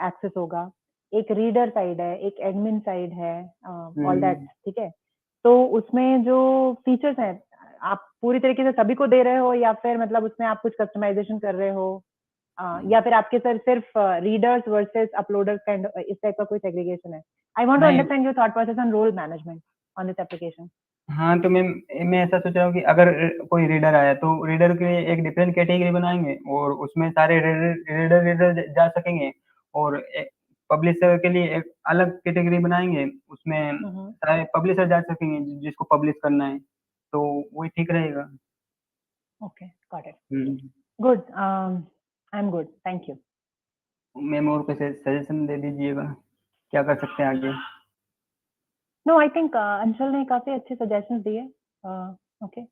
एक्सेस होगा, एक रीडर साइड है, एक एडमिन साइड है, ऑल दैट, ठीक है, तो उसमें जो फीचर्स हैं आप पूरी तरीके से सभी को दे रहे हो या फिर मतलब उसमें आप कुछ कस्टमाइजेशन कर रहे हो? या फिर आपके सर सिर्फ रीडर्स वर्सेस अपलोडर्स काइंड इस टाइप का कोई सेग्रीगेशन है? आई वांट टू नहीं। Understand your thought process on roll management on this application. हाँ, तो मैं ऐसा सोच रहा हूँ कि अगर कोई रीडर आया तो रीडर के लिए एक डिफरेंट कैटेगरी बनाएंगे और उसमें सारे रीडर जा सकेंगे, और पब्लिशर के लिए एक अलग कैटेगरी बनाएंगे, उसमें सारे पब्लिशर जा सकेंगे जिसको पब्लिश करना है, तो वही ठीक रहेगा. Okay, got it. Hmm. Good. I'm good. Thank you. Ma'am और कुछ सजेशन दे दीजिएगा, क्या कर सकते हैं आगे? No, I think अंशुल ने काफी अच्छे सजेशंस दिए. Okay.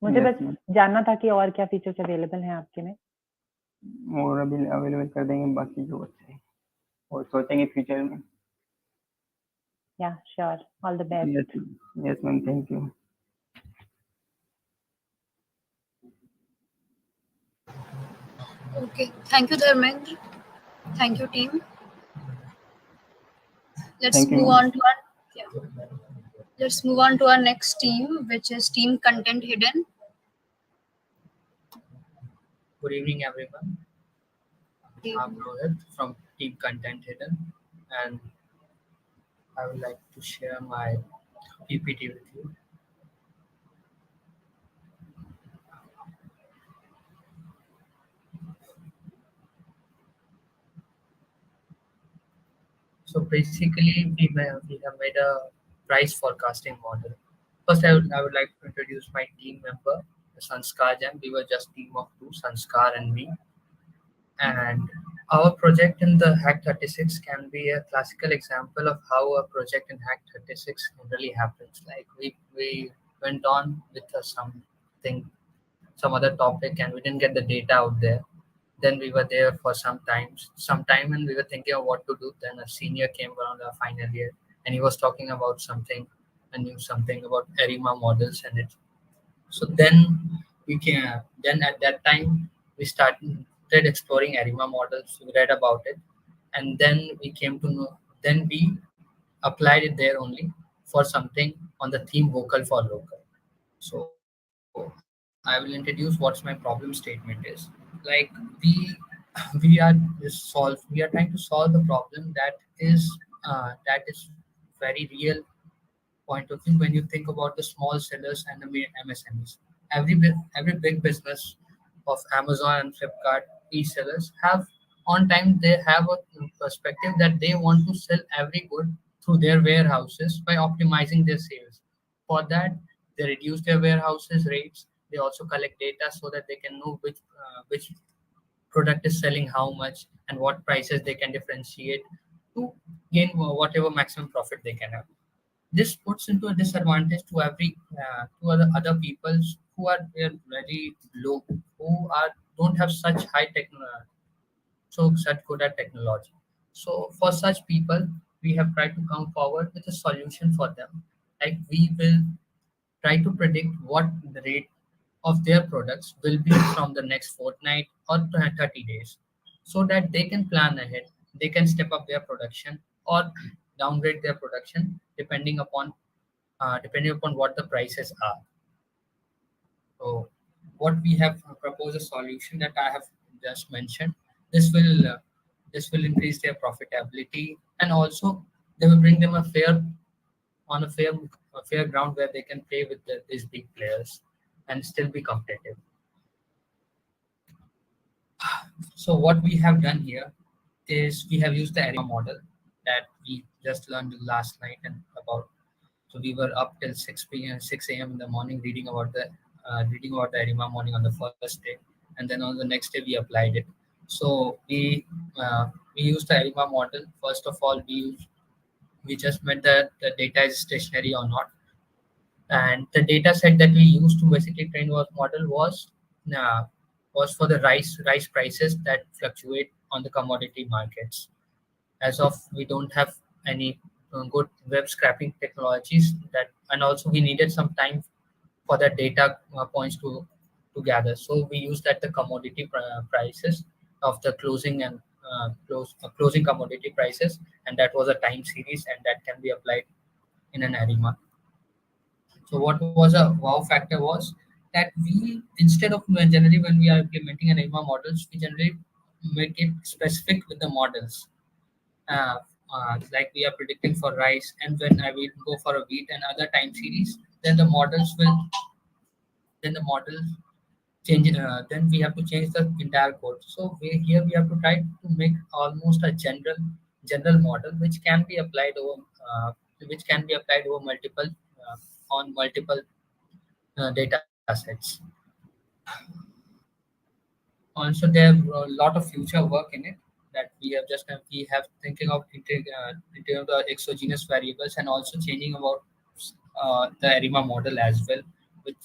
मुझे Yes, बस ma'am. जानना था कि और क्या फीचर्स अवेलेबल हैं आपके में. और अभी अवेलेबल कर देंगे बाकी जो अच्छे हैं, और सोचेंगे फ्यूचर में. Yeah, sure. All the best. Yes, ma'am. Thank you. Okay, thank you, Dharmendra. Thank you, team. Let's Thank you, move ma'am. on to let's move on to our next team, which is team Content Hidden. Good evening, everyone. Okay. I'm Rohit from Team Content Hidden, and I would like to share my PPT with you. So basically, we have made a price forecasting model. First, I would like to introduce my team member, Sanskar Jam. We were just team of two, Sanskar and me. And our project in the Hack 36 can be a classical example of how a project in Hack 36 really happens. Like we went on with some other topic, and we didn't get the data out there. Then we were there for some time, and we were thinking of what to do. Then a senior came around our final year, and he was talking about something about ARIMA models and it. So then then at that time we started exploring ARIMA models. We read about it, and then we came to know. Then we applied it there only for something on the theme vocal for local. So I will introduce what's my problem statement is. Like we are trying to solve the problem that is very real point of view when you think about the small sellers and the MSMEs. Every big business of Amazon and Flipkart e-sellers have on time they have a perspective that they want to sell every good through their warehouses by optimizing their sales. For that, they reduce their warehouses rates. They also collect data so that they can know which product is selling how much and what prices they can differentiate to gain whatever maximum profit they can have. This puts into a disadvantage to other people who are very low, who don't have such such good at technology. So for such people, we have tried to come forward with a solution for them. Like we will try to predict what the rate of their products will be from the next fortnight or 30 days, so that they can plan ahead. They can step up their production or downgrade their production depending upon what the prices are. So what we have proposed a solution that I have just mentioned. This will increase their profitability, and also they will bring them a fair ground where they can play with these big players and still be competitive. So what we have done here is we have used the ARIMA model that we just learned last night and about. So we were up till 6 a.m. in the morning reading about the ARIMA model on the first day, and then on the next day we applied it. So we used the ARIMA model. First of all, we just met the data is stationary or not, and the data set that we used to basically train our model was for the rice prices that fluctuate on the commodity markets. As of we don't have any good web scraping technologies and also we needed some time for the data points to gather. So we used that the commodity prices of the closing and closing commodity prices, and that was a time series, and that can be applied in an ARIMA. So what was a wow factor was that we, instead of generally when we are implementing an ARIMA models, we generally make it specific with the models. Uh, like we are predicting for rice, and when I will go for a wheat and other time series, then the models will, then the model change. Then we have to change the entire code. So here we have to try to make almost a general model which can be applied over multiple on multiple data sets. Also, there are a lot of future work in it that we have thinking of integrating the exogenous variables and also changing about the ARIMA model as well with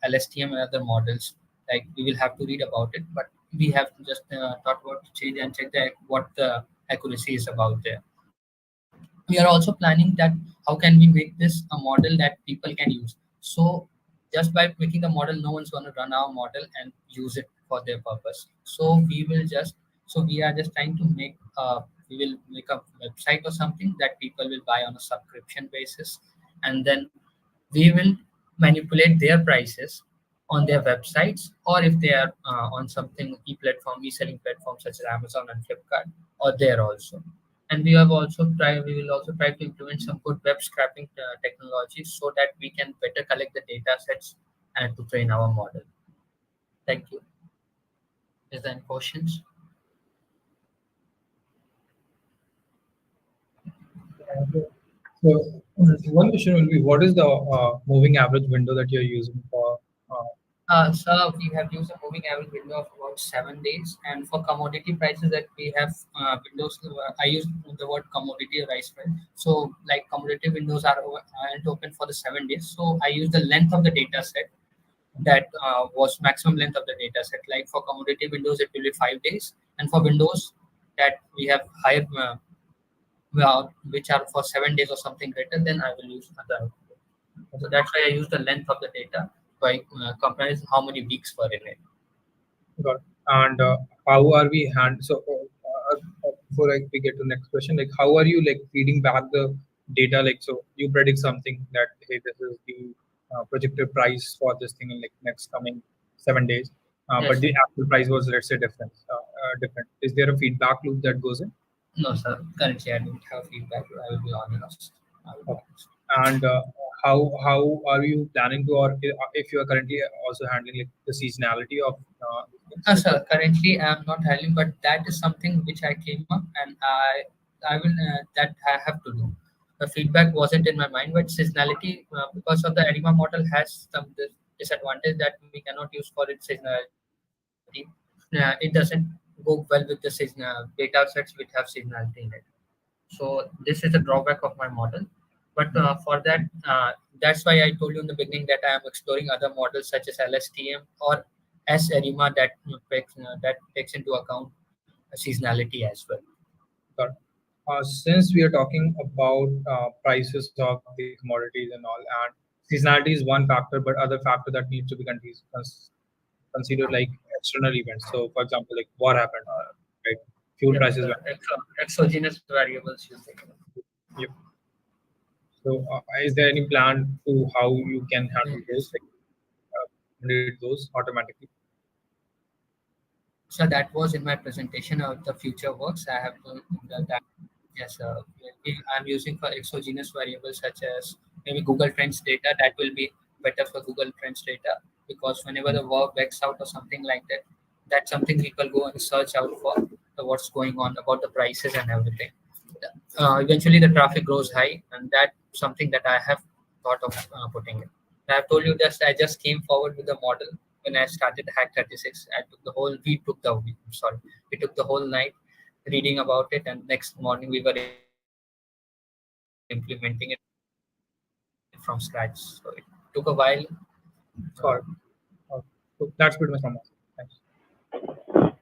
LSTM and other models. Like we will have to read about it, but we have to just thought about to change and check what the accuracy is about there. We are also planning that how can we make this a model that people can use. So just by making the model, no one's going to run our model and use it for their purpose. So we are just trying to we will make a website or something that people will buy on a subscription basis, and then we will manipulate their prices on their websites, or if they are on something e-selling platforms such as Amazon and Flipkart, or there also. And we will also try to implement some good web scraping technologies so that we can better collect the data sets and to train our model. Thank you. Is there any questions? So one question will be, what is the moving average window that you're using for? So we have used a moving average window of about 7 days, and for commodity prices that we have windows. I use the word commodity rice price. So like commodity windows aren't open for the 7 days. So I use the length of the data set that was maximum length of the data set. Like for commodity windows, it will be 5 days, and for windows that we have higher, which are for 7 days or something greater, then I will use other. So that's why I use the length of the data by comparison how many weeks were in it. Got it. And how are we before we get to the next question, like how are you like feeding back the data? Like, so you predict something that, hey, this is the projected price for this thing in like next coming 7 days, Yes. but the actual price was, let's say, different. Is there a feedback loop that goes in? No, sir. Currently, I don't have feedback. I will be honest. And how are you planning to, or if you are currently also handling like the seasonality of Sir, currently I'm not handling, but that is something which I came up, and I will that I have to do. The feedback wasn't in my mind, but seasonality because of the ARIMA model has some disadvantage that we cannot use for its seasonality. It doesn't go well with the seasonal data sets which have seasonality in it. So this is a drawback of my model. But for that, that's why I told you in the beginning that I am exploring other models such as LSTM or SARIMA that takes into account seasonality as well. Got it. Since we are talking about prices of the commodities and all, and seasonality is one factor, but other factor that needs to be considered like external events. So, for example, like what happened, right? Fuel prices went up. Exogenous variables you think. Yep. So, is there any plan to how you can handle those, like manipulate those automatically? So that was in my presentation of the future works. I have to that. Yes, I'm using for exogenous variables such as maybe Google Trends data. That will be better for Google Trends data because whenever the verb backs out or something like that, that's something people go and search out for what's going on about the prices and everything. Eventually, the traffic grows high, and that's something that I have thought of putting in. I have told you that I just came forward with the model when I started Hack 36. We took the whole night reading about it, and next morning we were implementing it from scratch. So it took a while. So that's pretty much from us. Thanks.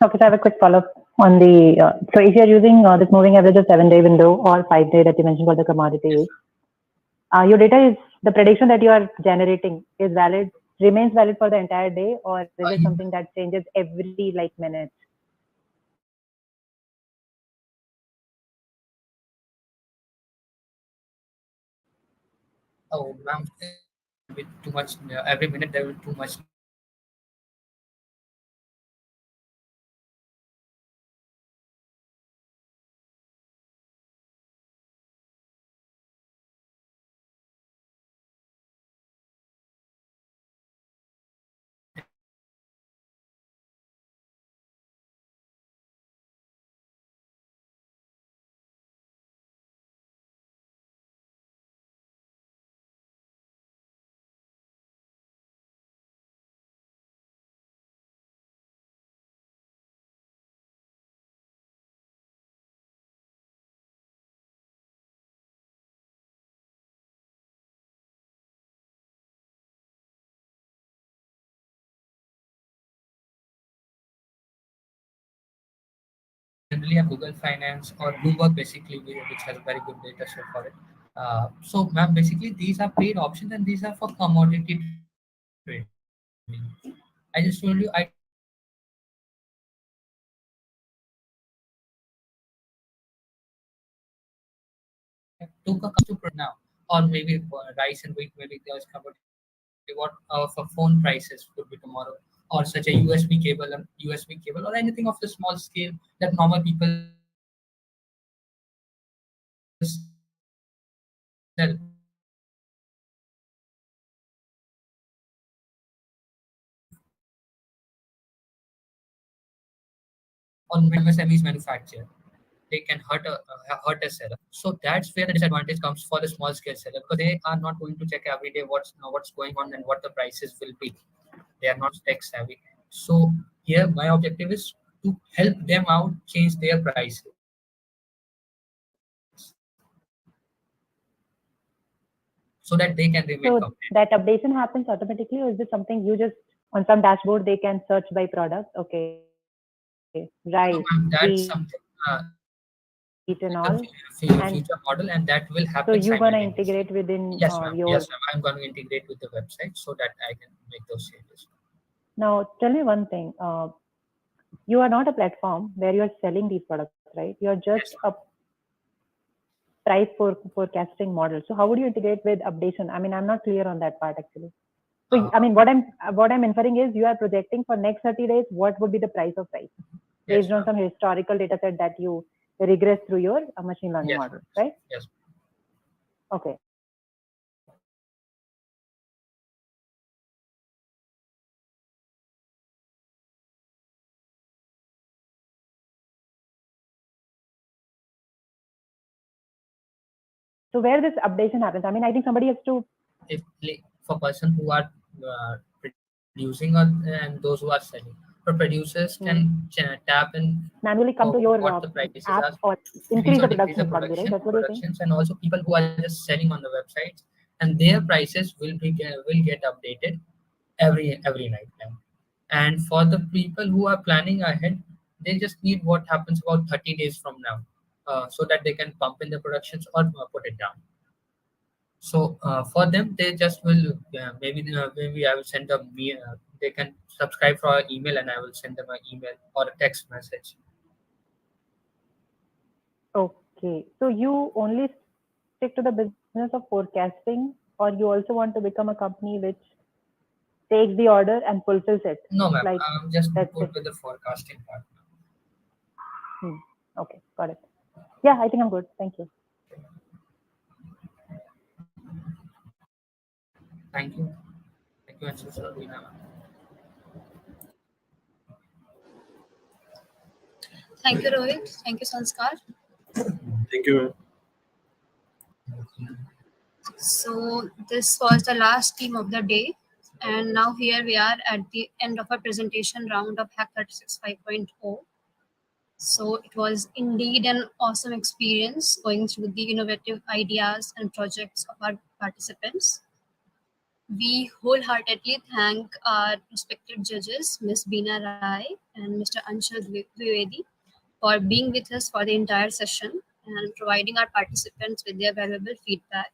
Okay, so I have a quick follow-up on the, so if you're using this moving average of 7-day window or 5-day that you mentioned for the commodity, your data is, the prediction that you are generating is valid, remains valid for the entire day, or is it something that changes every like minute? Oh, ma'am, too much. Every minute there will be too much generally have Google Finance or Bloomberg basically, which has very good data set for it. So, ma'am, basically these are paid options and these are for commodity trading. I just told you I took a customer to now, or maybe rice and wheat, maybe there's commodity. What for phone prices could be tomorrow, or such a USB cable, or anything of the small scale that normal people sell or MSMEs manufacture, they can hurt a seller. So that's where the disadvantage comes for the small scale seller, because they are not going to check every day what's going on and what the prices will be. They are not tech savvy. So here my objective is to help them out change their prices. So that they can remain So competitive. that updation happens automatically, or is this something you just on some dashboard they can search by product? Okay, rice, That's wheat, something and the all. future model, and that will So happen you're gonna simultaneously. integrate within Yes, ma'am. your. Yes, ma'am. I'm going to integrate with the website so that I can make those changes. Now, tell me one thing. You are not a platform where you are selling these products, right? You are just a price forecasting model. So how would you integrate with updation? I mean, I'm not clear on that part actually. So I mean, what I'm inferring is you are projecting for next 30 days what would be the price of rice based on some historical data set that you regress through your machine learning model, right? Yes. Okay. So where this updation happens, I mean, I think somebody has to. If for person who are producing and those who are selling, so producers can tap in Manually come to your what the prices app are, or increase the production probably, right? That's what you're saying. productions, and also people who are just selling on the websites, and their prices will get updated every night time. And for the people who are planning ahead, they just need what happens about 30 days from now, so that they can pump in the productions or put it down. So for them, they just will maybe I will send them they can subscribe for our email, and I will send them an email or a text message. Okay, so you only stick to the business of forecasting, or you also want to become a company which takes the order and fulfills it? No, ma'am. Like, I'm just that's good it. with the forecasting part. Okay, got it. Yeah, I think I'm good. Thank you. Thank you. Thank you, Anshu, sir. Thank you, Rohit. Thank you, Sanskar. Thank you. So this was the last team of the day. And now here we are at the end of our presentation round of Hack 36 5.0. So it was indeed an awesome experience going through the innovative ideas and projects of our participants. We wholeheartedly thank our respected judges, Ms. Beena Rai and Mr. Anshul Dwivedi, for being with us for the entire session and providing our participants with their valuable feedback.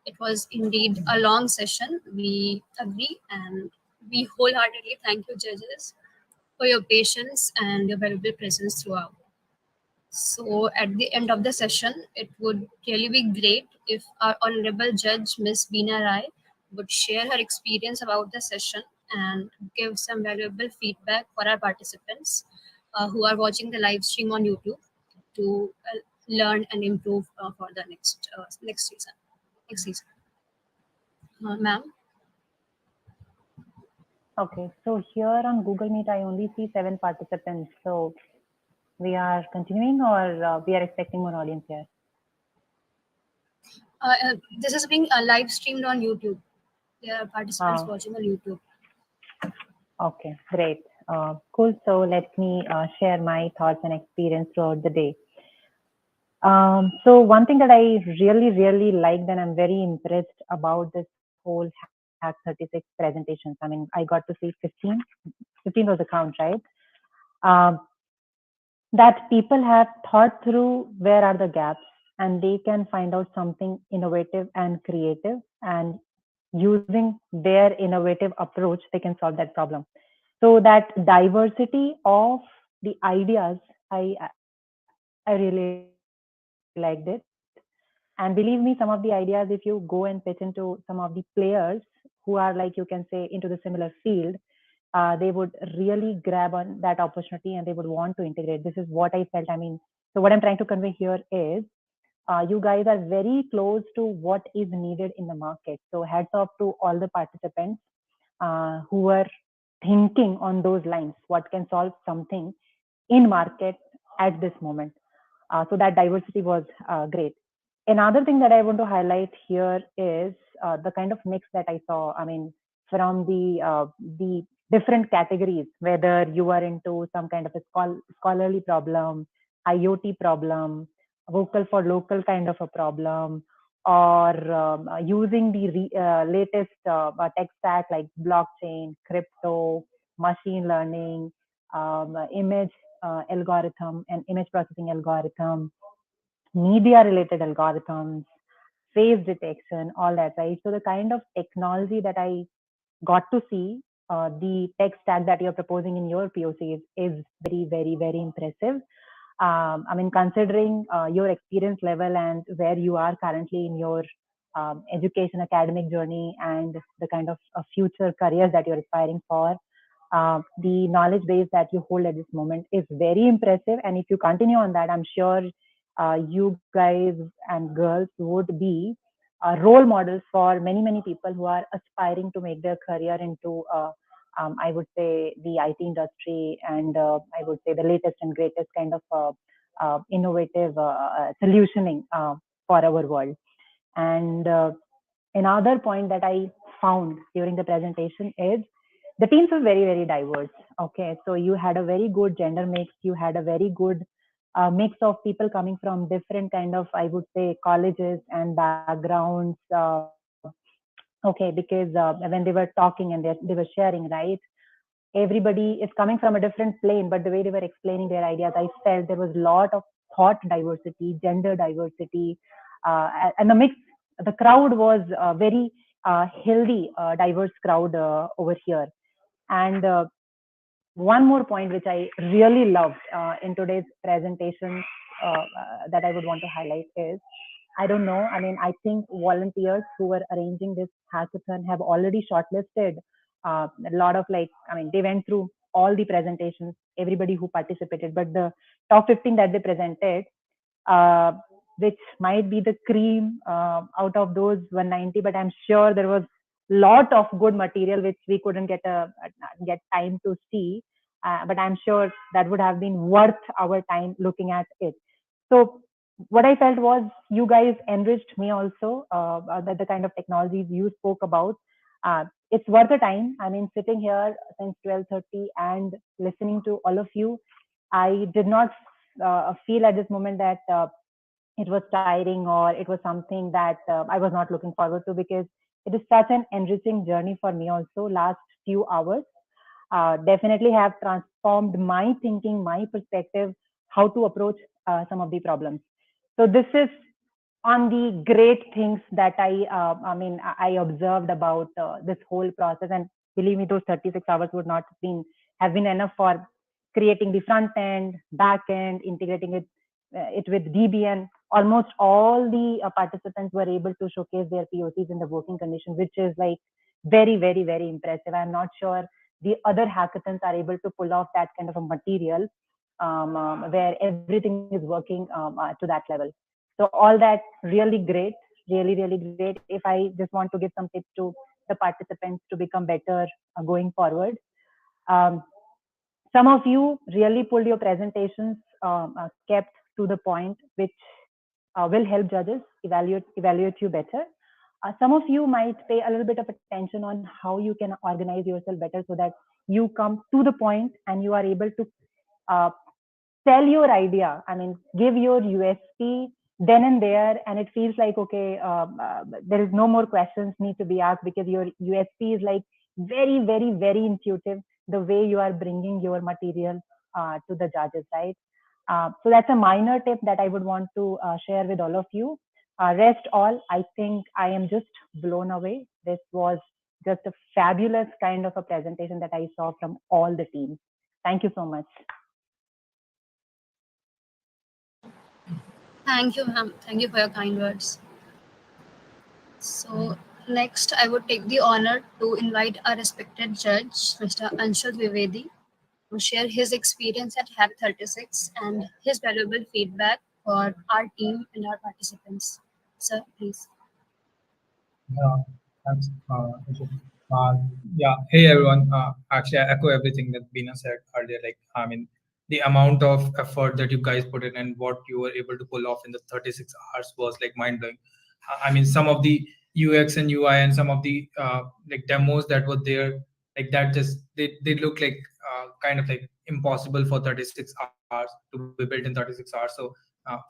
It was indeed a long session, we agree, and we wholeheartedly thank you, judges, for your patience and your valuable presence throughout. So at the end of the session, it would really be great if our honorable judge, Ms. Beena Rai, would share her experience about the session and give some valuable feedback for our participants who are watching the live stream on YouTube to learn and improve for the next season. Ma'am? Okay, so here on Google Meet, I only see 7 participants. So we are continuing, or we are expecting more audience here? This is being live streamed on YouTube. There are participants watching on YouTube. Okay, great. Cool. So let me share my thoughts and experience throughout the day. So one thing that I really, really liked, and I'm very impressed about this whole Hack 36 presentations. I mean, I got to see 15 was the count, right? that people have thought through where are the gaps and they can find out something innovative and creative, and using their innovative approach they can solve that problem. So that diversity of the ideas, I really liked it. And believe me, some of the ideas, if you go and pitch into some of the players who are, like, you can say, into the similar field, they would really grab on that opportunity and they would want to integrate. This is what I felt. I mean, so what I'm trying to convey here is you guys are very close to what is needed in the market. So hats off to all the participants who are thinking on those lines, what can solve something in market at this moment. So that diversity was great. Another thing that I want to highlight here is the kind of mix that I saw. I mean, from the different categories, whether you are into some kind of a scholarly problem, IoT problem, vocal for local kind of a problem, or using the latest tech stack like blockchain, crypto, machine learning, image algorithm and image processing algorithm, media related algorithms, face detection, all that, right? So the kind of technology that I got to see, the tech stack that you're proposing in your POCs is very, very, very impressive. I mean, considering your experience level and where you are currently in your education academic journey and the kind of future careers that you're aspiring for, the knowledge base that you hold at this moment is very impressive. And if you continue on that, I'm sure you guys and girls would be role models for many, many people who are aspiring to make their career into, I would say, the IT industry, and I would say the latest and greatest kind of innovative solutioning for our world. And another point that I found during the presentation is the teams are very, very diverse. Okay, so you had a very good gender mix, you had a very good mix of people coming from different kind of, I would say, colleges and backgrounds. Okay, because when they were talking and they were sharing, right, everybody is coming from a different plane, but the way they were explaining their ideas, I felt there was a lot of thought diversity, gender diversity, and the mix. The crowd was very healthy, diverse crowd over here. And one more point which I really loved in today's presentation that I would want to highlight is, I don't know, I mean, I think volunteers who were arranging this hackathon have already shortlisted a lot of, like, I mean, they went through all the presentations, everybody who participated, but the top 15 that they presented, uh, which might be the cream out of those 190, but I'm sure there was lot of good material which we couldn't get time to see, but I'm sure that would have been worth our time looking at it. So what I felt was you guys enriched me also, the kind of technologies you spoke about. It's worth the time. I mean, sitting here since 12:30 and listening to all of you, I did not feel at this moment that it was tiring or it was something that I was not looking forward to, because it is such an enriching journey for me also. Last few hours definitely have transformed my thinking, my perspective, how to approach some of the problems. So this is on the great things that I mean, I observed about this whole process. And believe me, those 36 hours would not have been enough for creating the front end, back end, integrating it with DBN. Almost all the participants were able to showcase their POCs in the working conditions, which is like very, very, very impressive. I'm not sure the other hackathons are able to pull off that kind of a material where everything is working to that level. So all that really great, really, really great. If I just want to give some tips to the participants to become better going forward. Um, some of you really pulled your presentations, kept to the point, which will help judges evaluate you better. Some of you might pay a little bit of attention on how you can organize yourself better so that you come to the point and you are able to uh, sell your idea. I mean, give your USP then and there, and it feels like, okay, there is no more questions need to be asked, because your USP is like very, very, very intuitive, the way you are bringing your material to the judges, right? So that's a minor tip that I would want to share with all of you. Rest all, I think I am just blown away. This was just a fabulous kind of a presentation that I saw from all the teams. Thank you so much. Thank you, ma'am. Thank you for your kind words. So next, I would take the honor to invite our respected judge, Mr. Anshul Vivedi, to share his experience at Hack 36 and his valuable feedback for our team and our participants. Sir, please. Yeah, thanks. Yeah, hey everyone. Actually, I echo everything that Bina said earlier. Like, I mean, the amount of effort that you guys put in and what you were able to pull off in the 36 hours was like mind blowing. I mean, some of the UX and UI and some of the like demos that were there, like that just they look like kind of like impossible for 36 hours to be built in 36 hours. So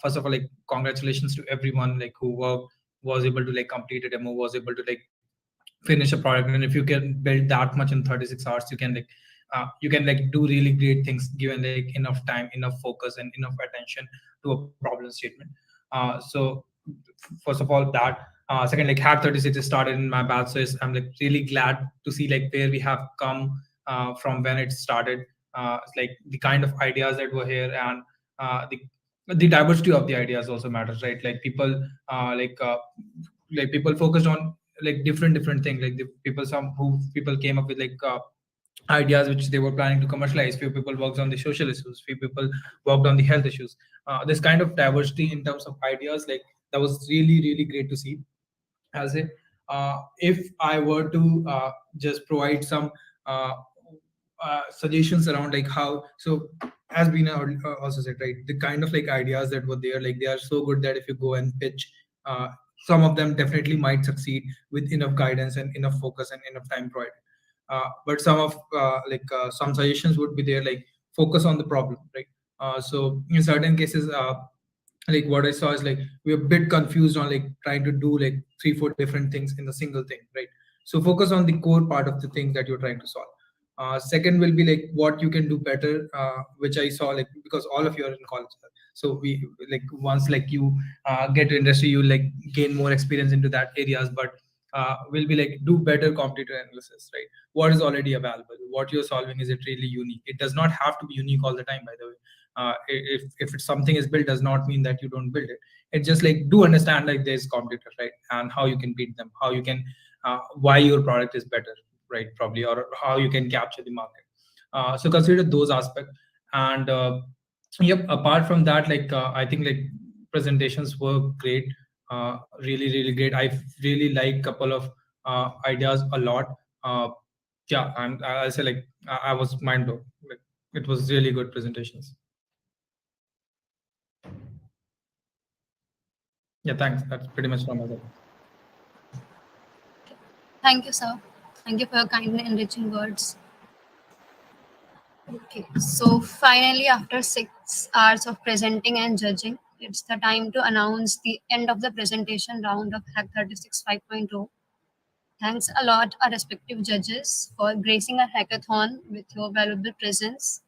first of all, like congratulations to everyone like who worked, was able to like complete a demo, was able to like finish a product. And if you can build that much in 36 hours, you can like do really great things given like enough time, enough focus, and enough attention to a problem statement. So first of all that, second, like Hack 36 is started in my batch, so I'm like really glad to see like where we have come from when it started. It's like the kind of ideas that were here, and the diversity of the ideas also matters, right? Like people focused on like different things. Like people came up with like ideas which they were planning to commercialize. Few people worked on the social issues, few people worked on the health issues. This kind of diversity in terms of ideas, like that was really great to see. As if I were to just provide some suggestions around like how, so as Bina also said, right, the kind of like ideas that were there, like they are so good that if you go and pitch, some of them definitely might succeed with enough guidance and enough focus and enough time provided. But some suggestions would be there, like focus on the problem, right? So in certain cases, like what I saw is like we're a bit confused on like trying to do like 3-4 different things in a single thing, right? So focus on the core part of the thing that you're trying to solve. Second will be like what you can do better, which I saw like because all of you are in college. So we like once like you get to industry, you like gain more experience into that areas, but will be like do better competitor analysis, right? What is already available, what you're solving, is it really unique? It does not have to be unique all the time, by the way. If it's something is built does not mean that you don't build it. It's just like do understand like there's competitors, right? And how you can beat them, how you can why your product is better, right? Probably, or how you can capture the market. So consider those aspects. And yep, apart from that, like I think like presentations were great, really great. I really like couple of ideas a lot. Yeah, and I say like I was mind blown. Like it was really good presentations. Yeah, thanks. That's pretty much from my side. Thank you, sir. Thank you for your kind and enriching words. Okay, so finally, after 6 hours of presenting and judging, it's the time to announce the end of the presentation round of Hack 36 5.0. Thanks a lot, our respective judges, for gracing our hackathon with your valuable presence.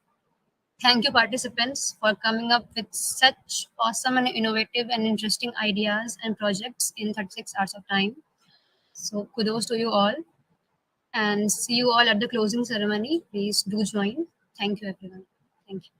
Thank you, participants, for coming up with such awesome and innovative and interesting ideas and projects in 36 hours of time. So kudos to you all, and see you all at the closing ceremony. Please do join. Thank you, everyone. Thank you.